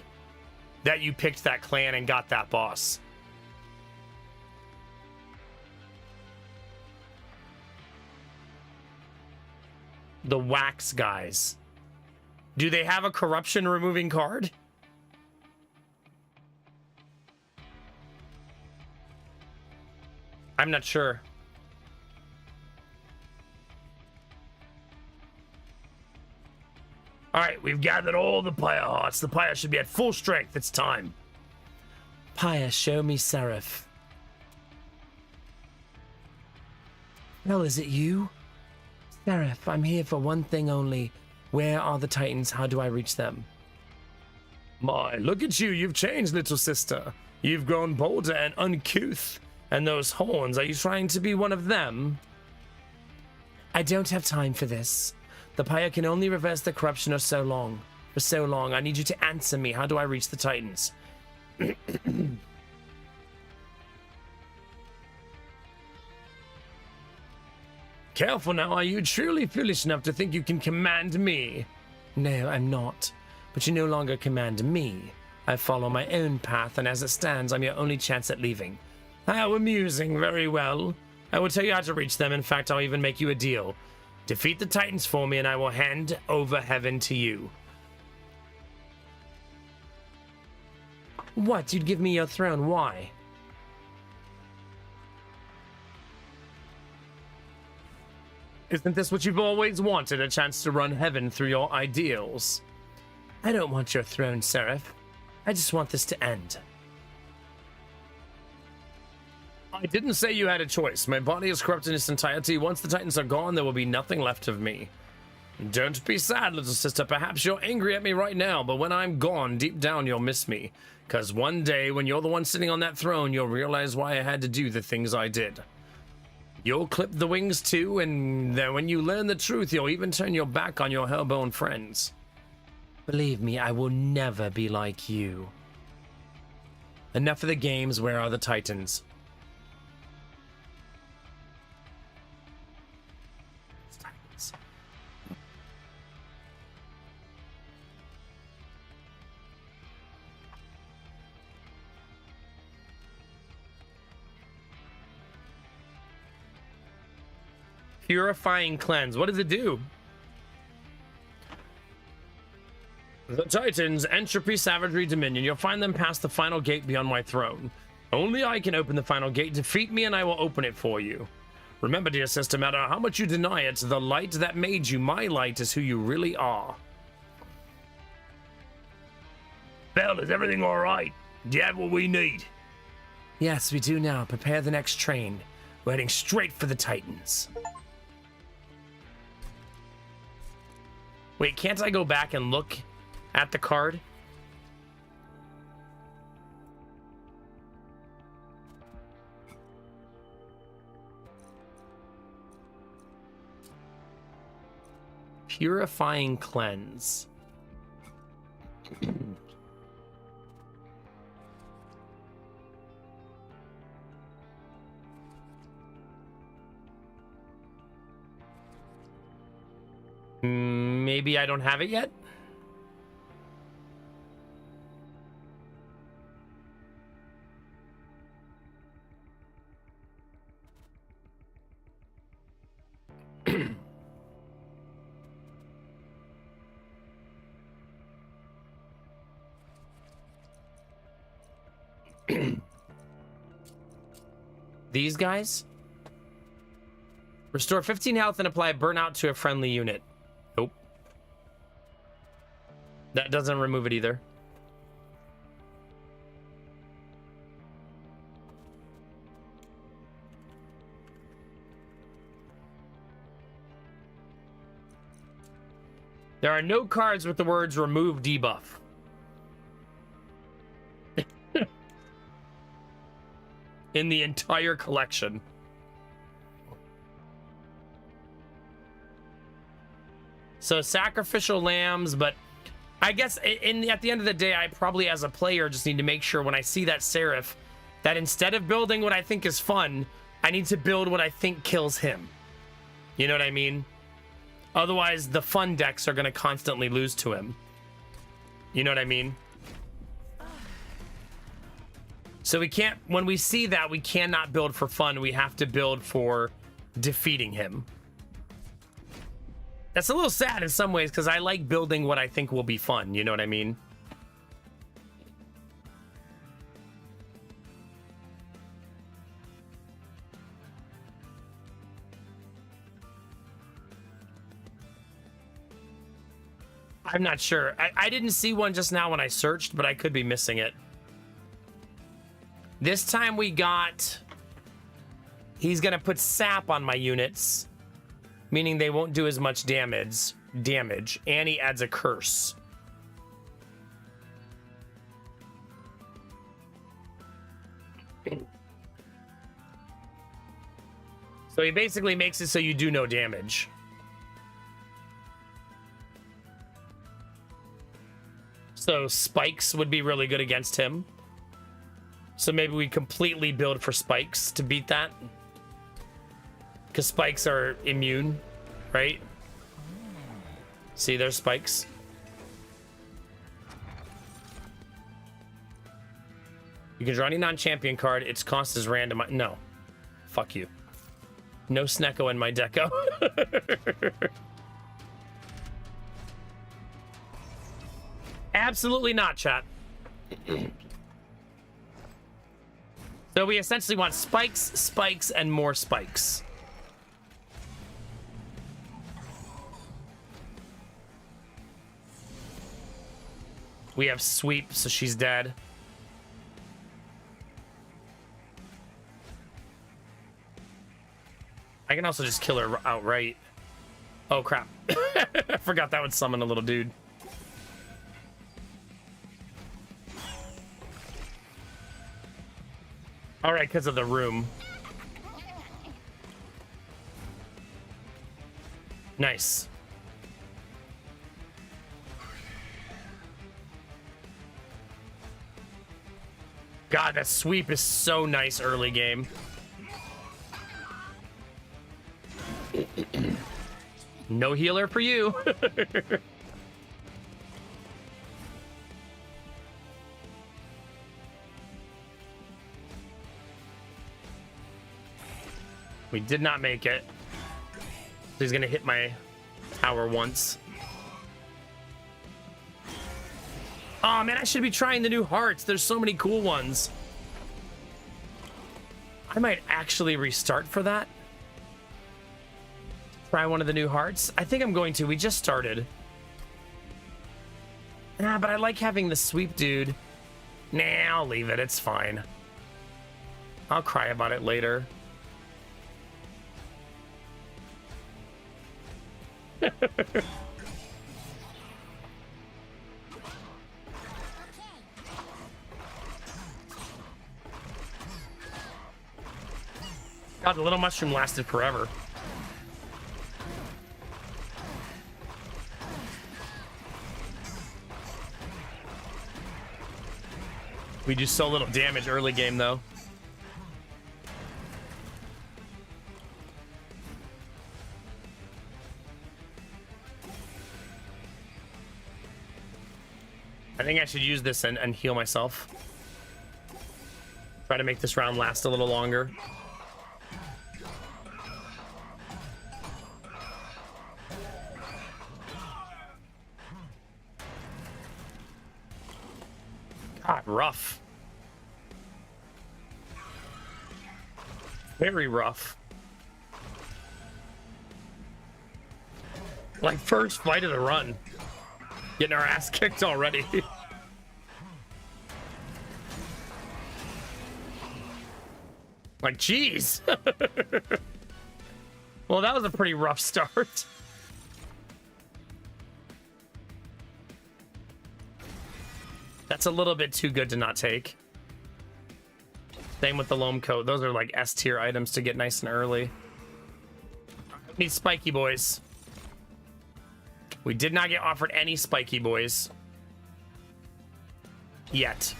that you picked that clan and got that boss. The wax guys. Do they have a corruption removing card? I'm not sure. All right, we've gathered all the Pyre Hearts. The Pyre should be at full strength. It's time. Pyre, show me Seraph. Well, is it you? Seraph, I'm here for one thing only. Where are the Titans? How do I reach them? My, look at you. You've changed, little sister. You've grown bolder and uncouth. And those horns, are you trying to be one of them? I don't have time for this. The Pyre can only reverse the corruption for so long. I need you to answer me. How do I reach the Titans? Careful now. Are you truly foolish enough to think you can command me? No, I'm not. But you no longer command me. I follow my own path, and as it stands, I'm your only chance at leaving. How amusing. Very well. I will tell you how to reach them. In fact, I'll even make you a deal. Defeat the Titans for me, and I will hand over heaven to you. What? You'd give me your throne? Why? Isn't this what you've always wanted? A chance to run heaven through your ideals? I don't want your throne, Seraph. I just want this to end. I didn't say you had a choice. My body is corrupt in its entirety. Once the Titans are gone, there will be nothing left of me. Don't be sad, little sister. Perhaps you're angry at me right now, but when I'm gone, deep down you'll miss me. Because one day, when you're the one sitting on that throne, you'll realize why I had to do the things I did. You'll clip the wings too, and then when you learn the truth, you'll even turn your back on your hellborn friends. Believe me, I will never be like you. Enough of the games. Where are the Titans? Titans. Purifying cleanse. What does it do? The Titans, Entropy, Savagery, Dominion. You'll find them past the final gate beyond my throne. Only I can open the final gate. Defeat me and I will open it for you. Remember, dear sister, no matter how much you deny it, the light that made you, my light, is who you really are. Belle, is everything all right? Do you have what we need? Yes, we do now. Prepare the next train. We're heading straight for the Titans. Wait, can't I go back and look at the card? Purifying cleanse. Maybe I don't have it yet? These guys? Restore 15 health and apply burnout to a friendly unit. Nope. That doesn't remove it either. There are no cards with the words remove debuff. In the entire collection. So sacrificial lambs, but I guess at the end of the day, I probably as a player just need to make sure when I see that Seraph, that instead of building what I think is fun, I need to build what I think kills him. You know what I mean? Otherwise, the fun decks are going to constantly lose to him. You know what I mean? So we can't, when we see that, we cannot build for fun. We have to build for defeating him. That's a little sad in some ways because I like building what I think will be fun. You know what I mean? I'm not sure. I didn't see one just now when I searched, but I could be missing it. This time we got... He's going to put sap on my units, meaning they won't do as much damage. And he adds a curse. So he basically makes it so you do no damage. So spikes would be really good against him. So maybe we completely build for spikes to beat that. Because spikes are immune, right? See, there's spikes. You can draw any non-champion card. Its cost is random. No. Fuck you. No Snecko in my deco. Absolutely not, chat. So we essentially want spikes, spikes, and more spikes. We have sweep, so she's dead. I can also just kill her outright. Oh, crap. I forgot that would summon a little dude. All right, because of the room. Nice. God, that sweep is so nice early game. No healer for you. We did not make it. He's gonna hit my tower once. Oh man, I should be trying the new hearts. There's so many cool ones. I might actually restart for that. Try one of the new hearts. I think I'm going to. We just started. Nah, but I like having the sweep, dude. Nah, I'll leave it. It's fine. I'll cry about it later. God, the little mushroom lasted forever. We do so little damage early game, though. I think I should use this and heal myself. Try to make this round last a little longer. God, rough. Very rough. Like, first fight of the run. Getting our ass kicked already. Like, jeez. Well, that was a pretty rough start. That's a little bit too good to not take. Same with the loam coat. Those are like S tier items to get nice and early. Need spiky boys. We did not get offered any spiky boys. Yet.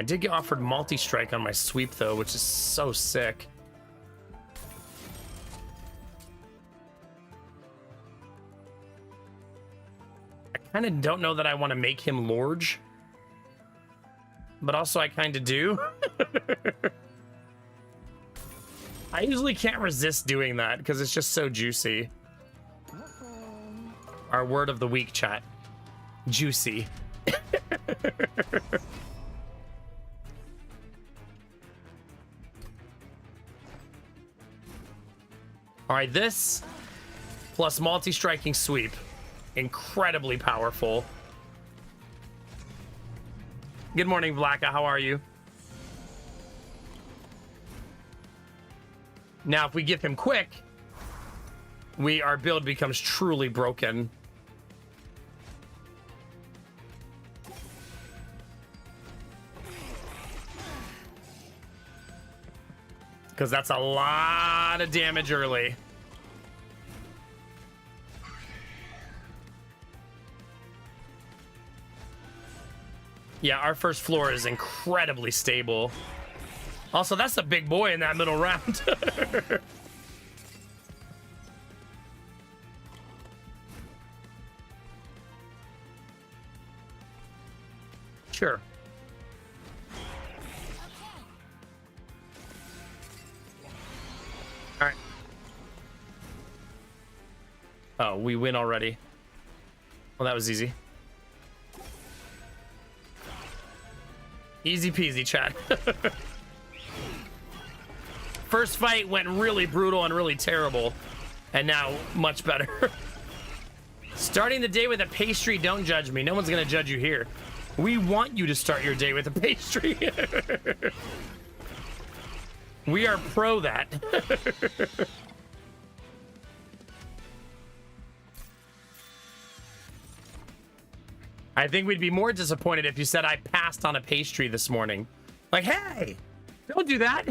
I did get offered multi-strike on my sweep though, which is so sick. I kind of don't know that I want to make him Lorge. But also I kind of do. I usually can't resist doing that because it's just so juicy. Our word of the week, chat. Juicy. All right, this plus multi-striking sweep. Incredibly powerful. Good morning, Blacka. How are you? Now, if we give him quick, our build becomes truly broken. Because that's a lot of damage early. Yeah, our first floor is incredibly stable. Also, that's a big boy in that middle round. Sure. All right. Oh, we win already. Well, that was easy. Easy peasy, chat. First fight went really brutal and really terrible, and now much better. Starting the day with a pastry, don't judge me. No one's gonna judge you here. We want you to start your day with a pastry. We are pro that. I think we'd be more disappointed if you said I passed on a pastry this morning. Like, hey, don't do that.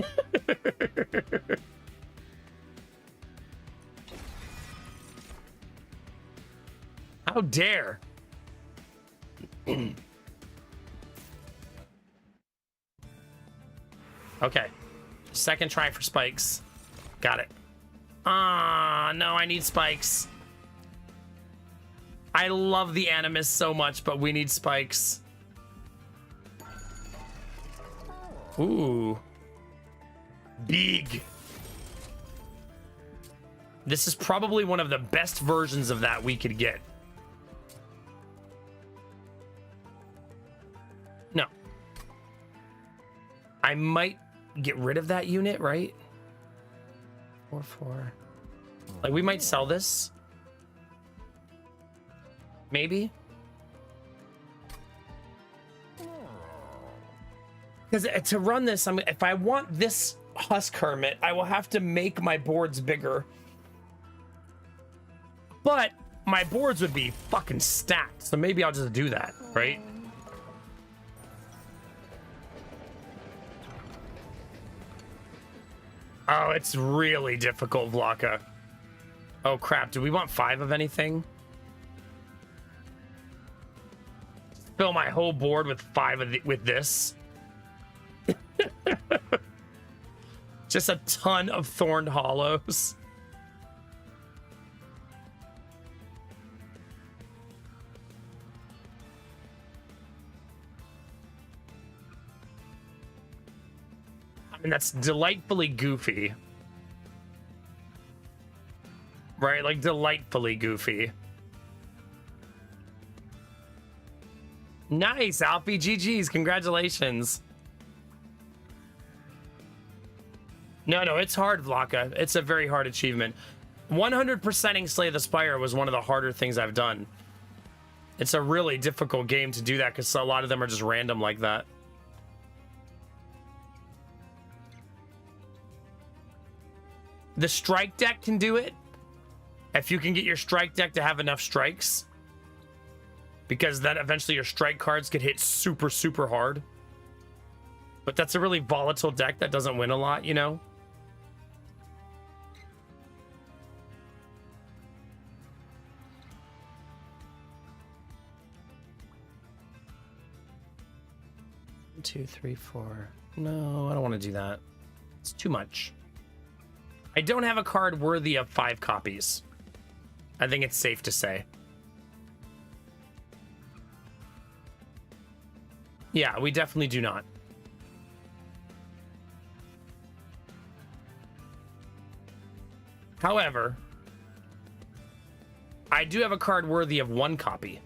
How dare? Okay. Second try for spikes. Got it. Ah, no, I need spikes. I love the Animus so much, but we need spikes. Ooh. Big. This is probably one of the best versions of that we could get. No. I might get rid of that unit, right? 4-4. Like, we might sell this. Maybe. Because to run this, if I want this Husk Hermit, I will have to make my boards bigger. But my boards would be fucking stacked, so maybe I'll just do that, right? Oh, it's really difficult, Vlaka. Oh, crap. Do we want 5 of anything? Fill my whole board with 5 of with this. Just a ton of Thorned Hollows. I mean, that's delightfully goofy. Right? Like, delightfully goofy. Nice, Alfie. GG's. Congratulations. No, it's hard, Vlaka. It's a very hard achievement. 100%ing Slay the Spire was one of the harder things I've done. It's a really difficult game to do that because a lot of them are just random like that. The strike deck can do it. If you can get your strike deck to have enough strikes. Because then eventually your strike cards get hit super, super hard. But that's a really volatile deck that doesn't win a lot, you know? One, 2, 3, 4. No, I don't want to do that. It's too much. I don't have a card worthy of 5 copies. I think it's safe to say. Yeah, we definitely do not. However, I do have a card worthy of 1 copy.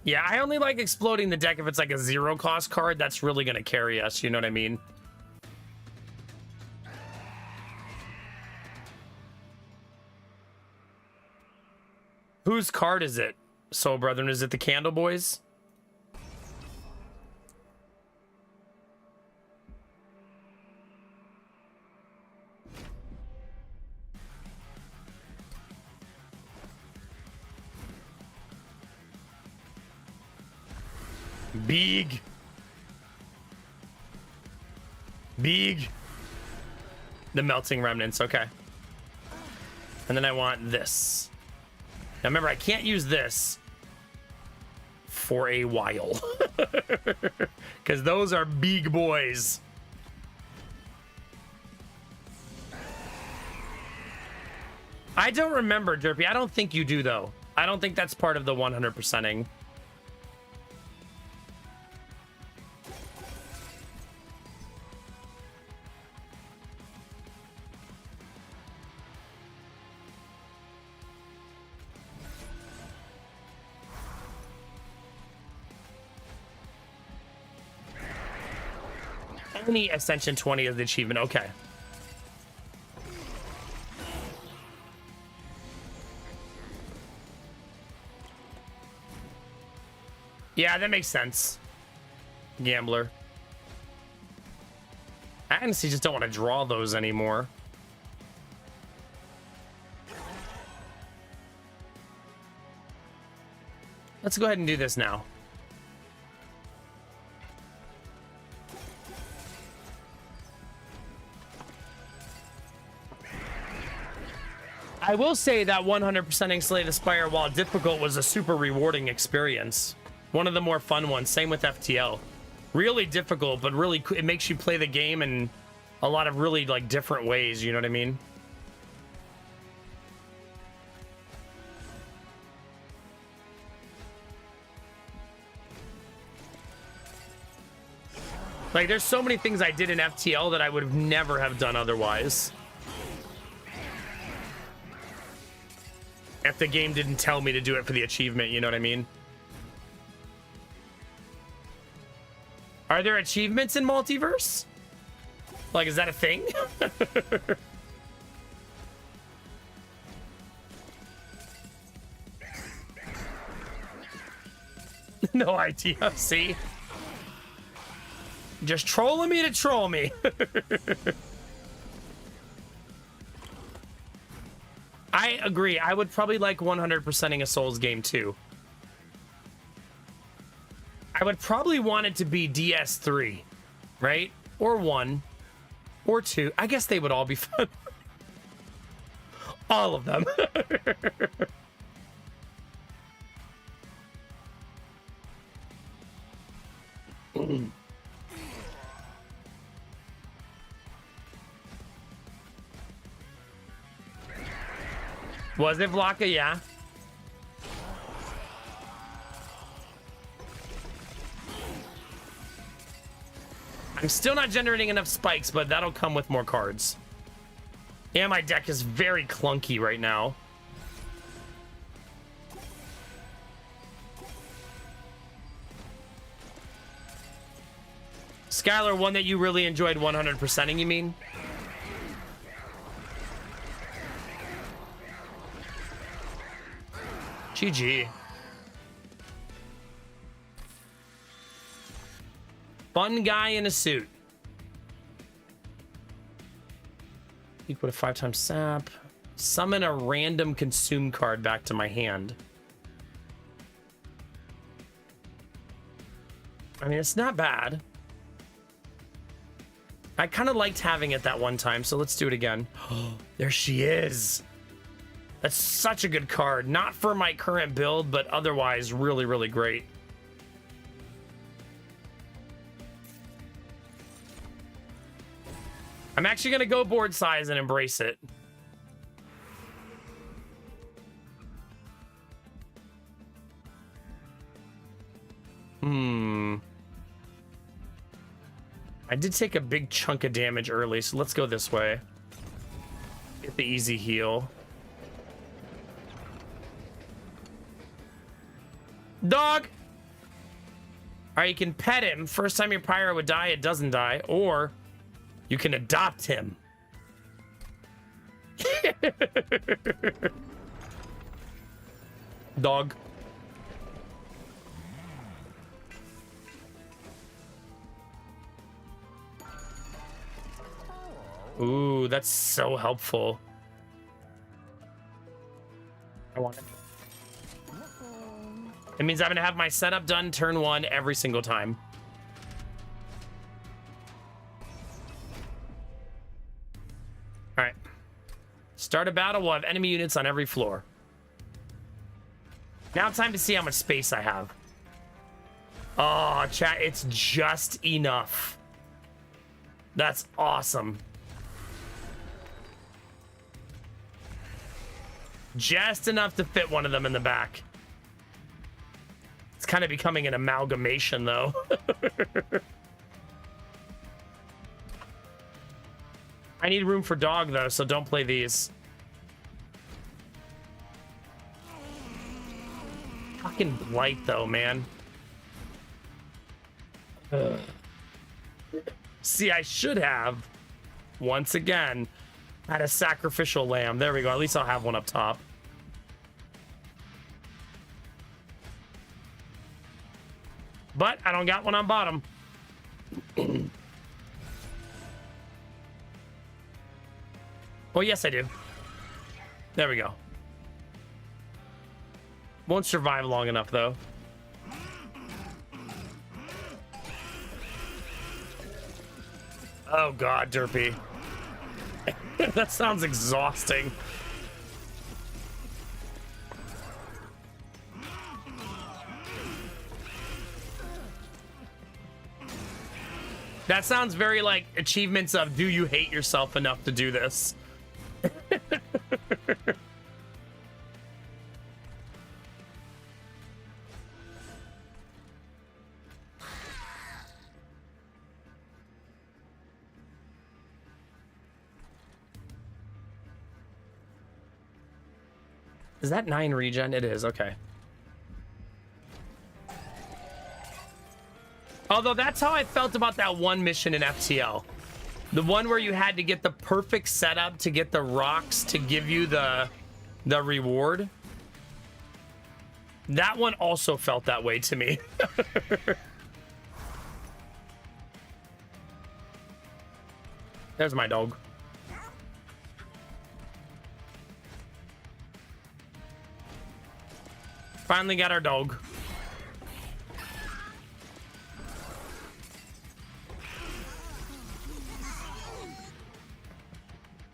Yeah, I only like exploding the deck if it's like a 0-cost card that's really going to carry us, you know what I mean? Whose card is it, Soul Brethren? Is it the Candle Boys? Big. The Melting Remnants, okay. And then I want this. Now remember, I can't use this for a while. Because those are big boys. I don't remember, Derpy. I don't think you do, though. I don't think that's part of the 100%ing. Any Ascension 20 is the achievement. Okay. Yeah, that makes sense. Gambler. I honestly just don't want to draw those anymore. Let's go ahead and do this now. I will say that 100%ing Slay the Spire, while difficult, was a super rewarding experience. One of the more fun ones. Same with FTL. Really difficult, but really it makes you play the game in a lot of really like different ways. You know what I mean? Like, there's so many things I did in FTL that I would have never have done otherwise. If the game didn't tell me to do it for the achievement, you know what I mean? Are there achievements in Multiverse? Like, is that a thing? No idea, see? Just trolling me to troll me. I agree. I would probably like 100%ing a Souls game too. I would probably want it to be DS3, right? Or 1, or 2. I guess they would all be fun. All of them. Was it Vlaka? Yeah. I'm still not generating enough spikes, but that'll come with more cards. Yeah, my deck is very clunky right now. Skylar, one that you really enjoyed 100%ing, you mean? GG. Fun guy in a suit. You put a 5x sap. Summon a random consume card back to my hand. I mean, it's not bad. I kind of liked having it that one time, so let's do it again. There she is. That's such a good card. Not for my current build, but otherwise really, really great. I'm actually going to go board size and embrace it. I did take a big chunk of damage early, so let's go this way. Get the easy heal. Dog! Alright, you can pet him. First time your pyro would die, it doesn't die. Or you can adopt him. Dog. Ooh, that's so helpful. I want it. It means I'm gonna have my setup done turn 1 every single time. All right. Start a battle. We'll have enemy units on every floor. Now it's time to see how much space I have. Oh, chat, it's just enough. That's awesome. Just enough to fit one of them in the back. It's kind of becoming an amalgamation, though. I need room for dog, though, so don't play these. Fucking Blight, though, man. Ugh. See, I should have, once again, had a sacrificial lamb. There we go. At least I'll have one up top. But I don't got one on bottom. Well, yes, I do. There we go. Won't survive long enough, though. Oh, God, Derpy. That sounds exhausting. That sounds very like achievements of do you hate yourself enough to do this? Is that 9 regen? It is, okay. Although that's how I felt about that one mission in FTL. The one where you had to get the perfect setup to get the rocks to give you the reward. That one also felt that way to me. There's my dog. Finally got our dog.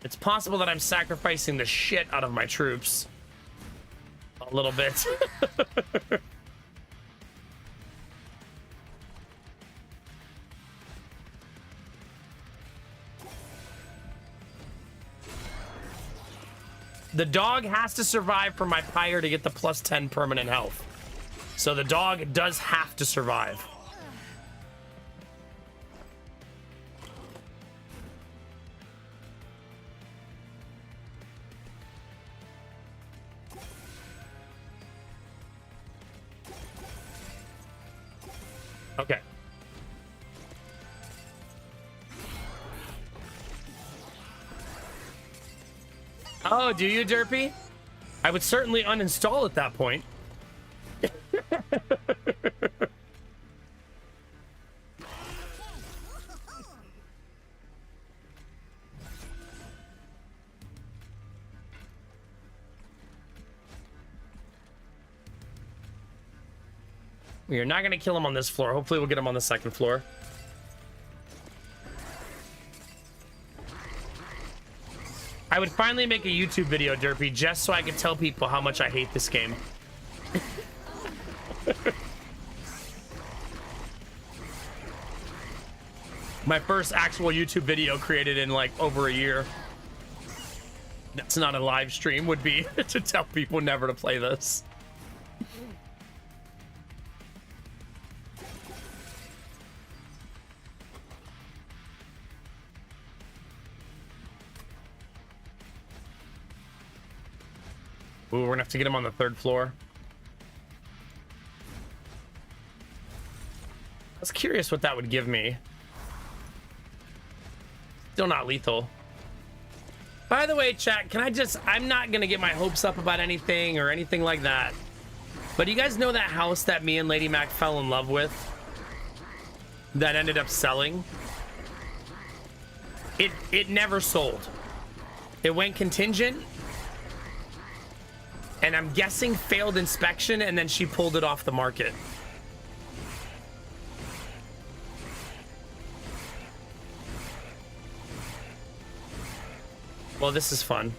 It's possible that I'm sacrificing the shit out of my troops. A little bit. The dog has to survive for my pyre to get the +10 permanent health. So the dog does have to survive. Okay. Oh, do you, Derpy? I would certainly uninstall at that point. We are not going to kill him on this floor. Hopefully we'll get him on the second floor. I would finally make a YouTube video, Derpy, just so I could tell people how much I hate this game. My first actual YouTube video created in like over a year. That's not a live stream, would be to tell people never to play this. Ooh, we're gonna have to get him on the third floor. I was curious what that would give me. Still not lethal. By the way, chat, can I just... I'm not gonna get my hopes up about anything or anything like that. But you guys know that house that me and Lady Mac fell in love with? That ended up selling? It never sold. It went contingent. And I'm guessing failed inspection, and then she pulled it off the market. Well, this is fun.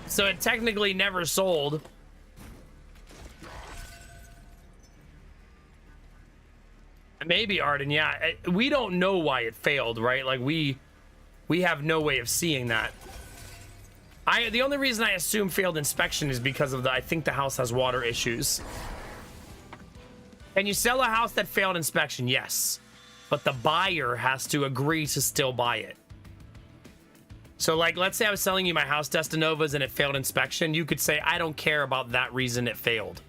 So it technically never sold. Maybe, Arden, yeah. We don't know why it failed, right? Like, we have no way of seeing that. The only reason I assume failed inspection is because of I think the house has water issues. Can you sell a house that failed inspection? Yes. But the buyer has to agree to still buy it. So, like, let's say I was selling you my house, Destinovas, and it failed inspection. You could say, I don't care about that reason it failed.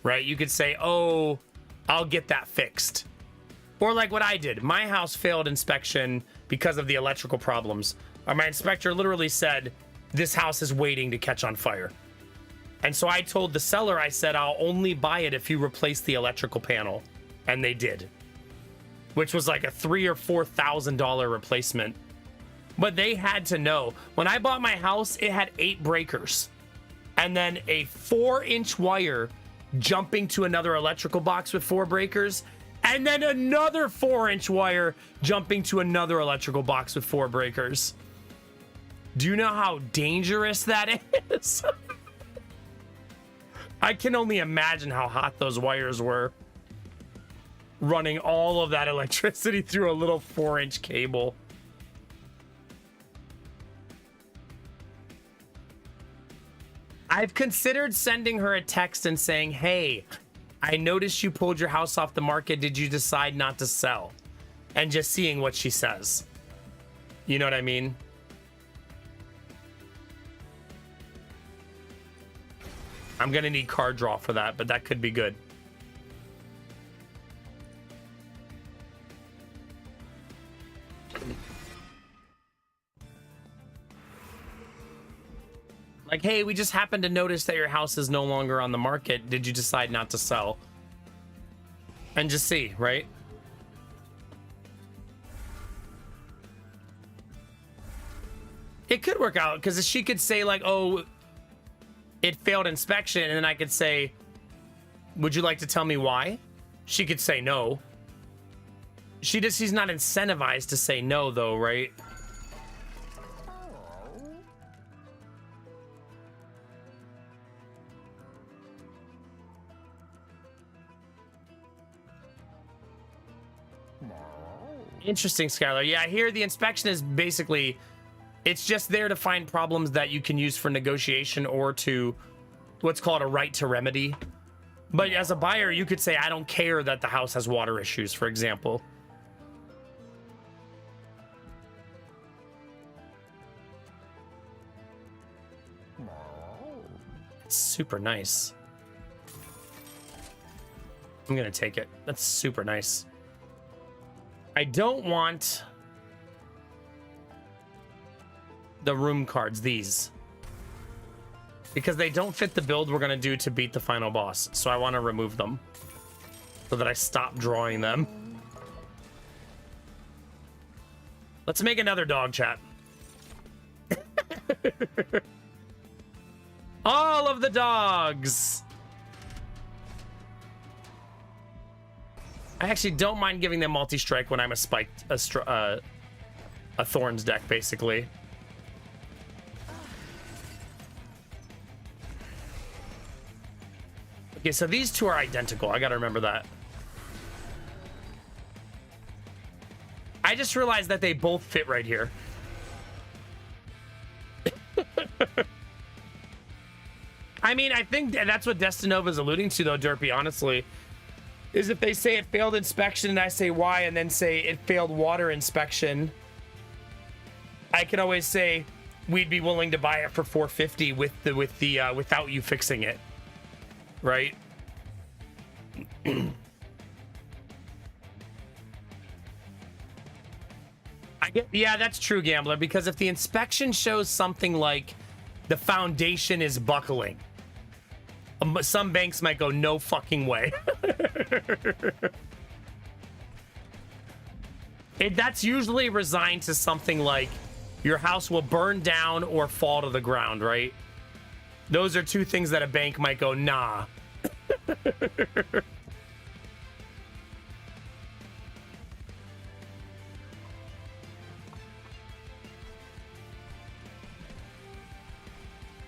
Right? You could say, oh... I'll get that fixed. Or like what I did. My house failed inspection because of the electrical problems. My inspector literally said, this house is waiting to catch on fire. And so I told the seller, I said, I'll only buy it if you replace the electrical panel. And they did. Which was like a $3,000 or $4,000 replacement. But they had to know. When I bought my house, it had 8 breakers. And then a 4-inch wire jumping to another electrical box with 4 breakers, and then another 4-inch wire jumping to another electrical box with 4 breakers. Do you know how dangerous that is? I can only imagine how hot those wires were. Running all of that electricity through a little 4-inch cable. I've considered sending her a text and saying, hey, I noticed you pulled your house off the market. Did you decide not to sell? And just seeing what she says. You know what I mean? I'm gonna need card draw for that, but that could be good. Like, hey, we just happened to notice that your house is no longer on the market. Did you decide not to sell? And just see, right? It could work out, because she could say, like, oh, it failed inspection, and then I could say, would you like to tell me why? She could say no. She's not incentivized to say no, though, right? Interesting, Skylar. Yeah, here the inspection is basically, it's just there to find problems that you can use for negotiation or to what's called a right to remedy. But as a buyer, you could say, I don't care that the house has water issues, for example. It's super nice. I'm gonna take it. That's super nice. I don't want the room cards, these, because they don't fit the build we're gonna do to beat the final boss. So I want to remove them so that I stop drawing them. Let's make another dog, chat. All of the dogs. I actually don't mind giving them multi-strike when I'm a spiked, a Thorns deck, basically. Okay, so these two are identical. I gotta remember that. I just realized that they both fit right here. I mean, I think that's what Destinova is alluding to, though, Derpy, honestly. Is if they say it failed inspection and I say why, and then say it failed water inspection, I could always say we'd be willing to buy it for $450 without you fixing it, right? Yeah, that's true, Gambler, because if the inspection shows something like the foundation is buckling, some banks might go, no fucking way. That's usually resigned to something like your house will burn down or fall to the ground, right? Those are two things that a bank might go, nah.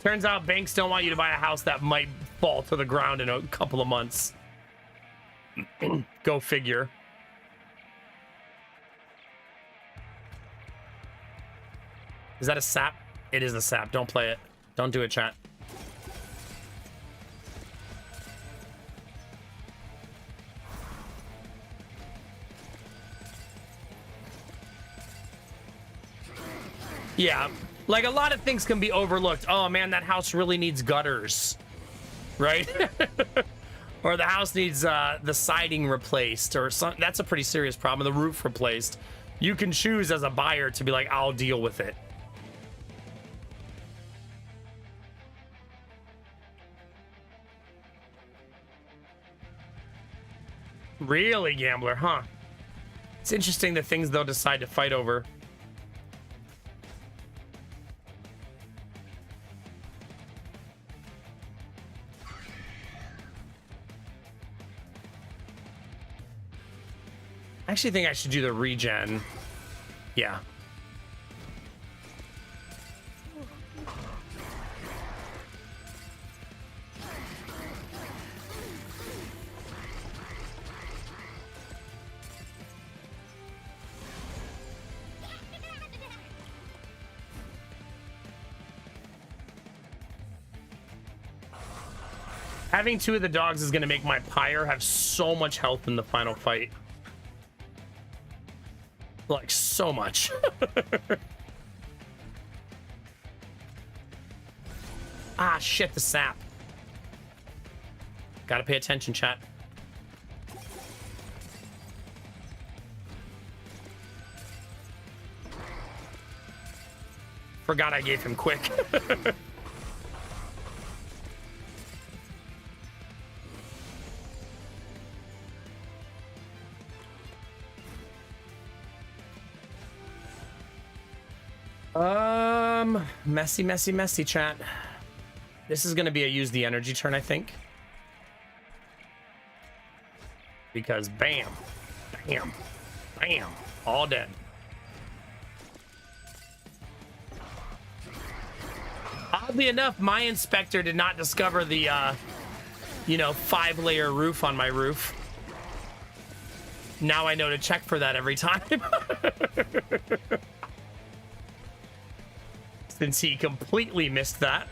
Turns out banks don't want you to buy a house that might fall to the ground in a couple of months. Go figure. Is that a sap? It is a sap. Don't play it. Don't do it, chat. Yeah. Like, a lot of things can be overlooked. Oh, man, that house really needs gutters, right? Or the house needs the siding replaced or something. That's a pretty serious problem. The roof replaced. You can choose as a buyer to be like, I'll deal with it. Really, Gambler, huh? It's interesting the things they'll decide to fight over. I actually think I should do the regen. Yeah. Having 2 of the dogs is going to make my Pyre have so much health in the final fight. Like, so much. Ah, shit, the sap. Gotta pay attention, chat. Forgot I gave him quick. Messy, messy, messy, chat. This is gonna be a use the energy turn, I think. Because bam, bam, bam, all dead. Oddly enough, my inspector did not discover the, you know, 5-layer roof on my roof. Now I know to check for that every time. Since he completely missed that.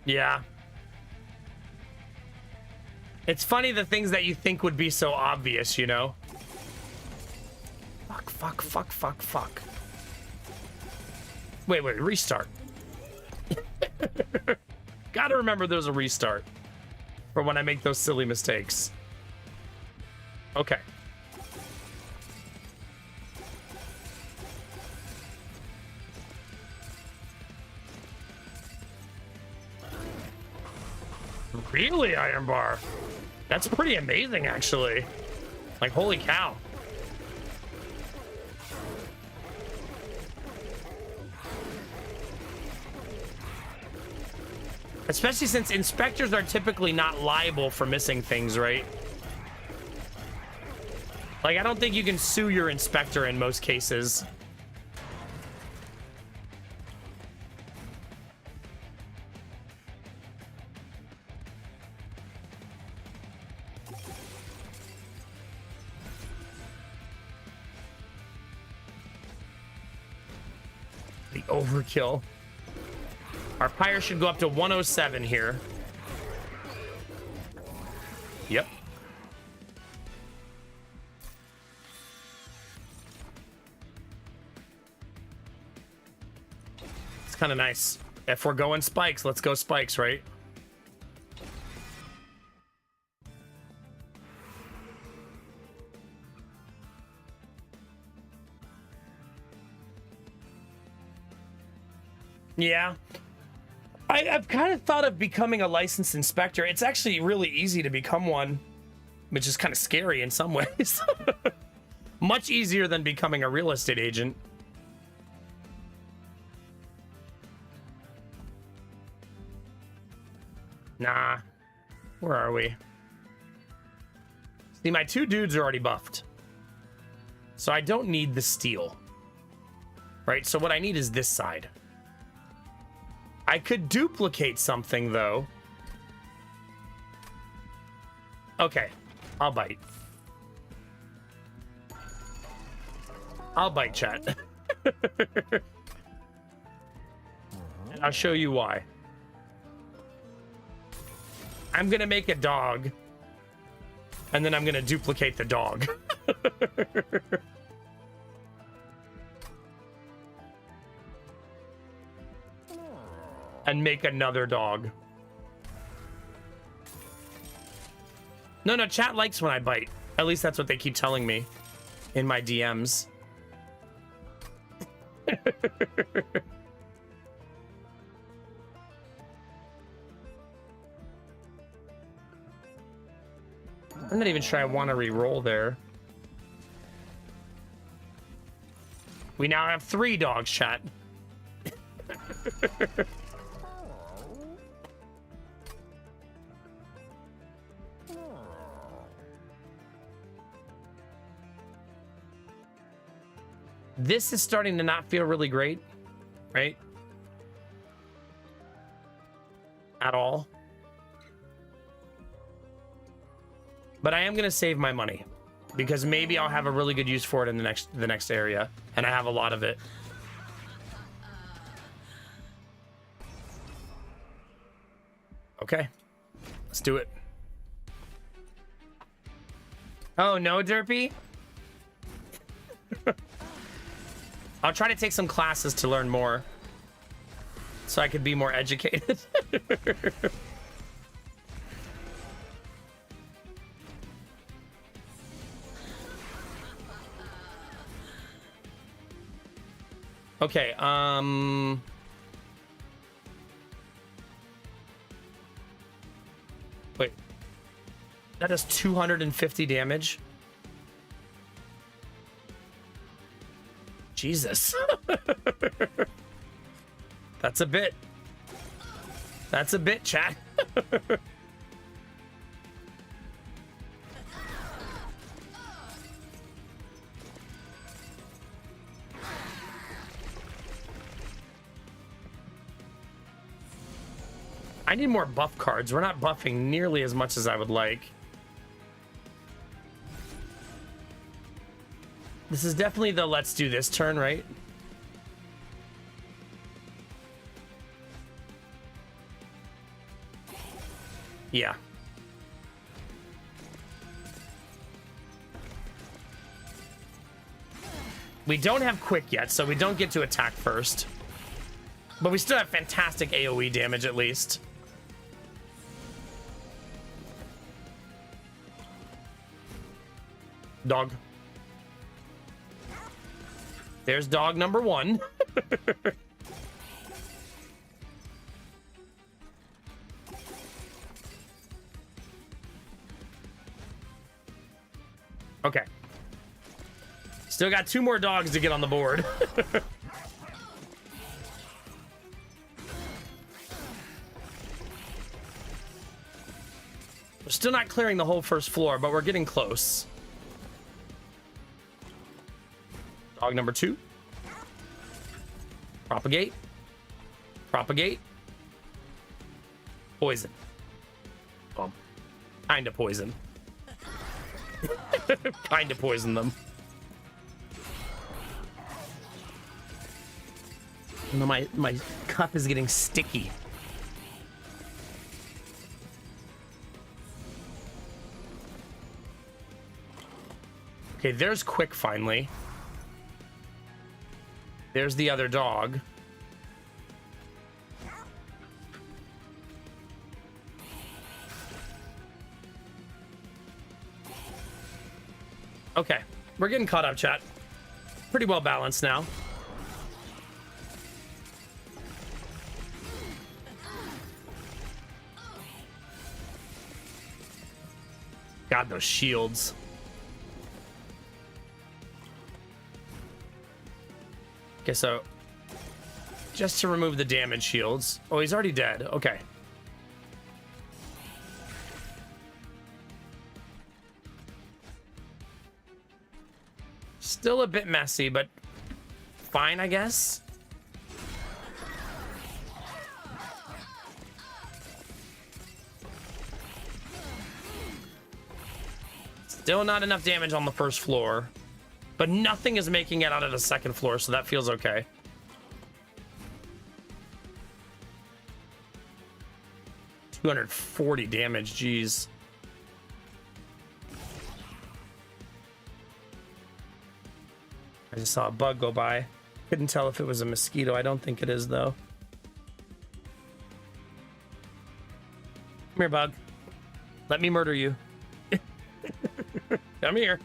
Yeah. It's funny the things that you think would be so obvious, you know? Fuck, fuck, fuck, fuck, fuck. Wait, restart. Gotta remember there's a restart for when I make those silly mistakes. Okay. Really, Iron Bar? That's pretty amazing, actually. Like, holy cow. Especially since inspectors are typically not liable for missing things, right? Like, I don't think you can sue your inspector in most cases. The overkill. Our Pyre should go up to 107 here. Yep. It's kind of nice. If we're going spikes, let's go spikes, right? Yeah. I've kind of thought of becoming a licensed inspector. It's actually really easy to become one, which is kind of scary in some ways. Much easier than becoming a real estate agent. Nah. Where are we? See, my 2 dudes are already buffed. So I don't need the steel. Right? So what I need is this side. I could duplicate something, though. Okay. I'll bite. I'll bite, chat. And I'll show you why. I'm gonna make a dog. And then I'm gonna duplicate the dog. And make another dog. No, chat likes when I bite. At least that's what they keep telling me in my DMs. I'm not even sure I want to re-roll there. We now have 3 dogs, chat. This is starting to not feel really great, right? At all. But I am gonna save my money because maybe I'll have a really good use for it in the next area, and I have a lot of it. Okay, let's do it. Oh no, Derpy. I'll try to take some classes to learn more, so I could be more educated. Okay, wait. That does 250 damage. Jesus. That's a bit. That's a bit, chat. I need more buff cards. We're not buffing nearly as much as I would like. This is definitely the let's do this turn, right? Yeah. We don't have quick yet, so we don't get to attack first. But we still have fantastic AoE damage at least. Dog. There's dog number one. Okay. Still got 2 more dogs to get on the board. We're still not clearing the whole first floor, but we're getting close. Dog number 2. Propagate. Propagate. Poison. Well, kind of poison. Kind of poison them. You know, my cup is getting sticky. Okay, there's Quick finally. There's the other dog. Okay, we're getting caught up, chat. Pretty well balanced now. God, those shields. Okay, so just to remove the damage shields. Oh, he's already dead. Okay. Still a bit messy, but fine, I guess. Still not enough damage on the first floor, but nothing is making it out of the second floor, so that feels okay. $240 damage, jeez. I just saw a bug go by. Couldn't tell if it was a mosquito. I don't think it is, though. Come here, bug. Let me murder you. Come here.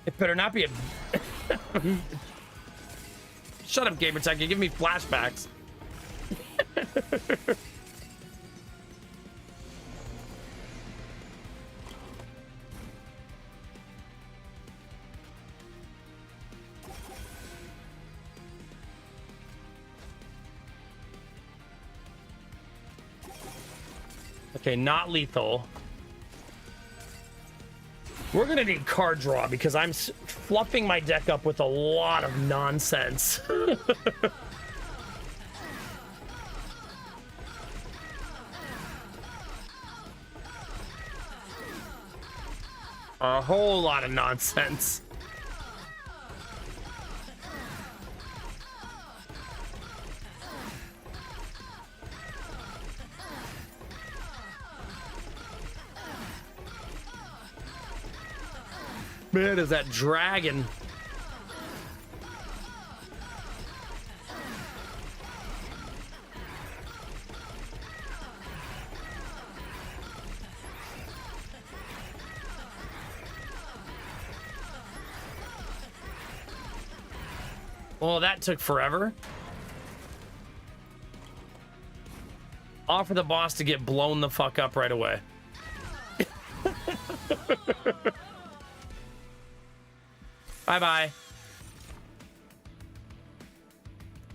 It better not be a... Shut up, Gamertech. You give me flashbacks. Okay, not lethal. We're gonna need card draw because I'm fluffing my deck up with a lot of nonsense. A whole lot of nonsense. Man, is that dragon? Well, that took forever. Offer the boss to get blown the fuck up right away. Bye-bye.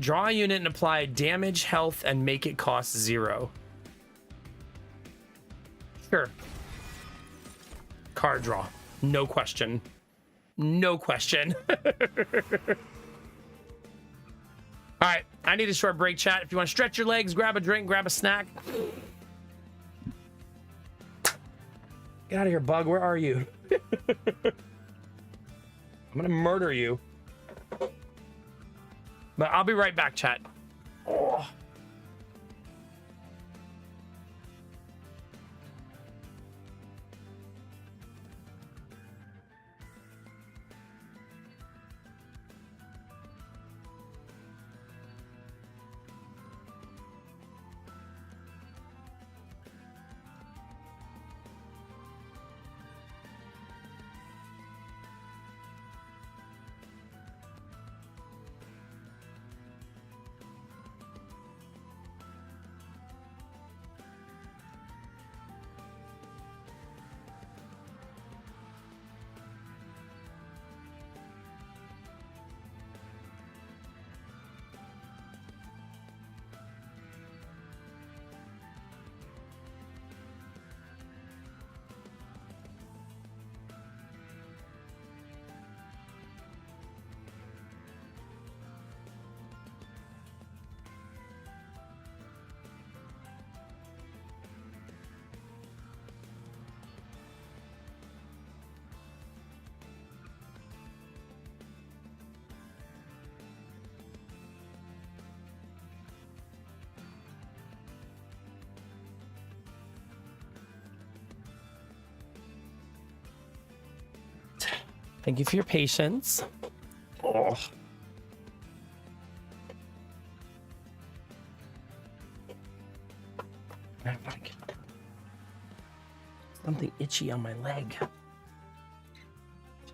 Draw a unit and apply damage, health, and make it cost 0. Sure. Card draw. No question. No question. All right, I need a short break, chat. If you want to stretch your legs, grab a drink, grab a snack. Get out of here, bug. Where are you? I'm gonna murder you. But I'll be right back, chat. Oh. Thank you for your patience. Oh. Something itchy on my leg.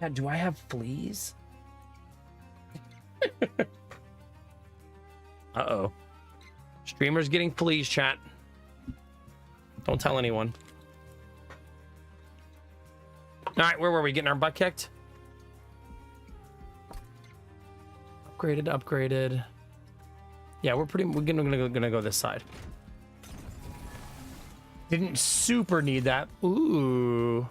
Chad, do I have fleas? Uh-oh. Streamer's getting fleas, chat. Don't tell anyone. All right, where were we? Getting our butt kicked? Upgraded. Yeah, we're gonna go this side. Didn't super need that. Ooh.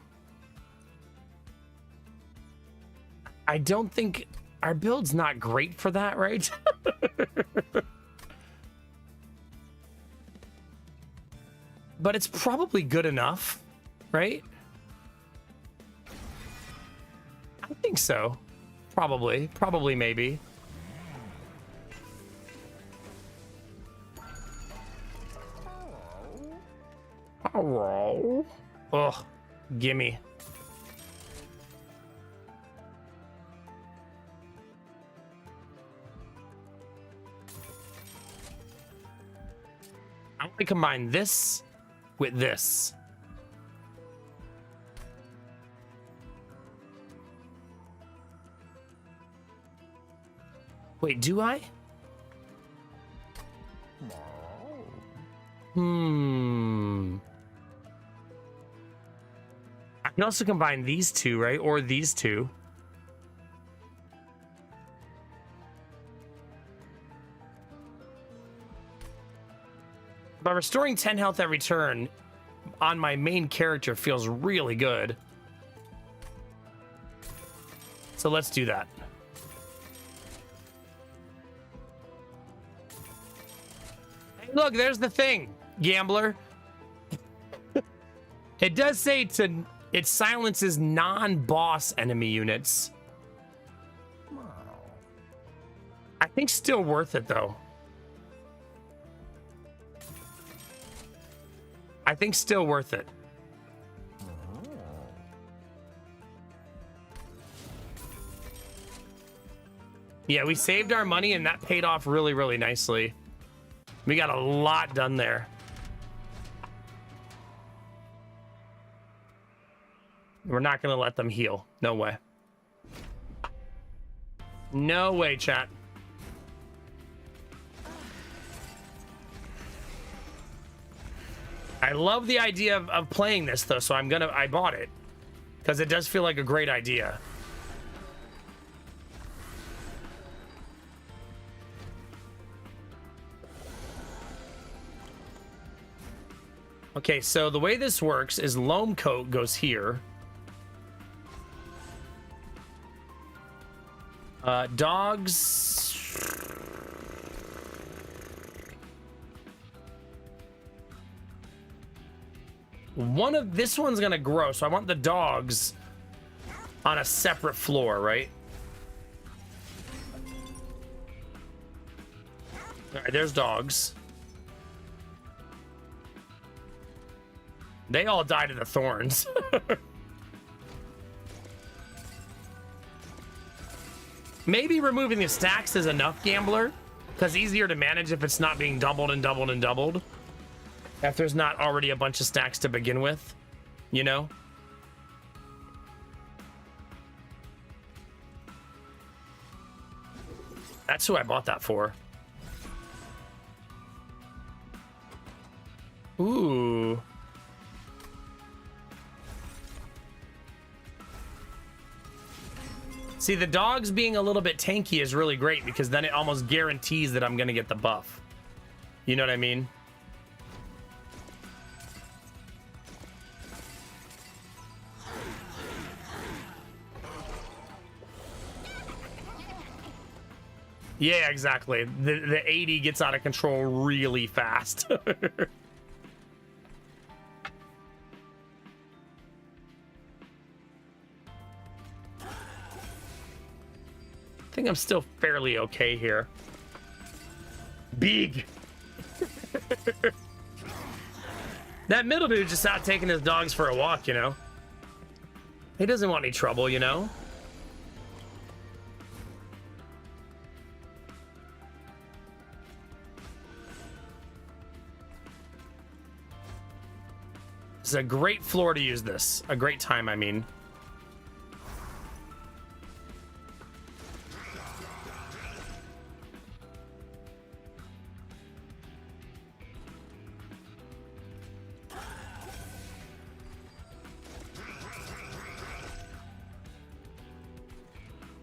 I don't think our build's not great for that, right? But it's probably good enough, right? I think so. Probably, maybe. Hello. Ugh, gimme. I'm gonna combine this with this. Wait, do I? I can also combine these two, right? Or these two. But restoring 10 health every turn on my main character feels really good. So let's do that. Hey, look, there's the thing, gambler. It does say it silences non-boss enemy units. I think still worth it though. I think still worth it. Yeah, we saved our money and that paid off really, really nicely. We got a lot done there. We're not going to let them heal. No way. No way, chat. I love the idea of playing this though, so I bought it because it does feel like a great idea. Okay, so the way this works is Loam Coat goes here. Dogs. This one's gonna grow, so I want the dogs on a separate floor, right? All right, there's dogs. They all died of the thorns. Maybe removing the stacks is enough, gambler, because easier to manage if it's not being doubled and doubled and doubled. If there's not already a bunch of stacks to begin with, you know? That's who I bought that for. Ooh. See, the dogs being a little bit tanky is really great because then it almost guarantees that I'm going to get the buff. You know what I mean? Yeah, exactly. The 80 gets out of control really fast. I think I'm still fairly okay here. Big. That middle dude just out taking his dogs for a walk, you know? He doesn't want any trouble, you know? This is a great floor to use this. A great time, I mean.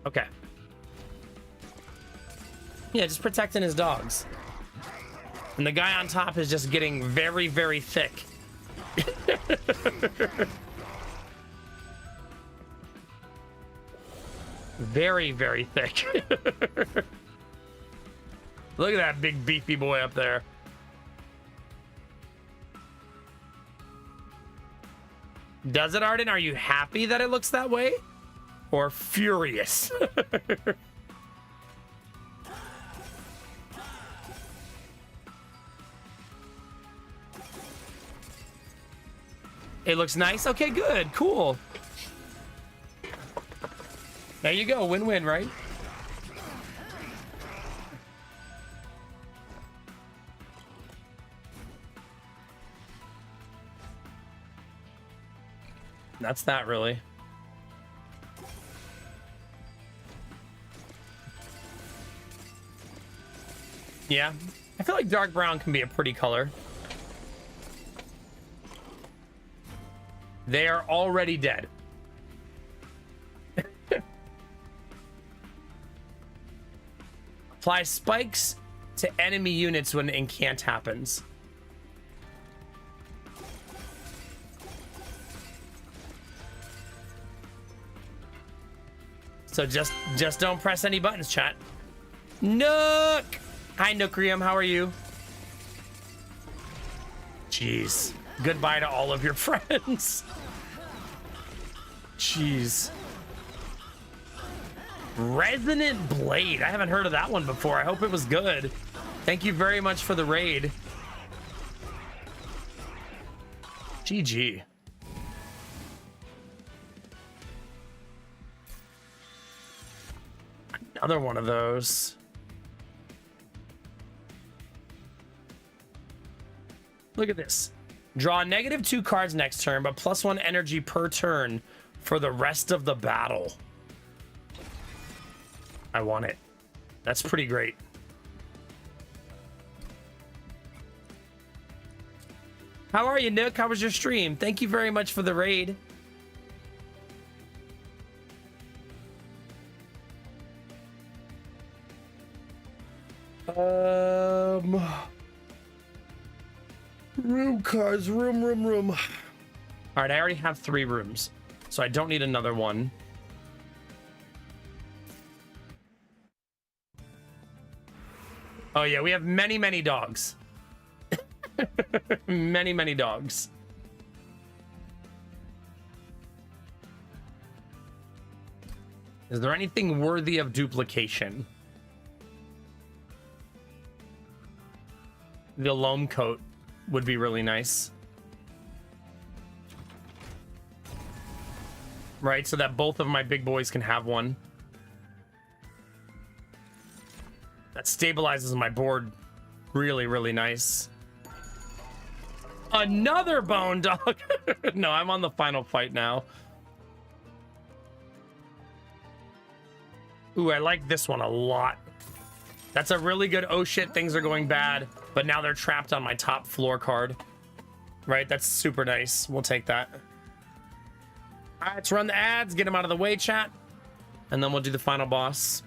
Okay. Yeah, just protecting his dogs. And the guy on top is just getting very, very thick. Very, very thick. Look at that big beefy boy up there. Does it, Arden? Are you happy that it looks that way? Or furious? It looks nice? Okay, good. Cool. There you go. Win-win, right? That's that, really. Yeah. I feel like dark brown can be a pretty color. They are already dead. Apply spikes to enemy units when incant happens. So just don't press any buttons, chat. Nook! Hi, Nookrium. How are you? Jeez. Goodbye to all of your friends. Jeez. Resonant Blade. I haven't heard of that one before. I hope it was good. Thank you very much for the raid. GG. Another one of those. Look at this. Draw -2 cards next turn, but +1 energy per turn for the rest of the battle. I want it. That's pretty great. How are you, Nook? How was your stream? Thank you very much for the raid. Room cards, room. All right, I already have 3 rooms, so I don't need another one. Oh yeah, we have many dogs. many dogs. Is there anything worthy of duplication? The loam coat would be really nice. Right, so that both of my big boys can have one. That stabilizes my board really nice. Another bone dog. No, I'm on the final fight now. Ooh, I like this one a lot. That's a really good oh shit, things are going bad, but now they're trapped on my top floor card. Right, that's super nice. We'll take that. All right, let's run the ads, get them out of the way, chat, and then we'll do the final boss.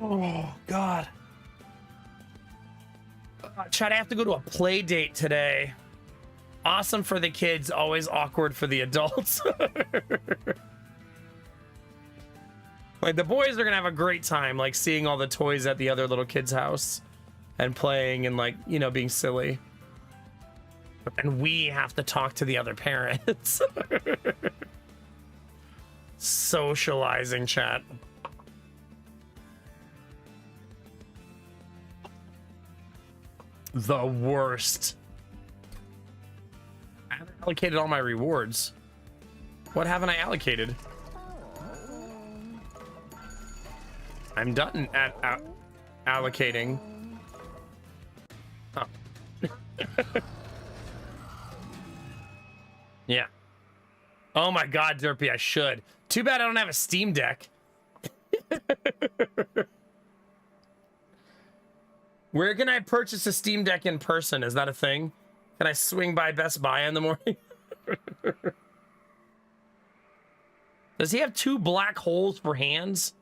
Oh, God. Chat, I have to go to a play date today. Awesome for the kids, always awkward for the adults. Like, the boys are gonna have a great time, like, seeing all the toys at the other little kid's house and playing and, like, you know, being silly. And we have to talk to the other parents. Socializing, chat. The worst. I haven't allocated all my rewards. What haven't I allocated? I'm done at allocating. Huh. Yeah. Oh my God, Derpy, I should. Too bad I don't have a Steam Deck. Where can I purchase a Steam Deck in person? Is that a thing? Can I swing by Best Buy in the morning? Does he have 2 black holes for hands?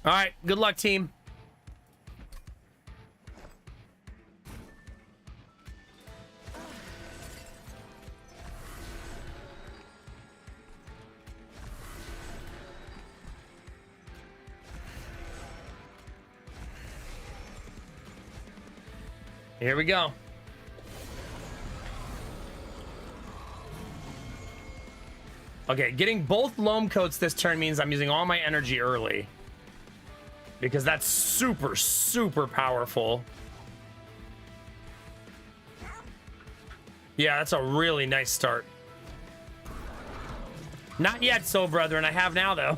All right, good luck, team. Here we go. Okay, getting both loam coats this turn means I'm using all my energy early. Because that's super powerful. Yeah, that's a really nice start. Not yet, so brethren. I have now, though.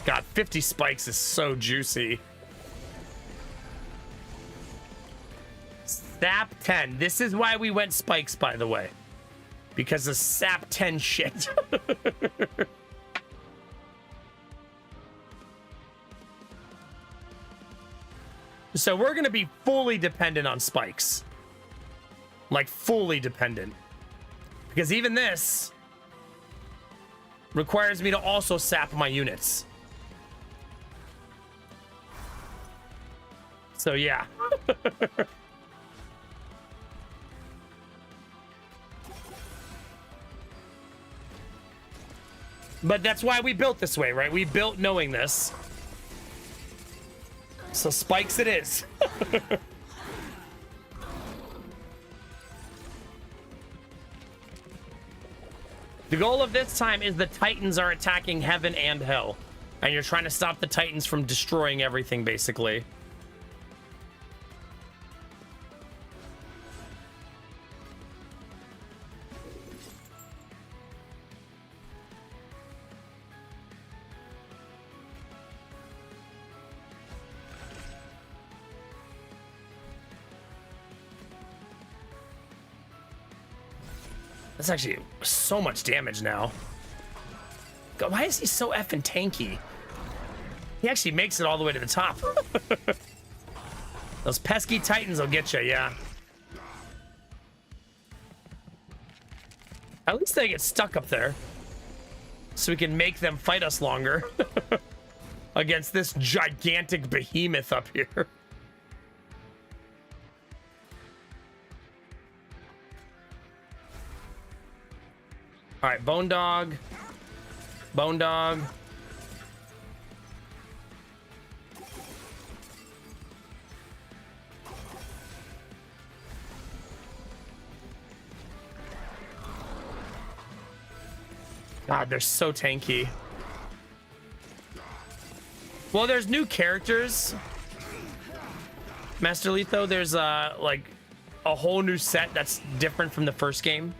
God, 50 spikes is so juicy. Sap 10. This is why we went spikes, by the way. Because of Sap 10 shit. So we're going to be fully dependent on spikes. Like, fully dependent. Because even this requires me to also sap my units. So yeah. But that's why we built this way, right? We built knowing this. So spikes it is. The goal of this time is the Titans are attacking heaven and hell. And you're trying to stop the Titans from destroying everything, basically. That's actually so much damage now. God, why is he so effing tanky? He actually makes it all the way to the top. Those pesky Titans will get you, yeah. At least they get stuck up there. So we can make them fight us longer. Against this gigantic behemoth up here. All right, Bone Dog. Bone Dog. God, they're so tanky. Well, there's new characters. Master Letho, there's like a whole new set that's different from the first game.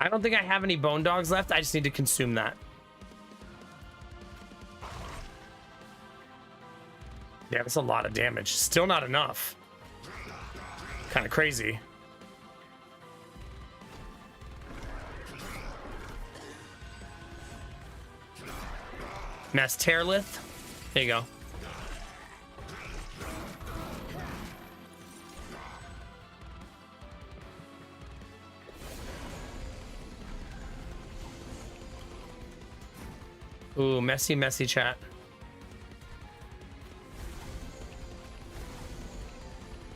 I don't think I have any Bone Dogs left. I just need to consume that. Yeah, that's a lot of damage. Still not enough. Kind of crazy. Mass Tearlith. There you go. Ooh, messy, messy chat.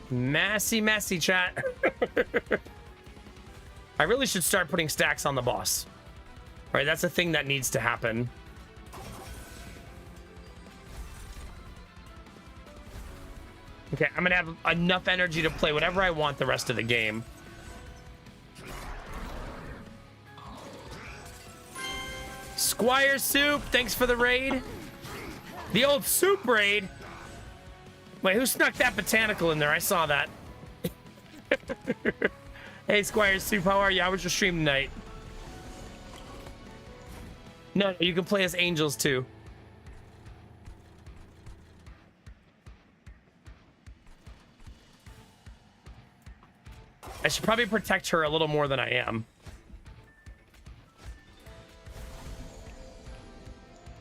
Messy, messy chat. I really should start putting stacks on the boss. All right, that's a thing that needs to happen. Okay, I'm gonna have enough energy to play whatever I want the rest of the game. Squire Soup, thanks for the raid. The old soup raid. Wait, who snuck that botanical in there? I saw that. Hey, Squire Soup, how are you? How was your stream tonight? No, you can play as angels too. I should probably protect her a little more than I am.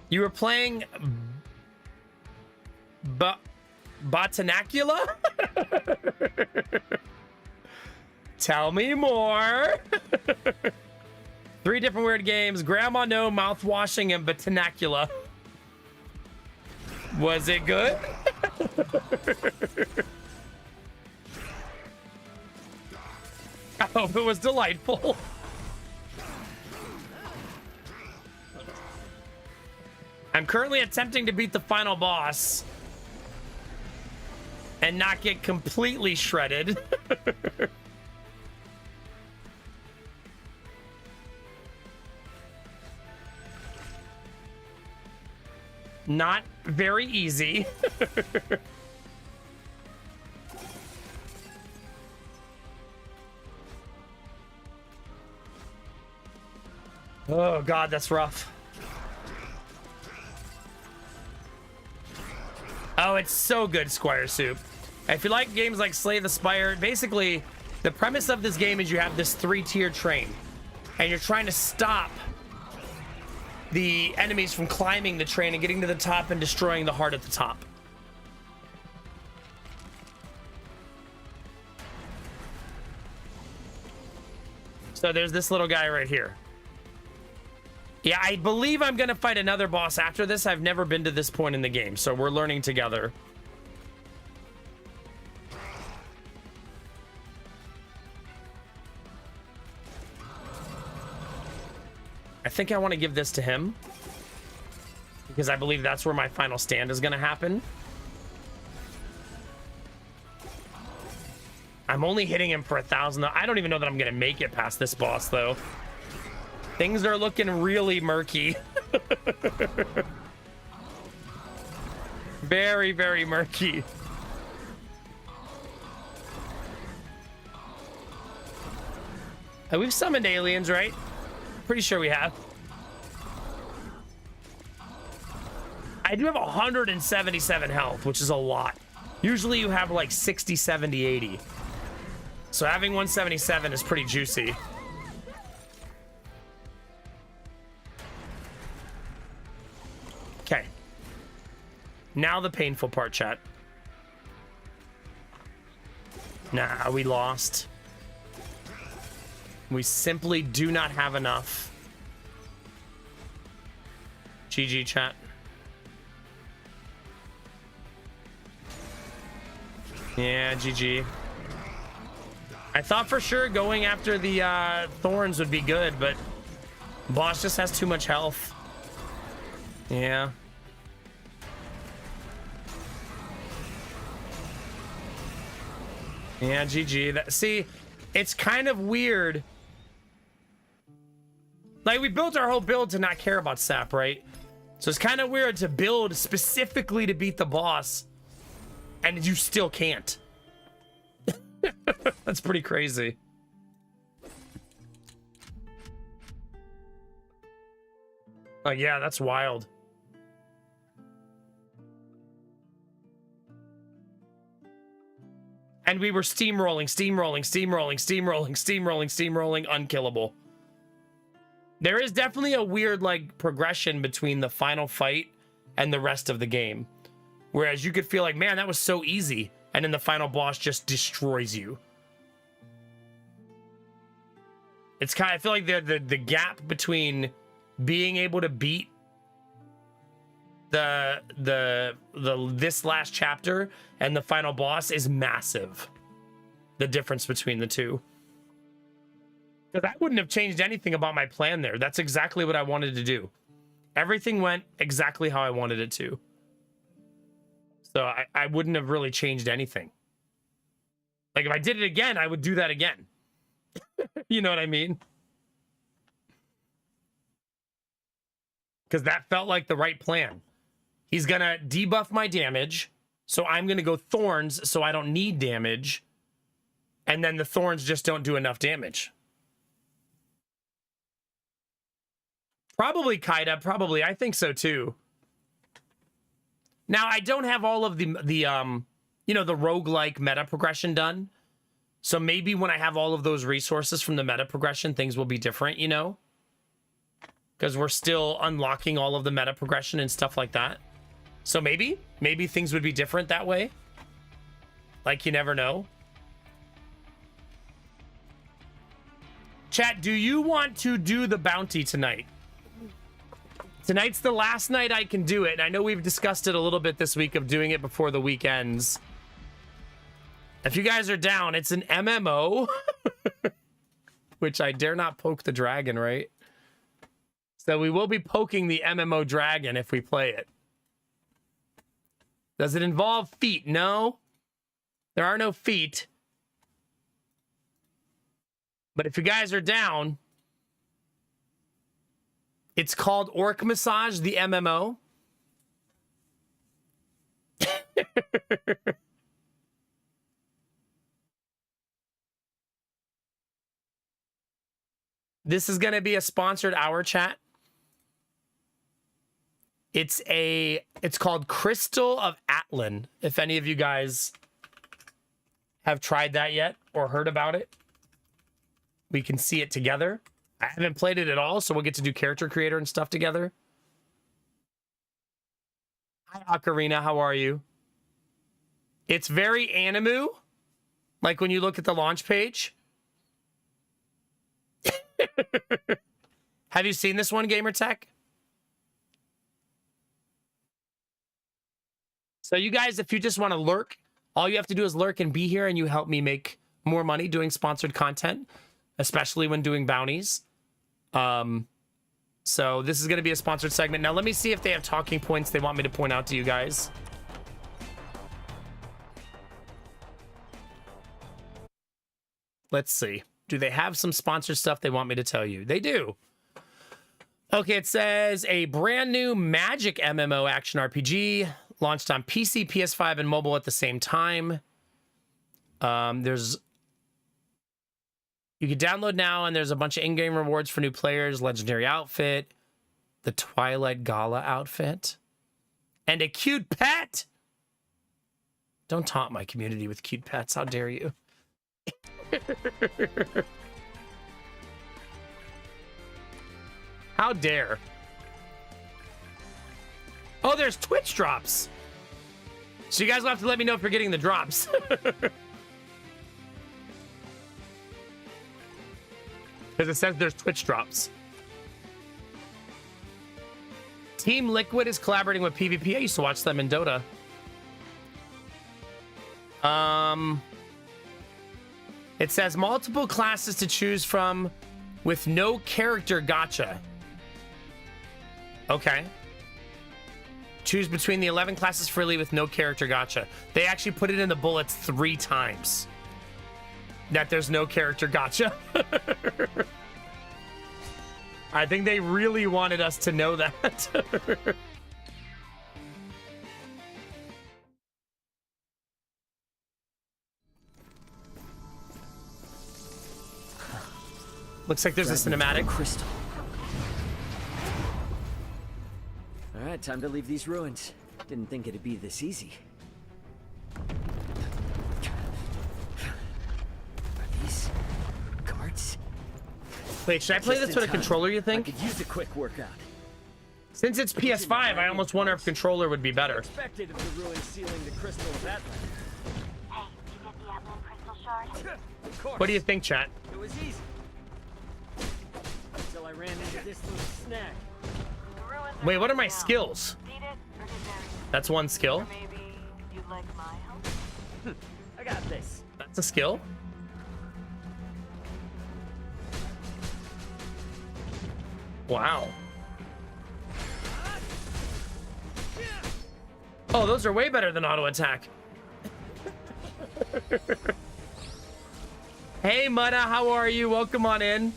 You were playing Botanacula? Tell me more. 3 different weird games. Grandma No, Mouthwashing, and Botanacula. Was it good? I hope it was delightful. I'm currently attempting to beat the final boss and not get completely shredded. Not very easy. Oh God, that's rough. Oh, it's so good, Squire Soup. If you like games like Slay the Spire, basically, the premise of this game is you have this 3-tier train, and you're trying to stop the enemies from climbing the train and getting to the top and destroying the heart at the top. So there's this little guy right here. Yeah, I believe I'm going to fight another boss after this. I've never been to this point in the game, so we're learning together. I think I want to give this to him because I believe that's where my final stand is going to happen. I'm only hitting him for 1,000. I don't even know that I'm going to make it past this boss, though. Things are looking really murky. Very, very murky. We've summoned aliens, right? Pretty sure we have. I do have 177 health, which is a lot. Usually you have like 60, 70, 80. So having 177 is pretty juicy. Okay. Now the painful part, chat. Nah, we lost. We simply do not have enough. GG, chat. Yeah, GG. I thought for sure going after the thorns would be good, but boss just has too much health. Yeah. Yeah, GG. See, it's kind of weird. Like, we built our whole build to not care about sap, right? So it's kind of weird to build specifically to beat the boss, and you still can't. That's pretty crazy. Oh, yeah, that's wild. And we were steamrolling, unkillable. There is definitely a weird, like, progression between the final fight and the rest of the game. Whereas you could feel like, man, that was so easy. And then the final boss just destroys you. It's kind of, I feel like the gap between being able to beat this last chapter and the final boss is massive. The difference between the two. Because I wouldn't have changed anything about my plan there. That's exactly what I wanted to do. Everything went exactly how I wanted it to. So I wouldn't have really changed anything. Like, if I did it again, I would do that again. You know what I mean? Because that felt like the right plan. He's going to debuff my damage, so I'm going to go thorns so I don't need damage. And then the thorns just don't do enough damage. Probably Kaida, probably. I think so too. Now, I don't have all of the you know, the roguelike meta progression done. So maybe when I have all of those resources from the meta progression, things will be different, you know? Because we're still unlocking all of the meta progression and stuff like that. So maybe things would be different that way. Like, you never know. Chat, do you want to do the bounty tonight? Tonight's the last night I can do it. And I know we've discussed it a little bit this week of doing it before the week ends. If you guys are down, it's an MMO. Which I dare not poke the dragon, right? So we will be poking the MMO dragon if we play it. Does it involve feet? No. There are no feet. But if you guys are down... It's called Orc Massage, the MMO. This is going to be a sponsored hour, chat. It's called Crystal of Atlan. If any of you guys have tried that yet or heard about it, we can see it together. I haven't played it at all, so we'll get to do character creator and stuff together. Hi, Ocarina, how are you? It's very Animu, like when you look at the launch page. Have you seen this one, Gamertech? So you guys, if you just want to lurk, all you have to do is lurk and be here, and you help me make more money doing sponsored content, especially when doing bounties. So this is going to be a sponsored segment. Now let me see if they have talking points they want me to point out to you guys. Let's see. Do they have some sponsored stuff they want me to tell you? They do. Okay, it says a brand new Magic MMO action RPG launched on PC, PS5, and mobile at the same time. You can download now, and there's a bunch of in-game rewards for new players, legendary outfit, the Twilight Gala outfit, and a cute pet. Don't taunt my community with cute pets. How dare you? How dare. Oh, there's Twitch drops. So you guys will have to let me know if you're getting the drops. Because it says there's Twitch drops. Team Liquid is collaborating with PvP. I used to watch them in Dota. It says multiple classes to choose from with no character gacha. Okay. Choose between the 11 classes freely with no character gacha. They actually put it in the bullets 3 times. That there's no character gacha. I think they really wanted us to know that. Looks like there's a cinematic. Crystal. All right, time to leave these ruins. Didn't think it'd be this easy. Are these cards? Wait, should I play this with a controller, you think? I could use a quick workout. Since it's PS5, I almost wonder if controller would be better. Expected of the ruins sealing the crystal of Atlan. Hey, did you get the Atlan crystal shard? Of course. What do you think, chat? It was easy. Until I ran into this little snack. Wait, what are my skills? Need it or That's one skill. Or maybe you'd like my help? I got this. That's a skill. Wow. Oh, those are way better than auto attack. Hey, Mudda, how are you? Welcome on in.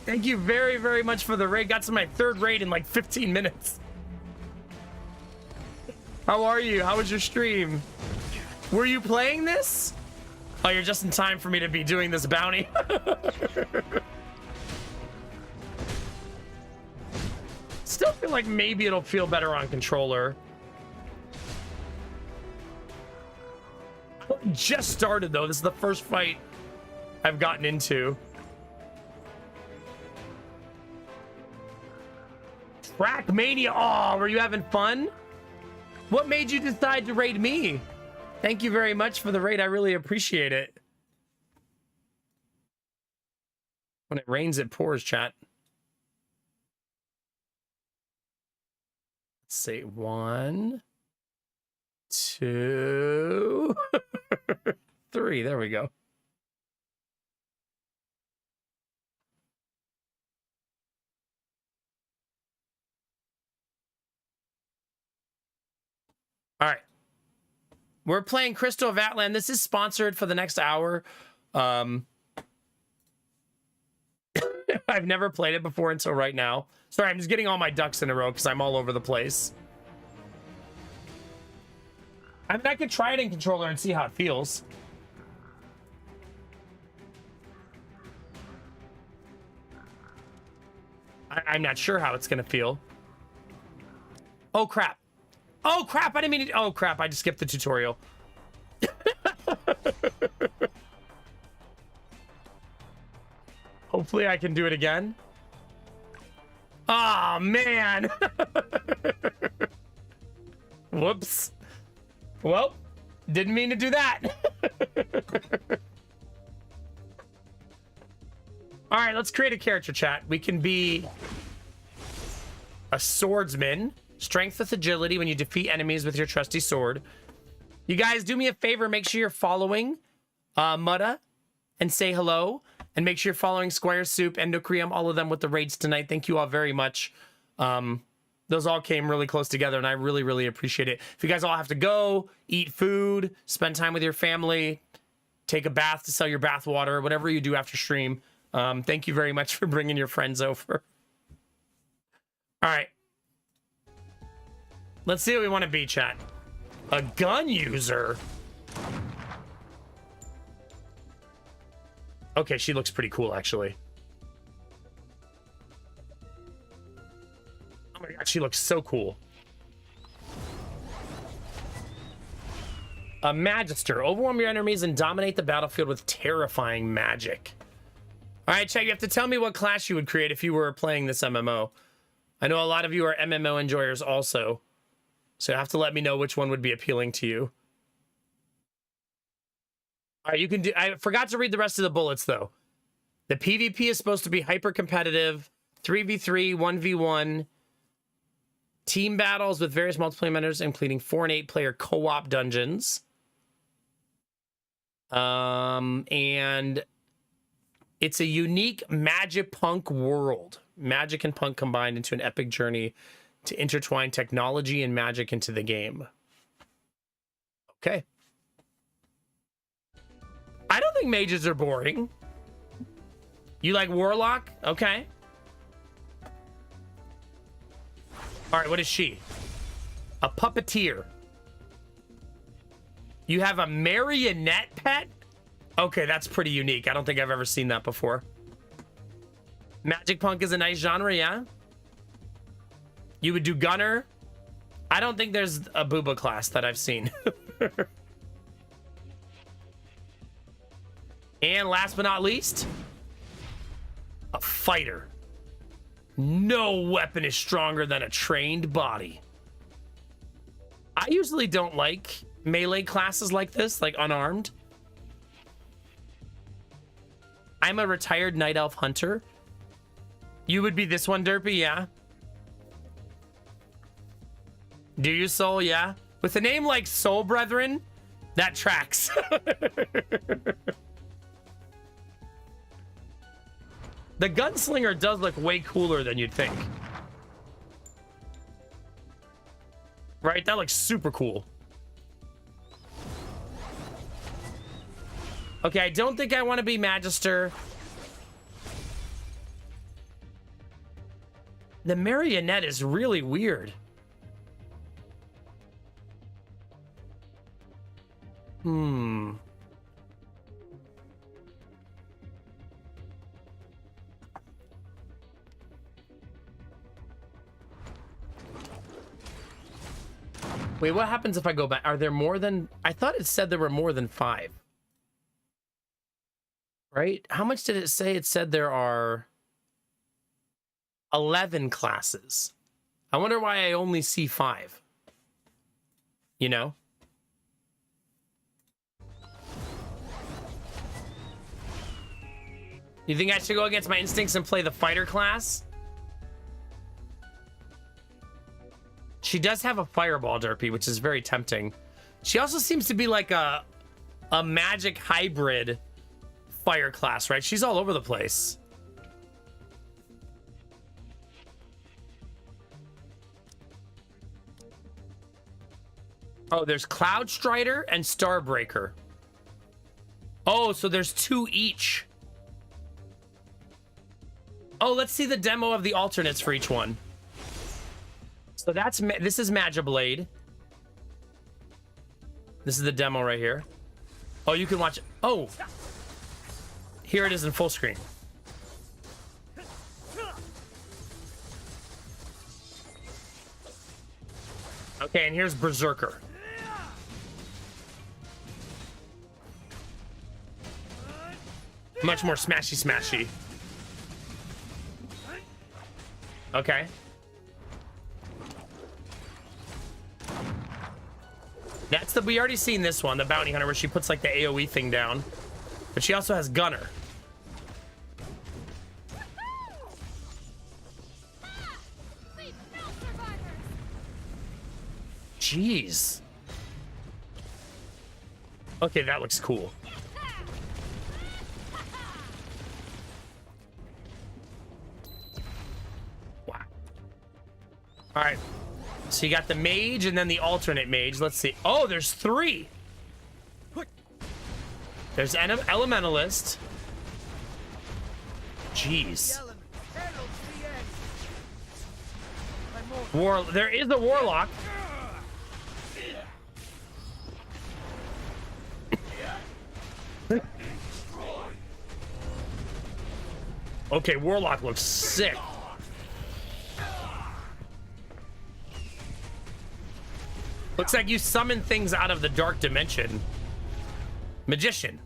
Thank you very, very much for the raid. Got to my 3rd raid in like 15 minutes. How are you? How was your stream? Were you playing this? Oh, you're just in time for me to be doing this bounty. Still feel like maybe it'll feel better on controller. Just started though. This is the first fight I've gotten into. Trackmania. Oh, were you having fun? What made you decide to raid me? Thank you very much for the raid. I really appreciate it. When it rains, it pours, chat. Let's see. 1, 2, 3. There we go. All right. We're playing Crystal of Atlan. This is sponsored for the next hour. I've never played it before until right now. Sorry, I'm just getting all my ducks in a row because I'm all over the place. I mean, I could try it in controller and see how it feels. I'm not sure how it's going to feel. Oh, crap. Oh, crap. I didn't mean to... Oh, crap. I just skipped the tutorial. Hopefully I can do it again. Oh, man. Whoops. Well, didn't mean to do that. All right, let's create a character, chat. We can be a swordsman. Strength with agility when you defeat enemies with your trusty sword. You guys, do me a favor. Make sure you're following Mutta and say hello. And make sure you're following Squire Soup, Endocreum, all of them with the raids tonight. Thank you all very much. Those all came really close together, and I really, really appreciate it. If you guys all have to go, eat food, spend time with your family, take a bath to sell your bath water, whatever you do after stream, thank you very much for bringing your friends over. All right. Let's see what we want to be, chat. A gun user? Okay, she looks pretty cool, actually. Oh my god, she looks so cool. A Magister. Overwhelm your enemies and dominate the battlefield with terrifying magic. All right, chat, you have to tell me what class you would create if you were playing this MMO. I know a lot of you are MMO enjoyers also. So you have to let me know which one would be appealing to you. All right, you can do... I forgot to read the rest of the bullets, though. The PvP is supposed to be hyper-competitive, 3v3, 1v1, team battles with various multiplayer members, including 4 and 8 player co-op dungeons. And it's a unique Magipunk world. Magic and punk combined into an epic journey to intertwine technology and magic into the game. Okay. I don't think mages are boring. You like Warlock? Okay. All right, what is she? A puppeteer. You have a marionette pet? Okay, that's pretty unique. I don't think I've ever seen that before. Magic punk is a nice genre, yeah? You would do gunner? I don't think there's a booba class that I've seen. And last but not least, a fighter. No weapon is stronger than a trained body. I usually don't like melee classes like this, like unarmed. I'm a retired night elf hunter. You would be this one, Derpy, yeah? Do you, Soul? Yeah. With a name like Soul Brethren, that tracks. The gunslinger does look way cooler than you'd think. Right? That looks super cool. Okay, I don't think I want to be Magister. The marionette is really weird. Wait, what happens if I go back? Are there more than... I thought it said there were more than 5. Right? How much did it say? It said there are 11 classes. I wonder why I only see 5. You know? You think I should go against my instincts and play the fighter class? She does have a fireball, Derpy, which is very tempting. She also seems to be like a magic hybrid fire class, right? She's all over the place. Oh, there's Cloud Strider and Starbreaker. Oh, so there's 2 each. Oh, let's see the demo of the alternates for each one. So this is Magiblade. This is the demo right here. Oh, you can watch. Oh, here it is in full screen. Okay, and here's Berserker. Much more smashy. Okay. That's the, we already seen this one, the bounty hunter, where she puts like the AoE thing down. But she also has gunner. Jeez. Okay, that looks cool. Wow. All right. So you got the mage and then the alternate mage. Let's see. Oh, there's 3. There's an elementalist. Jeez. There is a warlock. Okay, warlock looks sick. Looks like you summon things out of the dark dimension. Magician.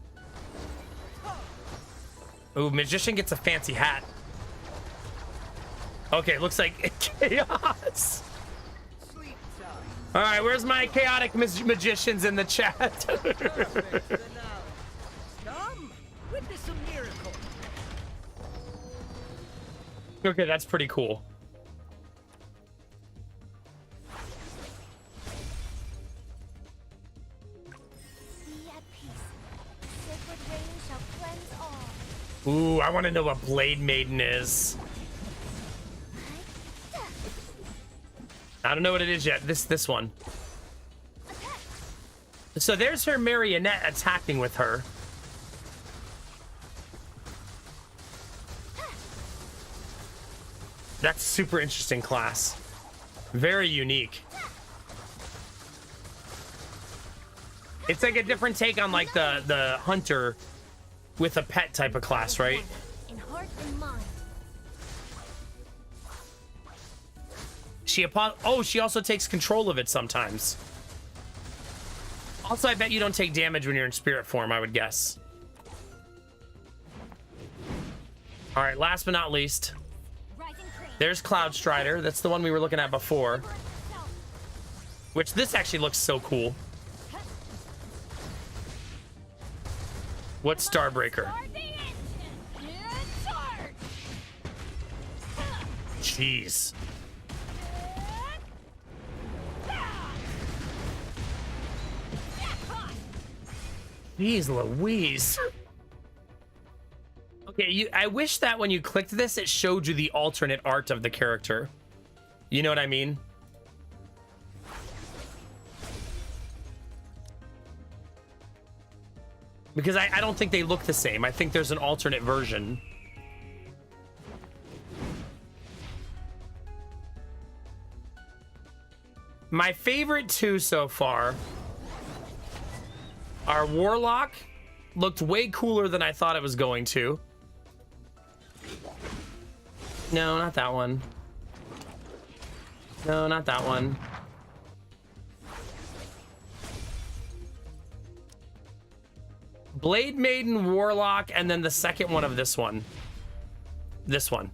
Ooh, magician gets a fancy hat. Okay, looks like chaos. All right, where's my chaotic magicians in the chat? Come, witness a miracle. Okay, that's pretty cool. Ooh, I want to know what Blade Maiden is. I don't know what it is yet. This one. So there's her marionette attacking with her. That's super interesting class. Very unique. It's like a different take on like the hunter with a pet type of class, right? In heart and mind. She also takes control of it sometimes. Also, I bet you don't take damage when you're in spirit form, I would guess. All right, last but not least, there's Cloud Strider. That's the one we were looking at before. Which this actually looks so cool. What's Starbreaker? Jeez. Jeez Louise. Okay, I wish that when you clicked this, it showed you the alternate art of the character. You know what I mean? Because I don't think they look the same. I think there's an alternate version. My favorite 2 so far are Warlock. Looked way cooler than I thought it was going to. No, not that one. No, not that one. Blade Maiden, Warlock, and then the second one of this one. This one.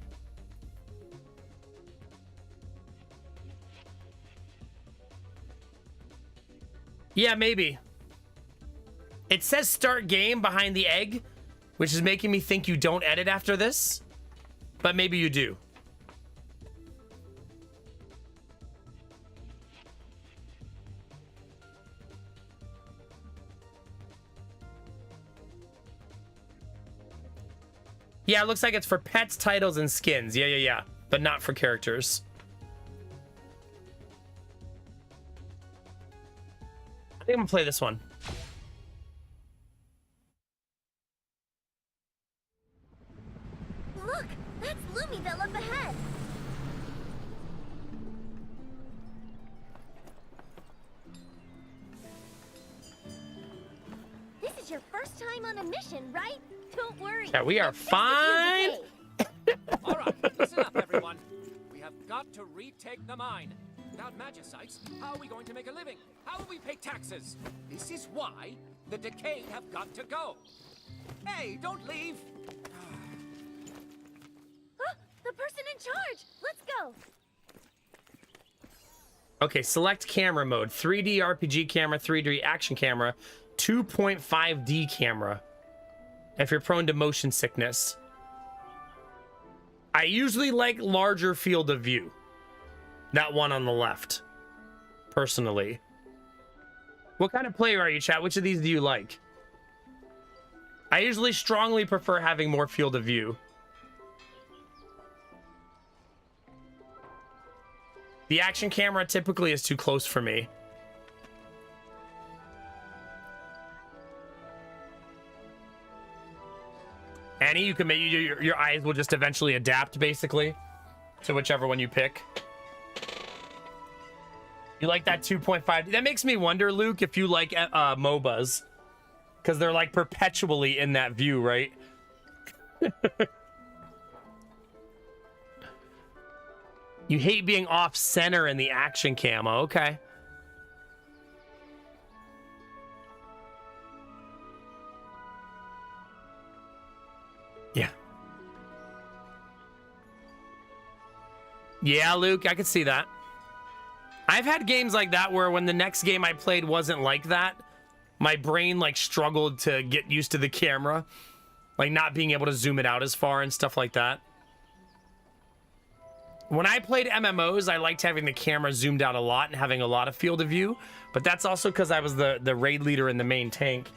Yeah, maybe. It says start game behind the egg, which is making me think you don't edit after this, but maybe you do. Yeah, it looks like it's for pets, titles, and skins. Yeah. But not for characters. I think I'm gonna play this one. Look, that's Lumiville up ahead. This is your first time on a mission, right? Don't worry. Yeah, we are fine. All right, listen up, everyone. We have got to retake the mine. Without magicites, how are we going to make a living? How will we pay taxes? This is why the Decayed have got to go. Hey, don't leave. Huh? The person in charge. Let's go. Okay, select camera mode. 3D RPG camera, 3D action camera, 2.5D camera. If you're prone to motion sickness. I usually like larger field of view. That one on the left. Personally. What kind of player are you, chat? Which of these do you like? I usually strongly prefer having more field of view. The action camera typically is too close for me. Annie, you can make your eyes will just eventually adapt basically to whichever one you pick. You like that 2.5? That makes me wonder, Luke, if you like MOBAs, because they're like perpetually in that view, right? You hate being off center in the action camo. Okay. Yeah. Yeah, Luke, I could see that. I've had games like that where when the next game I played wasn't like that, my brain like struggled to get used to the camera, like not being able to zoom it out as far and stuff like that. When I played MMOs, I liked having the camera zoomed out a lot and having a lot of field of view, but that's also because I was the raid leader in the main tank,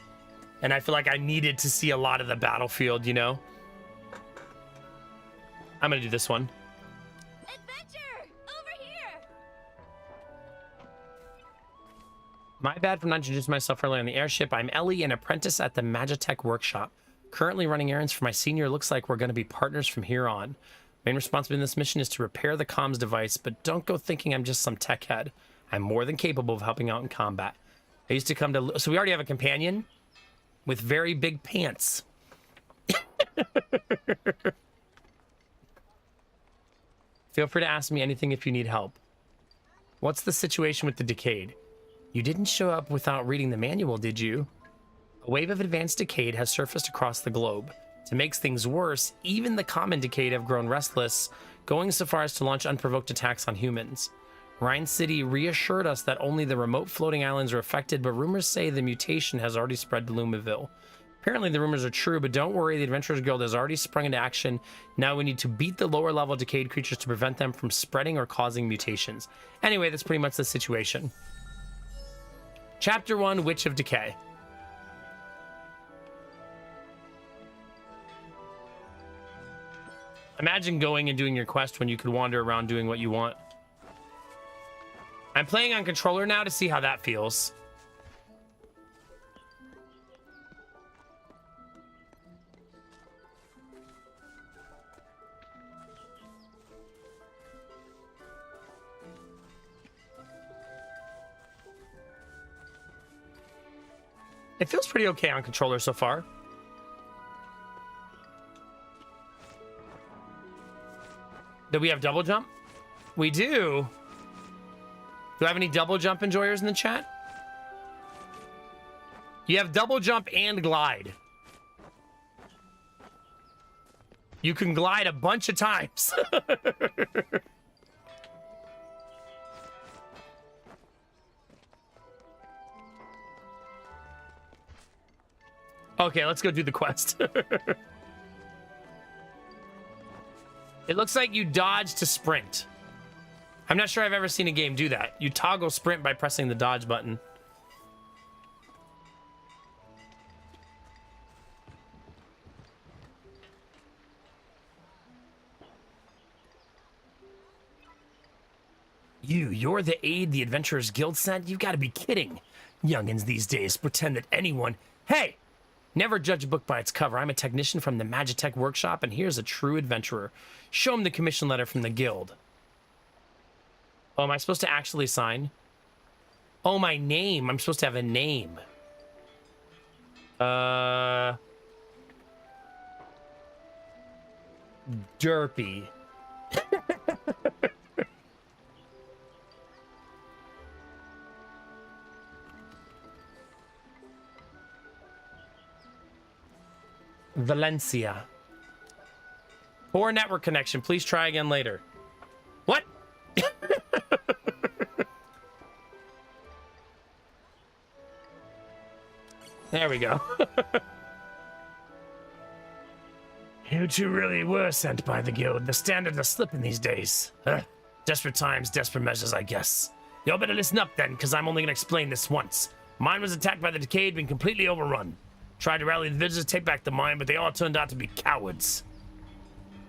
and I feel like I needed to see a lot of the battlefield, you know? I'm gonna do this one. Adventure! Over here! My bad for not introducing myself earlier on the airship. I'm Ellie, an apprentice at the Magitech workshop. Currently running errands for my senior. Looks like we're going to be partners from here on. Main responsibility in this mission is to repair the comms device, but don't go thinking I'm just some tech head. I'm more than capable of helping out in combat. I used to come to... So we already have a companion with very big pants. Feel free to ask me anything if you need help. What's the situation with the Decayed? You didn't show up without reading the manual, did you? A wave of advanced Decayed has surfaced across the globe. To make things worse, even the common Decayed have grown restless, going so far as to launch unprovoked attacks on humans. Rhine City reassured us that only the remote floating islands are affected, but rumors say the mutation has already spread to Lumaville. Apparently the rumors are true, but don't worry, the Adventurers Guild has already sprung into action. Now we need to beat the lower level Decayed creatures to prevent them from spreading or causing mutations. Anyway, that's pretty much the situation. Chapter 1, Witch of Decay. Imagine going and doing your quest when you could wander around doing what you want. I'm playing on controller now to see how that feels. It feels pretty okay on controller so far. Do we have double jump? We do. Do I have any double jump enjoyers in the chat? You have double jump and glide. You can glide a bunch of times. Okay, let's go do the quest. It looks like you dodge to sprint. I'm not sure I've ever seen a game do that. You toggle sprint by pressing the dodge button. You're the aide the Adventurers Guild sent? You've got to be kidding. Youngins these days pretend that anyone... Hey! Never judge a book by its cover. I'm a technician from the Magitech workshop, and here's a true adventurer. Show him the commission letter from the guild. Oh, am I supposed to actually sign? Oh, my name. I'm supposed to have a name. Derpy. Valencia. Poor network connection. Please try again later. What? There we go. You two really were sent by the guild. The standards are slipping these days. Desperate times, desperate measures, I guess. Y'all better listen up then, because I'm only going to explain this once. Mine was attacked by the Decayed, been completely overrun. Tried to rally the villagers to take back the mine, but they all turned out to be cowards.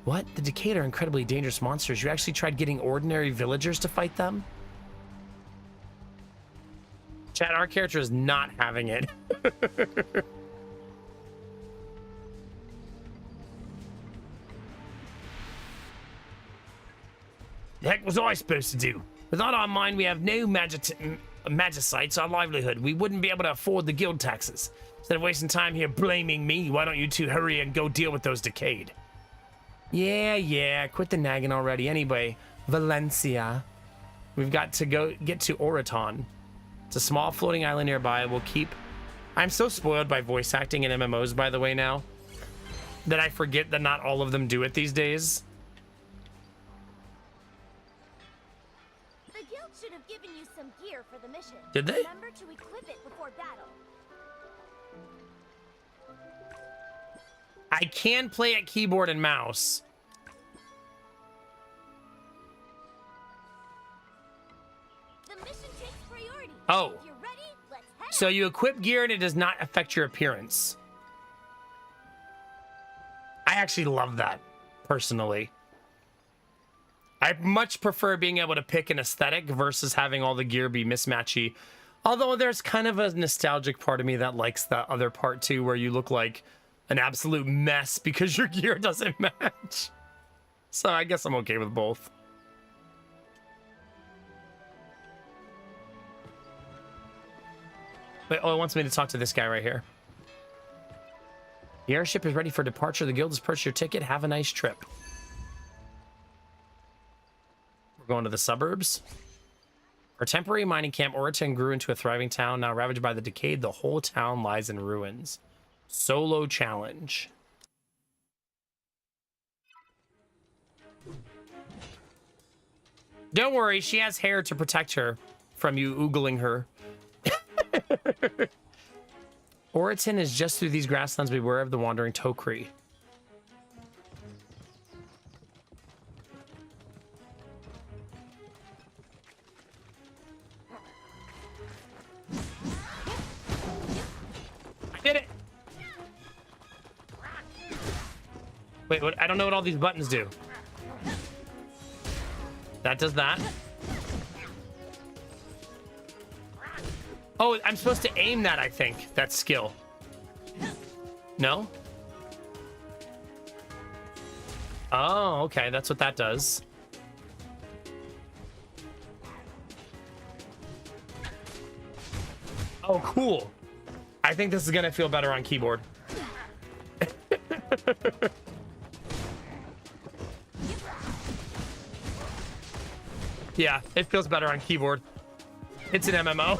What? The Decayed are incredibly dangerous monsters. You actually tried getting ordinary villagers to fight them? Chat, our character is not having it. The heck was I supposed to do? Without our mine, we have no magicites, our livelihood. We wouldn't be able to afford the guild taxes. Instead of wasting time here blaming me, why don't you two hurry and go deal with those Decayed? Yeah, quit the nagging already. Anyway, Valencia. We've got to go get to Oraton. It's a small floating island nearby. We'll keep... I'm so spoiled by voice acting in MMOs, by the way, now, that I forget that not all of them do it these days. The guild should have given you some gear for the mission. Did they? Remember to equip it before battle. I can play at keyboard and mouse. The mission takes priority. Oh. If you're ready, let's head So out. you equip gear and it does not affect your appearance. I actually love that, personally. I much prefer being able to pick an aesthetic versus having all the gear be mismatchy. Although there's kind of a nostalgic part of me that likes that other part too, where you look like an absolute mess because your gear doesn't match. So I guess I'm okay with both. Wait, oh, it wants me to talk to this guy right here. The airship is ready for departure. The guild has purchased your ticket. Have a nice trip. We're going to the suburbs. Our temporary mining camp, Oraton, grew into a thriving town. Now ravaged by the Decayed, the whole town lies in ruins. Solo challenge. Don't worry, she has hair to protect her from you oogling her. Oraton is just through these grasslands. Beware of the wandering Tokri. I did it! Wait, what? I don't know what all these buttons do. That does that. Oh, I'm supposed to aim that, I think. That skill. No? Oh, okay. That's what that does. Oh, cool. I think this is going to feel better on keyboard. Yeah, it feels better on keyboard. It's an MMO.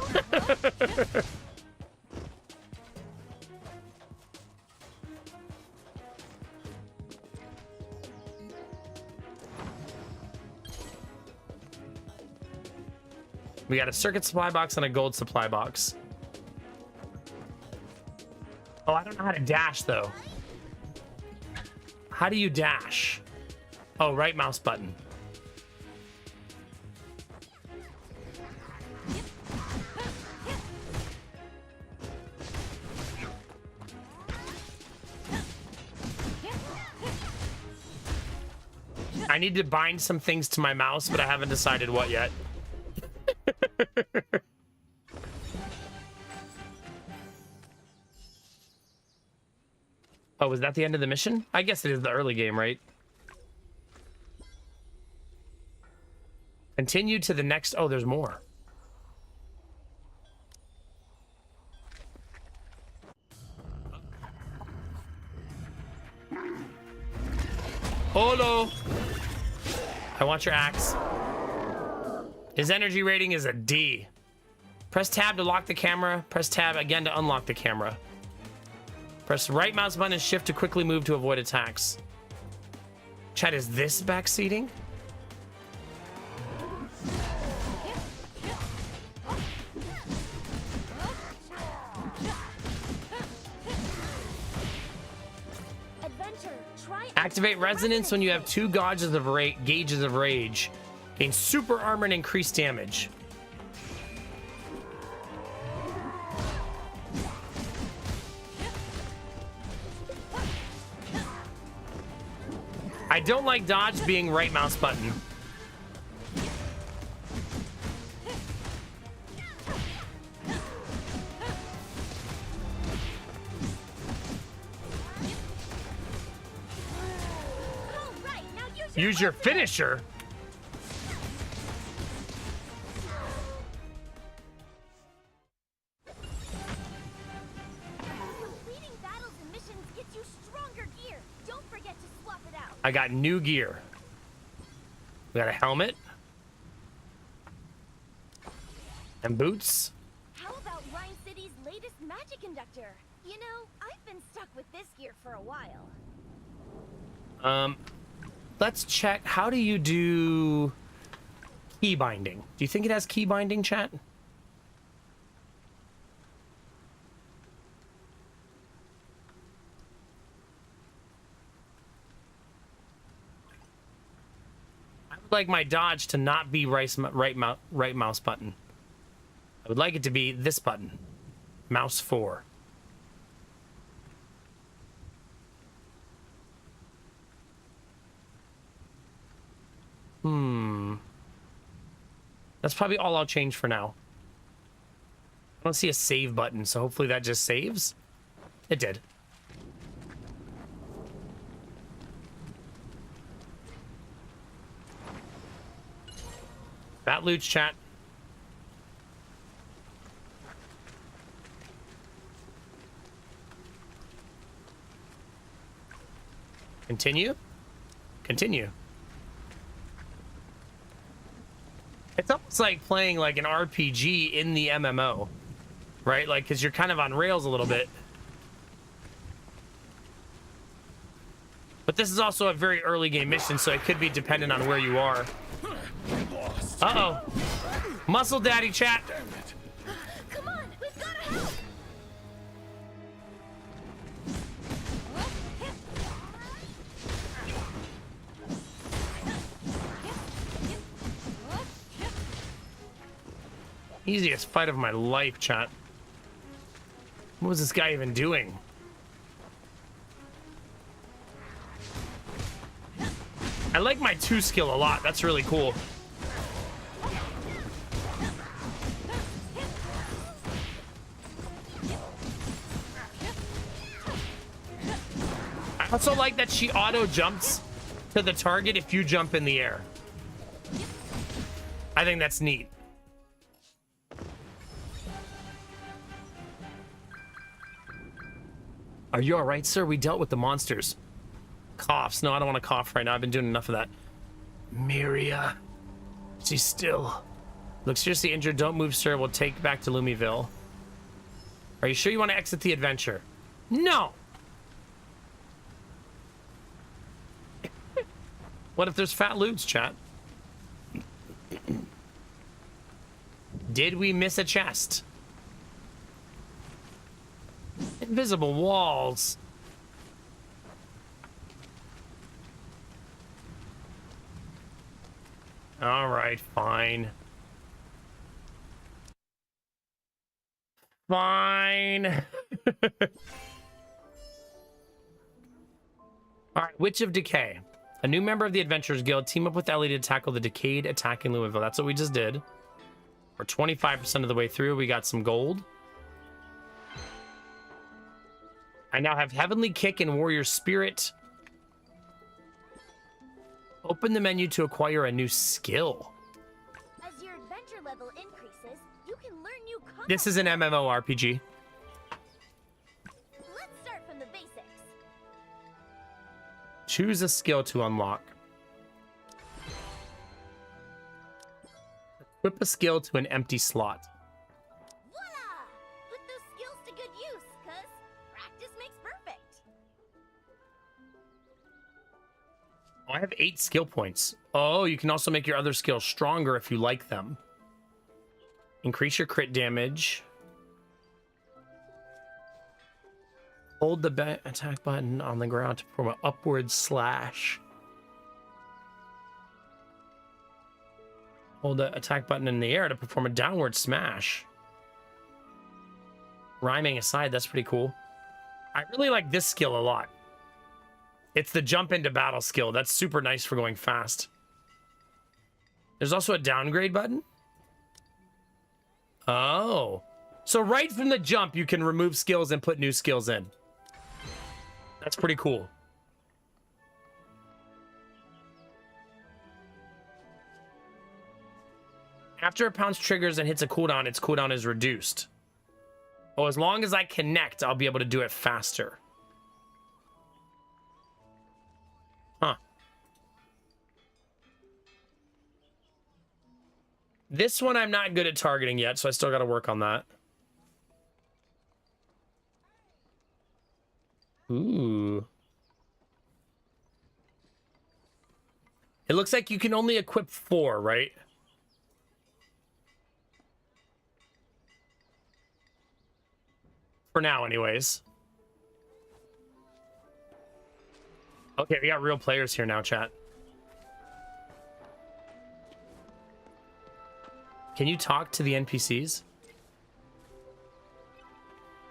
We got a circuit supply box and a gold supply box. Oh, I don't know how to dash, though. How do you dash? Oh, right mouse button. I need to bind some things to my mouse, but I haven't decided what yet. Oh, was that the end of the mission? I guess it is the early game, right? Continue to the next... Oh, there's more. Hello. I want your axe. His energy rating is a D. Press tab to lock the camera. Press tab again to unlock the camera. Press right mouse button and shift to quickly move to avoid attacks. Chat, is this back seating? Adventure, try Activate resonance when you have 2 gauges of rage. Gain super armor and increased damage. I don't like dodge being right mouse button. All right, now Use your finisher. Completing battles and missions gets you stronger gear. Don't forget to swap it out. I got new gear. We got a helmet. And boots. How about Rhyme City's latest magic conductor? You know, I've been stuck with this gear for a while. Let's check. How do you do key binding? Do you think it has key binding, chat? I would like my dodge to not be right mouse button. I would like it to be this button, mouse 4. That's probably all I'll change for now. I don't see a save button, so hopefully that just saves. It did. That loot's chat. Continue. Continue. It's almost like playing like an RPG in the MMO, right? Like, because you're kind of on rails a little bit. But this is also a very early game mission, so it could be dependent on where you are. Uh-oh. Muscle Daddy, chat. Come on, we've gotta help. Easiest fight of my life, chat. What was this guy even doing? I like my 2 skill a lot. That's really cool. I also like that she auto jumps to the target if you jump in the air. I think that's neat. Are you all right, sir? We dealt with the monsters. Coughs. No, I don't want to cough right now. I've been doing enough of that. Miria. She's still. Looks seriously injured. Don't move, sir. We'll take you back to Lumiville. Are you sure you want to exit the adventure? No! What if there's fat loots, chat? Did we miss a chest? Invisible walls. All right, fine. Fine. All right, Witch of Decay. A new member of the Adventurers Guild. Team up with Ellie to tackle the Decayed attack in Louisville. That's what we just did. We're 25% of the way through. We got some gold. I now have Heavenly Kick and Warrior Spirit. Open the menu to acquire a new skill. As your adventure level increases, you can learn new combat. This is an MMORPG. Let's start from the basics. Choose a skill to unlock. Equip a skill to an empty slot. Voila! Put those skills to good use, cause practice makes perfect. Oh, have 8 skill points. Oh, you can also make your other skills stronger if you like them. Increase your crit damage. Hold the attack button on the ground to perform an upward slash. Hold the attack button in the air to perform a downward smash. Rhyming aside, that's pretty cool. I really like this skill a lot. It's the jump into battle skill. That's super nice for going fast. There's also a downgrade button. Oh. So right from the jump, you can remove skills and put new skills in. That's pretty cool. After a pounce triggers and hits a cooldown, its cooldown is reduced. Oh, as long as I connect, I'll be able to do it faster. Huh. This one I'm not good at targeting yet, so I still got to work on that. Ooh. It looks like you can only equip 4, right? For now, anyways. Okay, we got real players here now, chat. Can you talk to the NPCs?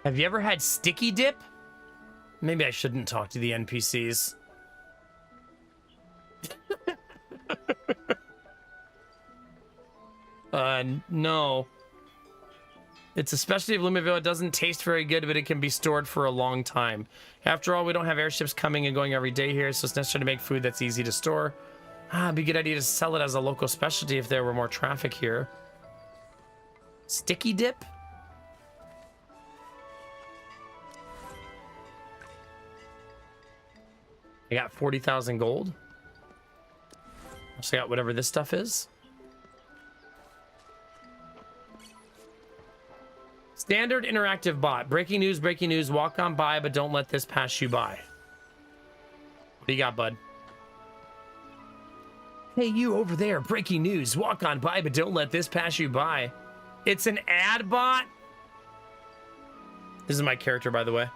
Have you ever had sticky dip? Maybe I shouldn't talk to the NPCs. No. It's a specialty of Lumenville. It doesn't taste very good, but it can be stored for a long time. After all, we don't have airships coming and going every day here, so it's necessary to make food that's easy to store. It'd be a good idea to sell it as a local specialty if there were more traffic here. Sticky dip? I got 40,000 gold. Also got whatever this stuff is. Standard interactive bot. Breaking news, walk on by, but don't let this pass you by. What do you got, bud? Hey, you over there, breaking news, walk on by, but don't let this pass you by. It's an ad bot? This is my character, by the way.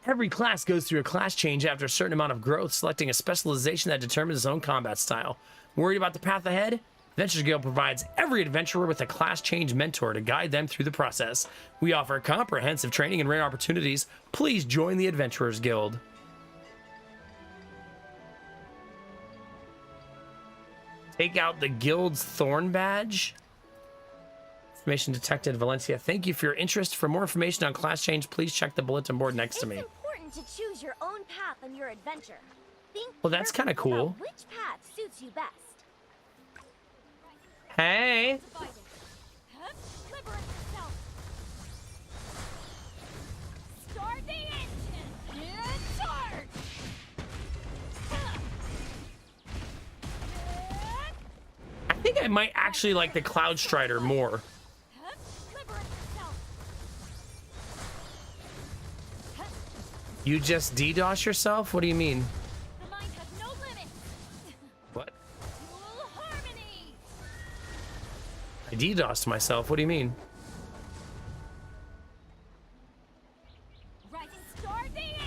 Every class goes through a class change after a certain amount of growth, selecting a specialization that determines its own combat style. Worried about the path ahead? Adventures Guild provides every adventurer with a class change mentor to guide them through the process. We offer comprehensive training and rare opportunities. Please join the Adventurers Guild. Take out the guild's thorn badge. Information detected, Valencia. Thank you for your interest. For more information on class change, please check the bulletin board next to me. It's important to choose your own path on your adventure. Think Well, that's kind of carefully cool. about which path suits you best. Hey. Liberate yourself. Start the engine and charge. I think I might actually like the Cloud Strider more. Liberate yourself. You just DDoS yourself? What do you mean? The mind has no limits. What? Dual harmony. I DDoSed myself. What do you mean? Rising star the engine.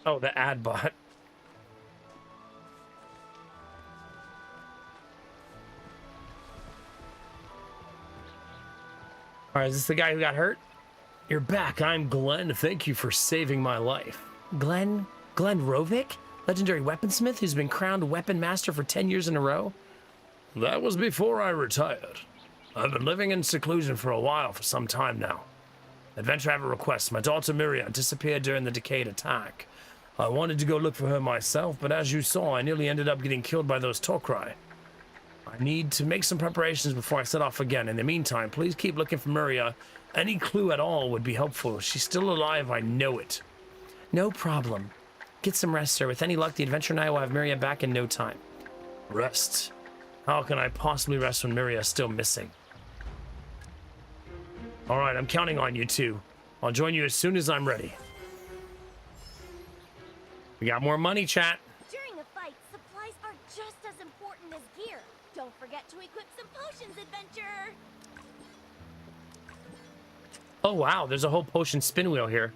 Oh, the ad bot. All right, is this the guy who got hurt? You're back. I'm Glenn. Thank you for saving my life. Glenn Rovik? Legendary weaponsmith who's been crowned weapon master for 10 years in a row? That was before I retired. I've been living in seclusion for a while, for some time now. Adventure, I have a request. My daughter Miriam disappeared during the Decade attack. I wanted to go look for her myself, but as you saw, I nearly ended up getting killed by those Tok'rai. I need to make some preparations before I set off again. In the meantime, please keep looking for Miria. Any clue at all would be helpful. She's still alive, I know it. No problem. Get some rest, sir. With any luck, the adventure and I will have Miria back in no time. Rest. How can I possibly rest when Miria is still missing? Alright, I'm counting on you too. I'll join you as soon as I'm ready. We got more money, chat. During a fight, supplies are just as important as gear. Don't forget to equip some potions, adventure. Oh wow, there's a whole potion spin wheel here.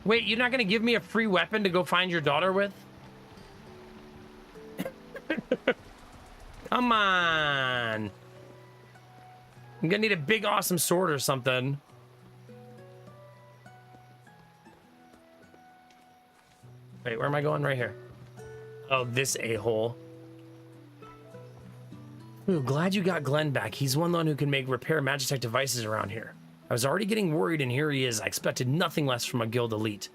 Wait, you're not gonna give me a free weapon to go find your daughter with? Come on. I'm gonna need a big awesome sword or something. Wait, where am I going? Right here. Oh, this a-hole. Ooh, glad you got Glenn back. He's one who can make repair Magitech devices around here. I was already getting worried, and here he is. I expected nothing less from a guild elite.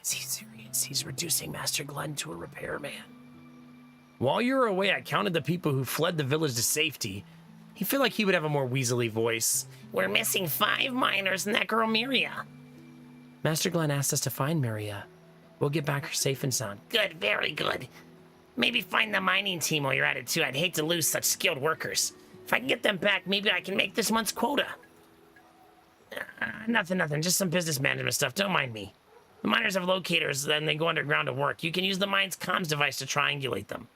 Is he serious? He's reducing Master Glenn to a repairman. While you were away, I counted the people who fled the village to safety. He feel like he would have a more weaselly voice. We're missing 5 miners and that girl Miria. Master Glenn asked us to find Miria. We'll get back her safe and sound. Good, very good. Maybe find the mining team while you're at it too. I'd hate to lose such skilled workers. If I can get them back, maybe I can make this month's quota. Nothing. Just some business management stuff. Don't mind me. The miners have locators, then they go underground to work. You can use the mine's comms device to triangulate them.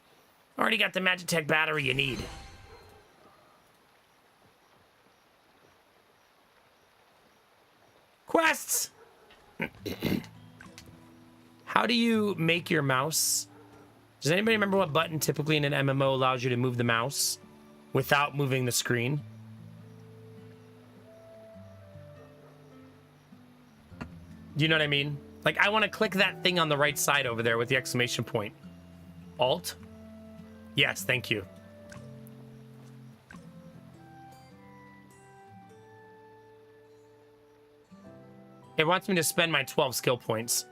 Already got the Magitech battery you need. Quests! How do you make your mouse? Does anybody remember what button typically in an MMO allows you to move the mouse without moving the screen? Do you know what I mean? Like, I want to click that thing on the right side over there with the exclamation point. Alt? Yes, thank you. It wants me to spend my 12 skill points.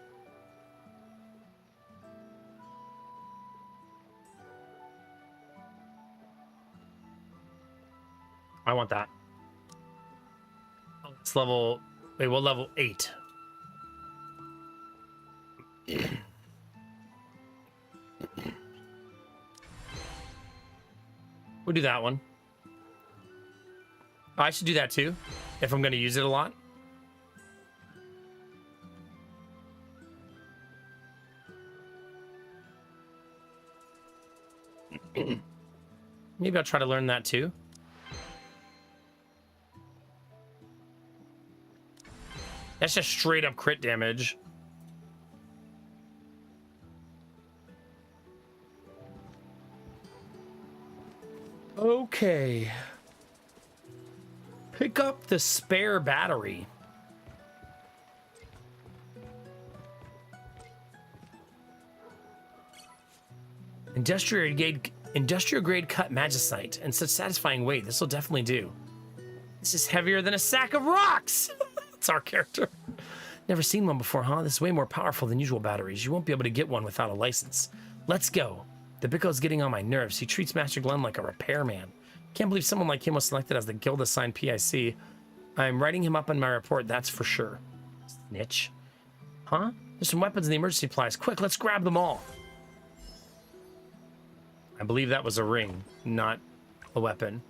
I want that. It's level... Wait, what level? 8. We'll do that one. Oh, I should do that too, if I'm going to use it a lot. Maybe I'll try to learn that too. That's just straight up crit damage. Okay. Pick up the spare battery. Industrial grade cut magicite and such satisfying weight. This will definitely do. This is heavier than a sack of rocks. That's our character. Never seen one before, huh? This is way more powerful than usual batteries. You won't be able to get one without a license. Let's go. The Bicko's getting on my nerves. He treats Master Glenn like a repairman. Can't believe someone like him was selected as the guild assigned PIC. I'm writing him up in my report, that's for sure. Snitch. Huh? There's some weapons in the emergency supplies. Quick, let's grab them all. I believe that was a ring, not a weapon.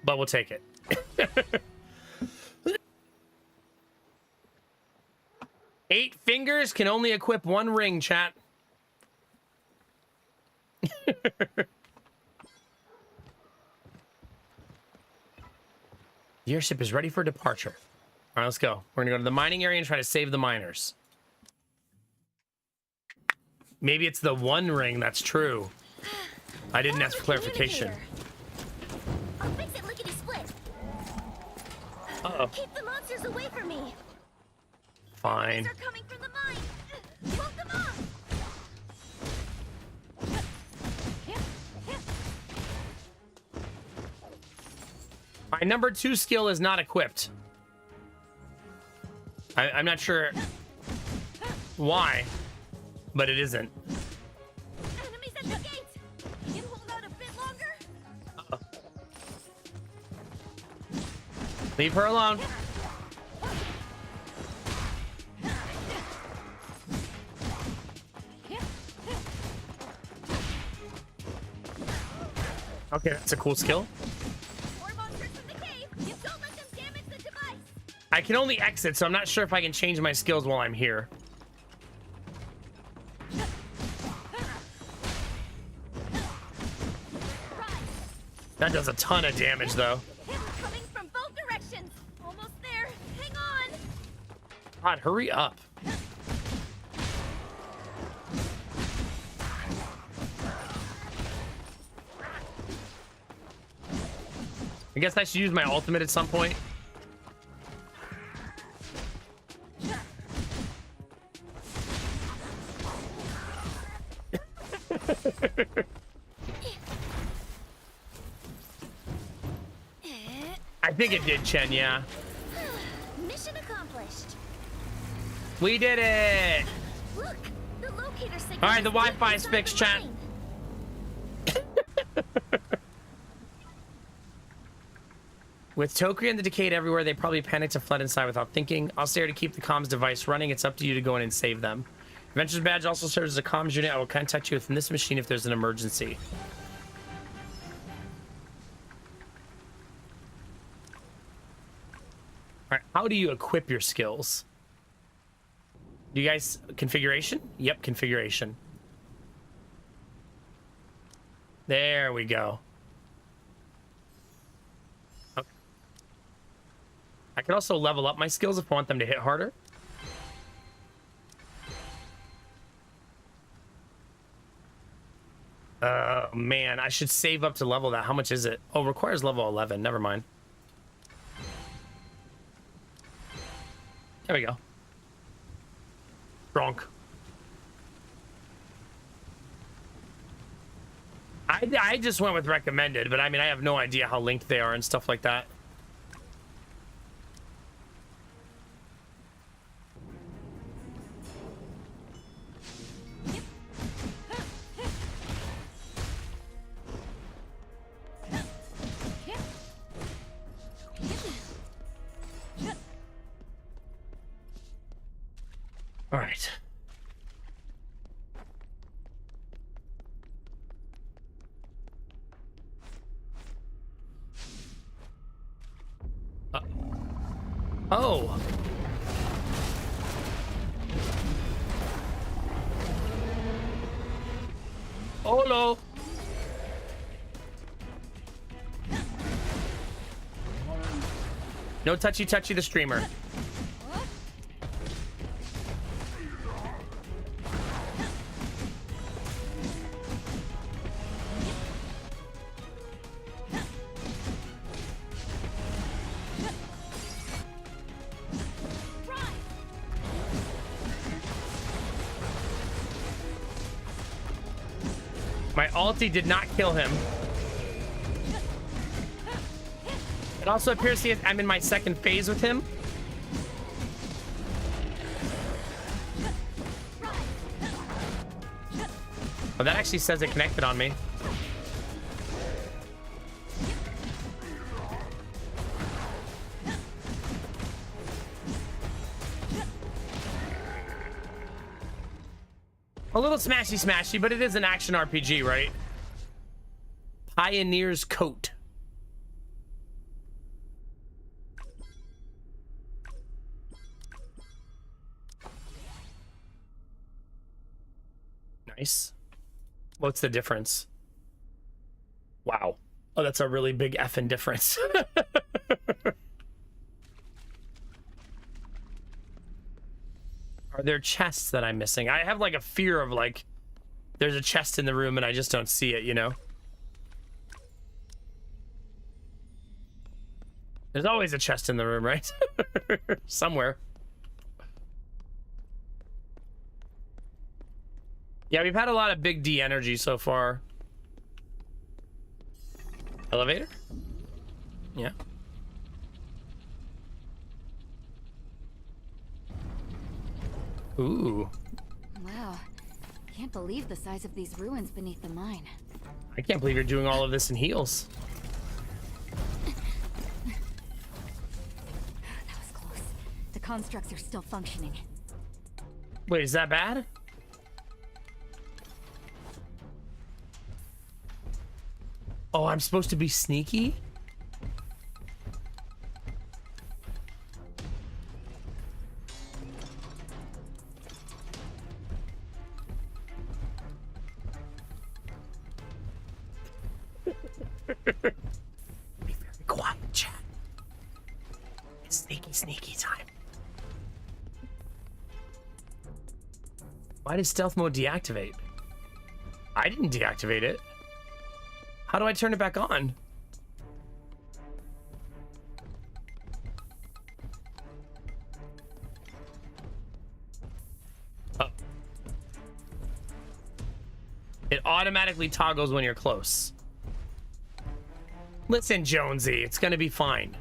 But we'll take it. 8 fingers can only equip 1 ring, chat. The airship is ready for departure. All right, let's go. We're gonna go to the mining area and try to save the miners. Maybe it's the 1 ring that's true. I didn't ask for clarification. I'll fix it lickety-split. Uh-oh. Keep the monsters away from me. Fine. They're coming from the mine. Hold them off. My number 2 skill is not equipped. I'm not sure why, but it isn't. Enemies at the gate. Can you hold out a bit longer? Leave her alone. Okay, that's a cool skill. More monsters from the cave. You don't let them damage the device. I can only exit, so I'm not sure if I can change my skills while I'm here. That does a ton of damage, though. Him coming from both directions. Almost there. Hang on. God, hurry up. I guess I should use my ultimate at some point. I think it did, Chen, yeah. Mission accomplished. We did it! Look, the locator signal. All right, the is Wi-Fi's inside fixed, the chat. mine. With Tokri and the Decayed everywhere, they probably panicked and fled inside without thinking. I'll stay here to keep the comms device running. It's up to you to go in and save them. Adventure's badge also serves as a comms unit. I will contact you within this machine if there's an emergency. All right, how do you equip your skills? Do you guys configuration? Yep, configuration. There we go. Okay. I can also level up my skills if I want them to hit harder. Man, I should save up to level that. How much is it? Oh, requires level 11. Never mind. There we go. Drunk. I just went with recommended, but I mean, I have no idea how linked they are and stuff like that. All right. Oh. Hello. No touchy the streamer. My ulti did not kill him. It also appears I'm in my second phase with him. Oh, that actually says it connected on me. A little smashy, but it is an action RPG, right? Pioneer's Coat. Nice. What's the difference? Wow. Oh, that's a really big effing difference. Are there chests that I'm missing? I have like a fear of like, there's a chest in the room and I just don't see it, you know? There's always a chest in the room, right? Somewhere. Yeah, we've had a lot of big D energy so far. Elevator? Yeah. Ooh. Wow. Can't believe the size of these ruins beneath the mine. I can't believe you're doing all of this in heels. That was close. The constructs are still functioning. Wait, is that bad? Oh, I'm supposed to be sneaky? Be very quiet, chat. It's sneaky time. Why did stealth mode deactivate? I didn't deactivate it. How do I turn it back on? Oh. It automatically toggles when you're close. Listen, Jonesy, it's gonna be fine.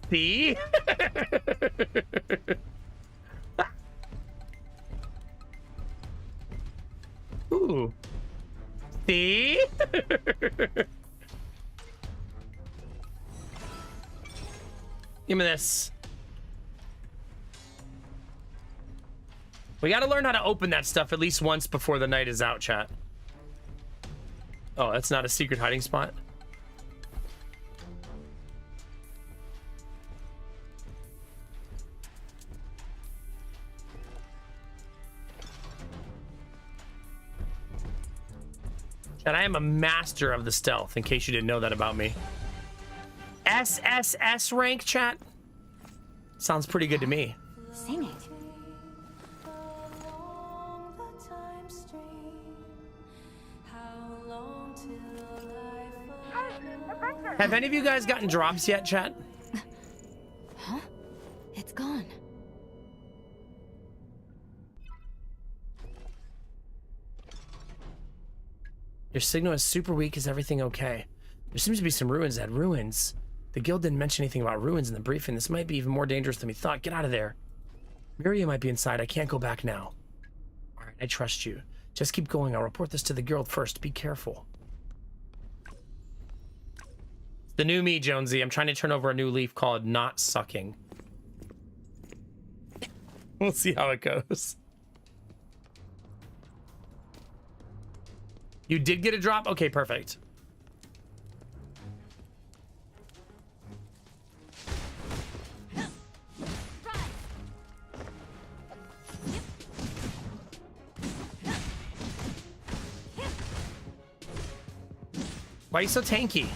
See? Ooh. See? Give me this. We gotta learn how to open that stuff at least once before the night is out, chat. Oh, that's not a secret hiding spot? And I am a master of the stealth, in case you didn't know that about me. SSS rank, chat? Sounds pretty good to me. Sing it. Have any of you guys gotten drops yet, chat? Huh? It's gone. Your signal is super weak. Is everything okay? There seems to be some ruins at ruins. The guild didn't mention anything about ruins in the briefing. This might be even more dangerous than we thought. Get out of there. Miriam might be inside. I can't go back now. All right, I trust you. Just keep going. I'll report this to the guild first. Be careful. The new me, Jonesy. I'm trying to turn over a new leaf called Not Sucking. We'll see how it goes. You did get a drop? Okay, perfect. Why are you so tanky?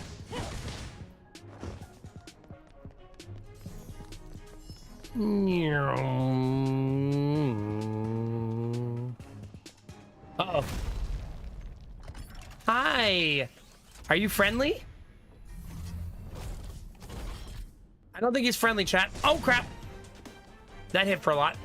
Uh-oh. Hi. Are you friendly? I don't think he's friendly, chat. Oh, crap. That hit for a lot.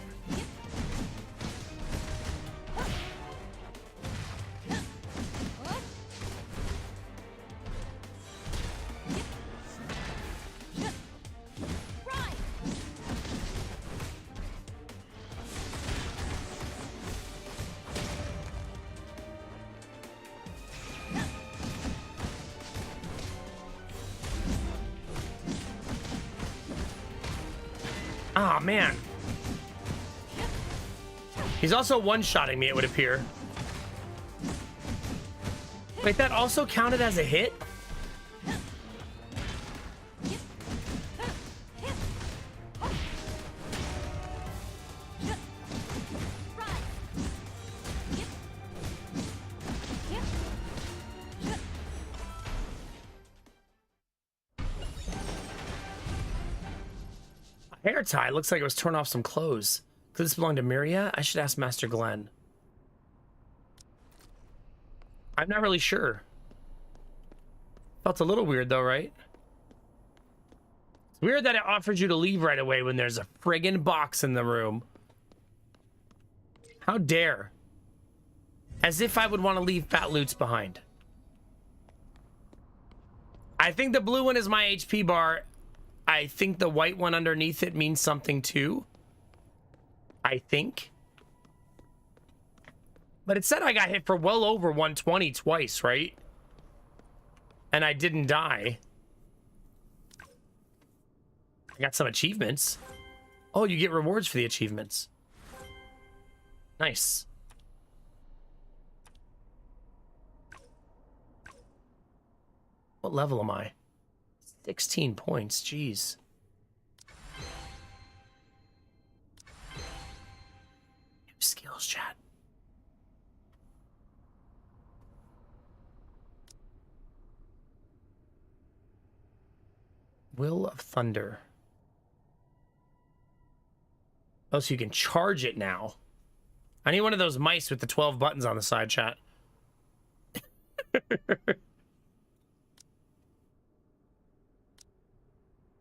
Ah, oh, man. He's also one-shotting me, it would appear. Wait, that also counted as a hit? Hair tie looks like it was torn off some clothes. Could this belong to Miria? I should ask Master Glenn. I'm not really sure. Felt a little weird though, right? It's weird that it offers you to leave right away when there's a friggin' box in the room. How dare? As if I would want to leave fat loots behind. I think the blue one is my HP bar. I think the white one underneath it means something too. I think. But it said I got hit for well over 120 twice, right? And I didn't die. I got some achievements. Oh, you get rewards for the achievements. Nice. What level am I? 16 points, jeez. New skills, chat. Will of Thunder. Oh, so you can charge it now. I need one of those mice with the 12 buttons on the side, chat.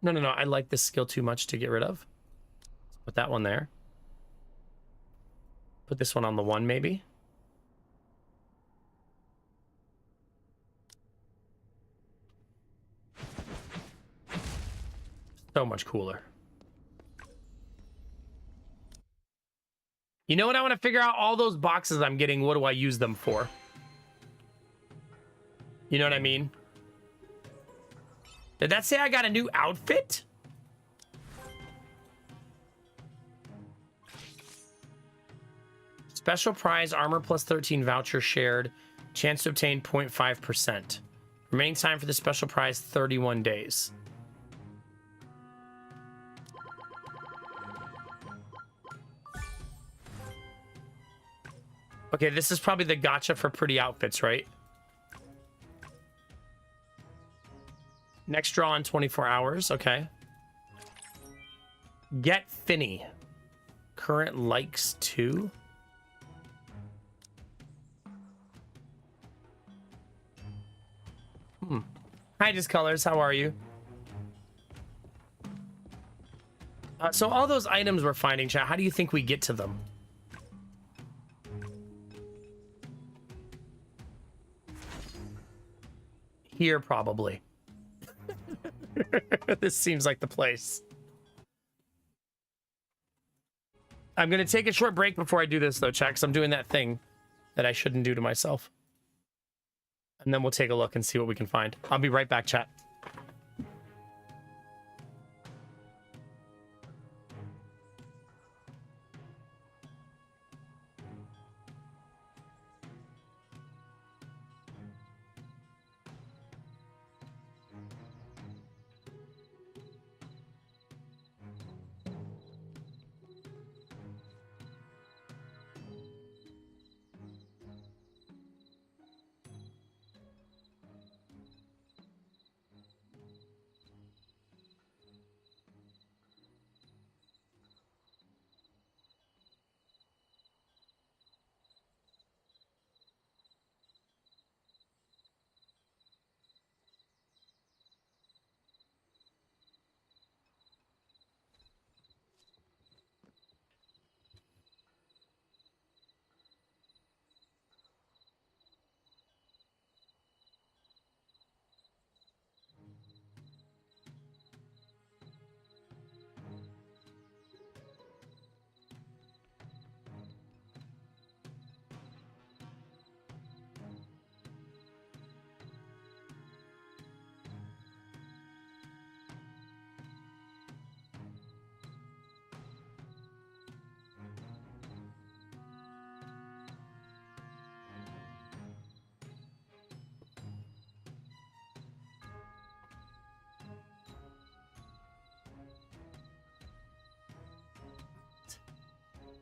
No, I like this skill too much to get rid of. Put that one there. Put this one on the 1, maybe. So much cooler. You know what? I want to figure out all those boxes I'm getting. What do I use them for? You know what I mean? Did that say I got a new outfit? Special prize, armor plus 13 voucher shared. Chance to obtain 0.5%. Remaining time for the special prize, 31 days. Okay, this is probably the gacha for pretty outfits, right? Next draw in 24 hours. Okay. Get Finny. Current likes 2. Hi, Discolors. How are you? So all those items we're finding, chat, how do you think we get to them? Here, probably. This seems like the place. I'm going to take a short break before I do this, though, chat, because I'm doing that thing that I shouldn't do to myself. And then we'll take a look and see what we can find. I'll be right back, chat.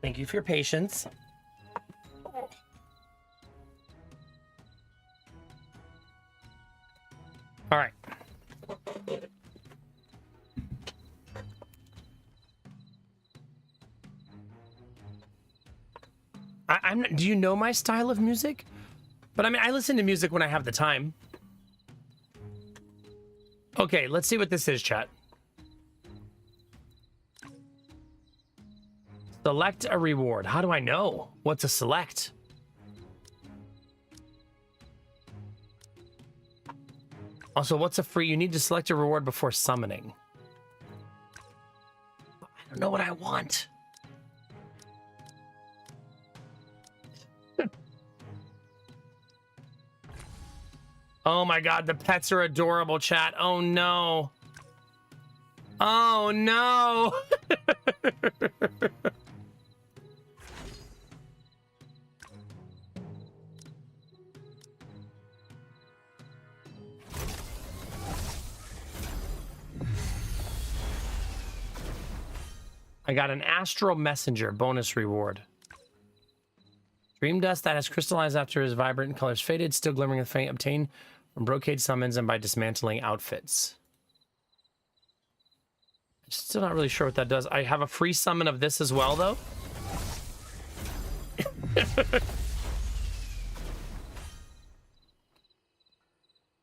Thank you for your patience. All right. Do you know my style of music? But I mean, I listen to music when I have the time. Okay, let's see what this is, chat. Select a reward. How do I know what to select? Also, what's a free? You need to select a reward before summoning. I don't know what I want. Oh my god, the pets are adorable, chat. Oh no. Oh no. I got an Astral Messenger bonus reward. Dream dust that has crystallized after his vibrant colors faded, still glimmering with faint, obtained from Brocade summons and by dismantling outfits. Still not really sure what that does. I have a free summon of this as well, though.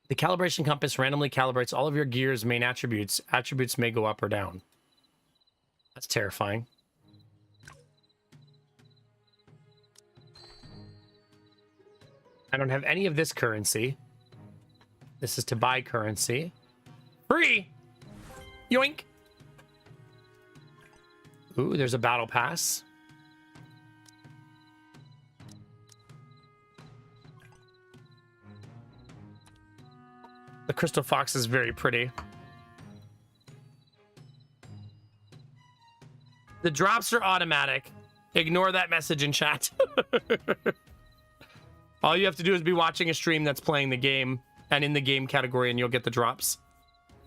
The calibration compass randomly calibrates all of your gear's main attributes. Attributes may go up or down. That's terrifying. I don't have any of this currency. This is to buy currency. Free! Yoink! Ooh, there's a battle pass. The crystal fox is very pretty. The drops are automatic. Ignore that message in chat. All you have to do is be watching a stream that's playing the game and in the game category, and you'll get the drops.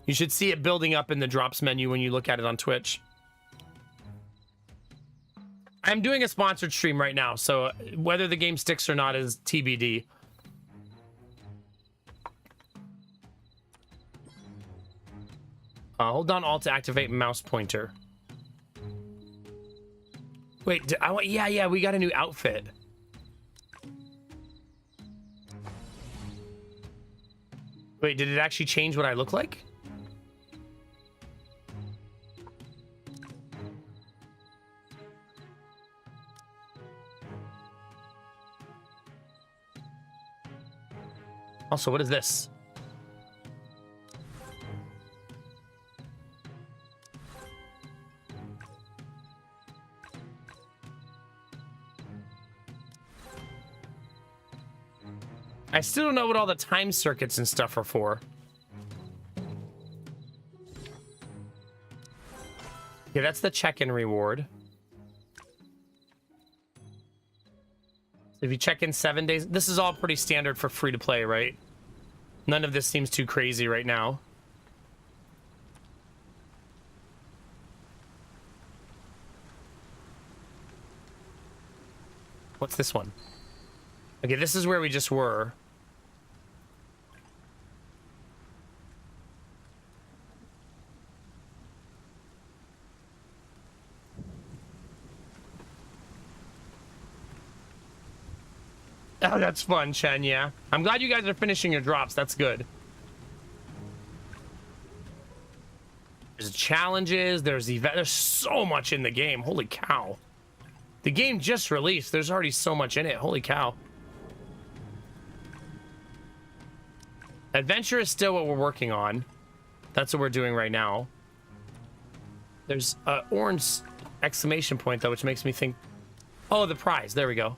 You should see it building up in the drops menu when you look at it on Twitch. I'm doing a sponsored stream right now, so whether the game sticks or not is TBD. Hold on Alt to activate mouse pointer. Wait, yeah, we got a new outfit. Wait, did it actually change what I look like? Also, what is this? I still don't know what all the time circuits and stuff are for. Yeah, that's the check-in reward. If you check in 7 days, this is all pretty standard for free to play, right? None of this seems too crazy right now. What's this one? Okay, this is where we just were. Oh, that's fun, Chen, yeah. I'm glad you guys are finishing your drops. That's good. There's challenges, there's events. There's so much in the game. Holy cow. The game just released. There's already so much in it. Holy cow. Adventure is still what we're working on. That's what we're doing right now. There's an orange exclamation point, though, which makes me think... Oh, the prize. There we go.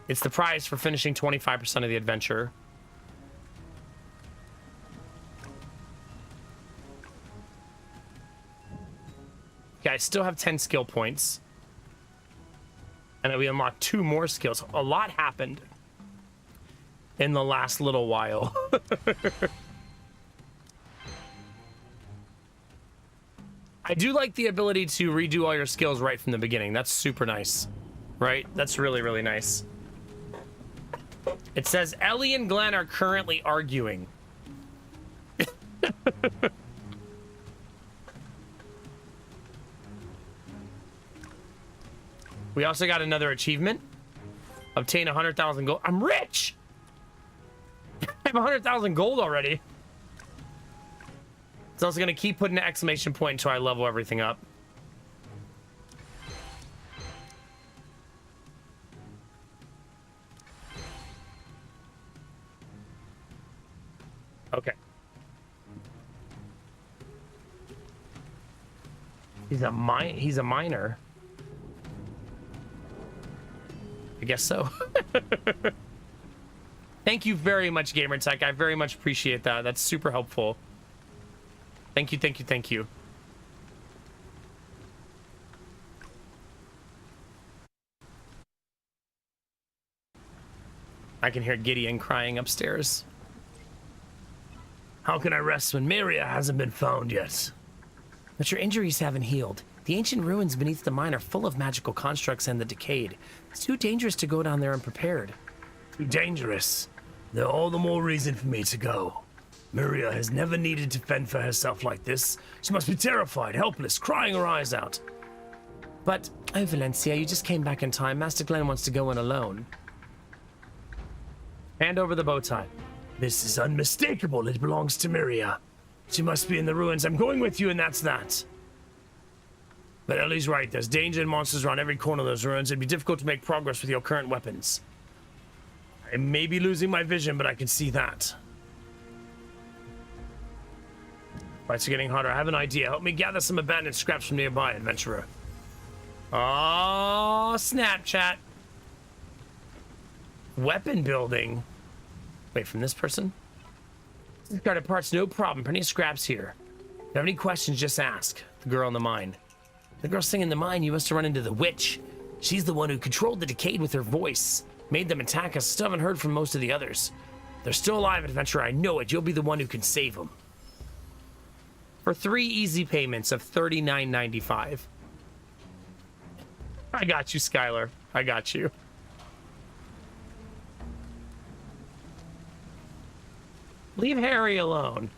It's the prize for finishing 25% of the adventure. Okay, I still have 10 skill points. And then we unlocked 2 more skills. A lot happened in the last little while. I do like the ability to redo all your skills right from the beginning. That's super nice, right? That's really, really nice. It says Ellie and Glenn are currently arguing. We also got another achievement. Obtain 100,000 gold. I'm rich! I have 100,000 gold already. So I was gonna keep putting an exclamation point until I level everything up. Okay. He's a miner. I guess so. Thank you very much, GamerTech. I very much appreciate that. That's super helpful. Thank you, thank you, thank you. I can hear Gideon crying upstairs. How can I rest when Miria hasn't been found yet? But your injuries haven't healed. The ancient ruins beneath the mine are full of magical constructs and the decayed. It's too dangerous to go down there unprepared. Too dangerous? Then all the more reason for me to go. Miria has never needed to fend for herself like this. She must be terrified, helpless, crying her eyes out. But, oh Valencia, you just came back in time. Master Glenn wants to go in alone. Hand over the bow tie. This is unmistakable. It belongs to Miria. She must be in the ruins. I'm going with you, and that's that. But Ellie's right. There's danger and monsters around every corner of those ruins. It'd be difficult to make progress with your current weapons. I may be losing my vision, but I can see that. Fights are getting harder. I have an idea. Help me gather some abandoned scraps from nearby, adventurer. Oh, Snapchat. Weapon building. Wait, from this person? Discarded parts, no problem. Plenty of scraps here. If you have any questions, just ask. The girl in the mine. The girl singing in the mine, you must have run into the witch. She's the one who controlled the Decayed with her voice. Made them attack us. Still haven't heard from most of the others. They're still alive, adventurer. I know it. You'll be the one who can save them. For 3 easy payments of $39.95. I got you, Skylar. I got you. Leave Harry alone.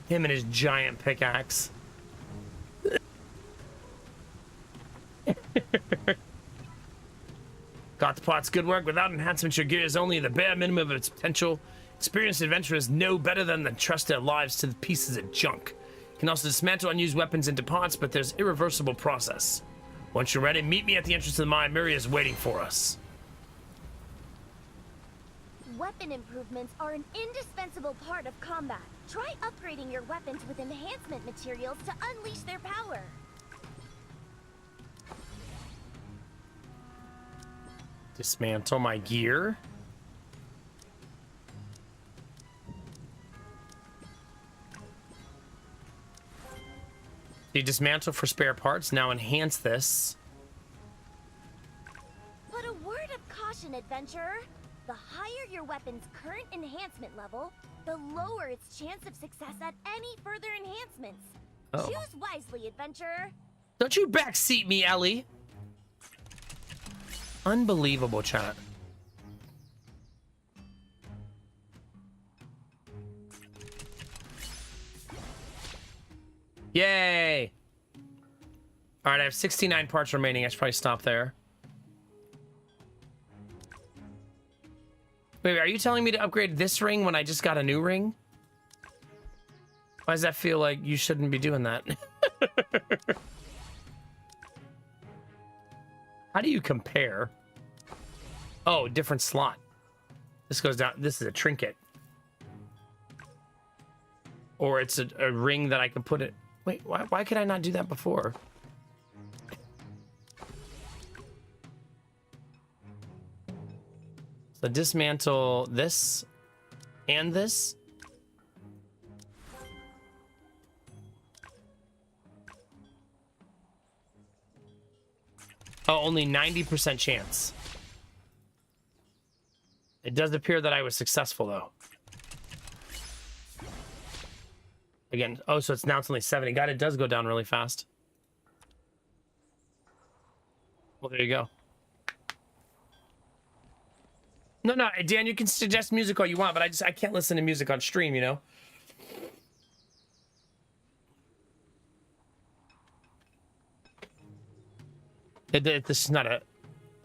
Him and his giant pickaxe. Got the pots, good work. Without enhancements, your gear is only the bare minimum of its potential. Experienced adventurers know better than to trust their lives to the pieces of junk. You can also dismantle unused weapons into parts, but there's irreversible process. Once you're ready, meet me at the entrance to the mine. Miria is waiting for us. Weapon improvements are an indispensable part of combat. Try upgrading your weapons with enhancement materials to unleash their power. Dismantle my gear. You dismantle for spare parts. Now enhance this. But a word of caution, adventurer. The higher your weapon's current enhancement level, the lower its chance of success at any further enhancements. Oh. Choose wisely, adventurer. Don't you backseat me, Ellie. Unbelievable, chat. Yay! All right, I have 69 parts remaining. I should probably stop there. Wait, are you telling me to upgrade this ring when I just got a new ring? Why does that feel like you shouldn't be doing that? How do you compare? Oh, different slot. This goes down. This is a trinket. Or it's a ring that I can put it. Wait, why could I not do that before? So dismantle this and this. Oh, only 90% chance. It does appear that I was successful, though. Again, oh, so now it's only 70. God, it does go down really fast. Well, there you go. No, Dan, you can suggest music all you want, but I can't listen to music on stream, you know? This is not a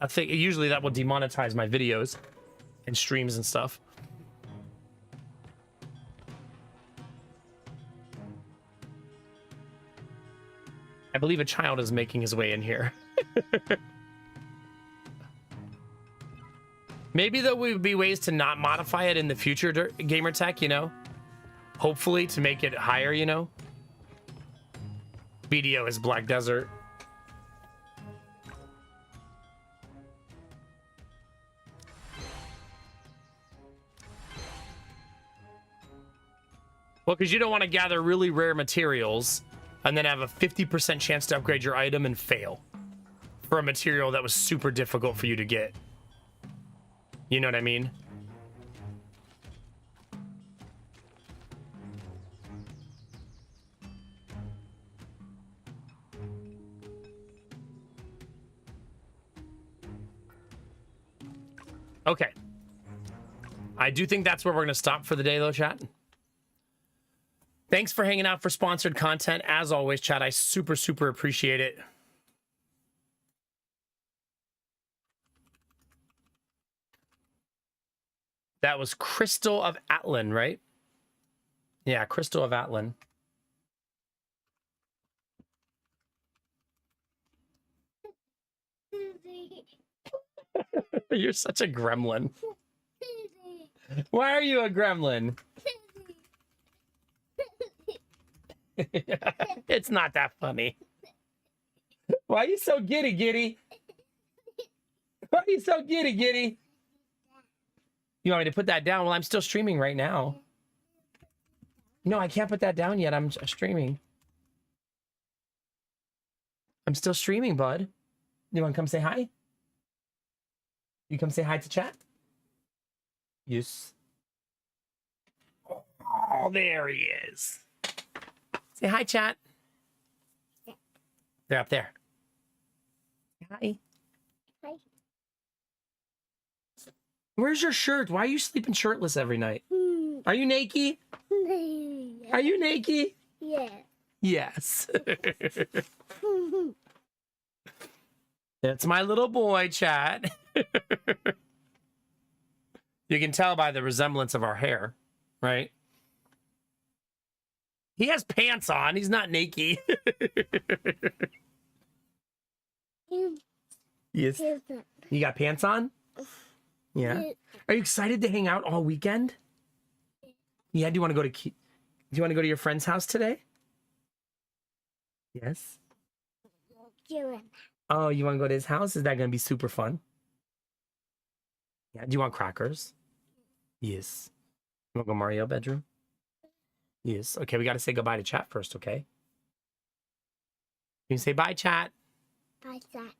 thing. Usually that will demonetize my videos and streams and stuff. I believe a child is making his way in here. Maybe there would be ways to not modify it in the future, Gamertech, you know? Hopefully to make it higher, you know? BDO is Black Desert. Well, because you don't want to gather really rare materials and then have a 50% chance to upgrade your item and fail for a material that was super difficult for you to get. You know what I mean? Okay. I do think that's where we're going to stop for the day, though, chat. Thanks for hanging out for sponsored content. As always, chat, I super, super appreciate it. That was Crystal of Atlan, right? Yeah, Crystal of Atlan. You're such a gremlin. Why are you a gremlin? It's not that funny. Why are you so giddy? Why are you so giddy? You want me to put that down? Well, I'm still streaming right now. No, I can't put that down yet. I'm streaming. I'm still streaming, bud. You want to come say hi? You come say hi to chat? Yes. Oh, there he is. Say hi, chat. They're up there. Hi. Hi. Where's your shirt? Why are you sleeping shirtless every night? Are you naked? Are you naked? Yeah. Yes. That's my little boy, chat. You can tell by the resemblance of our hair, right? He has pants on. He's not naked. Yes. You got pants on? Yeah. Are you excited to hang out all weekend? Yeah. Do you want to go to your friend's house today? Yes. Oh, you want to go to his house? Is that going to be super fun? Yeah. Do you want crackers? Yes. You want to go Mario bedroom? Yes. Okay, we got to say goodbye to chat first, okay? You can say bye, chat. Bye, chat.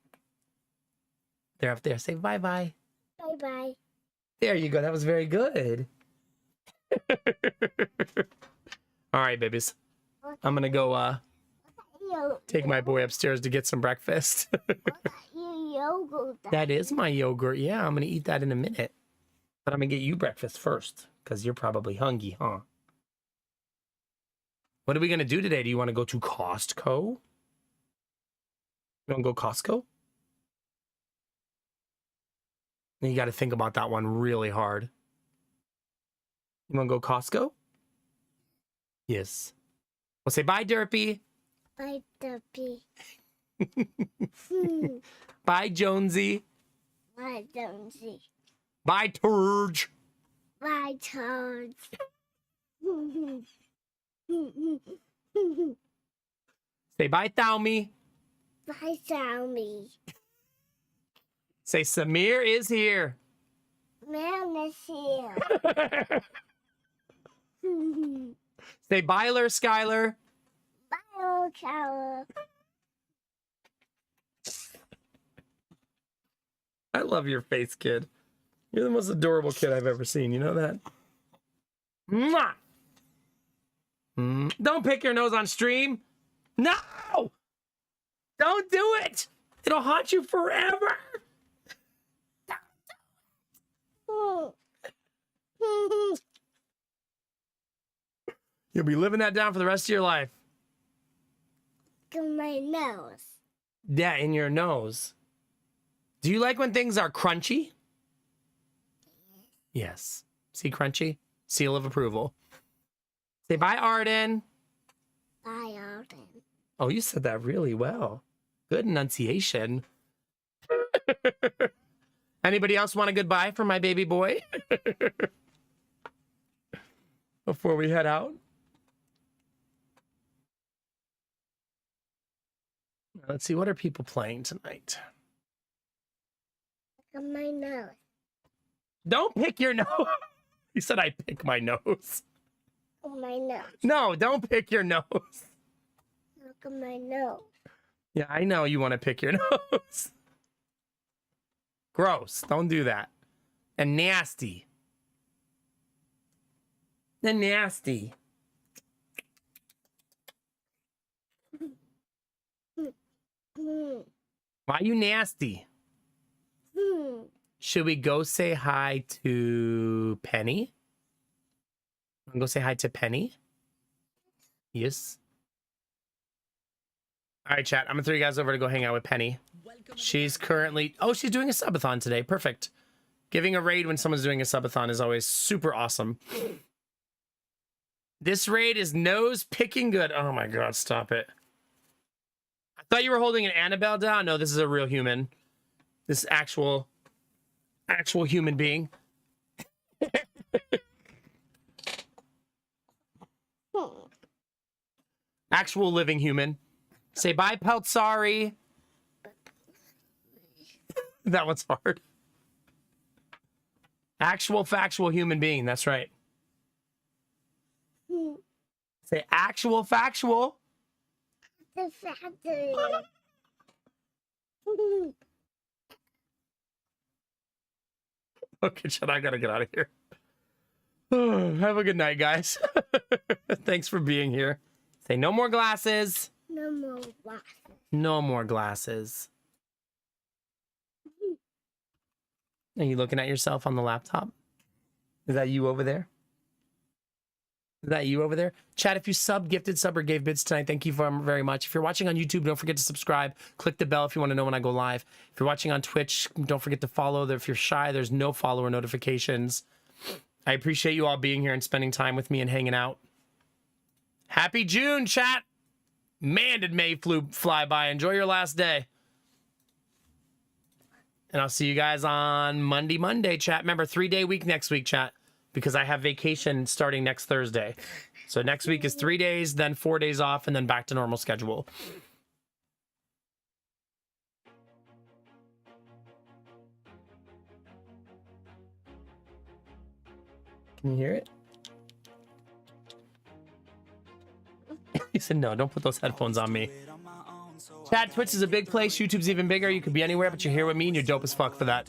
They're up there. Say bye-bye. Bye-bye. There you go. That was very good. All right, babies. I'm going to go take my boy upstairs to get some breakfast. Yogurt. That is my yogurt. Yeah, I'm going to eat that in a minute. But I'm going to get you breakfast first because you're probably hungry, huh? What are we going to do today? Do you want to go to Costco? You want to go Costco? You got to think about that one really hard. You want to go Costco? Yes. Well, say bye, Derpy. Bye, Duppy. Bye, Jonesy. Bye, Jonesy. Bye, Turge. Bye, Toads. Say bye, Thaumi. Bye, Sammy. Say Samir is here. Man is here. Say Byler, Skyler. Bye, old cow. I love your face, kid. You're the most adorable kid I've ever seen. You know that? Mwah! Don't pick your nose on stream. No! Don't do it! It'll haunt you forever! You'll be living that down for the rest of your life. In my nose. Yeah, in your nose. Do you like when things are crunchy? Yes. See crunchy? Seal of approval. Say bye, Arden. Bye, Arden. Oh, you said that really well. Good enunciation. Anybody else want a goodbye for my baby boy? Before we head out? Let's see, what are people playing tonight? In my nose. Don't pick your nose. He said I pick my nose. at my nose. No, don't pick your nose. Look at my nose. Yeah, I know you want to pick your nose. Gross. Don't do that. And nasty. And nasty. Why you nasty? Should we go say hi to Penny? Wanna go say hi to Penny? Yes. All right, chat. I'm gonna throw you guys over to go hang out with Penny. She's currently... Oh, she's doing a subathon today. Perfect. Giving a raid when someone's doing a subathon is always super awesome. This raid is nose picking good. Oh my god, stop it. I thought you were holding an Annabelle down. No, this is a real human. This actual human being. Actual living human. Say bye, Pelt. Sorry. That one's hard. Actual factual human being. That's right. Say actual factual. The factory. Okay, shit, I gotta get out of here. Have a good night, guys. Thanks for being here. Say no more glasses. No more glasses. No more glasses. Are you looking at yourself on the laptop? Is that you over there? Is that you over there? Chat, if you gifted sub or gave bits tonight, thank you very much. If you're watching on YouTube, don't forget to subscribe. Click the bell if you want to know when I go live. If you're watching on Twitch, don't forget to follow. If you're shy, there's no follower notifications. I appreciate you all being here and spending time with me and hanging out. Happy June, chat. Man, did May fly by. Enjoy your last day. And I'll see you guys on Monday, chat. Remember, 3-day week next week, chat. Because I have vacation starting next Thursday. So next week is 3 days, then 4 days off, and then back to normal schedule. Can you hear it? He said, no, don't put those headphones on me. Chat, Twitch is a big place. YouTube's even bigger. You could be anywhere, but you're here with me, and you're dope as fuck for that.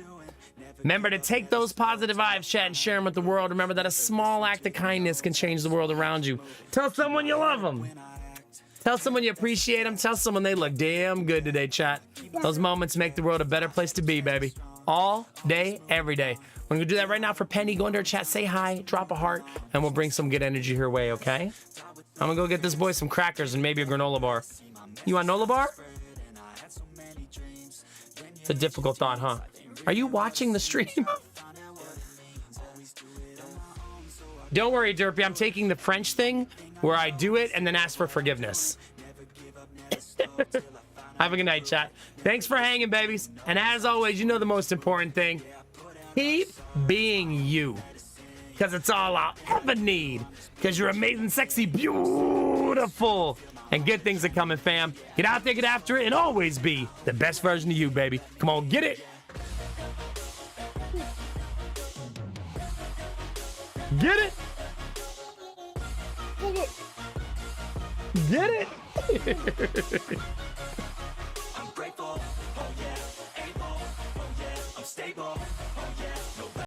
Remember to take those positive vibes, chat, and share them with the world. Remember that a small act of kindness can change the world around you. Tell someone you love them. Tell someone you appreciate them. Tell someone they look damn good today, chat. Those moments make the world a better place to be, baby. All day, every day. We're going to do that right now for Penny. Go into her chat, say hi, drop a heart, and we'll bring some good energy her way, okay? I'm going to go get this boy some crackers and maybe a granola bar. You want Nola bar? It's a difficult thought, huh? Are you watching the stream? Don't worry, Derpy. I'm taking the French thing where I do it and then ask for forgiveness. Have a good night, chat. Thanks for hanging, babies. And as always, you know the most important thing. Keep being you. Because it's all I'll ever need. Because you're amazing, sexy, beautiful. And good things are coming, fam. Get out there, get after it, and always be the best version of you, baby. Come on, get it. Get it. Get it. I'm grateful, oh yeah, able, oh yeah, I'm stable.